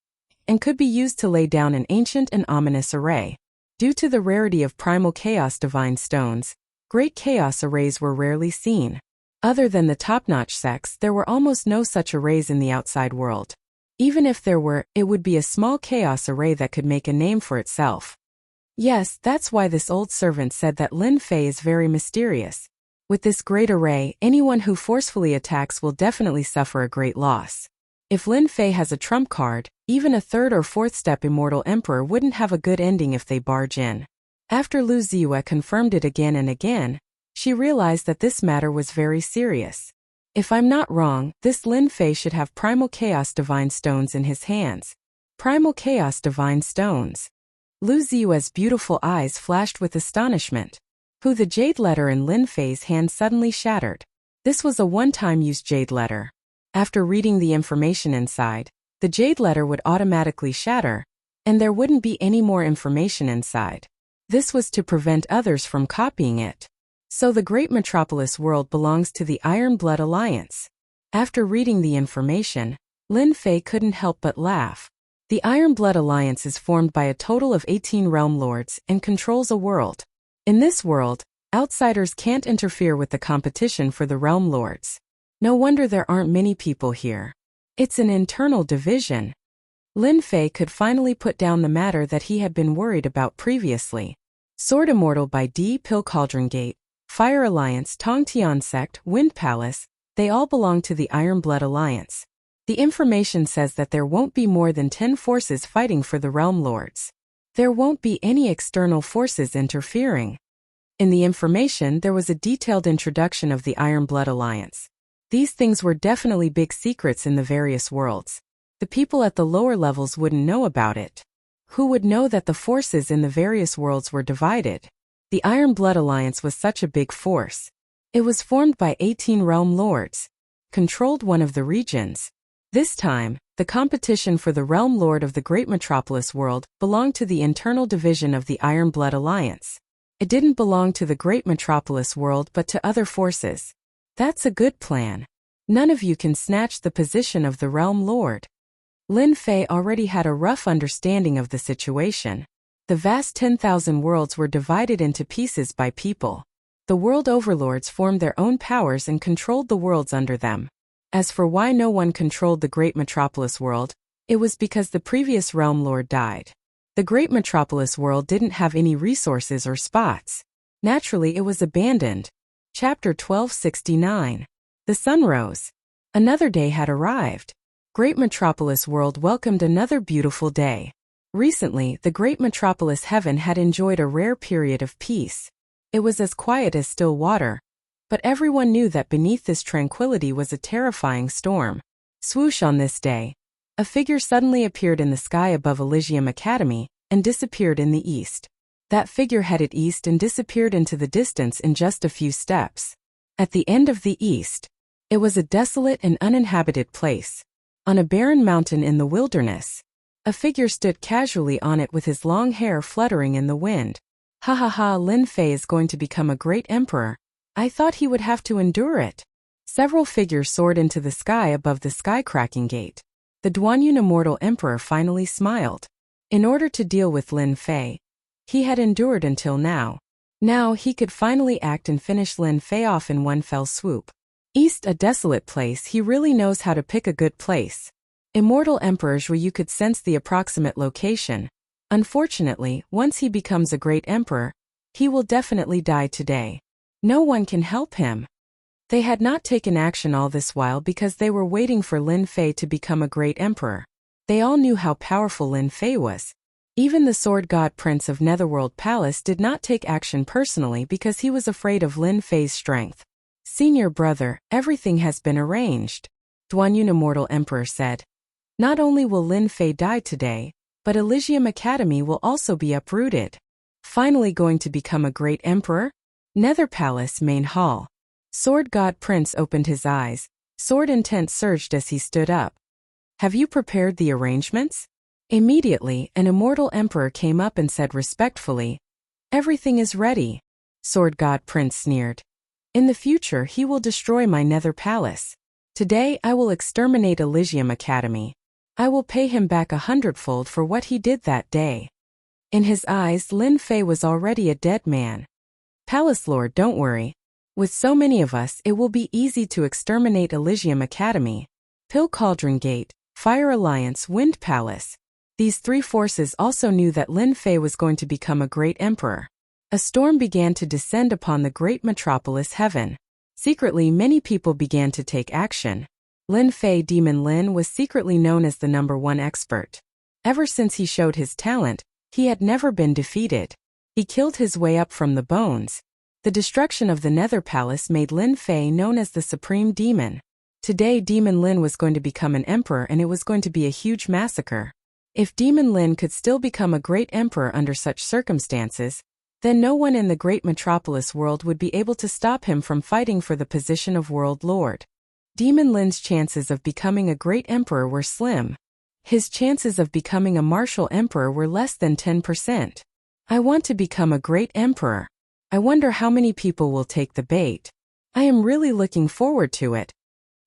and could be used to lay down an ancient and ominous array. Due to the rarity of primal chaos divine stones, great chaos arrays were rarely seen. Other than the top-notch sects, there were almost no such arrays in the outside world. Even if there were, it would be a small chaos array that could make a name for itself. Yes, that's why this old servant said that Lin Fei is very mysterious. With this great array, anyone who forcefully attacks will definitely suffer a great loss. If Lin Fei has a trump card, even a third or fourth step immortal emperor wouldn't have a good ending if they barge in. After Lu Ziyue confirmed it again and again, she realized that this matter was very serious. If I'm not wrong, this Lin Fei should have Primal Chaos Divine Stones in his hands. Primal Chaos Divine Stones. Lu Ziyue's beautiful eyes flashed with astonishment. The jade letter in Lin Fei's hand suddenly shattered. This was a one-time use jade letter. After reading the information inside, the jade letter would automatically shatter, and there wouldn't be any more information inside. This was to prevent others from copying it. So the great metropolis world belongs to the Iron Blood Alliance. After reading the information, Lin Fei couldn't help but laugh. The Iron Blood Alliance is formed by a total of 18 realm lords and controls a world. In this world, outsiders can't interfere with the competition for the realm lords. No wonder there aren't many people here. It's an internal division. Lin Fei could finally put down the matter that he had been worried about previously. Sword Immortal by D. Pill Cauldron Gate, Fire Alliance, Tongtian Sect, Wind Palace, they all belong to the Iron Blood Alliance. The information says that there won't be more than 10 forces fighting for the Realm Lords. There won't be any external forces interfering. In the information, there was a detailed introduction of the Iron Blood Alliance. These things were definitely big secrets in the various worlds. The people at the lower levels wouldn't know about it. Who would know that the forces in the various worlds were divided? The Iron Blood Alliance was such a big force. It was formed by 18 realm lords, controlled one of the regions. This time, the competition for the realm lord of the great metropolis world belonged to the internal division of the Iron Blood Alliance. It didn't belong to the great metropolis world but to other forces. That's a good plan. None of you can snatch the position of the realm lord. Lin Fei already had a rough understanding of the situation. The vast 10,000 worlds were divided into pieces by people. The world overlords formed their own powers and controlled the worlds under them. As for why no one controlled the great metropolis world, it was because the previous realm lord died. The great metropolis world didn't have any resources or spots. Naturally, it was abandoned. Chapter 1269. The sun rose. Another day had arrived. Great metropolis world welcomed another beautiful day. Recently, the great metropolis heaven had enjoyed a rare period of peace. It was as quiet as still water. But everyone knew that beneath this tranquility was a terrifying storm. Swoosh on this day. A figure suddenly appeared in the sky above Elysium Academy and disappeared in the east. That figure headed east and disappeared into the distance in just a few steps. At the end of the east, it was a desolate and uninhabited place. On a barren mountain in the wilderness, a figure stood casually on it with his long hair fluttering in the wind. Ha ha ha, Lin Fei is going to become a great emperor. I thought he would have to endure it. Several figures soared into the sky above the sky-cracking gate. The Duanyun Immortal Emperor finally smiled. In order to deal with Lin Fei, he had endured until now. Now he could finally act and finish Lin Fei off in one fell swoop. East, a desolate place. He really knows how to pick a good place. Immortal emperors where you could sense the approximate location. Unfortunately, once he becomes a great emperor, he will definitely die today. No one can help him. They had not taken action all this while because they were waiting for Lin Fei to become a great emperor. They all knew how powerful Lin Fei was. Even the Sword God Prince of Netherworld Palace did not take action personally because he was afraid of Lin Fei's strength. Senior brother, everything has been arranged, Duanyun Immortal Emperor said. Not only will Lin Fei die today, but Elysium Academy will also be uprooted. Finally going to become a great emperor? Nether Palace Main Hall. Sword God Prince opened his eyes. Sword intent surged as he stood up. Have you prepared the arrangements? Immediately, an immortal emperor came up and said respectfully, everything is ready. Sword God Prince sneered. In the future he will destroy my Nether Palace. Today I will exterminate Elysium Academy. I will pay him back 100-fold for what he did that day. In his eyes, Lin Fei was already a dead man. Palace Lord, don't worry. With so many of us, it will be easy to exterminate Elysium Academy. Pill Cauldron Gate, Fire Alliance, Wind Palace. These three forces also knew that Lin Fei was going to become a great emperor. A storm began to descend upon the great metropolis heaven. Secretly, many people began to take action. Lin Fei Demon Lin was secretly known as the #1 expert. Ever since he showed his talent, he had never been defeated. He killed his way up from the bones. The destruction of the Nether Palace made Lin Fei known as the Supreme Demon. Today Demon Lin was going to become an emperor and it was going to be a huge massacre. If Demon Lin could still become a great emperor under such circumstances, then no one in the great metropolis world would be able to stop him from fighting for the position of World Lord. Demon Lin's chances of becoming a great emperor were slim. His chances of becoming a martial emperor were less than 10%. I want to become a great emperor. I wonder how many people will take the bait. I am really looking forward to it.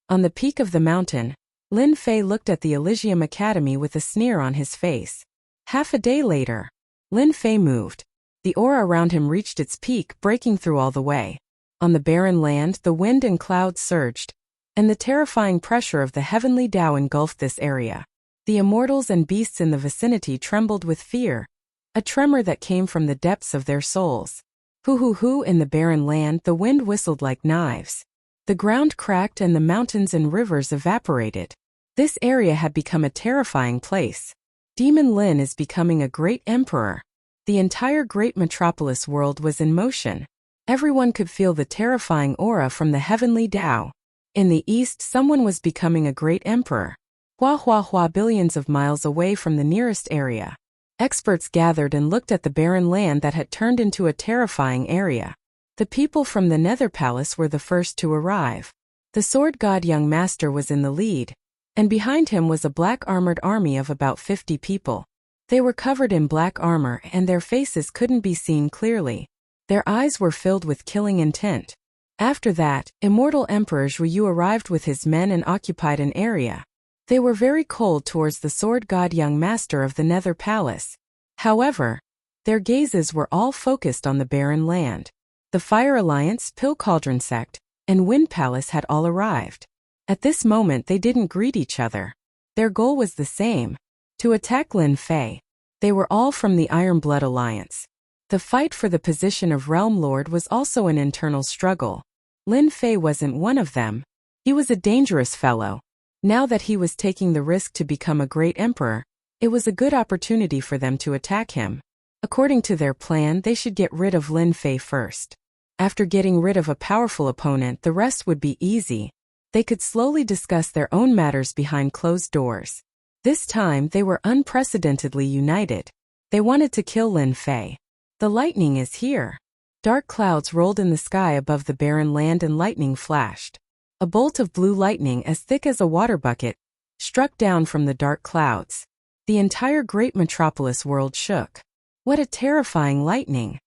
On the peak of the mountain, Lin Fei looked at the Elysium Academy with a sneer on his face. Half a day later, Lin Fei moved. The aura around him reached its peak, breaking through all the way. On the barren land, the wind and clouds surged, and the terrifying pressure of the heavenly Tao engulfed this area. The immortals and beasts in the vicinity trembled with fear, a tremor that came from the depths of their souls. Hoo-hoo-hoo, in the barren land, the wind whistled like knives. The ground cracked and the mountains and rivers evaporated. This area had become a terrifying place. Demon Lin is becoming a great emperor. The entire great metropolis world was in motion. Everyone could feel the terrifying aura from the heavenly Tao. In the east, someone was becoming a great emperor. Hua, billions of miles away from the nearest area. Experts gathered and looked at the barren land that had turned into a terrifying area. The people from the Nether Palace were the first to arrive. The Sword God Young Master was in the lead, and behind him was a black armored army of about 50 people. They were covered in black armor and their faces couldn't be seen clearly. Their eyes were filled with killing intent. After that, Immortal Emperor Zhuyu arrived with his men and occupied an area. They were very cold towards the Sword God Young Master of the Nether Palace. However, their gazes were all focused on the barren land. The Fire Alliance, Pill Cauldron Sect, and Wind Palace had all arrived. At this moment they didn't greet each other. Their goal was the same: to attack Lin Fei. They were all from the Iron Blood Alliance. The fight for the position of Realm Lord was also an internal struggle. Lin Fei wasn't one of them. He was a dangerous fellow. Now that he was taking the risk to become a great emperor, it was a good opportunity for them to attack him. According to their plan, they should get rid of Lin Fei first. After getting rid of a powerful opponent, the rest would be easy. They could slowly discuss their own matters behind closed doors. This time, they were unprecedentedly united. They wanted to kill Lin Fei. The lightning is here. Dark clouds rolled in the sky above the barren land and lightning flashed. A bolt of blue lightning as thick as a water bucket struck down from the dark clouds. The entire great metropolis world shook. What a terrifying lightning!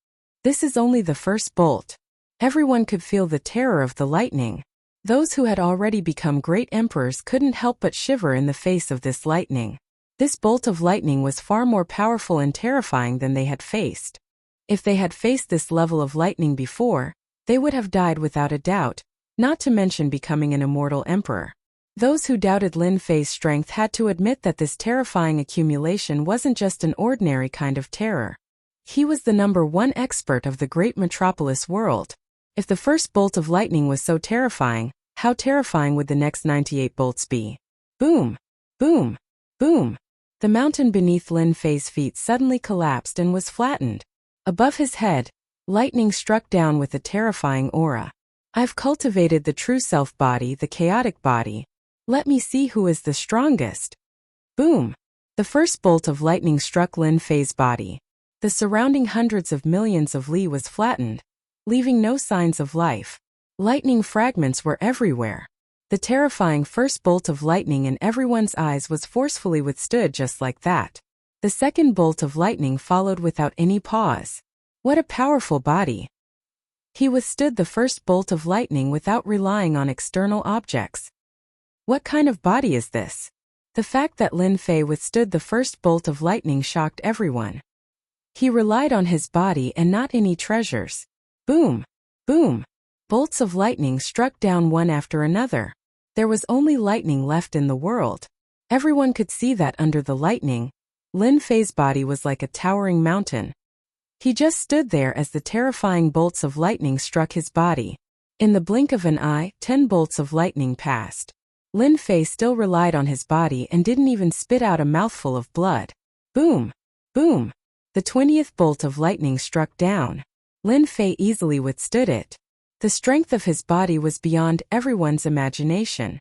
This is only the first bolt. Everyone could feel the terror of the lightning. Those who had already become great emperors couldn't help but shiver in the face of this lightning. This bolt of lightning was far more powerful and terrifying than they had faced. If they had faced this level of lightning before, they would have died without a doubt. not to mention becoming an immortal emperor. Those who doubted Lin Fei's strength had to admit that this terrifying accumulation wasn't just an ordinary kind of terror. He was the #1 expert of the great metropolis world. If the first bolt of lightning was so terrifying, how terrifying would the next 98 bolts be? Boom! Boom! Boom! The mountain beneath Lin Fei's feet suddenly collapsed and was flattened. Above his head, lightning struck down with a terrifying aura. I've cultivated the true self body, the chaotic body. Let me see who is the strongest. Boom! The first bolt of lightning struck Lin Fei's body. The surrounding hundreds of millions of li was flattened, leaving no signs of life. Lightning fragments were everywhere. The terrifying first bolt of lightning in everyone's eyes was forcefully withstood just like that. The second bolt of lightning followed without any pause. What a powerful body! He withstood the first bolt of lightning without relying on external objects. What kind of body is this? The fact that Lin Fei withstood the first bolt of lightning shocked everyone. He relied on his body and not any treasures. Boom! Boom! Bolts of lightning struck down one after another. There was only lightning left in the world. Everyone could see that under the lightning, Lin Fei's body was like a towering mountain. He just stood there as the terrifying bolts of lightning struck his body. In the blink of an eye, 10 bolts of lightning passed. Lin Fei still relied on his body and didn't even spit out a mouthful of blood. Boom! Boom! The 20th bolt of lightning struck down. Lin Fei easily withstood it. The strength of his body was beyond everyone's imagination.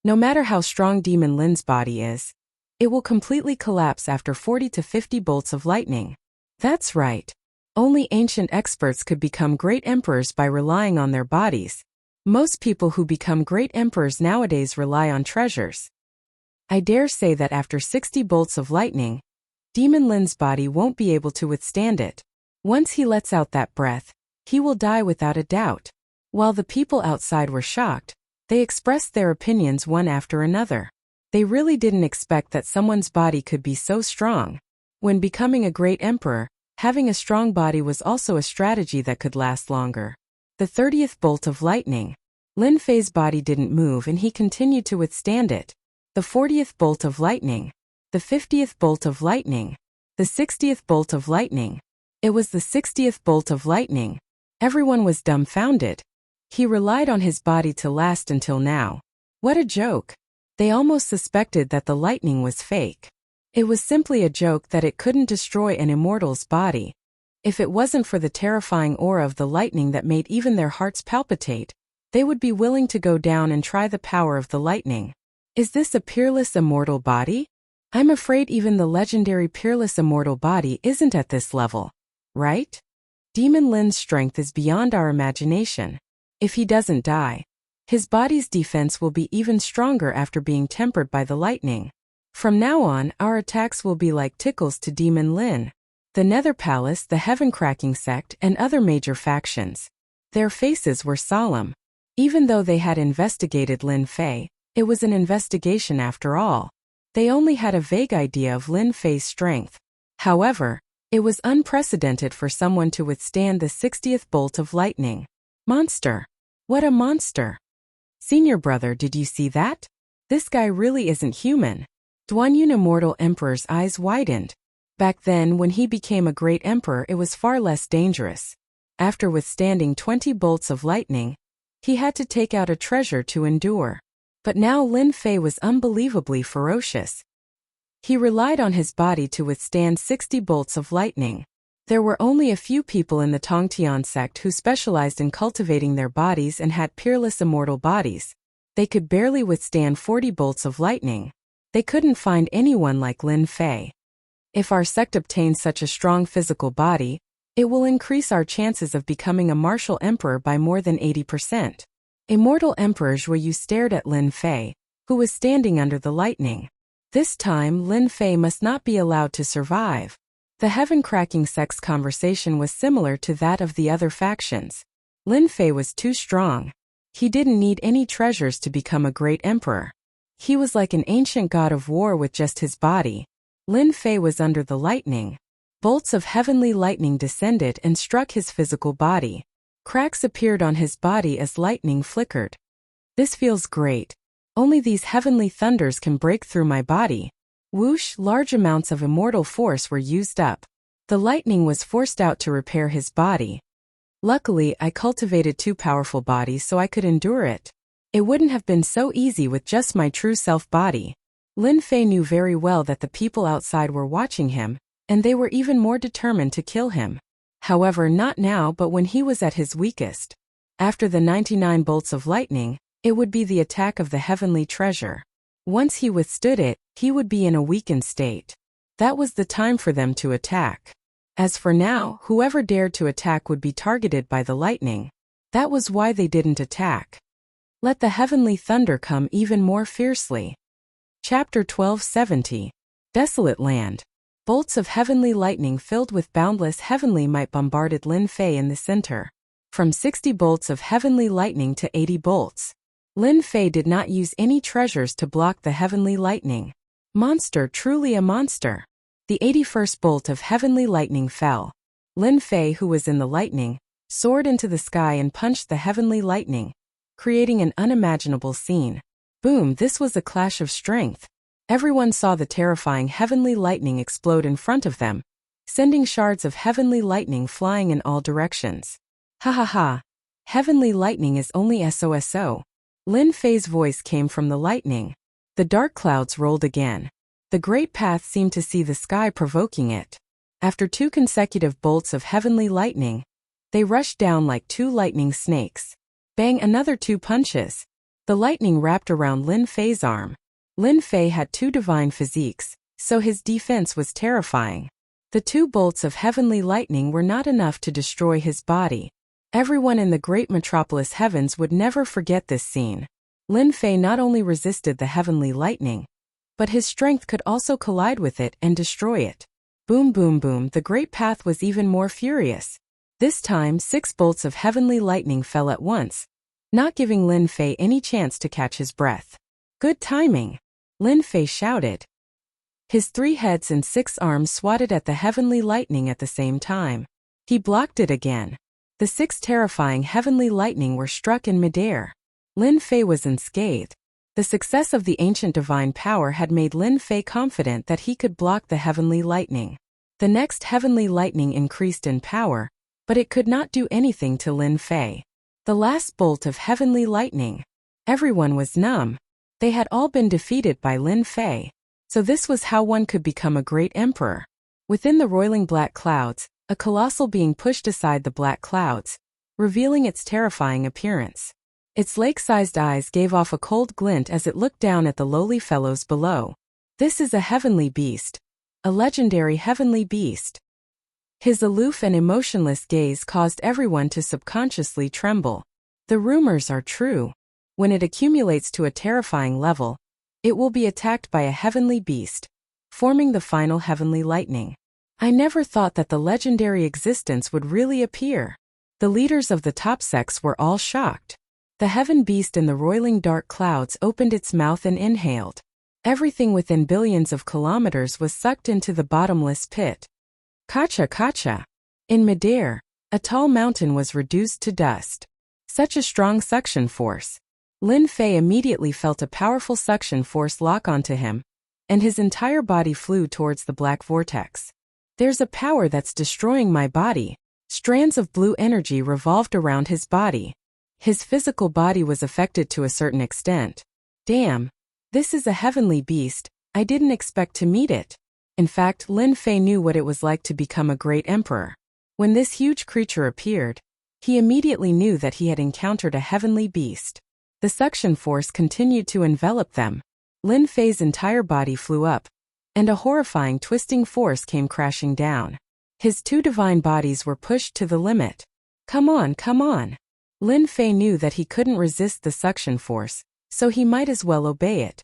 No matter how strong Demon Lin's body is, it will completely collapse after 40 to 50 bolts of lightning. That's right. Only ancient experts could become great emperors by relying on their bodies. Most people who become great emperors nowadays rely on treasures. I dare say that after 60 bolts of lightning, Demon Lin's body won't be able to withstand it. Once he lets out that breath, he will die without a doubt. While the people outside were shocked, they expressed their opinions one after another. They really didn't expect that someone's body could be so strong. When becoming a great emperor, having a strong body was also a strategy that could last longer. The 30th bolt of lightning. Lin Fei's body didn't move and he continued to withstand it. The 40th bolt of lightning. The 50th bolt of lightning. The 60th bolt of lightning. It was the 60th bolt of lightning. Everyone was dumbfounded. He relied on his body to last until now. What a joke. They almost suspected that the lightning was fake. It was simply a joke that it couldn't destroy an immortal's body. If it wasn't for the terrifying aura of the lightning that made even their hearts palpitate, they would be willing to go down and try the power of the lightning. Is this a peerless immortal body? I'm afraid even the legendary peerless immortal body isn't at this level. Right? Demon Lin's strength is beyond our imagination. If he doesn't die, his body's defense will be even stronger after being tempered by the lightning. From now on, our attacks will be like tickles to Demon Lin. The Nether Palace, the Heaven-Cracking sect, and other major factions. Their faces were solemn. Even though they had investigated Lin Fei, it was an investigation after all. They only had a vague idea of Lin Fei's strength. However, it was unprecedented for someone to withstand the 60th bolt of lightning. Monster! What a monster! Senior brother, did you see that? This guy really isn't human. Duanyun Immortal Emperor's eyes widened. Back then, when he became a great emperor, it was far less dangerous. After withstanding 20 bolts of lightning, he had to take out a treasure to endure. But now Lin Fei was unbelievably ferocious. He relied on his body to withstand 60 bolts of lightning. There were only a few people in the Tongtian sect who specialized in cultivating their bodies and had peerless immortal bodies. They could barely withstand 40 bolts of lightning. They couldn't find anyone like Lin Fei. If our sect obtains such a strong physical body, it will increase our chances of becoming a martial emperor by more than 80%. Immortal Emperor Zhuyu stared at Lin Fei, who was standing under the lightning. This time, Lin Fei must not be allowed to survive. The Heaven-Cracking sect's conversation was similar to that of the other factions. Lin Fei was too strong. He didn't need any treasures to become a great emperor. He was like an ancient god of war with just his body. Lin Fei was under the lightning. Bolts of heavenly lightning descended and struck his physical body. Cracks appeared on his body as lightning flickered. This feels great. Only these heavenly thunders can break through my body. Whoosh, large amounts of immortal force were used up. The lightning was forced out to repair his body. Luckily, I cultivated 2 powerful bodies so I could endure it. It wouldn't have been so easy with just my true self body. Lin Fei knew very well that the people outside were watching him, and they were even more determined to kill him. However, not now but when he was at his weakest. After the 99 bolts of lightning, it would be the attack of the heavenly treasure. Once he withstood it, he would be in a weakened state. That was the time for them to attack. As for now, whoever dared to attack would be targeted by the lightning. That was why they didn't attack. Let the heavenly thunder come even more fiercely. Chapter 1270. Desolate Land. Bolts of heavenly lightning filled with boundless heavenly might bombarded Lin Fei in the center. From 60 bolts of heavenly lightning to 80 bolts. Lin Fei did not use any treasures to block the heavenly lightning. Monster, truly a monster. The 81st bolt of heavenly lightning fell. Lin Fei, who was in the lightning, soared into the sky and punched the heavenly lightning, creating an unimaginable scene. Boom, this was a clash of strength. Everyone saw the terrifying heavenly lightning explode in front of them, sending shards of heavenly lightning flying in all directions. Ha ha ha. Heavenly lightning is only SOSO. Lin Fei's voice came from the lightning. The dark clouds rolled again. The great path seemed to see the sky provoking it. After 2 consecutive bolts of heavenly lightning, they rushed down like 2 lightning snakes. Bang, another 2 punches. The lightning wrapped around Lin Fei's arm. Lin Fei had 2 divine physiques, so his defense was terrifying. The 2 bolts of heavenly lightning were not enough to destroy his body. Everyone in the great metropolis heavens would never forget this scene. Lin Fei not only resisted the heavenly lightning, but his strength could also collide with it and destroy it. Boom boom boom, the great path was even more furious. This time 6 bolts of heavenly lightning fell at once, not giving Lin Fei any chance to catch his breath. Good timing, Lin Fei shouted. His 3 heads and 6 arms swatted at the heavenly lightning at the same time. He blocked it again. The 6 terrifying heavenly lightning were struck in midair. Lin Fei was unscathed. The success of the ancient divine power had made Lin Fei confident that he could block the heavenly lightning. The next heavenly lightning increased in power, but it could not do anything to Lin Fei. The last bolt of heavenly lightning. Everyone was numb. They had all been defeated by Lin Fei. So this was how one could become a great emperor. Within the roiling black clouds, a colossal being pushed aside the black clouds, revealing its terrifying appearance. Its lake-sized eyes gave off a cold glint as it looked down at the lowly fellows below. This is a heavenly beast. A legendary heavenly beast. His aloof and emotionless gaze caused everyone to subconsciously tremble. The rumors are true. When it accumulates to a terrifying level, it will be attacked by a heavenly beast, forming the final heavenly lightning. I never thought that the legendary existence would really appear. The leaders of the top sects were all shocked. The heaven beast in the roiling dark clouds opened its mouth and inhaled. Everything within billions of kilometers was sucked into the bottomless pit. Kacha kacha. In midair, a tall mountain was reduced to dust. Such a strong suction force. Lin Fei immediately felt a powerful suction force lock onto him, and his entire body flew towards the black vortex. There's a power that's destroying my body. Strands of blue energy revolved around his body. His physical body was affected to a certain extent. Damn. This is a heavenly beast. I didn't expect to meet it. In fact, Lin Fei knew what it was like to become a great emperor. When this huge creature appeared, he immediately knew that he had encountered a heavenly beast. The suction force continued to envelop them. Lin Fei's entire body flew up, and a horrifying twisting force came crashing down. His 2 divine bodies were pushed to the limit. Come on, come on. Lin Fei knew that he couldn't resist the suction force, so he might as well obey it.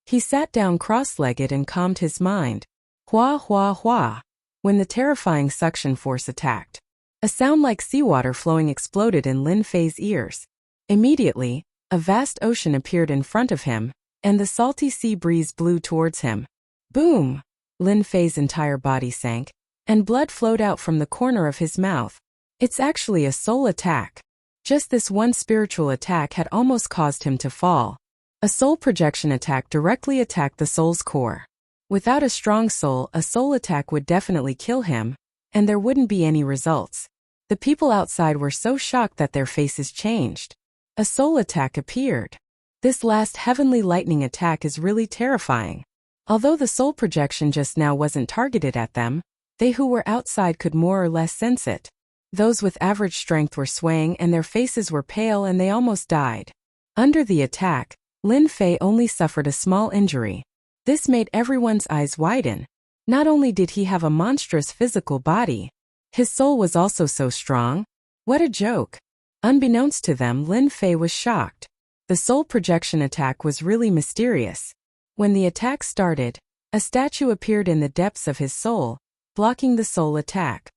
He sat down cross-legged and calmed his mind. Hua hua hua. When the terrifying suction force attacked, a sound like seawater flowing exploded in Lin Fei's ears. Immediately, a vast ocean appeared in front of him, and the salty sea breeze blew towards him. Boom! Lin Fei's entire body sank, and blood flowed out from the corner of his mouth. It's actually a soul attack. Just this one spiritual attack had almost caused him to fall. A soul projection attack directly attacked the soul's core. Without a strong soul, a soul attack would definitely kill him, and there wouldn't be any results. The people outside were so shocked that their faces changed. A soul attack appeared. This last heavenly lightning attack is really terrifying. Although the soul projection just now wasn't targeted at them, they who were outside could more or less sense it. Those with average strength were swaying and their faces were pale and they almost died. Under the attack, Lin Fei only suffered a small injury. This made everyone's eyes widen. Not only did he have a monstrous physical body, his soul was also so strong. What a joke. Unbeknownst to them, Lin Fei was shocked. The soul projection attack was really mysterious. When the attack started, a statue appeared in the depths of his soul, blocking the soul attack.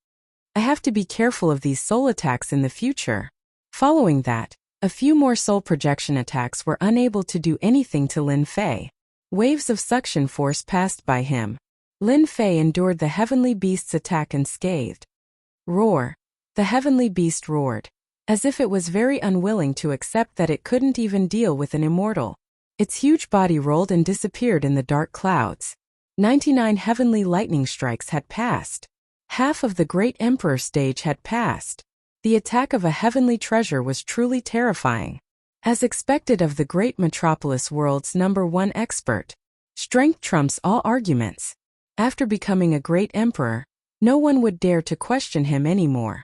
I have to be careful of these soul attacks in the future. Following that, a few more soul projection attacks were unable to do anything to Lin Fei. Waves of suction force passed by him. Lin Fei endured the heavenly beast's attack unscathed. Roar. The heavenly beast roared, as if it was very unwilling to accept that it couldn't even deal with an immortal. Its huge body rolled and disappeared in the dark clouds. 99 heavenly lightning strikes had passed. Half of the great emperor stage had passed. The attack of a heavenly treasure was truly terrifying. As expected of the great metropolis world's #1 expert, strength trumps all arguments. After becoming a great emperor, no one would dare to question him anymore.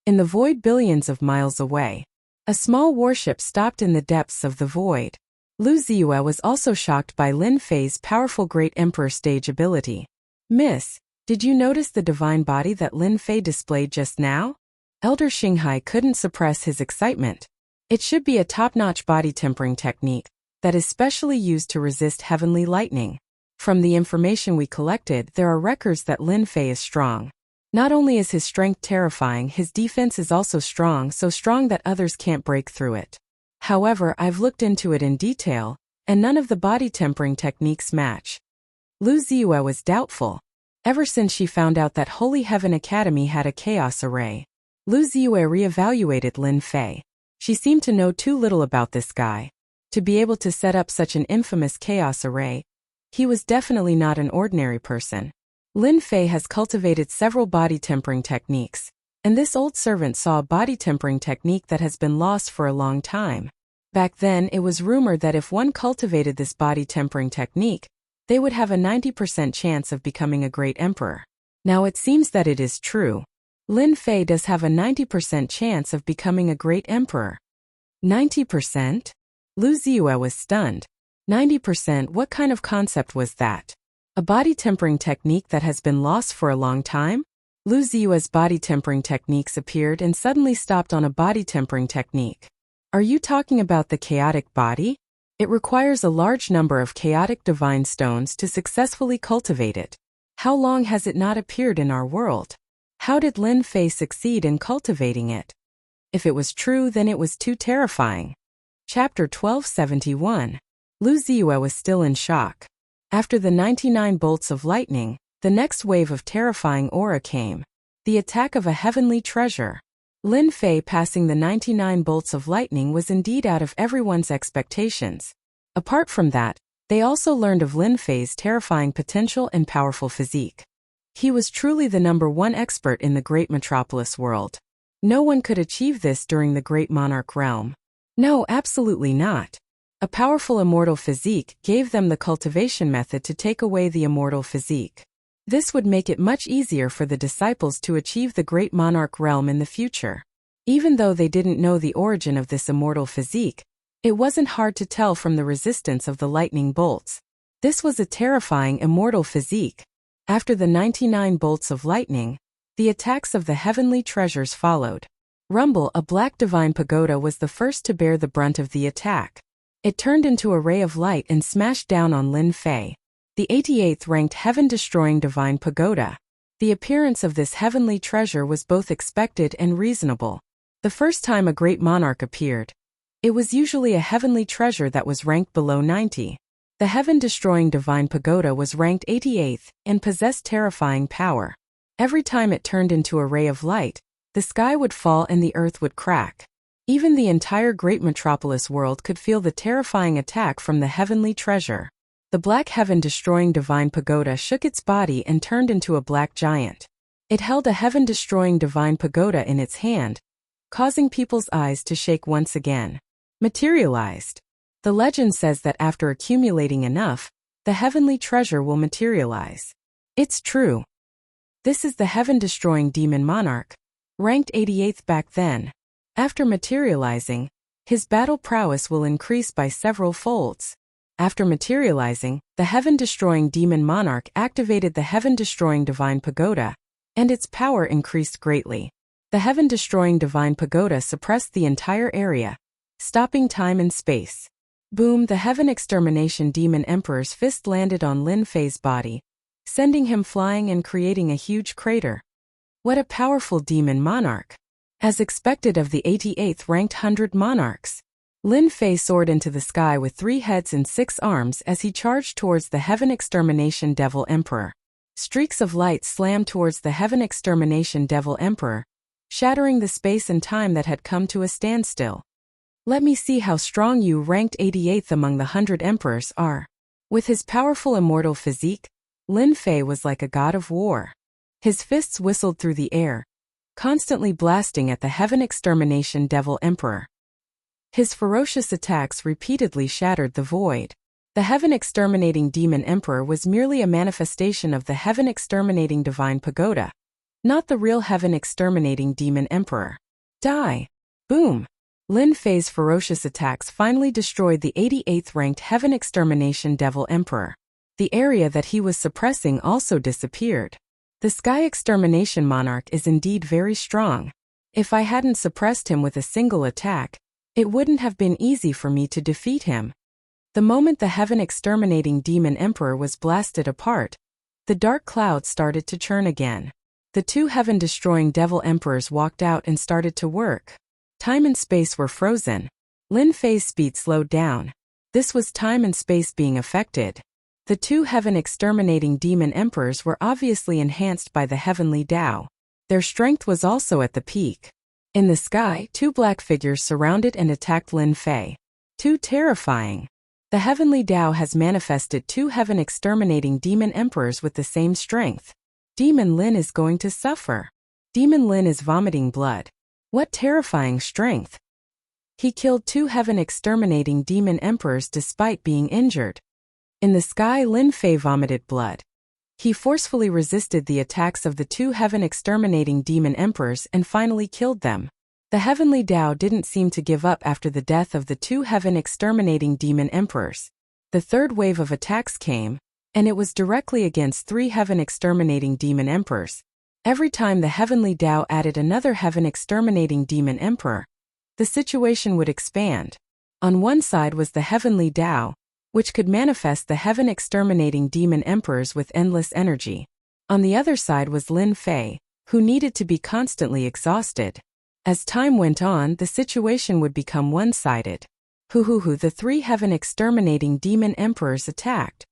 In the void billions of miles away, a small warship stopped in the depths of the void. Lu Ziyue was also shocked by Lin Fei's powerful great emperor stage ability. Miss, did you notice the divine body that Lin Fei displayed just now? Elder Xinghai couldn't suppress his excitement. It should be a top-notch body tempering technique that is specially used to resist heavenly lightning. From the information we collected, there are records that Lin Fei is strong. Not only is his strength terrifying, his defense is also strong, so strong that others can't break through it. However, I've looked into it in detail, and none of the body tempering techniques match. Lu Ziyue was doubtful. Ever since she found out that Holy Heaven Academy had a chaos array, Lu Ziyue re-evaluated Lin Fei. She seemed to know too little about this guy. To be able to set up such an infamous chaos array, he was definitely not an ordinary person. Lin Fei has cultivated several body tempering techniques, and this old servant saw a body tempering technique that has been lost for a long time. Back then, it was rumored that if one cultivated this body tempering technique, they would have a 90% chance of becoming a great emperor. Now it seems that it is true. Lin Fei does have a 90% chance of becoming a great emperor. 90%? Lu Ziyue was stunned. 90%, what kind of concept was that? A body tempering technique that has been lost for a long time? Lu Ziyue's body tempering techniques appeared and suddenly stopped on a body tempering technique. Are you talking about the chaotic body? It requires a large number of chaotic divine stones to successfully cultivate it. How long has it not appeared in our world? How did Lin Fei succeed in cultivating it? If it was true, then it was too terrifying. Chapter 1271. Lu Ziyue was still in shock. After the 99 bolts of lightning, the next wave of terrifying aura came. The attack of a heavenly treasure. Lin Fei passing the 99 bolts of lightning was indeed out of everyone's expectations. Apart from that, they also learned of Lin Fei's terrifying potential and powerful physique. He was truly the #1 expert in the great metropolis world. No one could achieve this during the great monarch realm. No, absolutely not. A powerful immortal physique gave them the cultivation method to take away the immortal physique. This would make it much easier for the disciples to achieve the great monarch realm in the future. Even though they didn't know the origin of this immortal physique, it wasn't hard to tell from the resistance of the lightning bolts. This was a terrifying immortal physique. After the 99 bolts of lightning, the attacks of the heavenly treasures followed. Rumble, a black divine pagoda, was the first to bear the brunt of the attack. It turned into a ray of light and smashed down on Lin Fei. The 88th ranked heaven-destroying divine pagoda. The appearance of this heavenly treasure was both expected and reasonable. The first time a great monarch appeared, it was usually a heavenly treasure that was ranked below 90. The heaven-destroying divine pagoda was ranked 88th and possessed terrifying power. Every time it turned into a ray of light, The sky would fall and the earth would crack. Even the entire great metropolis world could feel the terrifying attack from the heavenly treasure. The black heaven-destroying divine pagoda shook its body and turned into a black giant. It held a heaven-destroying divine pagoda in its hand, causing people's eyes to shake once again. Materialized. The legend says that after accumulating enough, the heavenly treasure will materialize. It's true. This is the heaven-destroying demon Monarch, ranked 88th back then. After materializing, his battle prowess will increase by several folds. After materializing, the heaven-destroying demon Monarch activated the heaven-destroying divine pagoda, and its power increased greatly. The heaven-destroying divine pagoda suppressed the entire area, stopping time and space. Boom! The heaven extermination demon emperor's fist landed on Lin Fei's body, sending him flying and creating a huge crater. What a powerful demon monarch! As expected of the 88th ranked 100 monarchs, Lin Fei soared into the sky with 3 heads and 6 arms as he charged towards the heaven extermination devil emperor. Streaks of light slammed towards the heaven extermination devil emperor, shattering the space and time that had come to a standstill. Let me see how strong you ranked 88th among the 100 emperors are. With his powerful immortal physique, Lin Fei was like a god of war. His fists whistled through the air, constantly blasting at the heaven extermination devil emperor. His ferocious attacks repeatedly shattered the void. The heaven exterminating demon emperor was merely a manifestation of the heaven exterminating divine pagoda, not the real heaven exterminating demon emperor. Die! Boom! Lin Fei's ferocious attacks finally destroyed the 88th ranked heaven extermination devil emperor. The area that he was suppressing also disappeared. The sky extermination monarch is indeed very strong. If I hadn't suppressed him with a single attack, it wouldn't have been easy for me to defeat him. The moment the heaven exterminating demon emperor was blasted apart, the dark clouds started to churn again. The 2 heaven destroying devil emperors walked out and started to work. Time and space were frozen. Lin Fei's speed slowed down. This was time and space being affected. The 2 heaven exterminating demon emperors were obviously enhanced by the heavenly Tao. Their strength was also at the peak. In the sky, 2 black figures surrounded and attacked Lin Fei. Too terrifying. The heavenly Tao has manifested 2 heaven exterminating demon emperors with the same strength. Demon Lin is going to suffer. Demon Lin is vomiting blood. What terrifying strength! He killed 2 heaven exterminating demon emperors despite being injured. In the sky, Lin Fei vomited blood. He forcefully resisted the attacks of the 2 heaven exterminating demon emperors and finally killed them. The heavenly Tao didn't seem to give up after the death of the 2 heaven exterminating demon emperors. The third wave of attacks came, and it was directly against 3 heaven exterminating demon emperors. Every time the heavenly Tao added another heaven exterminating demon emperor, the situation would expand. On one side was the heavenly Tao, which could manifest the heaven exterminating demon emperors with endless energy. On the other side was Lin Fei, who needed to be constantly exhausted. As time went on, the situation would become one-sided. The 3 heaven exterminating demon emperors attacked.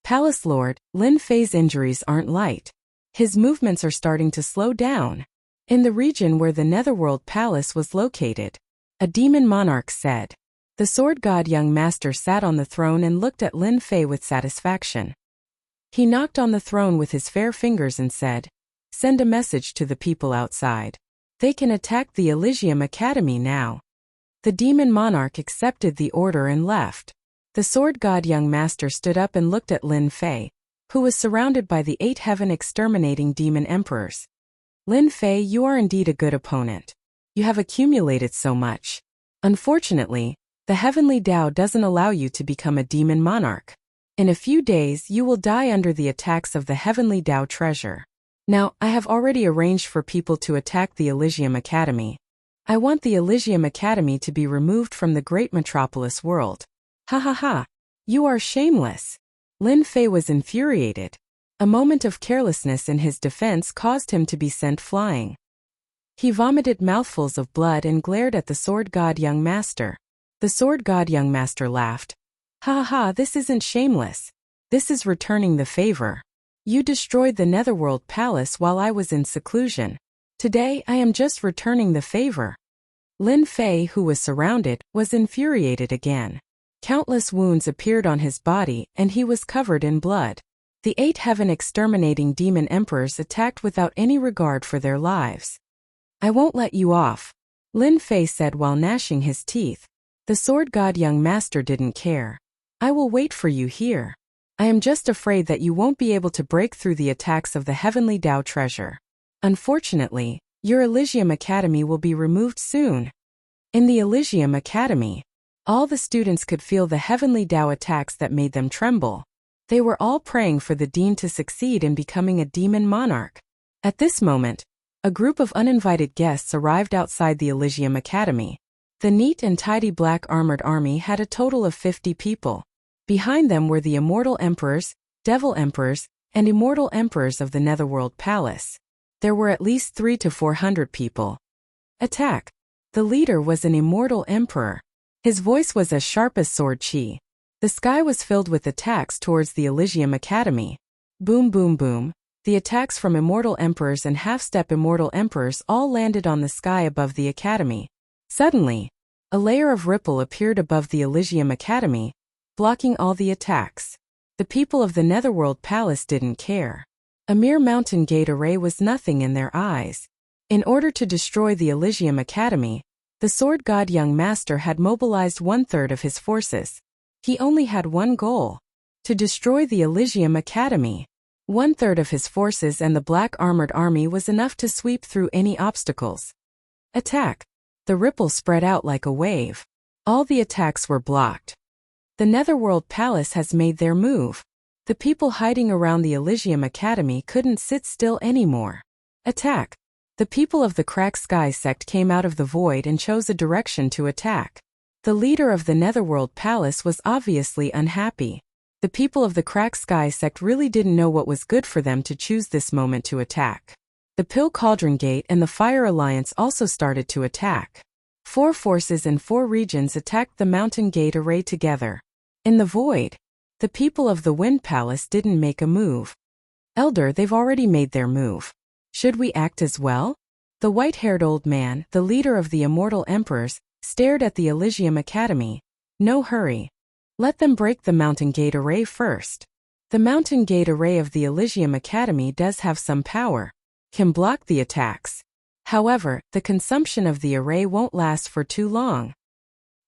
Palace Lord, Lin Fei's injuries aren't light. His movements are starting to slow down. In the region where the Netherworld Palace was located, a demon monarch said. The sword god young master sat on the throne and looked at Lin Fei with satisfaction. He knocked on the throne with his fair fingers and said, "Send a message to the people outside. They can attack the Elysium Academy now." The demon monarch accepted the order and left. The sword god young master stood up and looked at Lin Fei, who was surrounded by the 8 heaven exterminating demon emperors. Lin Fei, you are indeed a good opponent. You have accumulated so much. Unfortunately, the heavenly Tao doesn't allow you to become a demon monarch. In a few days you will die under the attacks of the heavenly Tao treasure. Now, I have already arranged for people to attack the Elysium Academy. I want the Elysium Academy to be removed from the great metropolis world. Ha ha ha. You are shameless. Lin Fei was infuriated. A moment of carelessness in his defense caused him to be sent flying. He vomited mouthfuls of blood and glared at the sword god young master. The sword god young master laughed. Ha ha, this isn't shameless. This is returning the favor. You destroyed the Netherworld Palace while I was in seclusion. Today I am just returning the favor. Lin Fei, who was surrounded, was infuriated again. Countless wounds appeared on his body and he was covered in blood. The 8 heaven-exterminating demon emperors attacked without any regard for their lives. I won't let you off, Lin Fei said while gnashing his teeth. The sword god young master didn't care. I will wait for you here. I am just afraid that you won't be able to break through the attacks of the heavenly Dao treasure. Unfortunately, your Elysium Academy will be removed soon. In the Elysium Academy, all the students could feel the heavenly Dao attacks that made them tremble. They were all praying for the dean to succeed in becoming a demon monarch. At this moment, a group of uninvited guests arrived outside the Elysium Academy. The neat and tidy black armored army had a total of 50 people. Behind them were the immortal emperors, devil emperors, and immortal emperors of the Netherworld Palace. There were at least 300 to 400 people. Attack! The leader was an immortal emperor. His voice was as sharp as sword chi. The sky was filled with attacks towards the Elysium Academy. Boom boom boom. The attacks from immortal emperors and half-step immortal emperors all landed on the sky above the academy. Suddenly, a layer of ripple appeared above the Elysium Academy, blocking all the attacks. The people of the Netherworld Palace didn't care. A mere mountain gate array was nothing in their eyes. In order to destroy the Elysium Academy, the sword god young master had mobilized 1/3 of his forces. He only had one goal: to destroy the Elysium Academy. 1/3 of his forces and the black armored army was enough to sweep through any obstacles. Attack! The ripple spread out like a wave. All the attacks were blocked. The Netherworld Palace has made their move. The people hiding around the Elysium Academy couldn't sit still anymore. Attack! The people of the Crack Sky sect came out of the void and chose a direction to attack. The leader of the Netherworld Palace was obviously unhappy. The people of the Crack Sky sect really didn't know what was good for them to choose this moment to attack. The Pill Cauldron Gate and the Fire Alliance also started to attack. 4 forces in 4 regions attacked the Mountain Gate array together. In the void, the people of the Wind Palace didn't make a move. Elder, they've already made their move. Should we act as well? The white-haired old man, the leader of the immortal emperors, stared at the Elysium Academy. No hurry. Let them break the Mountain Gate array first. The Mountain Gate array of the Elysium Academy does have some power, can block the attacks. However, the consumption of the array won't last for too long.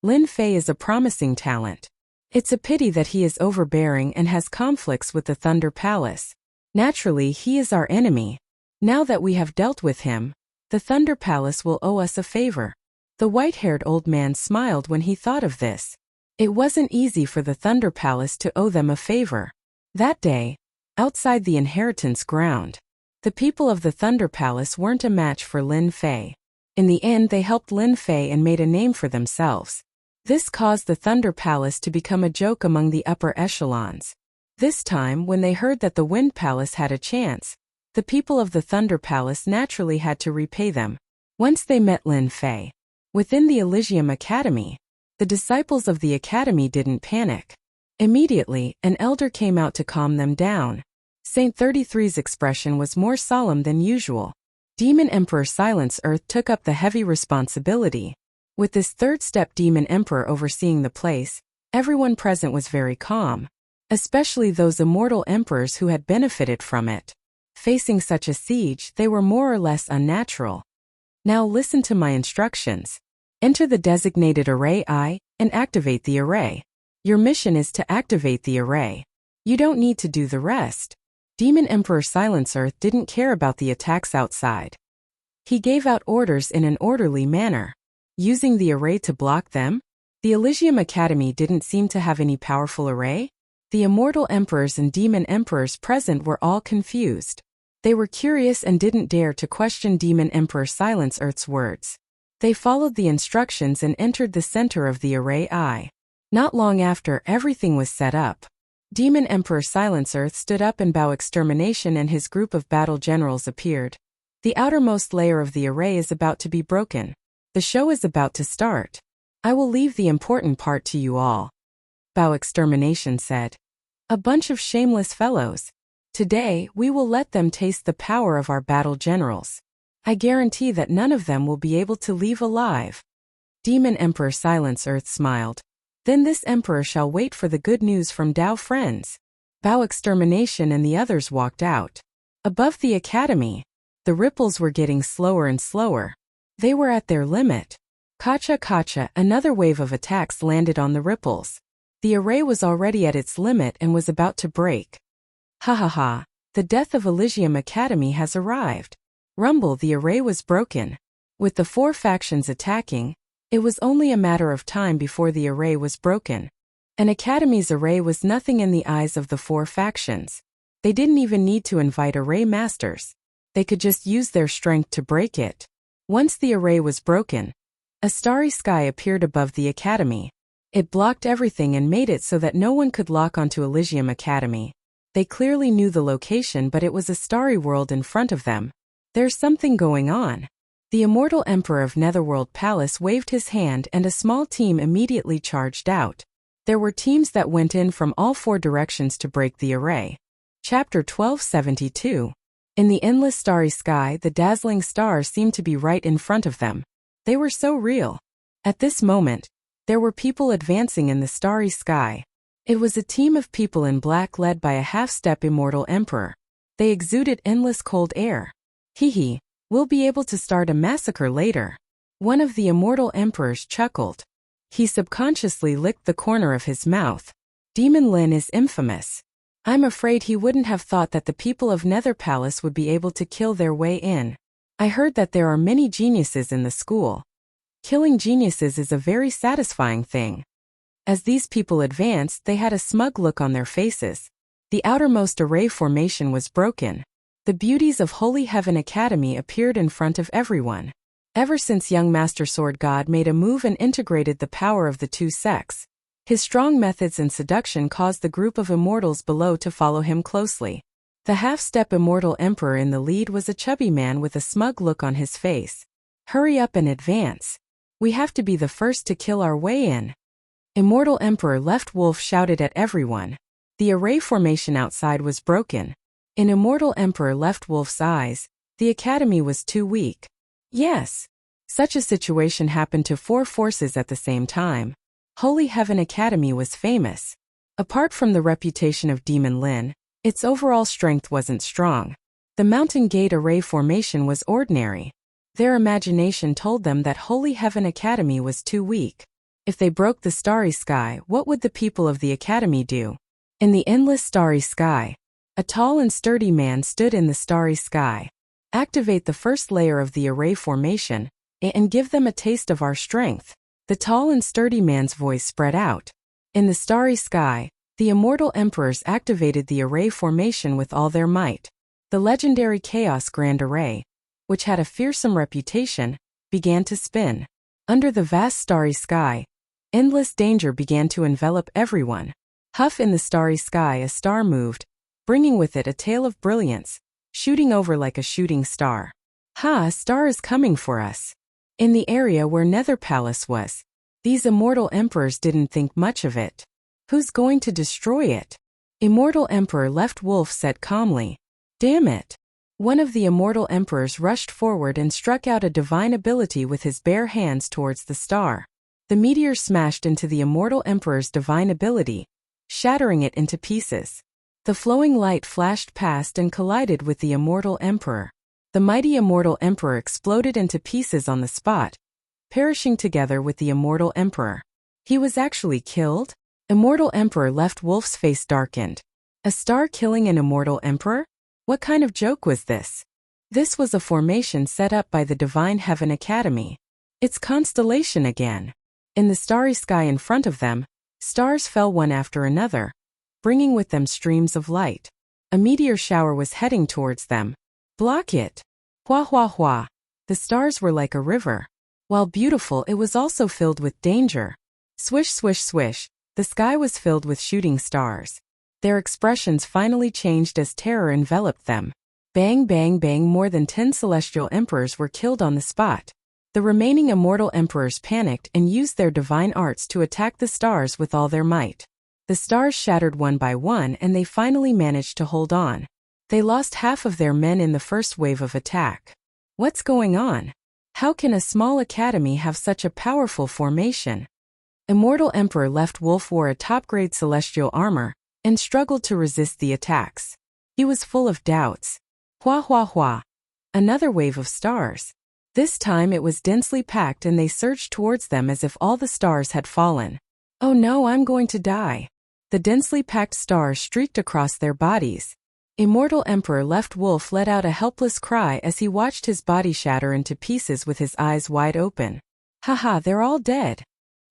Lin Fei is a promising talent. It's a pity that he is overbearing and has conflicts with the Thunder Palace. Naturally, he is our enemy. Now that we have dealt with him, the Thunder Palace will owe us a favor. The white-haired old man smiled when he thought of this. It wasn't easy for the Thunder Palace to owe them a favor. That day, outside the inheritance ground, the people of the Thunder Palace weren't a match for Lin Fei. In the end, they helped Lin Fei and made a name for themselves. This caused the Thunder Palace to become a joke among the upper echelons. This time, when they heard that the Wind Palace had a chance, the people of the Thunder Palace naturally had to repay them. Once they met Lin Fei within the Elysium Academy, the disciples of the academy didn't panic. Immediately, an elder came out to calm them down. Saint 33's expression was more solemn than usual. Demon Emperor Silence Earth took up the heavy responsibility. With this third-step Demon Emperor overseeing the place, everyone present was very calm, especially those immortal emperors who had benefited from it. Facing such a siege, they were more or less unnatural. Now listen to my instructions. Enter the designated array I, and activate the array. Your mission is to activate the array. You don't need to do the rest. Demon Emperor Silence Earth didn't care about the attacks outside. He gave out orders in an orderly manner. Using the array to block them? The Elysium Academy didn't seem to have any powerful array. The immortal emperors and demon emperors present were all confused. They were curious and didn't dare to question Demon Emperor Silence Earth's words. They followed the instructions and entered the center of the array I. Not long after everything was set up, Demon Emperor Silence Earth stood up and Bao Extermination and his group of battle generals appeared. The outermost layer of the array is about to be broken. The show is about to start. I will leave the important part to you all. Bao Extermination said. A bunch of shameless fellows. Today, we will let them taste the power of our battle generals. I guarantee that none of them will be able to leave alive. Demon Emperor Silence Earth smiled. Then this emperor shall wait for the good news from Tao friends. Bao Extermination and the others walked out. Above the academy, the ripples were getting slower and slower. They were at their limit. Kacha kacha, another wave of attacks landed on the ripples. The array was already at its limit and was about to break. Ha ha ha, the death of Elysium Academy has arrived. Rumble, the array was broken. With the 4 factions attacking, it was only a matter of time before the array was broken. An academy's array was nothing in the eyes of the 4 factions. They didn't even need to invite array masters. They could just use their strength to break it. Once the array was broken, a starry sky appeared above the academy. It blocked everything and made it so that no one could lock onto Elysium Academy. They clearly knew the location, but it was a starry world in front of them. There's something going on. The immortal emperor of Netherworld Palace waved his hand and a small team immediately charged out. There were teams that went in from all 4 directions to break the array. Chapter 1272. In the endless starry sky, the dazzling stars seemed to be right in front of them. They were so real. At this moment, there were people advancing in the starry sky. It was a team of people in black led by a half-step immortal emperor. They exuded endless cold air. Hee hee. We'll be able to start a massacre later. One of the immortal emperors chuckled. He subconsciously licked the corner of his mouth. Demon Lin is infamous. I'm afraid he wouldn't have thought that the people of Nether Palace would be able to kill their way in. I heard that there are many geniuses in the school. Killing geniuses is a very satisfying thing. As these people advanced, they had a smug look on their faces. The outermost array formation was broken. The beauties of Holy Heaven Academy appeared in front of everyone. Ever since young Master Sword God made a move and integrated the power of the 2 sects, his strong methods and seduction caused the group of immortals below to follow him closely. The half-step immortal emperor in the lead was a chubby man with a smug look on his face. Hurry up and advance. We have to be the first to kill our way in. Immortal Emperor Left Wolf shouted at everyone. The array formation outside was broken. In Immortal Emperor Left Wolf's eyes, the academy was too weak. Yes. Such a situation happened to 4 forces at the same time. Holy Heaven Academy was famous. Apart from the reputation of Demon Lin, its overall strength wasn't strong. The Mountain Gate array formation was ordinary. Their imagination told them that Holy Heaven Academy was too weak. If they broke the starry sky, what would the people of the academy do? In the endless starry sky, a tall and sturdy man stood in the starry sky. Activate the first layer of the array formation, and give them a taste of our strength. The tall and sturdy man's voice spread out. In the starry sky, the immortal emperors activated the array formation with all their might. The legendary Chaos Grand Array, which had a fearsome reputation, began to spin. Under the vast starry sky, endless danger began to envelop everyone. Huff, in the starry sky a star moved, bringing with it a tail of brilliance, shooting over like a shooting star. Ha, a star is coming for us. In the area where Nether Palace was, these immortal emperors didn't think much of it. Who's going to destroy it? Immortal Emperor Left Wolf said calmly. Damn it. One of the immortal emperors rushed forward and struck out a divine ability with his bare hands towards the star. The meteor smashed into the immortal emperor's divine ability, shattering it into pieces. The flowing light flashed past and collided with the immortal emperor. The mighty immortal emperor exploded into pieces on the spot, perishing together with the immortal emperor. He was actually killed? Immortal Emperor Left Wolf's face darkened. A star killing an immortal emperor? What kind of joke was this? This was a formation set up by the Divine Heaven Academy. It's constellation again. In the starry sky in front of them, stars fell one after another, bringing with them streams of light. A meteor shower was heading towards them. Block it. Hua hua hua. The stars were like a river. While beautiful, it was also filled with danger. Swish swish swish. The sky was filled with shooting stars. Their expressions finally changed as terror enveloped them. Bang bang bang, more than 10 celestial emperors were killed on the spot. The remaining immortal emperors panicked and used their divine arts to attack the stars with all their might. The stars shattered one by one and they finally managed to hold on. They lost half of their men in the first wave of attack. What's going on? How can a small academy have such a powerful formation? Immortal Emperor Left Wolf wore a top-grade celestial armor and struggled to resist the attacks. He was full of doubts. Hua hua hua. Another wave of stars. This time it was densely packed and they surged towards them as if all the stars had fallen. Oh no, I'm going to die. The densely packed stars streaked across their bodies. Immortal Emperor Left Wolf let out a helpless cry as he watched his body shatter into pieces with his eyes wide open. Haha, they're all dead.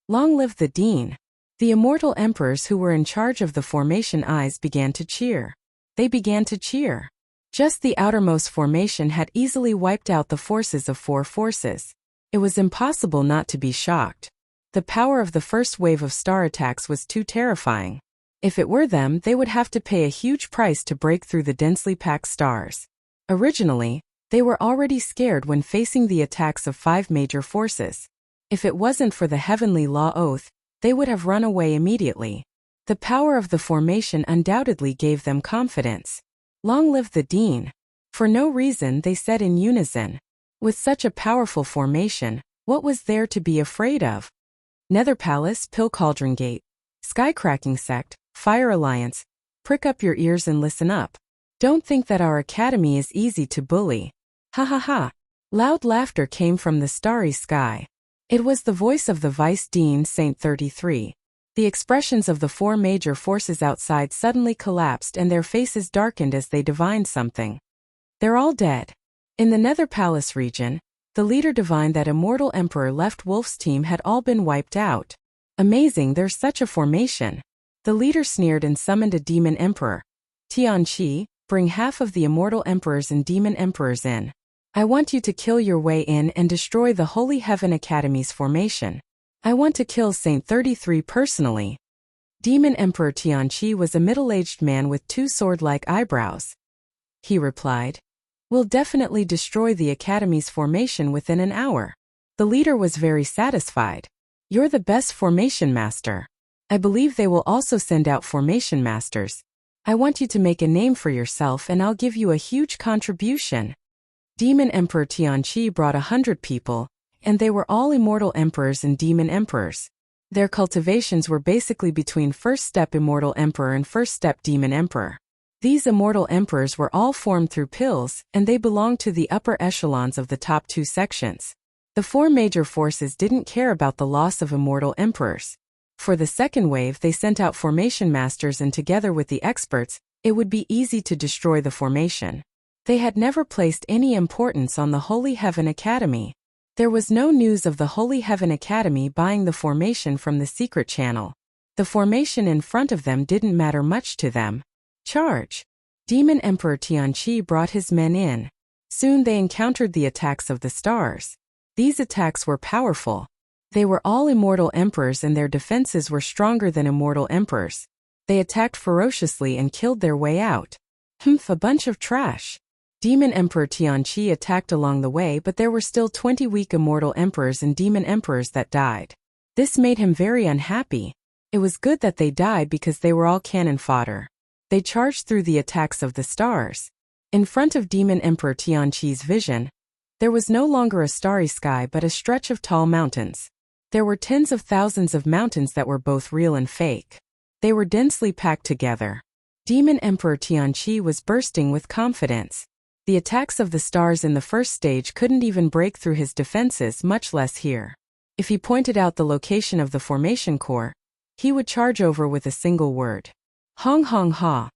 Long live the Dean. The immortal emperors who were in charge of the formation eyes began to cheer. They began to cheer. Just the outermost formation had easily wiped out the forces of 4 forces. It was impossible not to be shocked. The power of the first wave of star attacks was too terrifying. If it were them, they would have to pay a huge price to break through the densely packed stars. Originally, they were already scared when facing the attacks of 5 major forces. If it wasn't for the heavenly law oath, they would have run away immediately. The power of the formation undoubtedly gave them confidence. Long live the Dean. For no reason, they said in unison. With such a powerful formation, what was there to be afraid of? Nether Palace, Pill Cauldron Gate, Skycracking Sect, Fire Alliance. Prick up your ears and listen up. Don't think that our academy is easy to bully. Ha ha ha. Loud laughter came from the starry sky. It was the voice of the Vice Dean Saint 33. The expressions of the 4 major forces outside suddenly collapsed and their faces darkened as they divined something. They're all dead. In the Nether Palace region, the leader divined that Immortal Emperor Left Wolf's team had all been wiped out. Amazing, there's such a formation. The leader sneered and summoned a demon emperor. Tianqi, bring half of the immortal emperors and demon emperors in. I want you to kill your way in and destroy the Holy Heaven Academy's formation. I want to kill Saint 33 personally. Demon Emperor Tianqi was a middle-aged man with 2 sword-like eyebrows. He replied, "We'll definitely destroy the Academy's formation within an hour." The leader was very satisfied. You're the best formation master. I believe they will also send out formation masters. I want you to make a name for yourself and I'll give you a huge contribution. Demon Emperor Tianqi brought 100 people, and they were all immortal emperors and demon emperors. Their cultivations were basically between first step immortal emperor and first step demon emperor. These immortal emperors were all formed through pills, and they belonged to the upper echelons of the top 2 sections. The 4 major forces didn't care about the loss of immortal emperors. For the second wave, they sent out formation masters, and together with the experts, it would be easy to destroy the formation. They had never placed any importance on the Holy Heaven Academy. There was no news of the Holy Heaven Academy buying the formation from the secret channel. The formation in front of them didn't matter much to them. Charge! Demon Emperor Tianqi brought his men in. Soon they encountered the attacks of the stars. These attacks were powerful. They were all immortal emperors and their defenses were stronger than immortal emperors. They attacked ferociously and killed their way out. A bunch of trash. Demon Emperor Tianqi attacked along the way, but there were still 20 weak immortal emperors and demon emperors that died. This made him very unhappy. It was good that they died because they were all cannon fodder. They charged through the attacks of the stars. In front of Demon Emperor Tianqi's vision, there was no longer a starry sky but a stretch of tall mountains. There were tens of thousands of mountains that were both real and fake. They were densely packed together. Demon Emperor Tianqi was bursting with confidence. The attacks of the stars in the first stage couldn't even break through his defenses, much less here. If he pointed out the location of the formation core, he would charge over with a single word. Hong hong ha.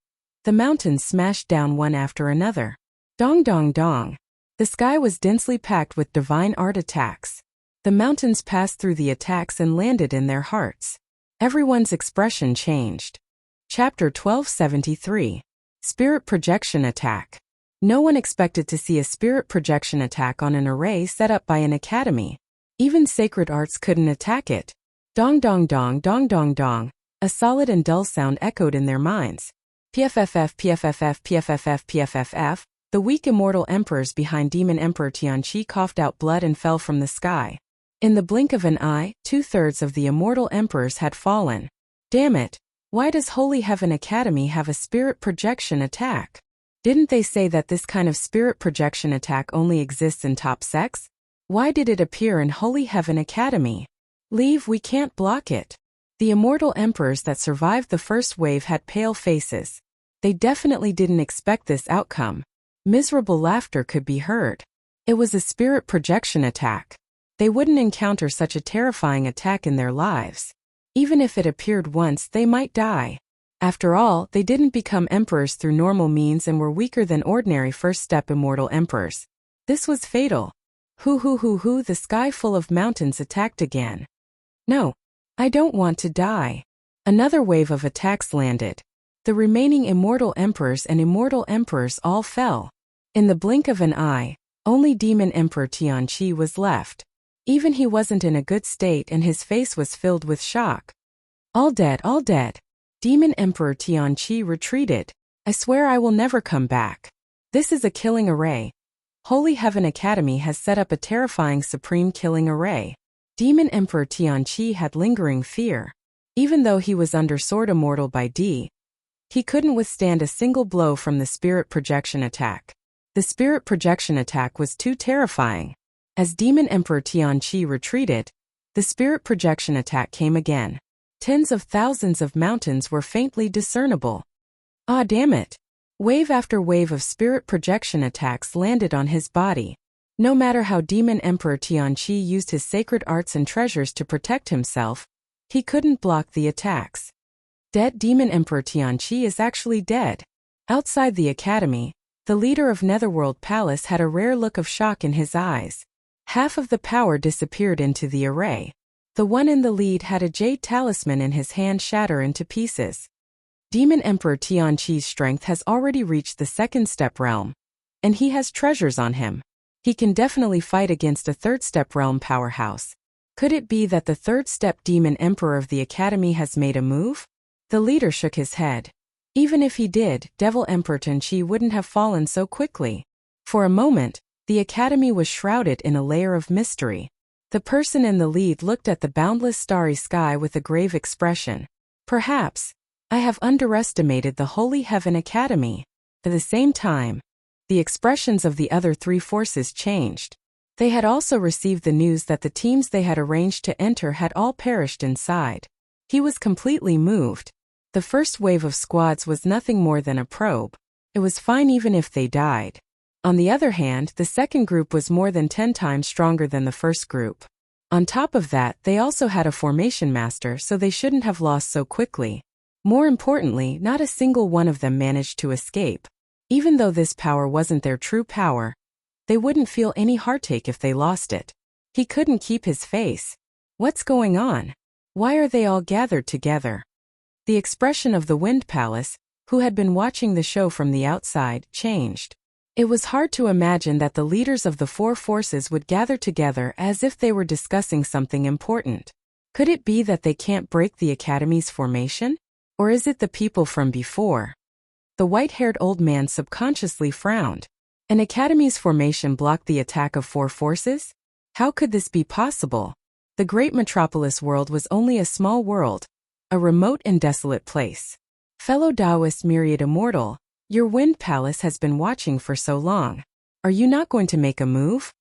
The mountains smashed down one after another. Dong dong dong. The sky was densely packed with divine art attacks. The mountains passed through the attacks and landed in their hearts. Everyone's expression changed. Chapter 1273. Spirit Projection Attack. No one expected to see a spirit projection attack on an array set up by an academy. Even sacred arts couldn't attack it. Dong dong dong dong dong dong. A solid and dull sound echoed in their minds. PFFF PFFF PFFF PFFF. The weak immortal emperors behind Demon Emperor Tianqi coughed out blood and fell from the sky. In the blink of an eye, 2/3 of the immortal emperors had fallen. Damn it! Why does Holy Heaven Academy have a spirit projection attack? Didn't they say that this kind of spirit projection attack only exists in top sects? Why did it appear in Holy Heaven Academy? Leave, we can't block it. The immortal emperors that survived the first wave had pale faces. They definitely didn't expect this outcome. Miserable laughter could be heard. It was a spirit projection attack. They wouldn't encounter such a terrifying attack in their lives. Even if it appeared once, they might die. After all, they didn't become emperors through normal means and were weaker than ordinary first-step immortal emperors. This was fatal. The sky full of mountains attacked again. No, I don't want to die. Another wave of attacks landed. The remaining immortal emperors and immortal emperors all fell. In the blink of an eye, only Demon Emperor Tianqi was left. Even he wasn't in a good state and his face was filled with shock. All dead, all dead. Demon Emperor Tianqi retreated. I swear I will never come back. This is a killing array. Holy Heaven Academy has set up a terrifying supreme killing array. Demon Emperor Tianqi had lingering fear. Even though he was under sword immortal by D, he couldn't withstand a single blow from the spirit projection attack. The spirit projection attack was too terrifying. As Demon Emperor Tianqi retreated, the spirit projection attack came again. Tens of thousands of mountains were faintly discernible. Ah, damn it. Wave after wave of spirit projection attacks landed on his body. No matter how Demon Emperor Tianqi used his sacred arts and treasures to protect himself, he couldn't block the attacks. Dead. Demon Emperor Tianqi is actually dead. Outside the academy, the leader of Netherworld Palace had a rare look of shock in his eyes. Half of the power disappeared into the array. The one in the lead had a jade talisman in his hand shatter into pieces. Demon Emperor Tianqi's strength has already reached the second step realm. And he has treasures on him. He can definitely fight against a third step realm powerhouse. Could it be that the third step Demon Emperor of the Academy has made a move? The leader shook his head. Even if he did, Devil Emperor Tianqi wouldn't have fallen so quickly. For a moment, the Academy was shrouded in a layer of mystery. The person in the lead looked at the boundless starry sky with a grave expression. Perhaps, I have underestimated the Holy Heaven Academy. At the same time, the expressions of the other three forces changed. They had also received the news that the teams they had arranged to enter had all perished inside. He was completely moved. The first wave of squads was nothing more than a probe. It was fine even if they died. On the other hand, the second group was more than 10 times stronger than the first group. On top of that, they also had a formation master, so they shouldn't have lost so quickly. More importantly, not a single one of them managed to escape. Even though this power wasn't their true power, they wouldn't feel any heartache if they lost it. He couldn't keep his face. What's going on? Why are they all gathered together? The expression of the Wind Palace, who had been watching the show from the outside, changed. It was hard to imagine that the leaders of the four forces would gather together as if they were discussing something important. Could it be that they can't break the Academy's formation? Or is it the people from before? The white-haired old man subconsciously frowned. An Academy's formation blocked the attack of four forces? How could this be possible? The great metropolis world was only a small world, a remote and desolate place. Fellow Taoist Myriad Immortal, your Wind Palace has been watching for so long. Are you not going to make a move?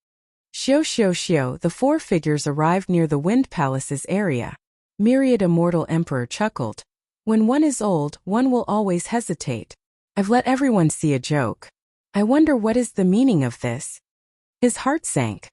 Xiao. The four figures arrived near the Wind Palace's area. Myriad Immortal Emperor chuckled. When one is old, one will always hesitate. I've let everyone see a joke. I wonder what is the meaning of this. His heart sank.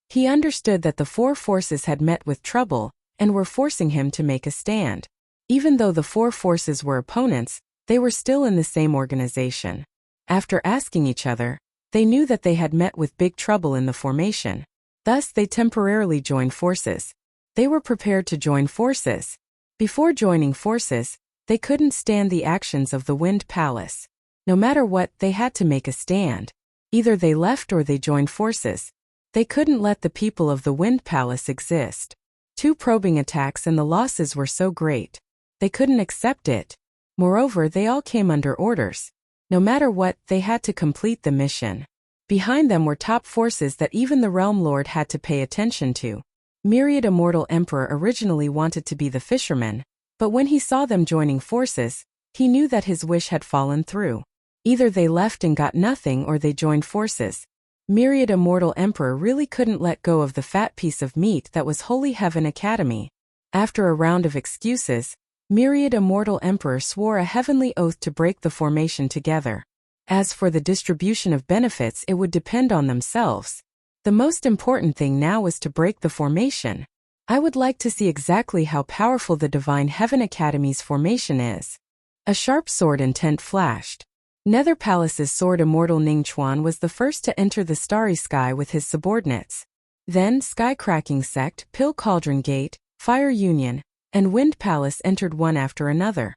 He understood that the four forces had met with trouble and were forcing him to make a stand. Even though the four forces were opponents, they were still in the same organization. After asking each other, they knew that they had met with big trouble in the formation. Thus, they temporarily joined forces. They were prepared to join forces. Before joining forces, they couldn't stand the actions of the Wind Palace. No matter what, they had to make a stand. Either they left or they joined forces. They couldn't let the people of the Wind Palace exist. 2 probing attacks and the losses were so great. They couldn't accept it. Moreover, they all came under orders. No matter what, they had to complete the mission. Behind them were top forces that even the Realm Lord had to pay attention to. Myriad Immortal Emperor originally wanted to be the fisherman, but when he saw them joining forces, he knew that his wish had fallen through. Either they left and got nothing or they joined forces. Myriad Immortal Emperor really couldn't let go of the fat piece of meat that was Holy Heaven Academy. After a round of excuses, Myriad Immortal Emperor swore a heavenly oath to break the formation together. As for the distribution of benefits, it would depend on themselves. The most important thing now was to break the formation. I would like to see exactly how powerful the Divine Heaven Academy's formation is. A sharp sword intent flashed. Nether Palace's sword Immortal Ningchuan was the first to enter the starry sky with his subordinates. Then Sky-Cracking Sect, Pill Cauldron Gate, Fire Union, and Wind Palace entered one after another.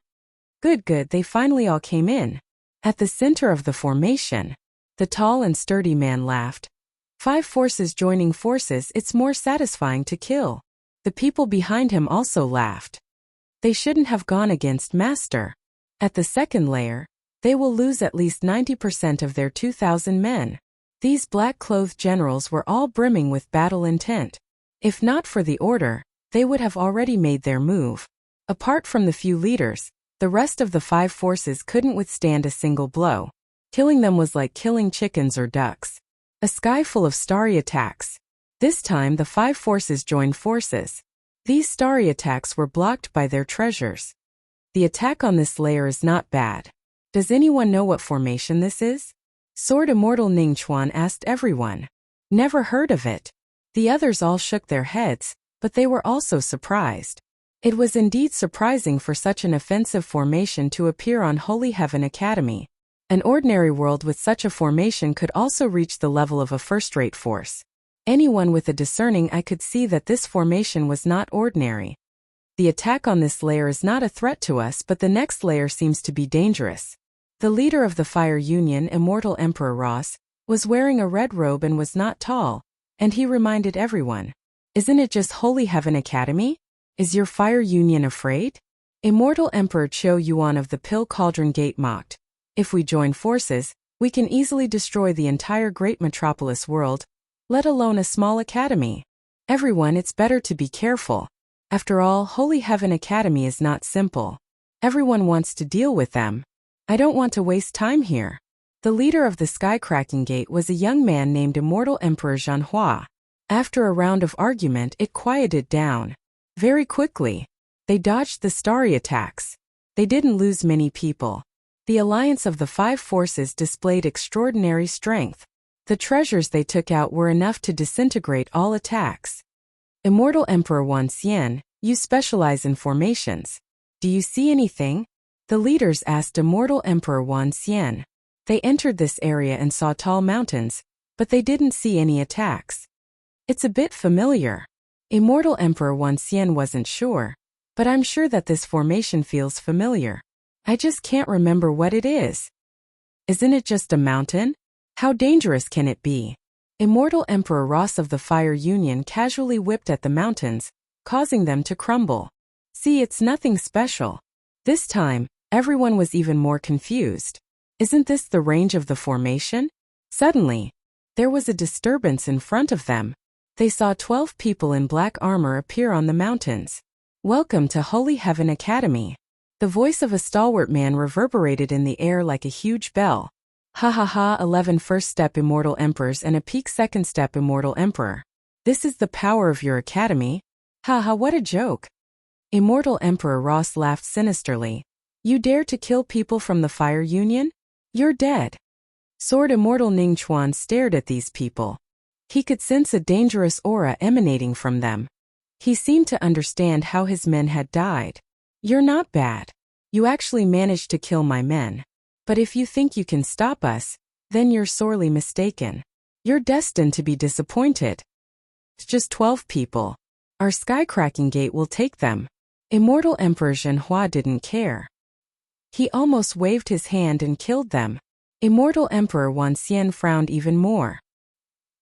Good, they finally all came in. At the center of the formation, the tall and sturdy man laughed. 5 forces joining forces, it's more satisfying to kill. The people behind him also laughed. They shouldn't have gone against Master. At the second layer, they will lose at least 90% of their 2,000 men. These black-clothed generals were all brimming with battle intent. If not for the order, they would have already made their move. Apart from the few leaders, the rest of the 5 forces couldn't withstand a single blow. Killing them was like killing chickens or ducks. A sky full of starry attacks. This time the 5 forces joined forces. These starry attacks were blocked by their treasures. The attack on this layer is not bad. Does anyone know what formation this is? Sword Immortal Ningchuan asked everyone. Never heard of it. The others all shook their heads, but they were also surprised. It was indeed surprising for such an offensive formation to appear on Holy Heaven Academy. An ordinary world with such a formation could also reach the level of a first-rate force. Anyone with a discerning eye could see that this formation was not ordinary. The attack on this layer is not a threat to us, but the next layer seems to be dangerous. The leader of the Fire Union, Immortal Emperor Ross, was wearing a red robe and was not tall, and he reminded everyone, "Isn't it just Holy Heaven Academy? Is your Fire Union afraid?" Immortal Emperor Qiu Yuan of the Pill Cauldron Gate mocked, "If we join forces, we can easily destroy the entire great metropolis world, let alone a small academy. Everyone, it's better to be careful. After all, Holy Heaven Academy is not simple. Everyone wants to deal with them. I don't want to waste time here." The leader of the Sky-Cracking Gate was a young man named Immortal Emperor Zhanhua. After a round of argument, it quieted down. Very quickly, they dodged the starry attacks. They didn't lose many people. The alliance of the 5 forces displayed extraordinary strength. The treasures they took out were enough to disintegrate all attacks. Immortal Emperor Wan Xian, you specialize in formations. Do you see anything? The leaders asked Immortal Emperor Wan Xian. They entered this area and saw tall mountains, but they didn't see any attacks. It's a bit familiar. Immortal Emperor Wan Xian wasn't sure, but I'm sure that this formation feels familiar. I just can't remember what it is. Isn't it just a mountain? How dangerous can it be? Immortal Emperor Ross of the Fire Union casually whipped at the mountains, causing them to crumble. See, it's nothing special. This time, everyone was even more confused. Isn't this the range of the formation? Suddenly, there was a disturbance in front of them. They saw 12 people in black armor appear on the mountains. "Welcome to Holy Heaven Academy." The voice of a stalwart man reverberated in the air like a huge bell. Ha ha ha, 11 first step Immortal Emperors and a peak second step Immortal Emperor. This is the power of your academy? Ha ha, what a joke. Immortal Emperor Ross laughed sinisterly. You dare to kill people from the Fire Union? You're dead. Sword Immortal Ningchuan stared at these people. He could sense a dangerous aura emanating from them. He seemed to understand how his men had died. You're not bad. You actually managed to kill my men. But if you think you can stop us, then you're sorely mistaken. You're destined to be disappointed. It's just 12 people. Our Sky-Cracking Gate will take them. Immortal Emperor Zhenhua didn't care. He almost waved his hand and killed them. Immortal Emperor Wan Xian frowned even more.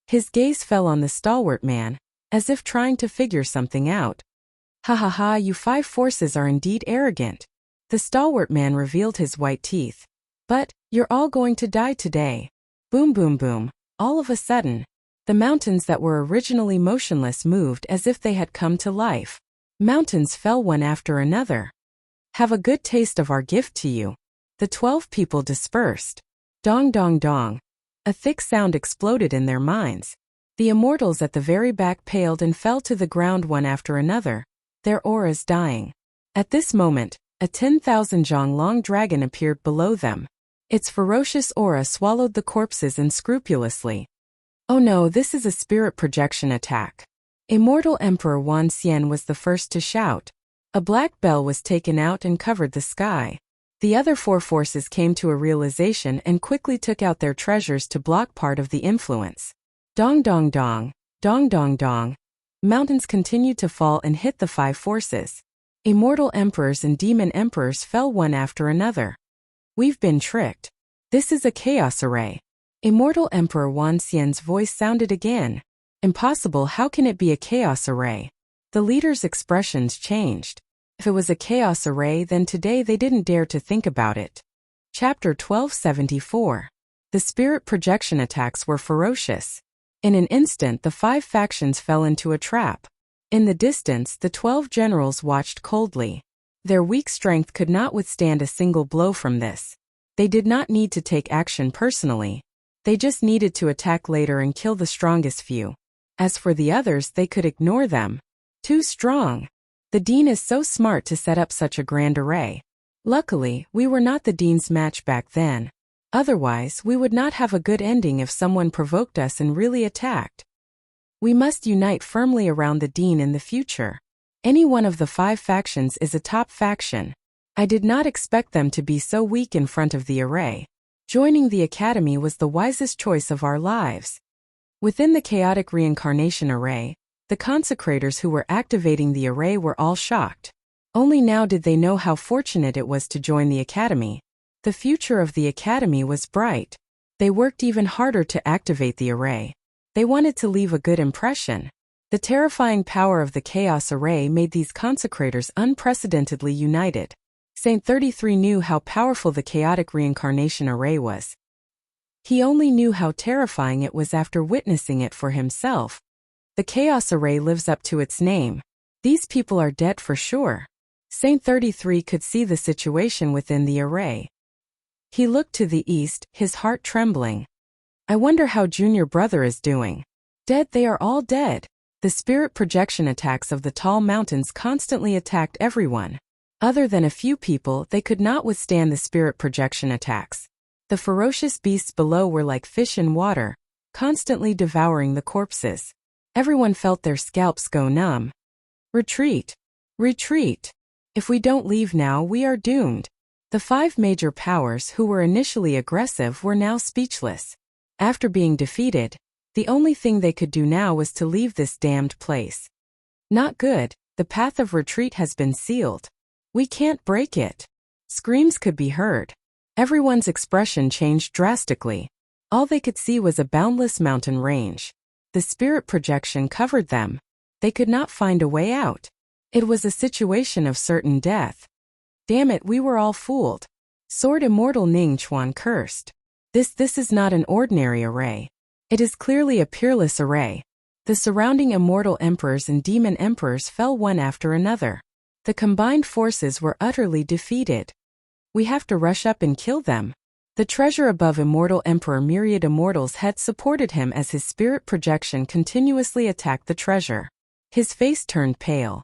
His gaze fell on the stalwart man, as if trying to figure something out. Ha ha ha, you 5 forces are indeed arrogant. The stalwart man revealed his white teeth. But, you're all going to die today. Boom boom boom. All of a sudden, the mountains that were originally motionless moved as if they had come to life. Mountains fell one after another. Have a good taste of our gift to you. The 12 people dispersed. Dong dong dong. A thick sound exploded in their minds. The immortals at the very back paled and fell to the ground one after another, their auras dying. At this moment, a 10,000 zhang long dragon appeared below them. Its ferocious aura swallowed the corpses unscrupulously. Oh no, this is a spirit projection attack. Immortal Emperor Wan Xian was the first to shout. A black bell was taken out and covered the sky. The other four forces came to a realization and quickly took out their treasures to block part of the influence. Dong dong dong, dong dong dong. Mountains continued to fall and hit the five forces. Immortal emperors and demon emperors fell one after another. We've been tricked. This is a chaos array. Immortal Emperor Wan Xian's voice sounded again. Impossible, how can it be a chaos array? The leader's expressions changed. If it was a chaos array, then today they didn't dare to think about it. Chapter 1274. The spirit projection attacks were ferocious. In an instant the five factions fell into a trap. In the distance the 12 generals watched coldly. Their weak strength could not withstand a single blow from this. They did not need to take action personally. They just needed to attack later and kill the strongest few. As for the others, they could ignore them. Too strong. The Dean is so smart to set up such a grand array. Luckily, we were not the Dean's match back then. Otherwise, we would not have a good ending if someone provoked us and really attacked. We must unite firmly around the Dean in the future. Any one of the five factions is a top faction. I did not expect them to be so weak in front of the array. Joining the Academy was the wisest choice of our lives. Within the chaotic reincarnation array, the consecrators who were activating the array were all shocked. Only now did they know how fortunate it was to join the Academy. The future of the Academy was bright. They worked even harder to activate the array. They wanted to leave a good impression. The terrifying power of the Chaos Array made these consecrators unprecedentedly united. Saint 33 knew how powerful the chaotic reincarnation array was. He only knew how terrifying it was after witnessing it for himself. The Chaos Array lives up to its name. These people are dead for sure. Saint 33 could see the situation within the array. He looked to the east, his heart trembling. I wonder how Junior Brother is doing. Dead, they are all dead. The spirit projection attacks of the tall mountains constantly attacked everyone. Other than a few people, they could not withstand the spirit projection attacks. The ferocious beasts below were like fish in water, constantly devouring the corpses. Everyone felt their scalps go numb. Retreat! Retreat! If we don't leave now, we are doomed. The five major powers who were initially aggressive were now speechless. After being defeated, the only thing they could do now was to leave this damned place. Not good, the path of retreat has been sealed. We can't break it. Screams could be heard. Everyone's expression changed drastically. All they could see was a boundless mountain range. The spirit projection covered them. They could not find a way out. It was a situation of certain death. Damn it, we were all fooled. Sword Immortal Ning Chuan cursed. This is not an ordinary array. It is clearly a peerless array. The surrounding immortal emperors and demon emperors fell one after another. The combined forces were utterly defeated. We have to rush up and kill them. The treasure above Immortal Emperor Myriad Immortals had supported him as his spirit projection continuously attacked the treasure. His face turned pale.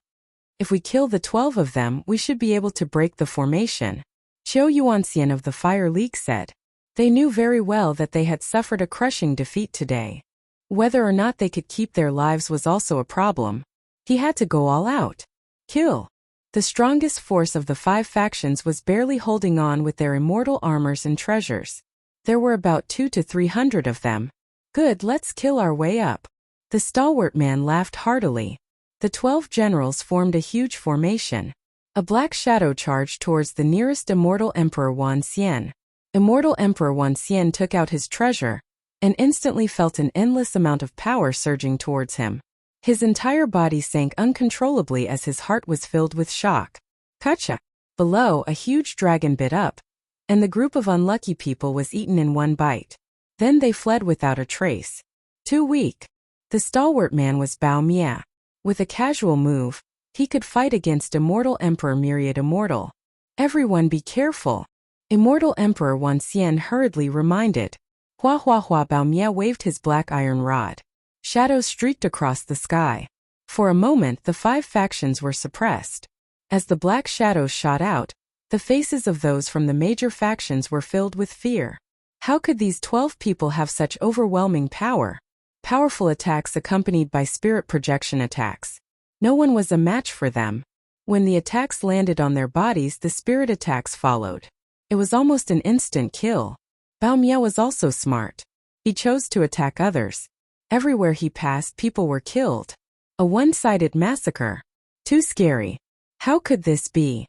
If we kill the 12 of them, we should be able to break the formation. Qiu Yuanxian of the Fire League said. They knew very well that they had suffered a crushing defeat today. Whether or not they could keep their lives was also a problem. He had to go all out. Kill. The strongest force of the five factions was barely holding on with their immortal armors and treasures. There were about 200 to 300 of them. Good, let's kill our way up. The stalwart man laughed heartily. The 12 generals formed a huge formation. A black shadow charged towards the nearest immortal Emperor Wan Xian. Immortal Emperor Wan Xian took out his treasure, and instantly felt an endless amount of power surging towards him. His entire body sank uncontrollably as his heart was filled with shock. Kacha! Below, a huge dragon bit up, and the group of unlucky people was eaten in one bite. Then they fled without a trace. Too weak. The stalwart man was Bao Mia. With a casual move, he could fight against Immortal Emperor Myriad Immortal. Everyone be careful. Immortal Emperor Wan Xian hurriedly reminded. Hua Hua Hua Bao Mia waved his black iron rod. Shadows streaked across the sky. For a moment the 5 factions were suppressed. As the black shadows shot out, the faces of those from the major factions were filled with fear. How could these 12 people have such overwhelming power? Powerful attacks accompanied by spirit projection attacks. No one was a match for them. When the attacks landed on their bodies, the spirit attacks followed. It was almost an instant kill. Bao Mia was also smart. He chose to attack others. Everywhere he passed, people were killed. A one-sided massacre. Too scary. How could this be?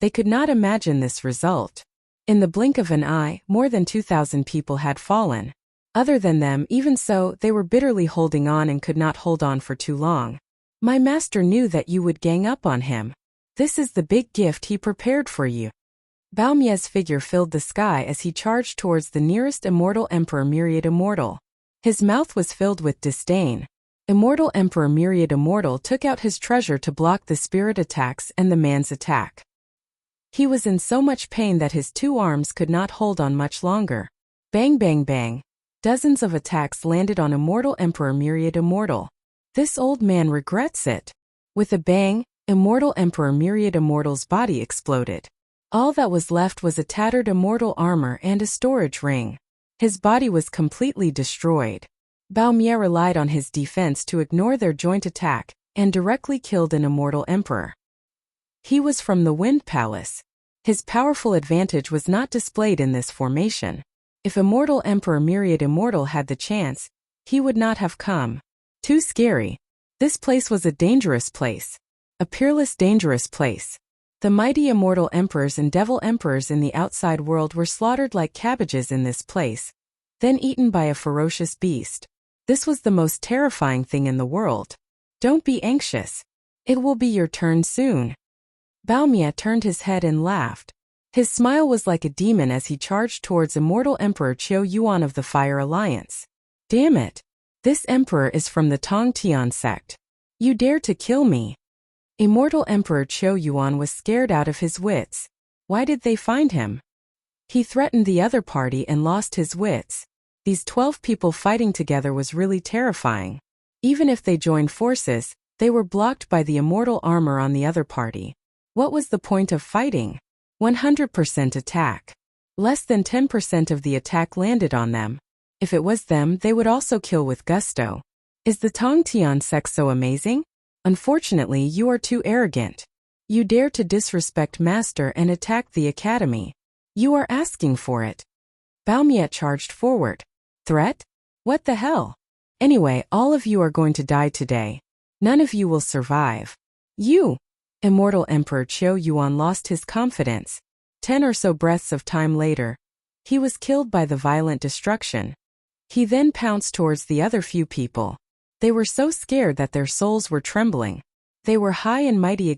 They could not imagine this result. In the blink of an eye, more than 2,000 people had fallen. Other than them, even so, they were bitterly holding on and could not hold on for too long. My master knew that you would gang up on him. This is the big gift he prepared for you. Bao Mia's figure filled the sky as he charged towards the nearest immortal Emperor Myriad Immortal. His mouth was filled with disdain. Immortal Emperor Myriad Immortal took out his treasure to block the spirit attacks and the man's attack. He was in so much pain that his 2 arms could not hold on much longer. Bang bang bang. Dozens of attacks landed on Immortal Emperor Myriad Immortal. This old man regrets it. With a bang, Immortal Emperor Myriad Immortal's body exploded. All that was left was a tattered immortal armor and a storage ring. His body was completely destroyed. Bao Mia relied on his defense to ignore their joint attack and directly killed an immortal emperor. He was from the Wind Palace. His powerful advantage was not displayed in this formation. If Immortal Emperor Myriad Immortal had the chance, he would not have come. Too scary. This place was a dangerous place. A peerless dangerous place. The mighty immortal emperors and devil emperors in the outside world were slaughtered like cabbages in this place, then eaten by a ferocious beast. This was the most terrifying thing in the world. Don't be anxious. It will be your turn soon. Bao Mia turned his head and laughed. His smile was like a demon as he charged towards Immortal Emperor Qiu Yuan of the Fire Alliance. Damn it! This emperor is from the Tong Tian sect. You dare to kill me? Immortal Emperor Qiu Yuan was scared out of his wits. Why did they find him? He threatened the other party and lost his wits. These 12 people fighting together was really terrifying. Even if they joined forces, they were blocked by the immortal armor on the other party. What was the point of fighting? 100% attack. Less than 10% of the attack landed on them. If it was them, they would also kill with gusto. Is the Tong Tian sect so amazing? Unfortunately, you are too arrogant. You dare to disrespect Master and attack the academy. You are asking for it. Bao Mia charged forward. Threat? What the hell? Anyway, all of you are going to die today. None of you will survive. You! Immortal Emperor Qiu Yuan lost his confidence. 10 or so breaths of time later, he was killed by the violent destruction. He then pounced towards the other few people. They were so scared that their souls were trembling. They were high and mighty